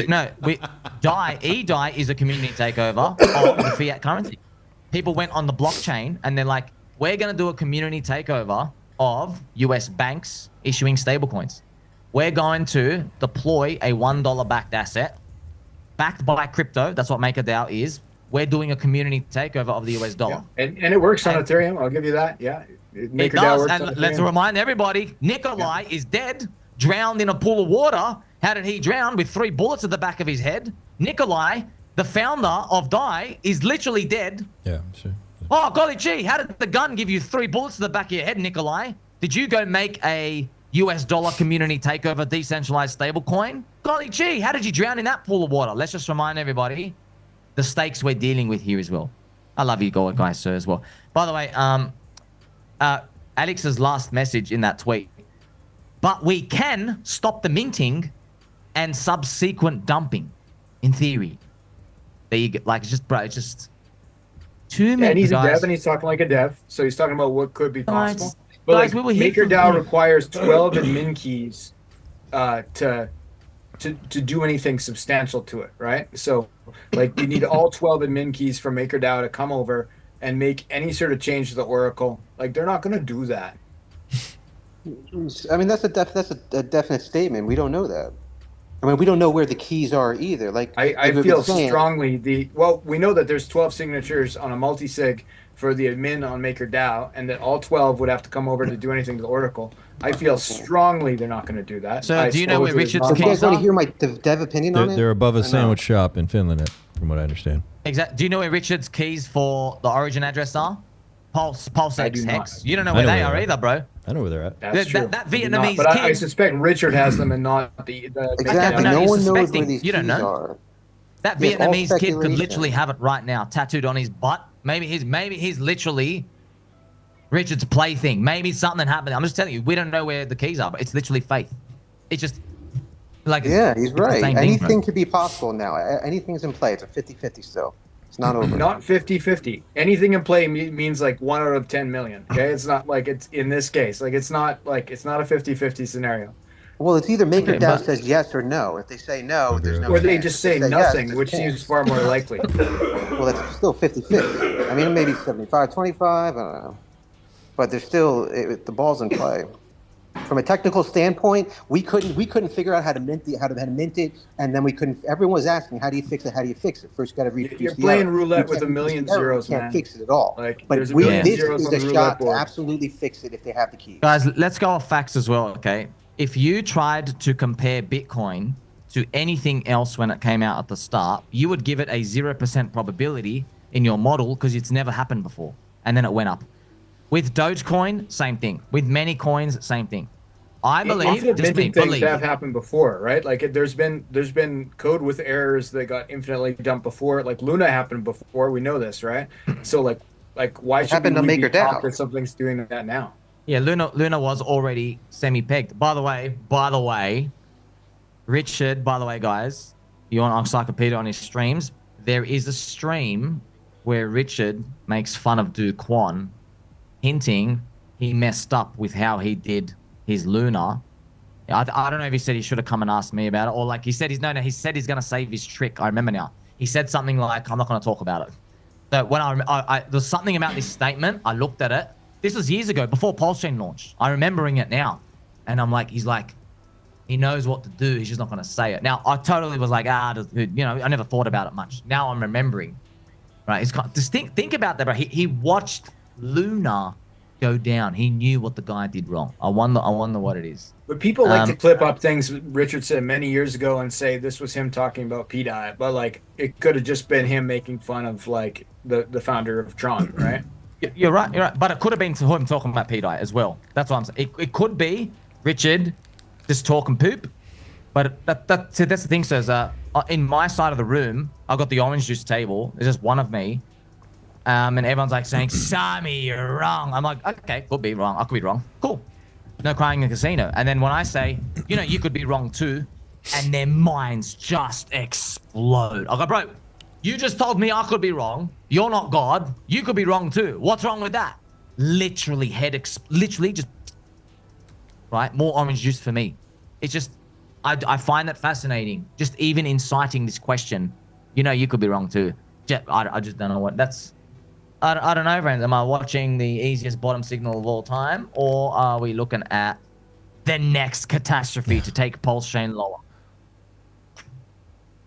no. eDAI is a community takeover of the fiat currency. People went on the blockchain and they're like, we're going to do a community takeover of US banks issuing stablecoins. We're going to deploy a $1 backed asset backed by crypto. That's what MakerDAO is. We're doing a community takeover of the US dollar. Yeah. And it works on Ethereum. I'll give you that. Yeah. It does. And let's remind everybody, Nikolai is dead, drowned in a pool of water. How did he drown? With 3 bullets at the back of his head. Nikolai, the founder of DAI, is literally dead. Yeah, sure. Oh, golly gee, how did the gun give you 3 bullets to the back of your head, Nikolai? Did you go make a US dollar community takeover decentralized stablecoin? Golly gee, how did you drown in that pool of water? Let's just remind everybody the stakes we're dealing with here as well. I love you guys, sir, as well. By the way, Alex's last message in that tweet. But we can stop the minting and subsequent dumping, in theory. There you go. Like, it's just, bro, it's just too many. And he's guys. a dev, and he's talking like a dev, so he's talking about what could be possible. But guys, like, we were here MakerDAO requires 12 admin keys to do anything substantial to it, right? So, like, you need all 12 admin keys from MakerDAO to come over and make any sort of change to the Oracle. Like, they're not going to do that. I mean, that's a definite statement. We don't know that. I mean, we don't know where the keys are either. Like I feel strongly we know that there's 12 signatures on a multi-sig for the admin on MakerDAO, and that all 12 would have to come over to do anything to the Oracle. I feel strongly they're not going to do that. So do you know where Richard's keys are? You guys want to hear my dev opinion on it? They're above a sandwich shop in Finland, from what I understand. Exactly. Do you know where Richard's keys for the origin address are? Pulse X hex. You don't know I where know they where are they're either, bro. I know where they're at. That's true. That Vietnamese but kid. I suspect Richard has them and not the exactly. No one knows where these you don't keys know. are. That It's all Vietnamese kid could speculation. literally have it right now, tattooed on his butt. Maybe he's literally Richard's plaything. Maybe something happened. I'm just telling you, we don't know where the keys are, but it's literally faith. It's just like Yeah, he's it's the right. same Anything thing, could be possible now. Anything's in play. It's a 50-50 still. It's not over. Not 50-50. Anything in play means like 1 out of 10 million. Okay, it's not like it's in this case. Like it's not a 50-50 scenario. Well, it's either MakerDAO but- says yes or no. If they say no, there's no Or they chance. just If say yes, nothing, there's which a chance. seems far more likely. Well, that's still 50-50. I mean, maybe 75-25. I don't know. But there's still the ball's in play. From a technical standpoint, we couldn't figure out how to mint it, and then we couldn't. Everyone was asking, "How do you fix it? How do you fix it?" First, got to reproduce. You're the playing error. roulette You with a can't million reproduce the error. zeros, You can't man. fix it at all. Like, But there's a million this zeros is on a the roulette shot to board. absolutely fix it if they have the key. Guys, let's go off facts as well, okay? If you tried to compare Bitcoin to anything else when it came out at the start, you would give it a 0% probability in your model because it's never happened before. And then it went up. With Dogecoin, same thing. With many coins, same thing. I believe Infinite just minting me, things believe. have happened before, right? Like there's been code with errors that got infinitely dumped before. Like Luna happened before. We know this, right? So like why should happened we to be MakerDAO. shocked that something's doing that now? Yeah, Luna was already semi-pegged. By the way, Richard, by the way, guys, you on Encyclopedia on his streams, there is a stream where Richard makes fun of Do Kwon, hinting he messed up with how he did his Luna. I don't know if he said he should have come and asked me about it, or like he said he said he's gonna save his trick. I remember now. He said something like, "I'm not gonna talk about it." So when there's something about this statement. I looked at it. This was years ago, before Pulse Chain launched. I'm remembering it now, and I'm like, he's like, he knows what to do. He's just not gonna say it. Now I totally was like, I never thought about it much. Now I'm remembering. Right? Just think about that, bro. He watched Luna go down. He knew what the guy did wrong. I wonder what it is. But people like to clip up things Richard said many years ago and say this was him talking about pDAI, but like it could have just been him making fun of like the founder of Tron, right? You're right. But it could have been him talking about pDAI as well. That's what I'm saying. It could be Richard just talking poop. But that's the thing, so in my side of the room, I've got the orange juice table. There's just one of me. And everyone's like saying, Somi, you're wrong. I'm like, okay, could be wrong. I could be wrong. Cool. No crying in the casino. And then when I say, you could be wrong too, and their minds just explode. I go, bro, you just told me I could be wrong. You're not God. You could be wrong too. What's wrong with that? Literally literally just, right? More orange juice for me. It's just, I find that fascinating. Just even inciting this question, you could be wrong too. I just don't know what that's. I don't know, friends. Am I watching the easiest bottom signal of all time, or are we looking at the next catastrophe to take Pulse Chain lower?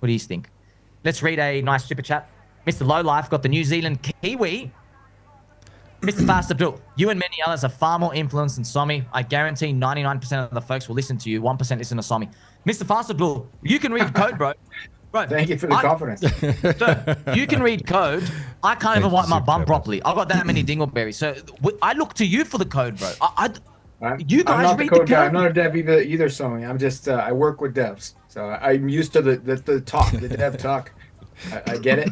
What do you think? Let's read a nice super chat. Mr. Lowlife got the New Zealand Kiwi. Mr. Fast Abdul, you and many others have far more influence than Somi. I guarantee 99% of the folks will listen to you. 1% listen to Somi. Mr. Fast Abdul, you can read code, bro. Bro, thank you for the confidence. So, you can read code. I can't even wipe my bum properly. I've got that many dingleberries. So I look to you for the code, bro. You guys I'm not read the code the guy. code. I'm not a dev either, Somi. I'm just I work with devs, so I'm used to the talk, the dev talk. I get it.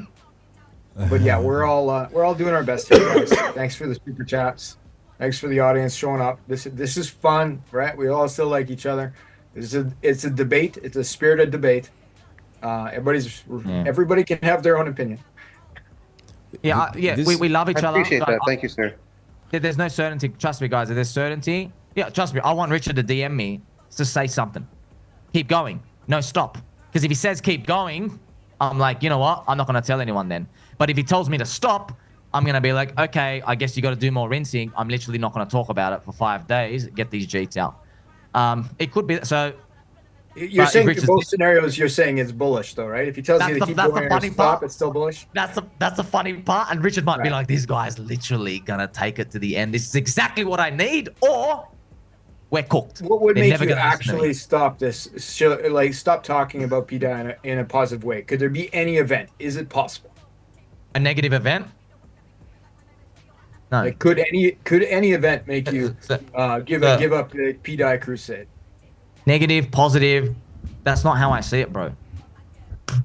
But yeah, we're all doing our best here, guys. Thanks for the super chats. Thanks for the audience showing up. This is fun, right? We all still like each other. It's a debate. It's a spirited debate. Everybody can have their own opinion. Yeah, we love each other. I appreciate that. Thank you, sir. There's no certainty. Trust me, guys. If there's certainty, trust me. I want Richard to DM me to say something. Keep going. No, stop. Because if he says keep going, I'm like, you know what? I'm not going to tell anyone then. But if he tells me to stop, I'm going to be like, okay, I guess you got to do more rinsing. I'm literally not going to talk about it for 5 days. Get these jeets out. It could be so. You're saying both scenarios. You're saying it's bullish, though, right? If he tells you to keep going or stop, it's still bullish. That's the funny part. And Richard might be like, "This guy's literally gonna take it to the end. This is exactly what I need." Or we're cooked. What would They're make you gonna listen to actually me. stop this? Like stop talking about pDAI in a positive way? Could there be any event? Is it possible? A negative event? No. Like, could any event make you give up the pDAI crusade? Negative, positive. That's not how I see it, bro.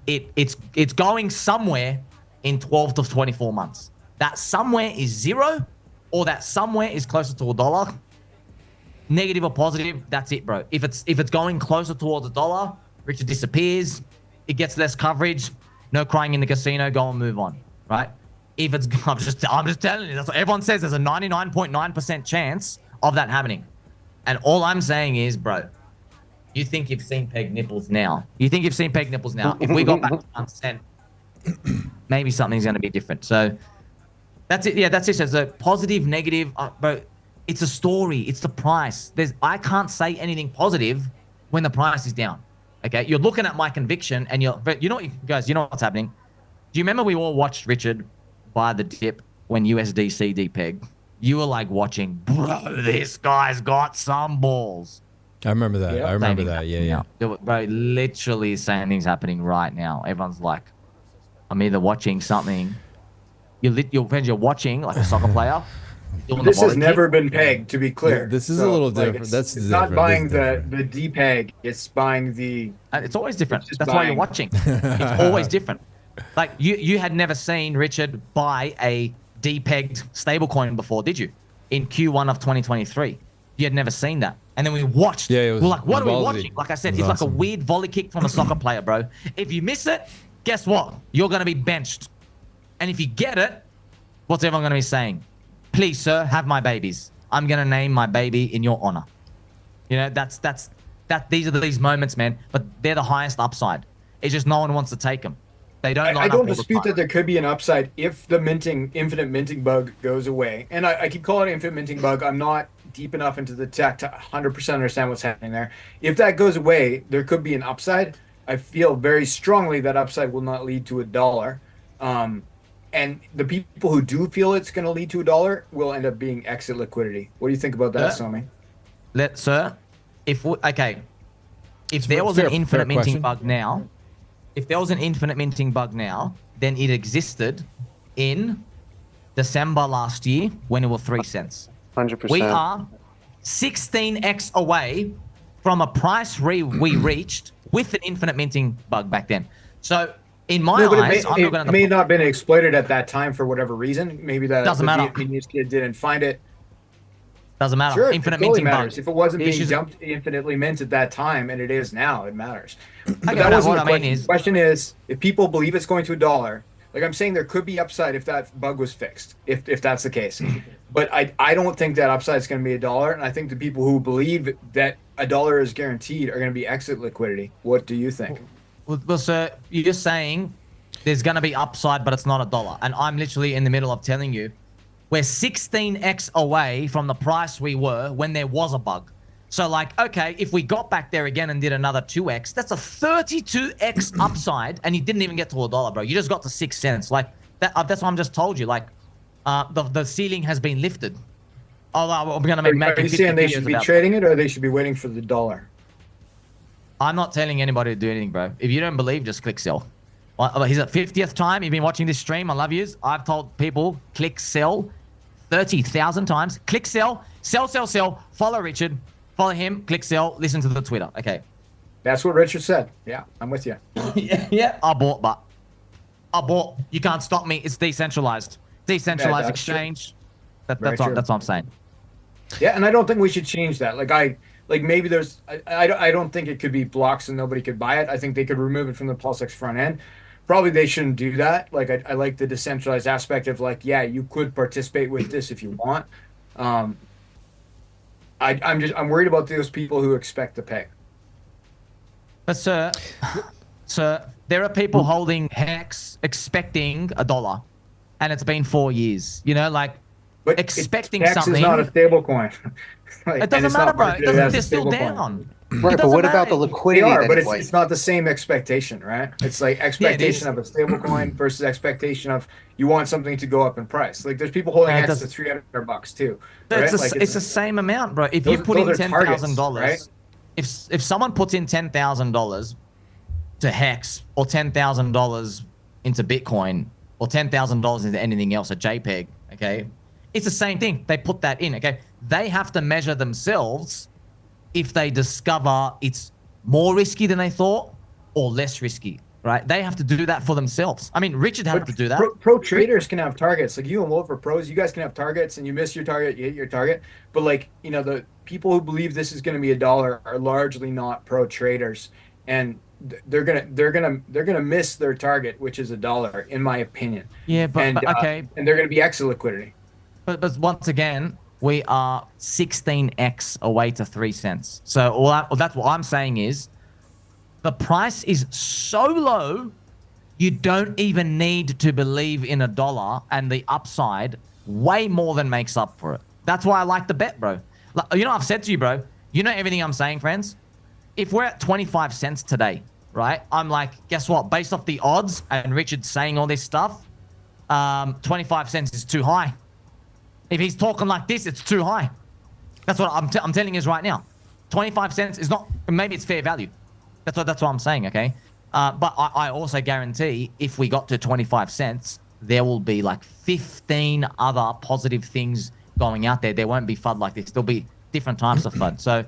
It's going somewhere in 12 to 24 months. That somewhere is 0, or that somewhere is closer to $1. Negative or positive, that's it, bro. If it's going closer towards $1, Richard disappears. It gets less coverage. No crying in the casino. Go and move on, right? If it's, I'm just telling you. That's what everyone says. There's a 99.9% chance of that happening. And all I'm saying is, bro, you think you've seen peg nipples now. If we got back to 1%, maybe something's going to be different. So that's it. Yeah, that's it. So it's a positive, negative. Bro, It's a story. It's the price. I can't say anything positive when the price is down. Okay, you're looking at my conviction, and you know what, guys, you know what's happening. Do you remember we all watched Richard buy the dip when USDC depegged? You were like watching, bro, this guy's got some balls. I remember that. Yeah. I remember that. Yeah. Bro, literally same thing's happening right now. Everyone's like, I'm either watching something. Your friends, you're watching like a soccer player. This has never been pegged, to be clear. Yeah, this is a little different. It's not buying the depeg. It's buying the. It's always different. That's why you're watching. It's always different. Like you had never seen Richard buy a depegged stablecoin before, did you? In Q1 of 2023, you had never seen that. And then we watched. Yeah, we're like, what are we watching? Like I said, it's awesome. like a weird volley kick from a soccer player, bro. If you miss it, guess what? You're gonna be benched. And if you get it, what's everyone gonna be saying? Please, sir, have my babies. I'm gonna name my baby in your honor. You know, these are these moments, man. But they're the highest upside. It's just no one wants to take them. They don't. I don't dispute that there could be an upside if the infinite minting bug goes away. And I keep calling it infinite minting bug. I'm not deep enough into the tech to 100% understand what's happening there. If that goes away, there could be an upside. I feel very strongly that upside will not lead to $1. And the people who do feel it's going to lead to $1 will end up being exit liquidity. What do you think about that, Somi? Sir, if there was an infinite minting bug now, then it existed in December last year when it was 3 cents. 100%. We are 16x away from a price we reached with an infinite minting bug back then. So in my eyes, it may not have been exploited at that time for whatever reason. Maybe the Vietnamese kid didn't find it. Doesn't matter. Sure, Infinite it totally minting matters. bug. If it wasn't being dumped infinitely mint at that time, and it is now, it matters. But Okay, that wasn't what the I mean question. is, The question is, if people believe it's going to $1, like I'm saying, there could be upside if that bug was fixed, if that's the case. But I don't think that upside is going to be $1, and I think the people who believe that $1 is guaranteed are going to be exit liquidity. What do you think? Well, sir, you're just saying there's going to be upside, but it's not $1. And I'm literally in the middle of telling you, we're 16x away from the price we were when there was a bug. So like, okay, if we got back there again and did another 2x, that's a 32x upside, and you didn't even get to $1, bro. You just got to 6 cents. Like that. That's what I'm just told you. Like, the ceiling has been lifted. Oh, we're gonna make. Are you saying they should be trading it, or they should be waiting for the $1? I'm not telling anybody to do anything, bro. If you don't believe, just click sell. He's at 50th time. You've been watching this stream. I love yous. I've told people click sell 30,000 times. Click sell, sell, sell, sell. Follow Richard. Follow him. Click sell. Listen to the Twitter. Okay. That's what Richard said. Yeah, I'm with you. yeah. I bought. You can't stop me. It's decentralized. Decentralized exchange. That's what I'm saying. Yeah, and I don't think we should change that. Maybe there's. I don't think it could be blocks and nobody could buy it. I think they could remove it from the PulseX front end. Probably they shouldn't do that. Like I like the decentralized aspect of you could participate with this if you want. I'm worried about those people who expect to pay. But sir, there are people holding Hex expecting $1, and it's been 4 years. You know, but expecting Hex something. Is not a stable coin. It doesn't matter, bro. They're still down. Right, but what about the liquidity? They are, but it's not the same expectation, right? It's like expectation of a stable coin versus expectation of you want something to go up in price. Like there's people holding Hex to $300 too. Right? It's the same amount, bro. If you put in $10,000, right? If someone puts in $10,000 to Hex or $10,000 into Bitcoin or $10,000 into anything else, a JPEG, okay, it's the same thing. They put that in, okay. They have to measure themselves if they discover it's more risky than they thought or less risky, right? They have to do that for themselves. I mean, Richard had to do that. Pro traders can have targets. Like you and Wolf are pros. You guys can have targets, and you miss your target, you hit your target. But the people who believe this is going to be $1 are largely not pro traders, and they're gonna miss their target, which is $1, in my opinion. Yeah, but okay. And they're going to be exit liquidity. But once again, we are 16x away to 3 cents. So that's what I'm saying is the price is so low, you don't even need to believe in $1, and the upside way more than makes up for it. That's why I like the bet, bro. Like, you know, I've said to you, bro, you know everything I'm saying, friends? If we're at 25 cents today, right? I'm like, guess what? Based off the odds and Richard saying all this stuff, 25 cents is too high. If he's talking like this, it's too high. That's what I'm telling you right now. 25 cents is not, maybe it's fair value. That's what I'm saying, okay? But I also guarantee if we got to 25 cents, there will be like 15 other positive things going out there. There won't be FUD like this. There'll be different types of FUD. So,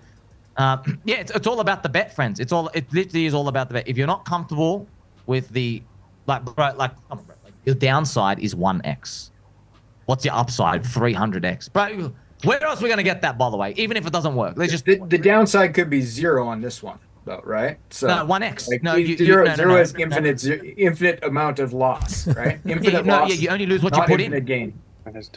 yeah, it's all about the bet, friends. It literally is all about the bet. If you're not comfortable with the, your downside is 1x. What's your upside? 300x. Bro, where else are we going to get that, by the way? Even if it doesn't work. Let's just... The downside could be 0 on this one, though, right? So, no, 1x. Like No, zero is infinite amount of loss, right? Infinite loss. Yeah, you only lose what you put in. Infinite gain.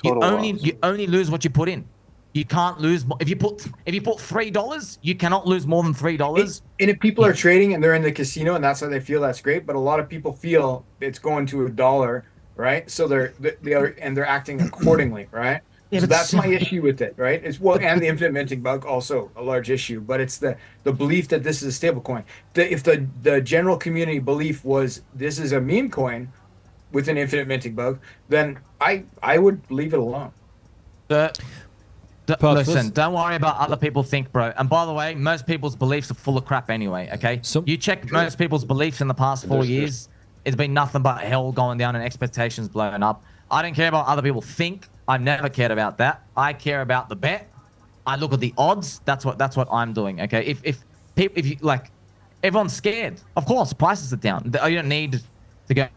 You only lose what you put in. You can't lose if you put $3, you cannot lose more than $3. And if people are trading and they're in the casino and that's how they feel, that's great. But a lot of people feel it's going to $1, right? So they're acting accordingly, right? Yeah, so that's my issue with it, right? It's and the infinite minting bug also a large issue, but it's the belief that this is a stable coin. If the general community belief was this is a meme coin with an infinite minting bug, then I would leave it alone. Listen, don't worry about other people think, bro. And by the way, most people's beliefs are full of crap anyway, okay? So you check most people's beliefs in the past 4 years, it's been nothing but hell going down and expectations blowing up. I don't care about what other people think. I've never cared about that. I care about the bet. I look at the odds. That's what I'm doing, okay? If you like, everyone's scared. Of course, prices are down. You don't need to go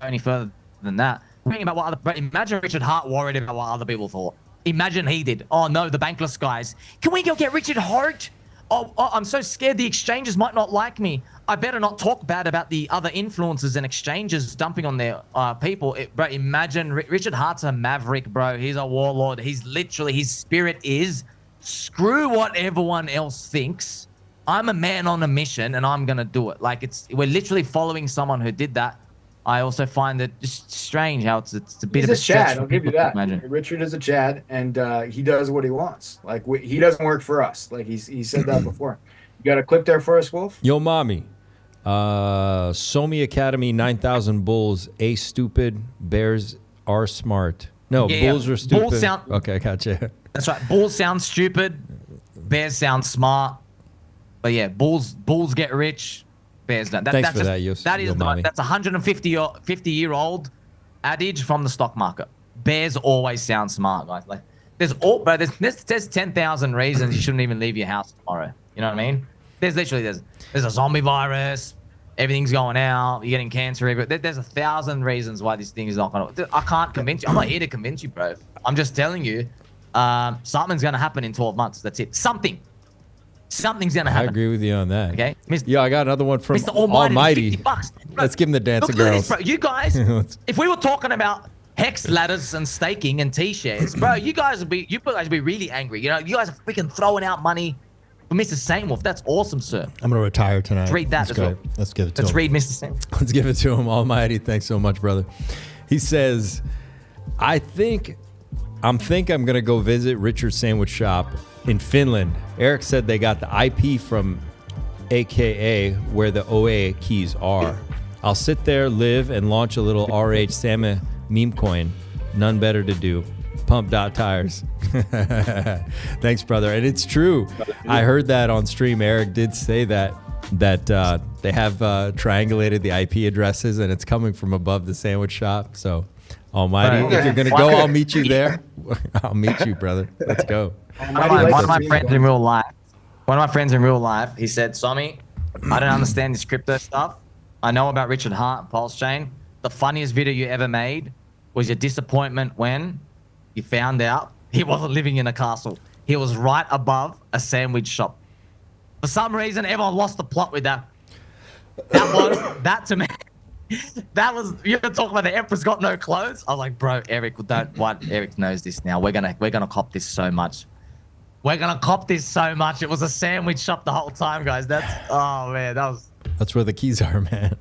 any further than that. Thinking about what imagine Richard Hart worried about what other people thought. Imagine he did. Oh no, the bankless guys. Can we go get Richard Hart? Oh, I'm so scared the exchanges might not like me. I better not talk bad about the other influencers and exchanges dumping on their people. Bro, imagine Richard Hart's a maverick, bro. He's a warlord. He's literally, his spirit is, screw what everyone else thinks. I'm a man on a mission and I'm going to do it. Like we're literally following someone who did that. I also find it just strange how it's a bit of a Chad. I'll give you that. Imagine. Richard is a Chad, and he does what he wants. Like he doesn't work for us. Like he said that before. You got a clip there for us, Wolf? Yo, mommy. Somi Academy 9,000 bulls. A stupid. Bears are smart. No, bulls are stupid. Bulls sound. Okay, gotcha. That's right. Bulls sound stupid. Bears sound smart. But yeah, bulls get rich. Bears don't. Thanks for that, Yos. That is that's a 50-year-old adage from the stock market. Bears always sound smart, guys. Like there's 10,000 reasons you shouldn't even leave your house tomorrow. You know what I mean? There's a zombie virus. Everything's going out. You're getting cancer everywhere. There's 1,000 reasons why this thing is not going to. I can't convince you. I'm not here to convince you, bro. I'm just telling you, something's going to happen in 12 months. That's it. Something's gonna happen. I agree with you on that. Okay. Yeah, I got another one from Mr. Almighty. $50. Let's give him the dancing girls. This, you guys, if we were talking about hex ladders and staking and T-shares, bro, you guys would be really angry. You know, you guys are freaking throwing out money for Mr. Sainwolf. That's awesome, sir. I'm gonna retire tonight. Let's read that as well. Let's give it to him. Let's read Mr. Sainwolf. Let's give it to him. Almighty, thanks so much, brother. He says, I'm gonna go visit Richard's sandwich shop in Finland. Eric said they got the IP from AKA where the OA keys are. I'll sit there, live, and launch a little RH Sammy meme coin. None better to do. Pump dot tires. Thanks, brother. And it's true. I heard that on stream. Eric did say that they have triangulated the IP addresses and it's coming from above the sandwich shop. So, Almighty, if you're gonna go, I'll meet you there. I'll meet you, brother. Let's go. One of my friends in real life, he said, Somi, I don't understand this crypto stuff. I know about Richard Hart, Pulse Chain. The funniest video you ever made was your disappointment when you found out he wasn't living in a castle. He was right above a sandwich shop. For some reason, everyone lost the plot with that. That to me. That was, you're talking about the Emperor's got no clothes. I was like, bro, Eric knows this now. We're gonna cop this so much. We're gonna cop this so much. It was a sandwich shop the whole time, guys. Oh man, that's where the keys are, man.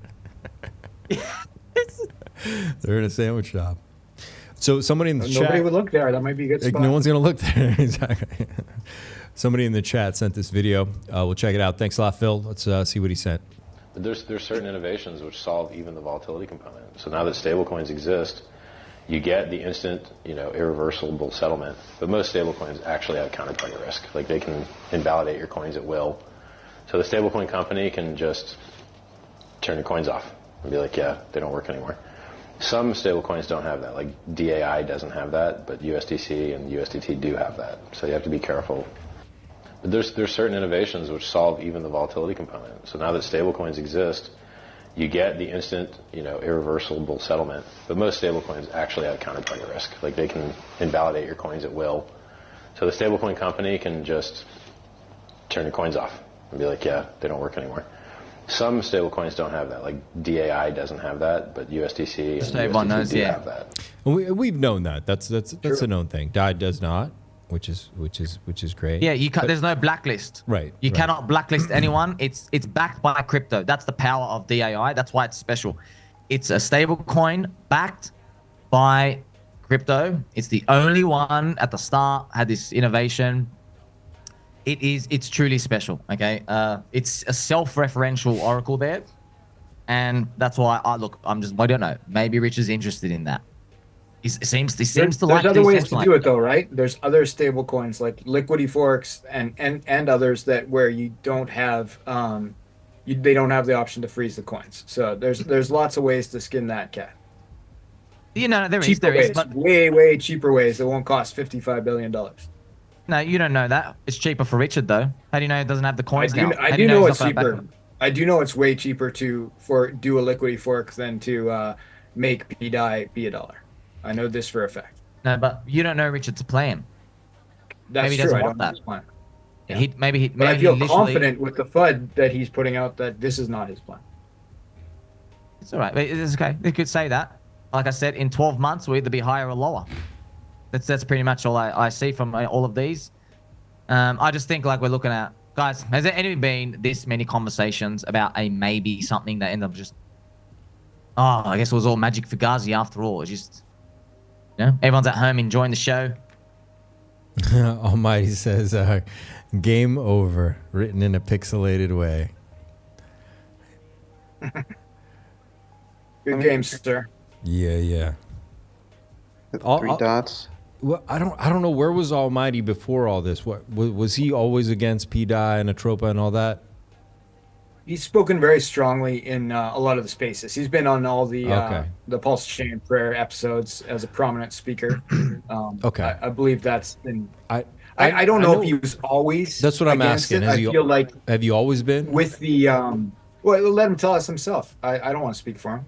They're in a sandwich shop. So somebody in the chat. Nobody would look there. That might be a good spot. No one's gonna look there. Exactly. Somebody in the chat sent this video. We'll check it out. Thanks a lot, Phil. Let's see what he sent. But there's certain innovations which solve even the volatility component. So now that stablecoins exist, you get the instant, irreversible settlement. But most stablecoins actually have counterparty risk. Like they can invalidate your coins at will. So the stablecoin company can just turn your coins off and be like, yeah, they don't work anymore. Some stablecoins don't have that. Like DAI doesn't have that, but USDC and USDT do have that. So you have to be careful. But there's certain innovations which solve even the volatility component. So now that stablecoins exist, you get the instant, irreversible settlement. But most stablecoins actually have counterparty risk. Like they can invalidate your coins at will. So the stablecoin company can just turn your coins off and be like, yeah, they don't work anymore. Some stablecoins don't have that. Like DAI doesn't have that, but USDC and USDT do have that. We've known that. That's a known thing. DAI does not, which is great. Yeah, you can't, there's no blacklist. Right. You cannot blacklist anyone. It's backed by crypto. That's the power of DAI. That's why it's special. It's a stable coin backed by crypto. It's the only one at the start had this innovation. It's truly special. Okay, it's a self-referential oracle there, and that's why I don't know. Maybe Rich is interested in that. He seems to like. There's other ways to do it though, right? There's other stable coins like Liquidity forks and others that where you don't have they don't have the option to freeze the coins. So there's lots of ways to skin that cat. There is, but way cheaper ways that won't cost $55 billion. No, you don't know that. It's cheaper for Richard though. How do you know it doesn't have the coins now? I do know it's cheaper. I do know it's way cheaper to do a Liquidity fork than to make pDAI be $1. I know this for a fact. No, but you don't know Richard's plan. That's maybe he true. doesn't I want don't know that. his plan. Yeah. Maybe But I feel confident with the FUD that he's putting out that this is not his plan. It's all right. It's okay. They could say that. Like I said, in 12 months, we'll either be higher or lower. That's pretty much all I see from all of these. I just think like we're looking at, guys, has there ever been this many conversations about a maybe something that ended up just, I guess it was all magic fugazi after all. It's just, everyone's at home enjoying the show. Almighty says, game over, written in a pixelated way. Good game, sir. Yeah. Three dots. Well, I don't know, where was Almighty before all this? What was he always against pDAI and Atropa and all that? He's spoken very strongly in a lot of the spaces. He's been on all the Pulse Chain Prayer episodes as a prominent speaker. Okay, I believe that's been. I don't know if he was always. That's what I'm asking. I feel like have you always been with the? Well, let him tell us himself. I don't want to speak for him.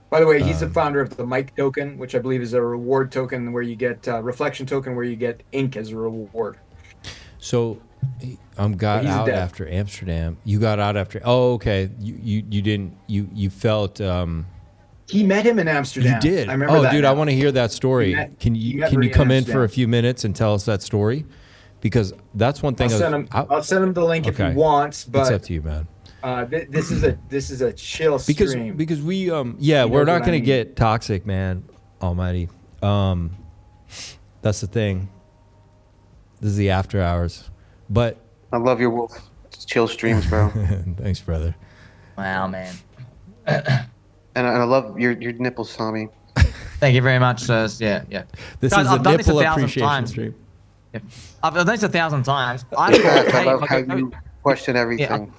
By the way, he's the founder of the Mike token, which I believe is a reward token where you get reflection token where you get ink as a reward. So, got out after Amsterdam. You got out after. Oh, okay. You didn't. You felt. He met him in Amsterdam. You did. I remember that. Dude, now. I want to hear that story. Can you come in for a few minutes and tell us that story? Because that's one thing. I'll send him the link if he wants. But it's up to you, man. This is a chill stream because we we're not going to get toxic, man. Almighty, that's the thing. This is the after hours, but I love your wolf. It's chill streams, bro. Thanks, brother. Wow, man. And I love your nipples, Somi. Thank you very much, sirs. Yeah. This Guys, is I've a done this nipple 1,000 appreciation times. stream. Yeah. I've done this 1,000 times. I love how you question everything.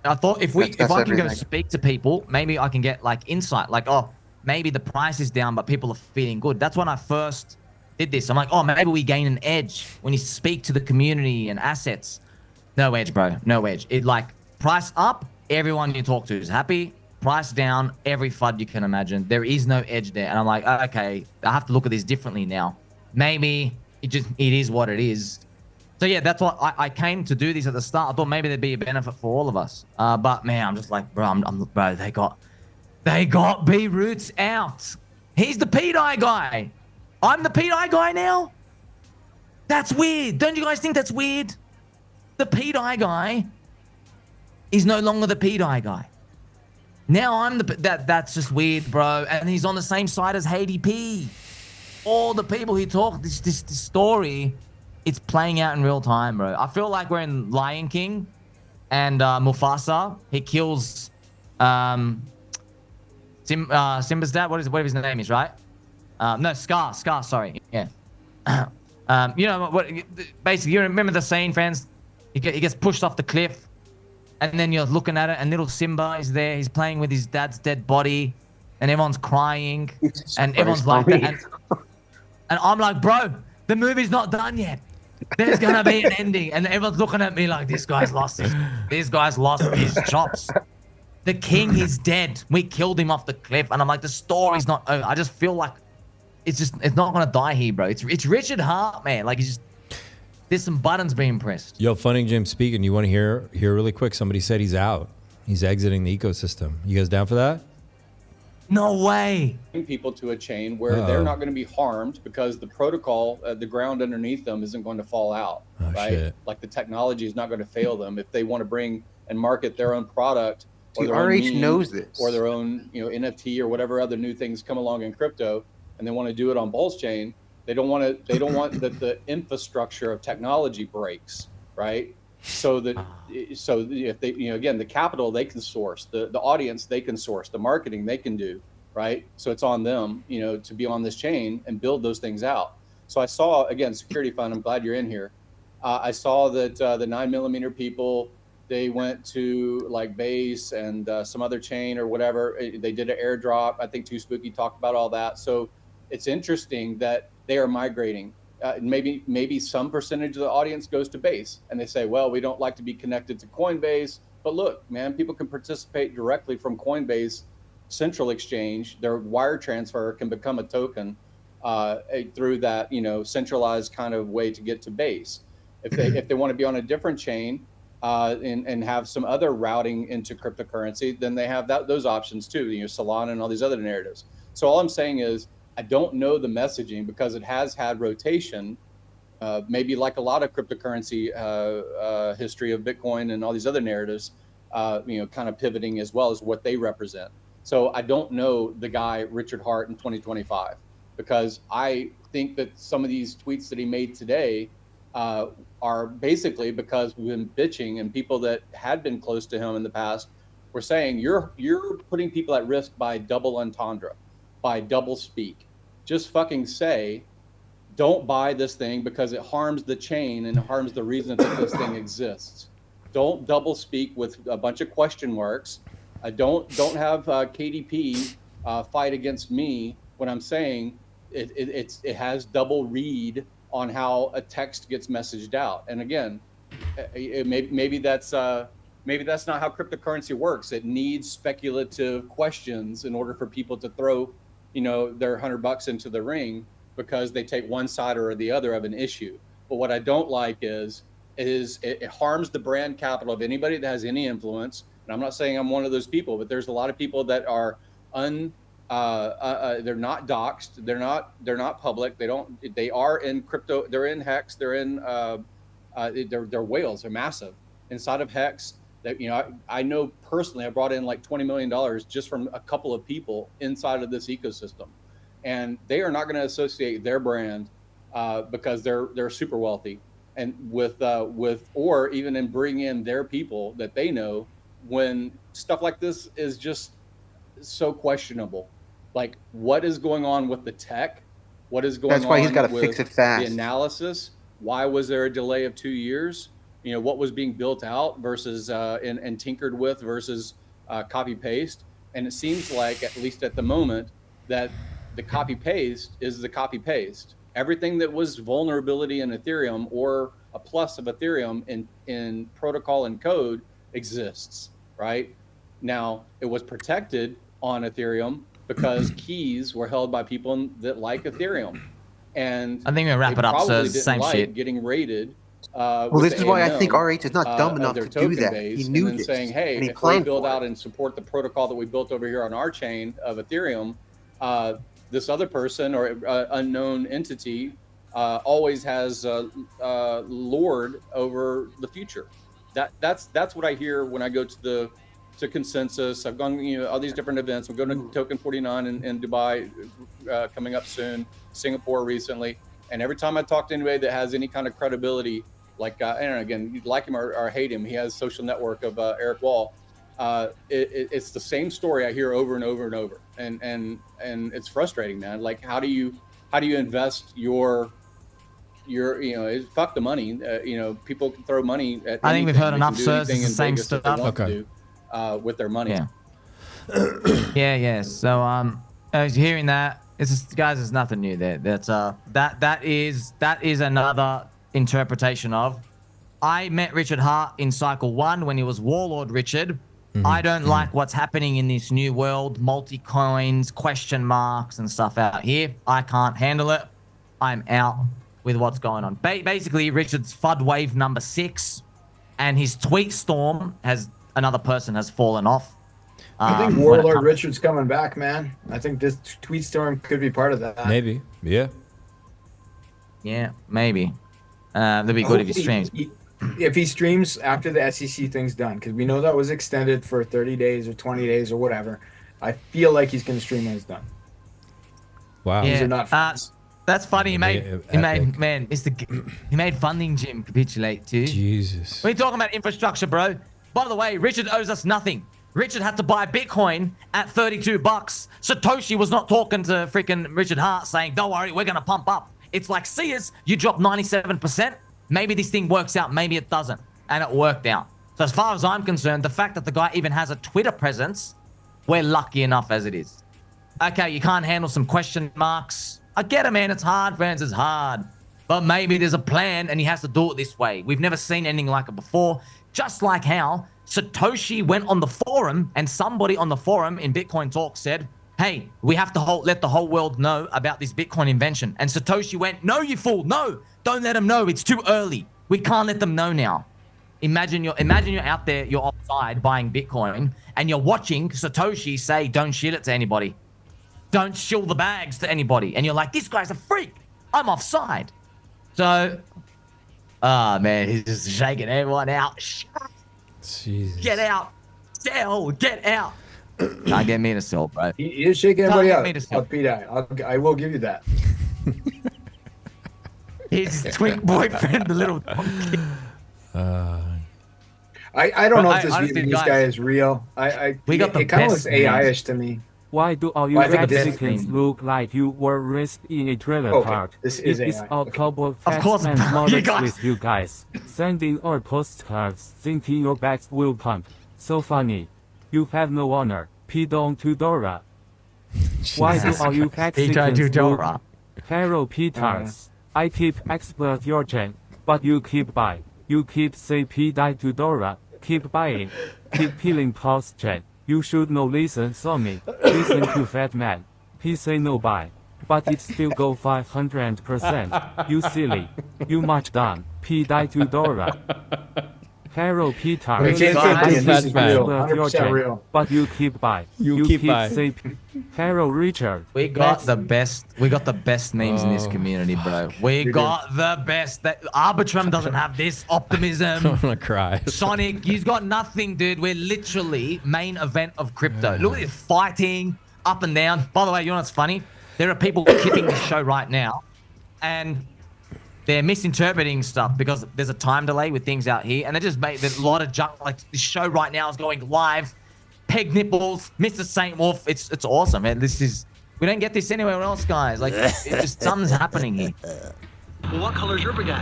Yeah, I thought if I can everything. go speak to people, maybe I can get like insight. Like, maybe the price is down, but people are feeling good. That's when I first did this. I'm like, maybe we gain an edge when you speak to the community and assets. No edge, bro. No edge. It like price up, everyone you talk to is happy. Price down, every FUD you can imagine. There is no edge there. And I'm like, okay, I have to look at this differently now. Maybe it is what it is. So yeah, that's what I came to do this at the start. I thought maybe there'd be a benefit for all of us. But man, I'm just like, bro, bro, they got B Roots out. He's the pDAI guy. I'm the pDAI guy now. That's weird. Don't you guys think that's weird? The pDAI guy is no longer the pDAI guy. Now I'm that's just weird, bro. And he's on the same side as Haiti P. all the people who talk this story, it's playing out in real time, bro. I feel like we're in Lion King, and Mufasa, he kills Simba's dad. Whatever his name is, right? No, Scar. Sorry, yeah. You know what? Basically, you remember the scene, friends? He gets pushed off the cliff, and then you're looking at it, and little Simba is there. He's playing with his dad's dead body, and everyone's crying, and everyone's like that. And I'm like, bro, the movie's not done yet. There's gonna be an ending, and everyone's looking at me like, this guy's lost his chops. The king is dead. We killed him off the cliff, and I'm like, the story's not over. I just feel like it's not gonna die here, bro. It's Richard Hart, man. Like, there's some buttons being pressed. Yo, Funny Jim speaking. You want to hear really quick? Somebody said he's out. He's exiting the ecosystem. You guys down for that? No way. People to a chain where they're not going to be harmed because the protocol, the ground underneath them isn't going to fall out, right? Shit. Like the technology is not going to fail them if they want to bring and market their own product or Dude, their own RH meme knows this. or their own, NFT or whatever other new things come along in crypto, and they want to do it on Bulls Chain. They don't want that the infrastructure of technology breaks, right? So if they, again, the capital they can source, the audience they can source, the marketing they can do, right? So it's on them, to be on this chain and build those things out. So I saw, again, Security Fund, I'm glad you're in here. I saw that the 9mm people, they went to like Base and some other chain or whatever. They did an airdrop. I think Too Spooky talked about all that. So it's interesting that they are migrating. Maybe some percentage of the audience goes to Base, and they say, well, we don't like to be connected to Coinbase. But look, man, people can participate directly from Coinbase central exchange. Their wire transfer can become a token through that, centralized kind of way to get to Base. If they want to be on a different chain and have some other routing into cryptocurrency, then they have those options too. Solana and all these other narratives. So all I'm saying is, I don't know the messaging because it has had rotation, maybe like a lot of cryptocurrency history of Bitcoin and all these other narratives, kind of pivoting as well as what they represent. So I don't know the guy, Richard Hart, in 2025, because I think that some of these tweets that he made today are basically because we've been bitching, and people that had been close to him in the past were saying, you're putting people at risk by double entendre, by double speak. Just fucking say, don't buy this thing because it harms the chain and it harms the reason that this thing exists. Don't double speak with a bunch of question marks. Don't have KDP fight against me when I'm saying it has double read on how a text gets messaged out. And again, maybe that's not how cryptocurrency works. It needs speculative questions in order for people to throw their $100 into the ring because they take one side or the other of an issue. But what I don't like is it harms the brand capital of anybody that has any influence. And I'm not saying I'm one of those people, but there's a lot of people that are they're not doxxed, they're not public, they are in crypto, they're in Hex, they're in they're whales, they're massive inside of Hex. That I know personally, I brought in like $20 million just from a couple of people inside of this ecosystem, and they are not going to associate their brand because they're super wealthy, and with or even in bring in their people that they know when stuff like this is just so questionable. Like, what is going on with the tech? What is going on? That's why he's got to fix it fast. The analysis. Why was there a delay of 2 years? What was being built out versus and tinkered with versus copy paste. And it seems like, at least at the moment, that the copy paste is the copy paste. Everything that was vulnerability in Ethereum or a plus of Ethereum in protocol and code exists, right? Now, it was protected on Ethereum because keys were held by people that like Ethereum. And I think we wrap it up, so it's the same shit. Getting raided. Well, this is why I think RH is not dumb enough to do that. He knew this. Saying, hey, if we build out and support the protocol that we built over here on our chain of Ethereum, this other person or unknown entity always has lord over the future. That's what I hear when I go to Consensus. I've gone, all these different events. I'm going to Token 49 in Dubai coming up soon, Singapore recently. And every time I talk to anybody that has any kind of credibility, like, and again, you like him or hate him, he has social network of Eric Wall. It's the same story I hear over and over and over, and it's frustrating, man. Like, how do you invest your fuck the money? People can throw money at. I think we've heard enough, sir. It's the same stuff. Okay. With their money. Yeah. yeah. So hearing that, it's just, guys, there's nothing new there. That is another interpretation of. I met Richard Hart in cycle 1 when he was Warlord Richard. I don't like what's happening in this new world, multi-coins, question marks and stuff out here. I can't handle it. I'm out with what's going on. Basically, Richard's FUD wave number 6 and his tweet storm another person has fallen off. I think Warlord Richard's coming back, man. I think this tweet storm could be part of that. Maybe. Yeah. Yeah, maybe. That'd be good if he streams. If he streams after the SEC thing's done, because we know that was extended for 30 days or 20 days or whatever. I feel like he's going to stream when it's done. Wow. These are not fans. That's funny. He made Funding Gym capitulate too. Jesus. We're talking about infrastructure, bro. By the way, Richard owes us nothing. Richard had to buy Bitcoin at $32. Satoshi was not talking to freaking Richard Hart saying, don't worry, we're going to pump up. It's like, see us, you dropped 97%. Maybe this thing works out, maybe it doesn't. And it worked out. So as far as I'm concerned, the fact that the guy even has a Twitter presence, we're lucky enough as it is. Okay, you can't handle some question marks. I get it, man. It's hard, friends. It's hard. But maybe there's a plan and he has to do it this way. We've never seen anything like it before. Just like how Satoshi went on the forum and somebody on the forum in Bitcoin Talk said, hey, we have to let the whole world know about this Bitcoin invention. And Satoshi went, no, you fool. No, don't let them know. It's too early. We can't let them know now. Imagine you're out there, you're offside buying Bitcoin and you're watching Satoshi say, don't shit it to anybody. Don't shill the bags to anybody. And you're like, this guy's a freak. I'm offside. So, man, he's just shaking everyone out. Jesus. Get out. Sell. Get out. Can't get me to sell, bro. He is shaking everybody out. pDAI. I will give you that. His twink boyfriend, the little donkey. I don't know if this Vietnamese guy is real. It kind of looks AI-ish to me. Why do all you Mexicans look like you were raised in a trailer park? This is it is AI. a couple of fat models with you guys. Sending our postcards thinking your bags will pump. So funny. You have no honor. Pidon to Dora. Why do all you Mexicans look Pharaoh Peters? I keep expert your chain, but you keep buy. You keep say pDAI to Dora. Keep buying. Keep peeling post chain. You should know listen Somi. Listen to Fat Man. He say no buy. But it still go 500%. You silly. You much done. pDAI to Dora. Pharaoh Peters. But you keep buy. You keep say Pharaoh Richard. We got the best names in this community, bro. We got the best. Arbitrum doesn't have this. Optimism. I'm gonna cry. Sonic, he's got nothing, dude. We're literally main event of crypto. Look at this fighting up and down. By the way, you know what's funny? There are people clipping the show right now, and they're misinterpreting stuff because there's a time delay with things out here, and they just made a lot of junk. Like this show right now is going live. Peg nipples, Mr. Saint Wolf. It's awesome, man. We don't get this anywhere else, guys. Like it's just something's happening here. Well, what color's your brigade?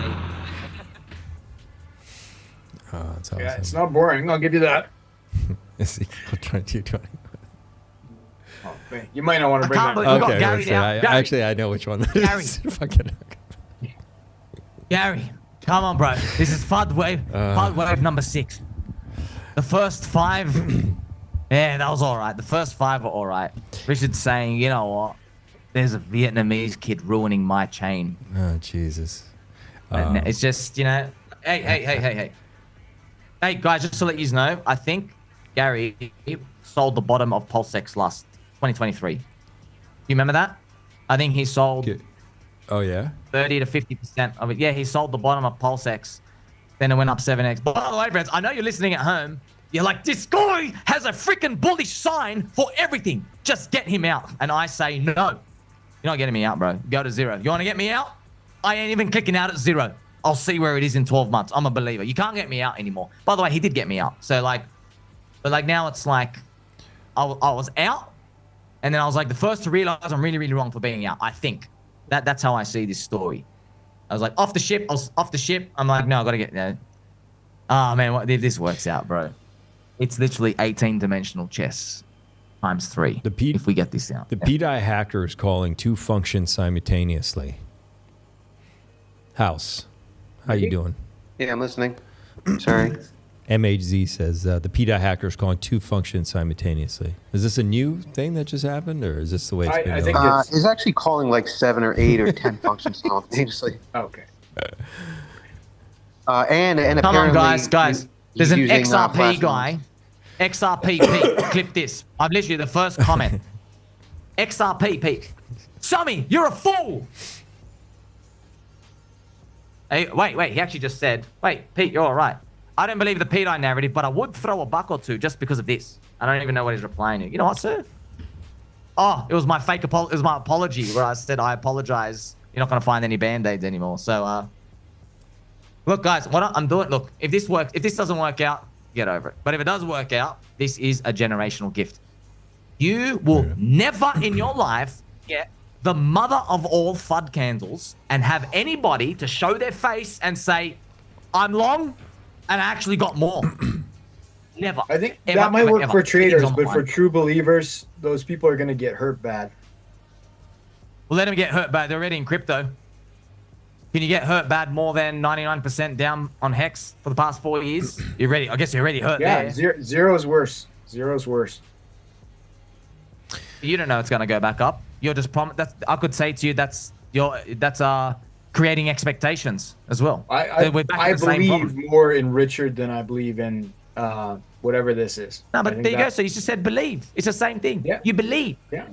Oh, that's awesome. Yeah, it's not boring. I'll give you that. It's equal 2220. Oh, you might not want to bring that. Okay, actually, I know which one that is. Fucking. Gary, come on, bro. This is FUD wave number 6. The first 5, yeah, that was all right. The first 5 were all right. Richard's saying, you know what? There's a Vietnamese kid ruining my chain. Oh, Jesus. It's just, you know, hey, guys, just to let you know, I think Gary sold the bottom of PulseX last 2023. You remember that? I think he sold... Oh, yeah? 30 to 50% of it. Yeah, he sold the bottom of PulseX. Then it went up 7x. But by the way, friends, I know you're listening at home. You're like, this guy has a freaking bullish sign for everything. Just get him out. And I say no. You You're not getting me out, bro. Go to 0. You want to get me out? I ain't even clicking out at 0. I'll see where it is in 12 months. I'm a believer. You can't get me out anymore. By the way, he did get me out. So like, but like now it's like, I was out, and then I was like the first to realize I'm really, really wrong for being out. I think that's how I see this story. I was like off the ship. I was off the ship. I'm like, no, I gotta get there. Oh man, what if this works out, bro? It's literally 18-dimensional chess times 3. If we get this out. The pDAI hacker is calling 2 functions simultaneously. House, how you doing? Yeah, I'm listening. Sorry. MHZ says the pDAI hacker is calling 2 functions simultaneously. Is this a new thing that just happened, or is this the way it's been going? I think it's actually calling like 7 or 8 or 10 functions simultaneously. Okay. Come And on, apparently guys. There's an using, XRP plasma. guy. XRP Pete, clip this. I've literally the first comment. XRP Pete. Somi, you're a fool. Hey, wait. He actually just said, wait, Pete, you're all right. I don't believe the pDAI narrative, but I would throw a buck or two just because of this. I don't even know what he's replying to. You know what, sir? Oh, it was my it was my apology where I said I apologize. You're not going to find any band-aids anymore. So, look, guys, what I'm doing, look, if this doesn't work out, get over it. But if it does work out, this is a generational gift. You will never in your life get the mother of all FUD candles and have anybody to show their face and say, I'm long and I actually got more. Never. I think Ever, that might ever, work ever. for traders, It's on but the for line. true believers, those people are going to get hurt bad. Well, let them get hurt bad. They're already in crypto. Can you get hurt bad more than 99% down on Hex for the past 4 years? You're ready. I guess you're already hurt Yeah, there. zero's worse. Zero's worse. You don't know it's going to go back up. You're just I could say to you that's creating expectations as well. I We're back at the same believe problem. more in Richard than I believe in whatever this is. No, I but think there you go. that- So you just said believe. It's the same thing. Yeah. You believe. Yeah.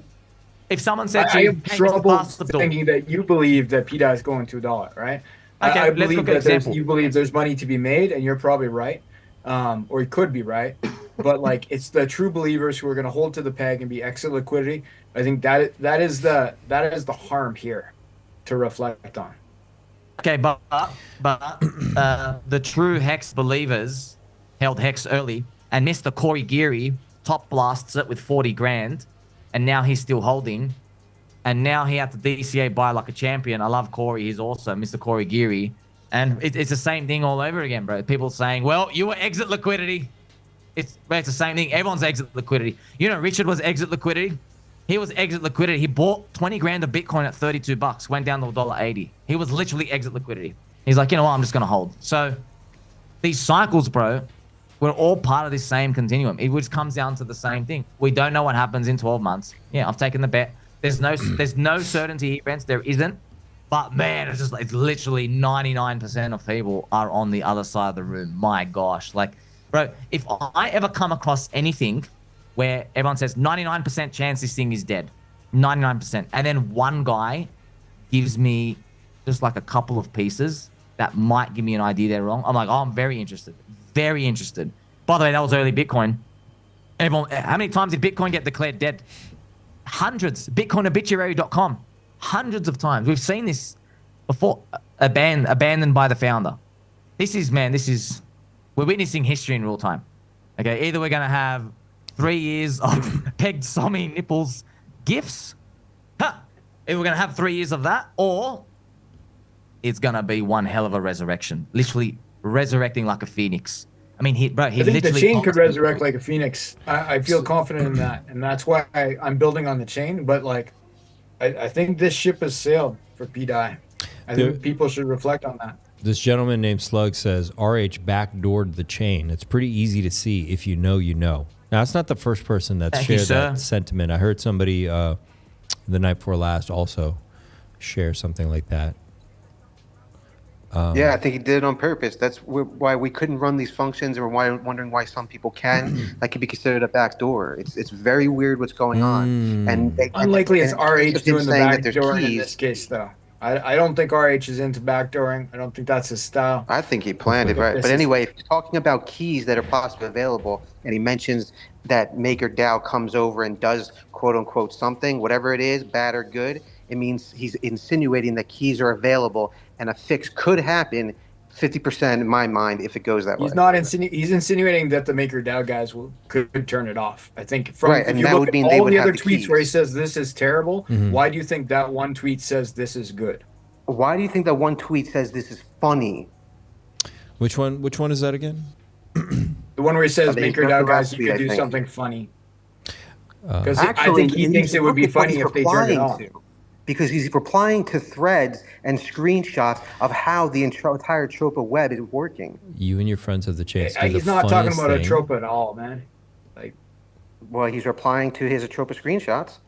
If someone said I to you, have "Hey, Mr. trouble Fast Door," thinking that you believe that pDAI is going to $1, right? Okay, I let's believe look at that example. you believe there's money to be made, and you're probably right, or you could be right. But like, it's the true believers who are going to hold to the peg and be exit liquidity. I think that is the harm here to reflect on. Okay, but the true Hex believers held Hex early, and Mr. Corey Geary top blasts it with 40 grand, and now he's still holding, and now he had to DCA buy like a champion. I love Corey. He's awesome, Mr. Corey Geary. And it's the same thing all over again, bro. People saying, well, you were exit liquidity. It's the same thing. Everyone's exit liquidity. You know, Richard was exit liquidity. He was exit liquidity. He bought 20 grand of Bitcoin at 32 bucks, went down to $1.80. He was literally exit liquidity. He's like, you know what? I'm just going to hold. So these cycles, bro, we're all part of this same continuum. It just comes down to the same thing. We don't know what happens in 12 months. Yeah, I've taken the bet. There's no certainty here, Brent. There isn't. But man, it's literally 99% of people are on the other side of the room. My gosh. Like, bro, if I ever come across anything where everyone says 99% chance this thing is dead, 99%, and then one guy gives me just like a couple of pieces that might give me an idea they're wrong, I'm like, oh, I'm very interested. Very interested. By the way, that was early Bitcoin. Everyone, how many times did Bitcoin get declared dead? Hundreds. Bitcoinobituary.com. Hundreds of times. We've seen this before. Abandoned by the founder. We're witnessing history in real time. Okay, either we're going to have 3 years of pegged Somi nipples gifts. Either we're going to have 3 years of that, or it's going to be one hell of a resurrection. Literally resurrecting like a phoenix. I mean, I think the chain could resurrect like a phoenix. I feel confident in that, and that's why I'm building on the chain. But like, I think this ship has sailed for pDAI. I think people should reflect on that. This gentleman named Slug says RH backdoored the chain. It's pretty easy to see if you know, you know. Now, it's not the first person that's Thank you, shared that sir. sentiment. I heard somebody the night before last also share something like that. Yeah, I think he did it on purpose. That's why we couldn't run these functions, or why wondering why some people can. That could be considered a backdoor. It's very weird what's going on. And Unlikely it's RH doing the saying that there's backdooring in keys. this case, though. I don't think RH is into backdooring. I don't think that's his style. I think he planned it, right? But anyway, if you're talking about keys that are possibly available, and he mentions that MakerDAO comes over and does quote unquote something, whatever it is, bad or good, it means he's insinuating that keys are available and a fix could happen 50% in my mind if it goes that way. He's not he's insinuating that the MakerDAO guys could turn it off. I think from right, if you look at all the other tweets where he says this is terrible, why do you think that one tweet says this is good? Why do you think that one tweet says this is funny? Which one is that again? The one where he says MakerDAO guys you could do something funny. Because I think he thinks it would be funny if they turned it off. Because he's replying to threads and screenshots of how the entire Atropa web is working. You and your friends have the chance to do he's the not talking about funniest thing. Atropa at all, man. Like, well, he's replying to his Atropa screenshots.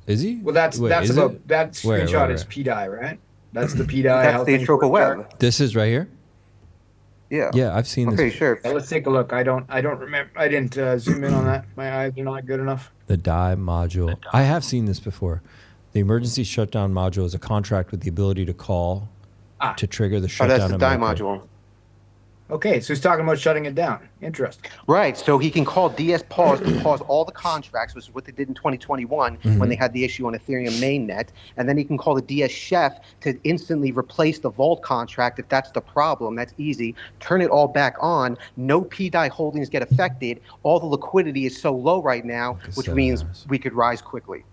Is he? Well, that screenshot is pDAI, right? That's the pDAI. That's the Atropa web. This is right here. Yeah. Yeah, I've seen I'm this. pretty sure. Yeah, let's take a look. I don't remember. I didn't zoom in on that. My eyes are not good enough. The DAI module. I have seen this before. The emergency shutdown module is a contract with the ability to call to trigger the shutdown. That's the DAI module. Okay, so he's talking about shutting it down. Interesting. Right, so he can call DS pause to pause all the contracts, which is what they did in 2021 when they had the issue on Ethereum mainnet, and then he can call the DS chef to instantly replace the vault contract if that's the problem. That's easy. Turn it all back on. No pDAI holdings get affected. All the liquidity is so low right now, which means we could rise quickly.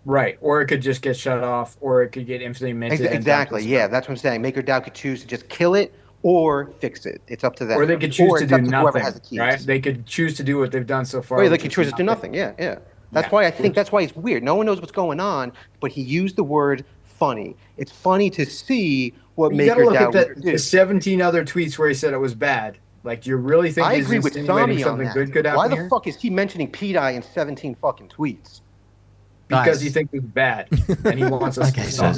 Right, or it could just get shut off, or it could get infinitely minted. Exactly, yeah, that's what I'm saying. MakerDAO could choose to just kill it or fix it. It's up to them. Or they could choose to do whoever has the nothing, keys. right? They could choose to do what they've done so far. Or they could choose to do nothing, yeah. That's why I think that's why it's weird. No one knows what's going on, but he used the word funny. It's funny to see what MakerDAO would do. The 17 other tweets where he said it was bad. Like, do you really think I he's agree with insinuating Somi on something that. good could happen Why the here? fuck is he mentioning pDAI in 17 fucking tweets? Because he thinks it's bad, and he wants us to stop.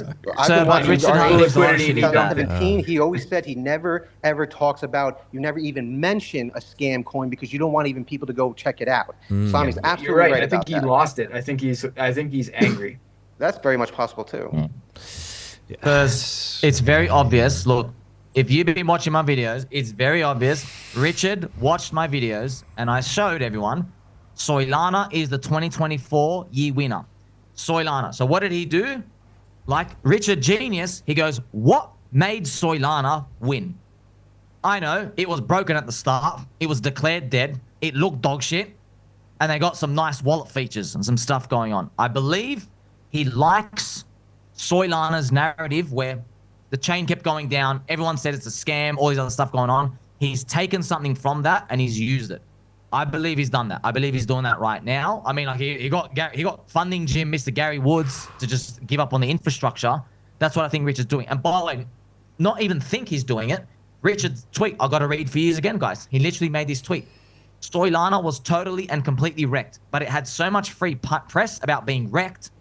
Richard Hart liquidity, in 2017, he always said he never ever talks about. You never even mention a scam coin because you don't want even people to go check it out. Somi's absolutely You're right. I about think he that. lost it. I think he's angry. That's very much possible too. Because it's very obvious. Look, if you've been watching my videos, it's very obvious. Richard watched my videos, and I showed everyone Solana is the 2024 year winner. Solana. So what did he do? Like Richard Genius, he goes, what made Solana win? I know, it was broken at the start. It was declared dead. It looked dog shit. And they got some nice wallet features and some stuff going on. I believe he likes Solana's narrative where the chain kept going down. Everyone said it's a scam, all these other stuff going on. He's taken something from that and he's used it. I believe he's done that. I believe he's doing that right now. I mean, like he got funding Jim, Mr. Gary Woods, to just give up on the infrastructure. That's what I think Richard's doing. And by the way, not even think he's doing it. Richard's tweet, I got to read for you again, guys. He literally made this tweet. Solana was totally and completely wrecked, but it had so much free press about being wrecked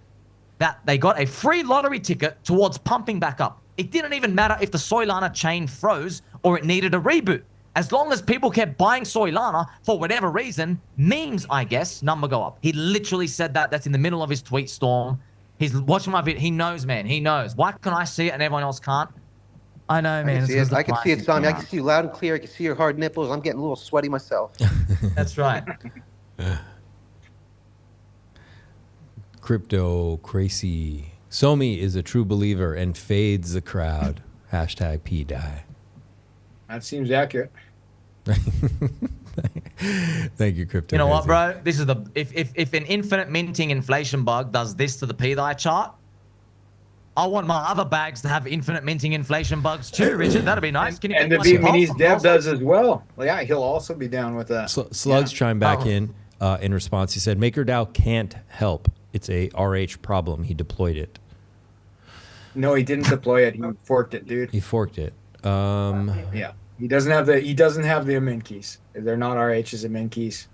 that they got a free lottery ticket towards pumping back up. It didn't even matter if the Solana chain froze or it needed a reboot. As long as people kept buying Solana for whatever reason, memes, I guess, number go up. He literally said that. That's in the middle of his tweet storm. He's watching my video. He knows, man. He knows. Why can I see it and everyone else can't? I know, man. I can see it, Somi. I can see you loud and clear. I can see your hard nipples. I'm getting a little sweaty myself. That's right. Crypto crazy. Somi is a true believer and fades the crowd. Hashtag pDAI. That seems accurate. Thank you, Crypto. You know what, bro? This is the if an infinite minting inflation bug does this to the pDAI chart, I want my other bags to have infinite minting inflation bugs too, Richard. That'd be nice. Can you And the Vietnamese dev does as well. Well, yeah, he'll also be down with that. Slugs chime back in response. He said, MakerDAO can't help. It's a RH problem. He deployed it. No, he didn't deploy it. He forked it, dude. He forked it. Yeah. He doesn't have the mint keys. They're not RHs and mint keys.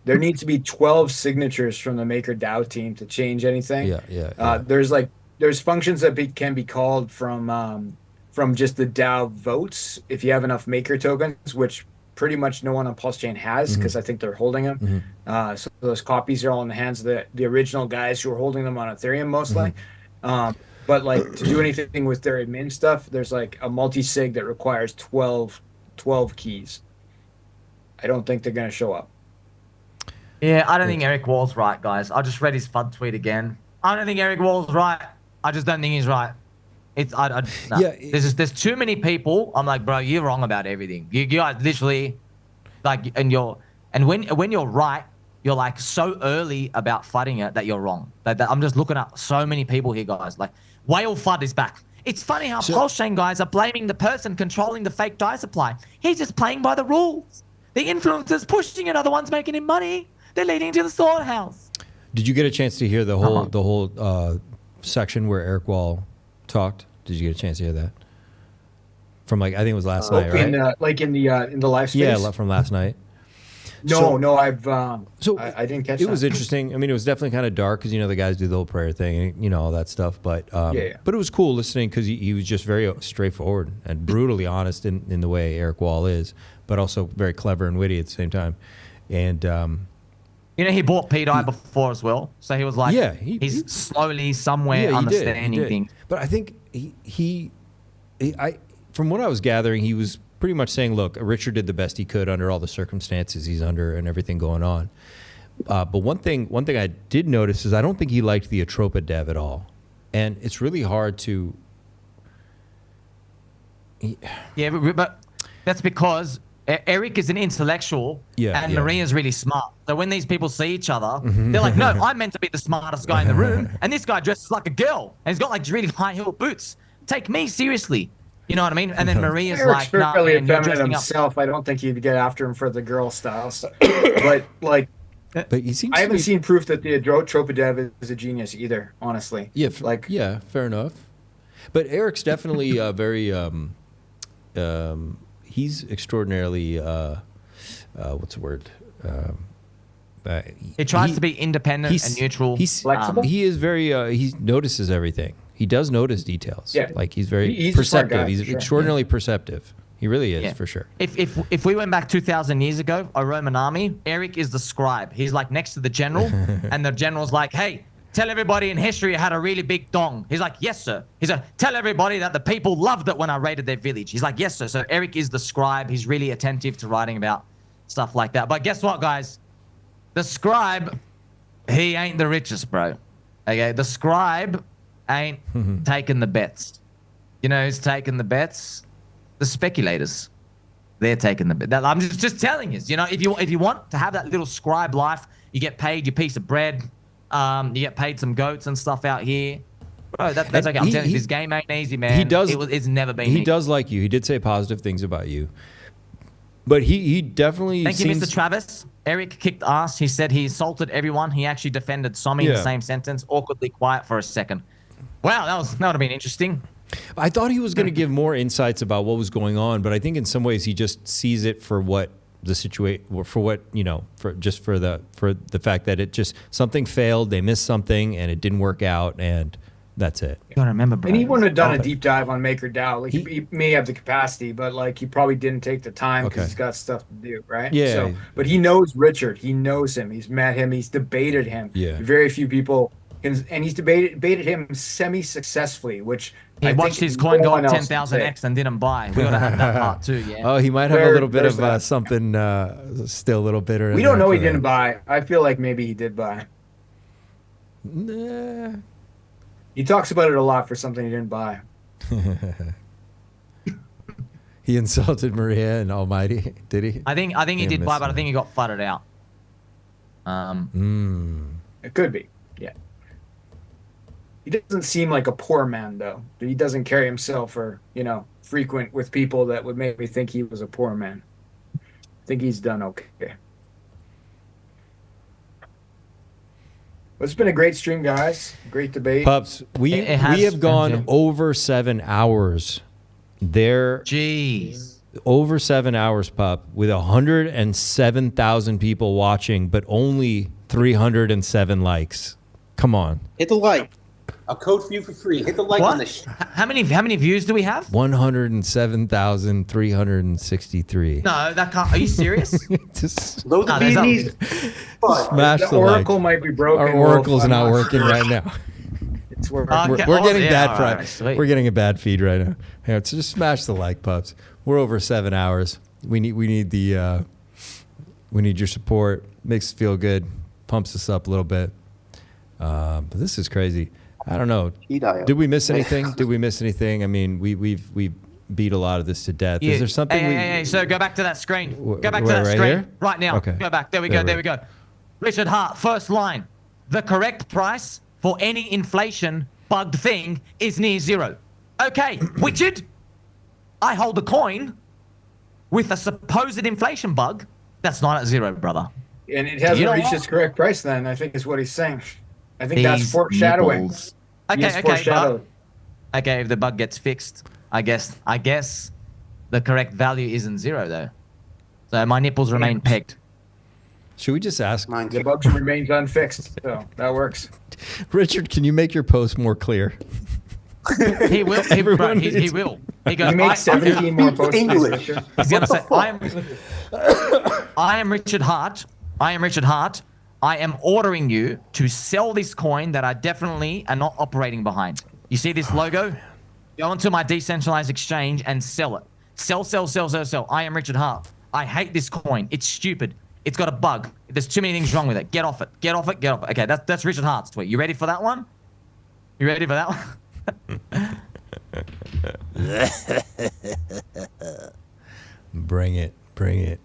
There needs to be 12 signatures from the MakerDAO team to change anything. Yeah. There's functions that can be called from just the DAO votes if you have enough Maker tokens, which pretty much no one on Pulse Chain has because I think they're holding them. So those copies are all in the hands of the original guys who are holding them on Ethereum mostly. But like to do anything with their admin stuff, there's like a multi-sig that requires 12 keys. I don't think they're going to show up. Yeah, I don't think Eric Wall's right, guys. I just read his FUD tweet again. I don't think Eric Wall's right. I just don't think he's right. It's nah. Yeah, there's too many people. I'm like, bro, you're wrong about everything. You guys literally, like, and when you're right, you're like so early about fudding it that you're wrong. I'm just looking at so many people here, guys. Like, whale FUD is back. It's funny how pulse chain guys are blaming the person controlling the fake DAI supply. He's just playing by the rules. The influencers pushing it are the ones making him money. They're leading to the slaughterhouse. Did you get a chance to hear the whole section where Eric Wall talked? Did you get a chance to hear that? From like, I think it was last night, right? In the live space. Yeah, from last night. No, I didn't catch that. It was interesting. I mean, it was definitely kind of dark because, the guys do the whole prayer thing and, all that stuff. But but it was cool listening because he was just very straightforward and brutally honest in the way Eric Wall is, but also very clever and witty at the same time. And he bought pDAI before as well, so he was like, he's slowly somewhere understanding things. But I think he from what I was gathering, he was pretty much saying, look, Richard did the best he could under all the circumstances he's under and everything going on. But one thing I did notice is I don't think he liked the Atropa dev at all, and it's really hard to. But that's because Eric is an intellectual, and Maria's really smart. So when these people see each other, they're like, "No, I'm meant to be the smartest guy in the room, and this guy dresses like a girl, and he's got like really high heel boots. Take me seriously." You know what I mean? And then Maria's Eric's like, fairly man, you're effeminate dressing himself. I don't think he'd get after him for the girl style. So, but he seems I haven't seen proof that the Atropa dev is a genius either. Honestly, fair enough. But Eric's definitely very. He's extraordinarily. What's the word? He tries to be independent and neutral. He's flexible. He is very. He notices everything. He does notice details. Yeah. Like he's very He's a smart perceptive. guy, He's for sure. extraordinarily perceptive. He really is, for sure. If we went back 2,000 years ago, a Roman army, Eric is the scribe. He's like next to the general, and the general's like, hey, tell everybody in history I had a really big dong. He's like, yes, sir. He's like, tell everybody that the people loved it when I raided their village. He's like, yes, sir. So Eric is the scribe. He's really attentive to writing about stuff like that. But guess what, guys? The scribe, he ain't the richest, bro. Okay, the scribe ain't taking the bets. You know who's taking the bets? The speculators. They're taking the bet. I'm just telling you. You know, if you want to have that little scribe life, you get paid your piece of bread. You get paid some goats and stuff out here. Bro, that's okay. I'm telling you, this game ain't easy, man. He does. It's never been. He does like you. He did say positive things about you, but he definitely. Thank you, Mr. Travis. Eric kicked ass. He said he assaulted everyone. He actually defended Somi in the same sentence. Awkwardly quiet for a second. Wow, that would have been interesting. I thought he was going to give more insights about what was going on, but I think in some ways he just sees it for what the situation, for what, for the fact that it just, something failed, they missed something, and it didn't work out, and that's it. You gotta remember, bro. And he wouldn't have done a deep dive on MakerDAO. Like he may have the capacity, but like he probably didn't take the time because he's got stuff to do, right? Yeah. So, but he knows Richard. He knows him. He's met him. He's debated him. Yeah. Very few people can, and he's debated him semi-successfly, which he watched his coin go up 10,000x and didn't buy. We gotta have that part too, yeah. Oh, he might have a little bit of something still a little bitter. We don't know he didn't buy. I feel like maybe he did buy. Nah. He talks about it a lot for something he didn't buy. He insulted Maria and Almighty, did he? I think he did buy, but I think he got fudded out. It could be, yeah. He doesn't seem like a poor man, though. He doesn't carry himself or, frequent with people that would make me think he was a poor man. I think he's done okay. Well, it's been a great stream, guys. Great debate. Pups, we have gone over 7 hours. Jeez. Over 7 hours, Pup, with 107,000 people watching, but only 307 likes. Come on. Hit the like. A code for you for free. Hit the like on this. How many views do we have? 107,363. No, that can't. Are you serious? Load the Vietnamese. Smash the Oracle like. might be broken. Our Oracle's not working right now. It's working. We're getting bad right, We're getting a bad feed right now. Yeah, so just smash the like, Pups. We're over 7 hours. We need your support. Makes us feel good. Pumps us up a little bit. But this is crazy. I don't know. pDAI. Did we miss anything? Did we miss anything? I mean, we beat a lot of this to death. Is there something? Hey, so go back to that screen. Go back to where, that right screen here? right now. Okay. Go back. There we go. There we go. Richard Hart, first line. The correct price for any inflation bugged thing is near zero. Okay, Richard, I hold a coin with a supposed inflation bug that's not at zero, brother. And it hasn't reached its correct price then, I think is what he's saying. I think that's These foreshadowing. nipples. He is Okay, foreshadowing. okay, if the bug gets fixed, I guess the correct value isn't zero though. So my nipples remain pegged. Should we just ask? The bug remains unfixed, so that works. Richard, can you make your post more clear? He will. He will. He will. He goes, You make 17 more posts. English. He's gonna say, I am Richard Hart. I am Richard Hart. I am ordering you to sell this coin that I definitely are not operating behind. You see this logo? Go onto my decentralized exchange and sell it. Sell, sell, sell, sell, sell. I am Richard Hart. I hate this coin. It's stupid. It's got a bug. There's too many things wrong with it. Get off it. Get off it. Get off it. Okay, that's Richard Hart's tweet. You ready for that one? You ready for that one? Bring it. Bring it.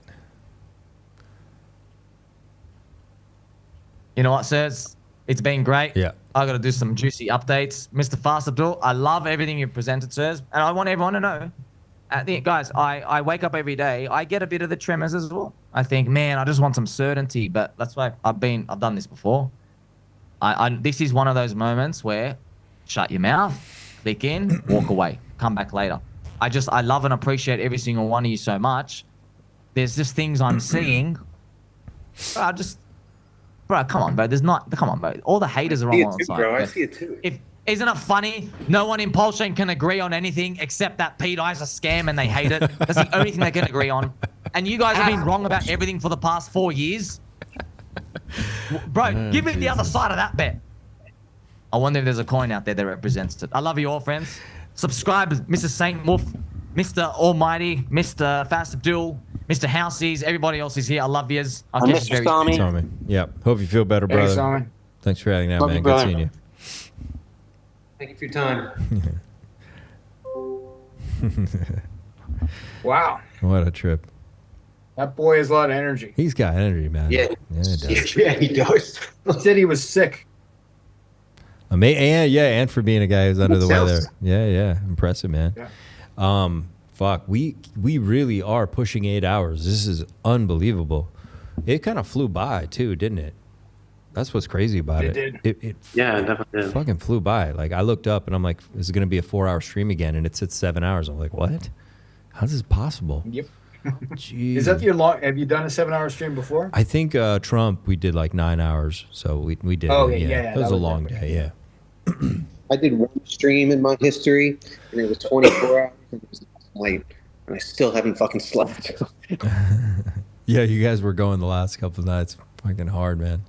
You know what, sirs? It's been great. Yeah. I got to do some juicy updates. Mr. Fast Abdul, I love everything you've presented, sirs. And I want everyone to know. Guys, I wake up every day. I get a bit of the tremors as well. I think, man, I just want some certainty. But that's why I've done this before. This is one of those moments where shut your mouth, click in, walk away, come back later. I love and appreciate every single one of you so much. There's just things I'm seeing. Bro, come on, bro. Come on, bro. All the haters are on one side. Bro, I see it too. Isn't it funny? No one in Pulse Chain can agree on anything except that pDAI's a scam and they hate it. That's the only thing they can agree on. And you guys have been wrong about everything for the past 4 years. Bro, give me the other side of that bet. I wonder if there's a coin out there that represents it. I love you all, friends. Subscribe, Mr. Saint Wolf, Mr. Almighty, Mr. Fast Abdul, Mr. Houseies, everybody else is here. I love yous. I'll catch you very soon. Somi. Yeah. Hope you feel better, brother. Hey, Somi. Thanks for having that, Love man. you, Good brother. seeing you. Thank you for your time. Wow. What a trip. That boy has a lot of energy. He's got energy, man. Yeah. Yeah, he does. Yeah, he does. He said he was sick. And for being a guy who's under the weather. Sounds- Yeah. Impressive, man. Yeah. Fuck. We really are pushing 8 hours. This is unbelievable. It kind of flew by too, didn't it? That's what's crazy about it. It Yeah, definitely did. fucking flew by. Like I looked up and I'm like, this is gonna be a 4-hour stream again, and it said 7 hours. I'm like, what? How's this possible? Yep. Jeez. Is that your long? Have you done a 7-hour stream before? I think Trump, we did like 9 hours, so we did. Oh, it, yeah, It was that a was long epic. day. Yeah. I did one stream in my history, and it was 24 hours. And it was last night, and I still haven't fucking slept. Yeah, you guys were going the last couple of nights. Fucking hard, man.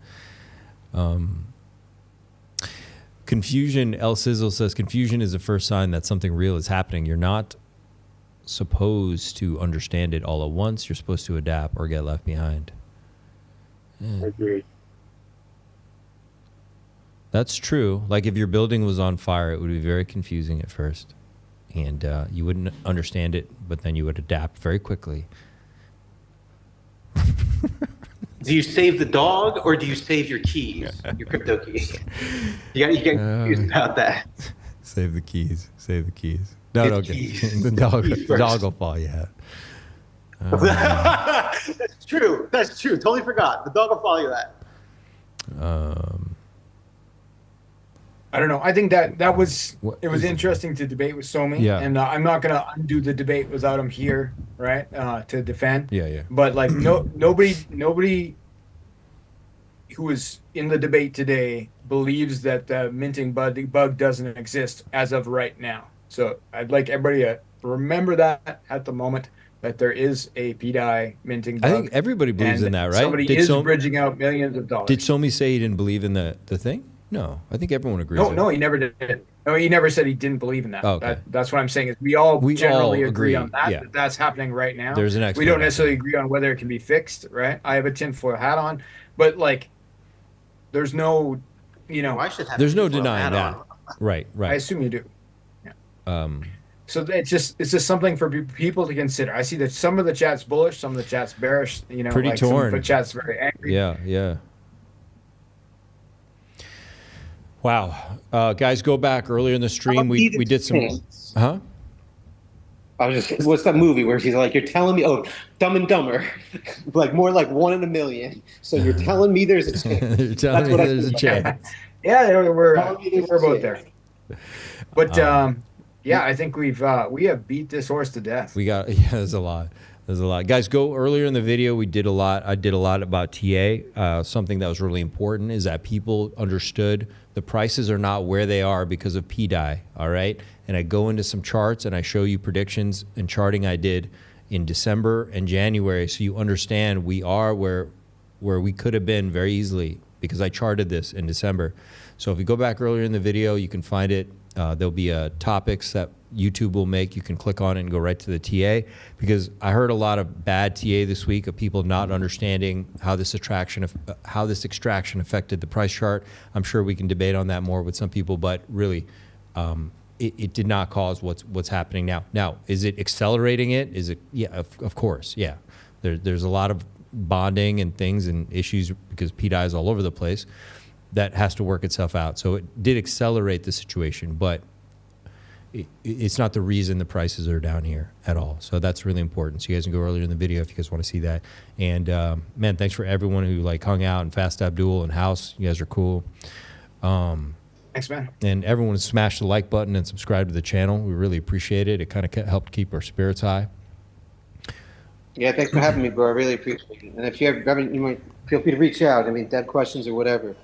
Confusion. El Sizzle says confusion is the first sign that something real is happening. You're not supposed to understand it all at once. You're supposed to adapt or get left behind. Yeah. Agreed. That's true. Like if your building was on fire, it would be very confusing at first, and you wouldn't understand it, but then you would adapt very quickly. Do you save the dog or do you save your keys, your crypto keys? You get confused about that. Save the keys. Save the keys. No, Get no, the keys. the dog. Keys The dog first. will fall. Yeah. That's true. That's true. Totally forgot. The dog will follow you that. I don't know. I think that was it was interesting to debate with Somi. Yeah. And I'm not gonna undo the debate without him here, right? To defend. Yeah. But like nobody who is in the debate today believes that the minting bug doesn't exist as of right now. So I'd like everybody to remember that at the moment that there is a pDAI minting bug. I think everybody believes and in that, right? Somebody is bridging out millions of dollars. Did Somi say he didn't believe in the thing? No, I think everyone agrees. No, he never did. No, he never said he didn't believe in that. Oh, okay. That's what I'm saying is we all generally agree on that. yeah. That's happening right now. There's an We don't explanation. necessarily agree on whether it can be fixed, right? I have a tinfoil hat on, but like, there's no you know, There's no denying that. Right. I assume you do. Yeah. So it's just something for people to consider. I see that some of the chat's bullish, some of the chat's bearish. You know, pretty like torn. Some of the chat's very angry. Yeah. Wow, guys, go back earlier in the stream. We did some. Huh? I was just, what's that movie where she's like, you're telling me, Dumb and Dumber, like more like 1 in a million. So you're telling me there's a chance. You're telling me there's a chance. Yeah, we're both there. But yeah, I think we have beat this horse to death. There's a lot. Guys, go earlier in the video. I did a lot about TA. Something that was really important is that people understood the prices are not where they are because of pDAI, all right? And I go into some charts and I show you predictions and charting I did in December and January, so you understand we are where we could have been very easily because I charted this in December. So if you go back earlier in the video, you can find it. There'll be topics that YouTube will make. You can click on it and go right to the TA, because I heard a lot of bad TA this week of people not understanding how this extraction affected the price chart. I'm sure we can debate on that more with some people, but really, it did not cause what's happening now. Now, is it accelerating it? Is it? Yeah, of course. Yeah, there's a lot of bonding and things and issues because pDAI is all over the place. That has to work itself out. So it did accelerate the situation, but it's not the reason the prices are down here at all. So that's really important. So you guys can go earlier in the video if you guys want to see that. And man, thanks for everyone who hung out and Fast Abdul and House. You guys are cool. Thanks, man. And everyone smash the like button and subscribe to the channel. We really appreciate it. It kind of helped keep our spirits high. Yeah, thanks for having me, bro. I really appreciate it. And if you ever, you might feel free to reach out. I mean, dead questions or whatever.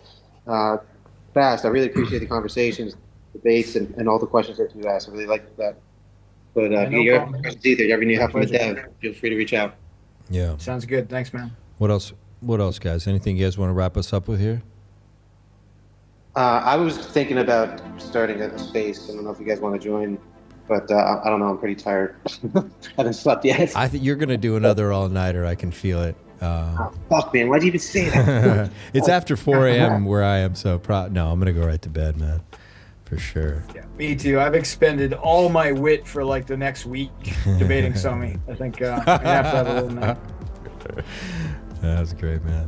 Fast. I really appreciate the conversations, debates, and all the questions that you asked. I really like that. But if you have questions either, you ever need help from the dev, feel free to reach out. Yeah. Sounds good. Thanks, man. What else, guys? Anything you guys want to wrap us up with here? I was thinking about starting a space. I don't know if you guys want to join, but I don't know. I'm pretty tired. Haven't slept yet. I think you're going to do another all-nighter. I can feel it. Fuck, man. Why'd you even say that? It's after 4 a.m. where I am, so no, I'm going to go right to bed, man. For sure. Yeah, me too. I've expended all my wit for the next week debating Somi. I think I have to have a little nap. That's great, man.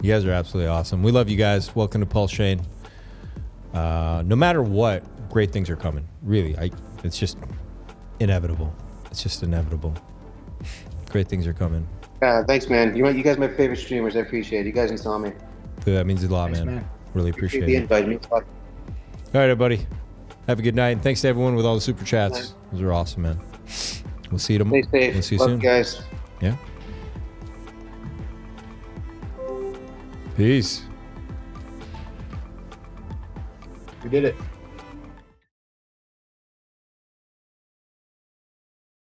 You guys are absolutely awesome. We love you guys. Welcome to Pulse Chain. No matter what, great things are coming. Really, it's just inevitable. It's just inevitable. Great things are coming. Thanks, man. You guys are my favorite streamers. I appreciate it. You guys and Somi. That means a lot, man. Really appreciate the it. invite. All right, everybody. Have a good night. And thanks to everyone with all the super chats. Those are awesome, man. We'll see you tomorrow. Stay safe. We'll see you Love soon. you guys. Yeah. Peace. We did it.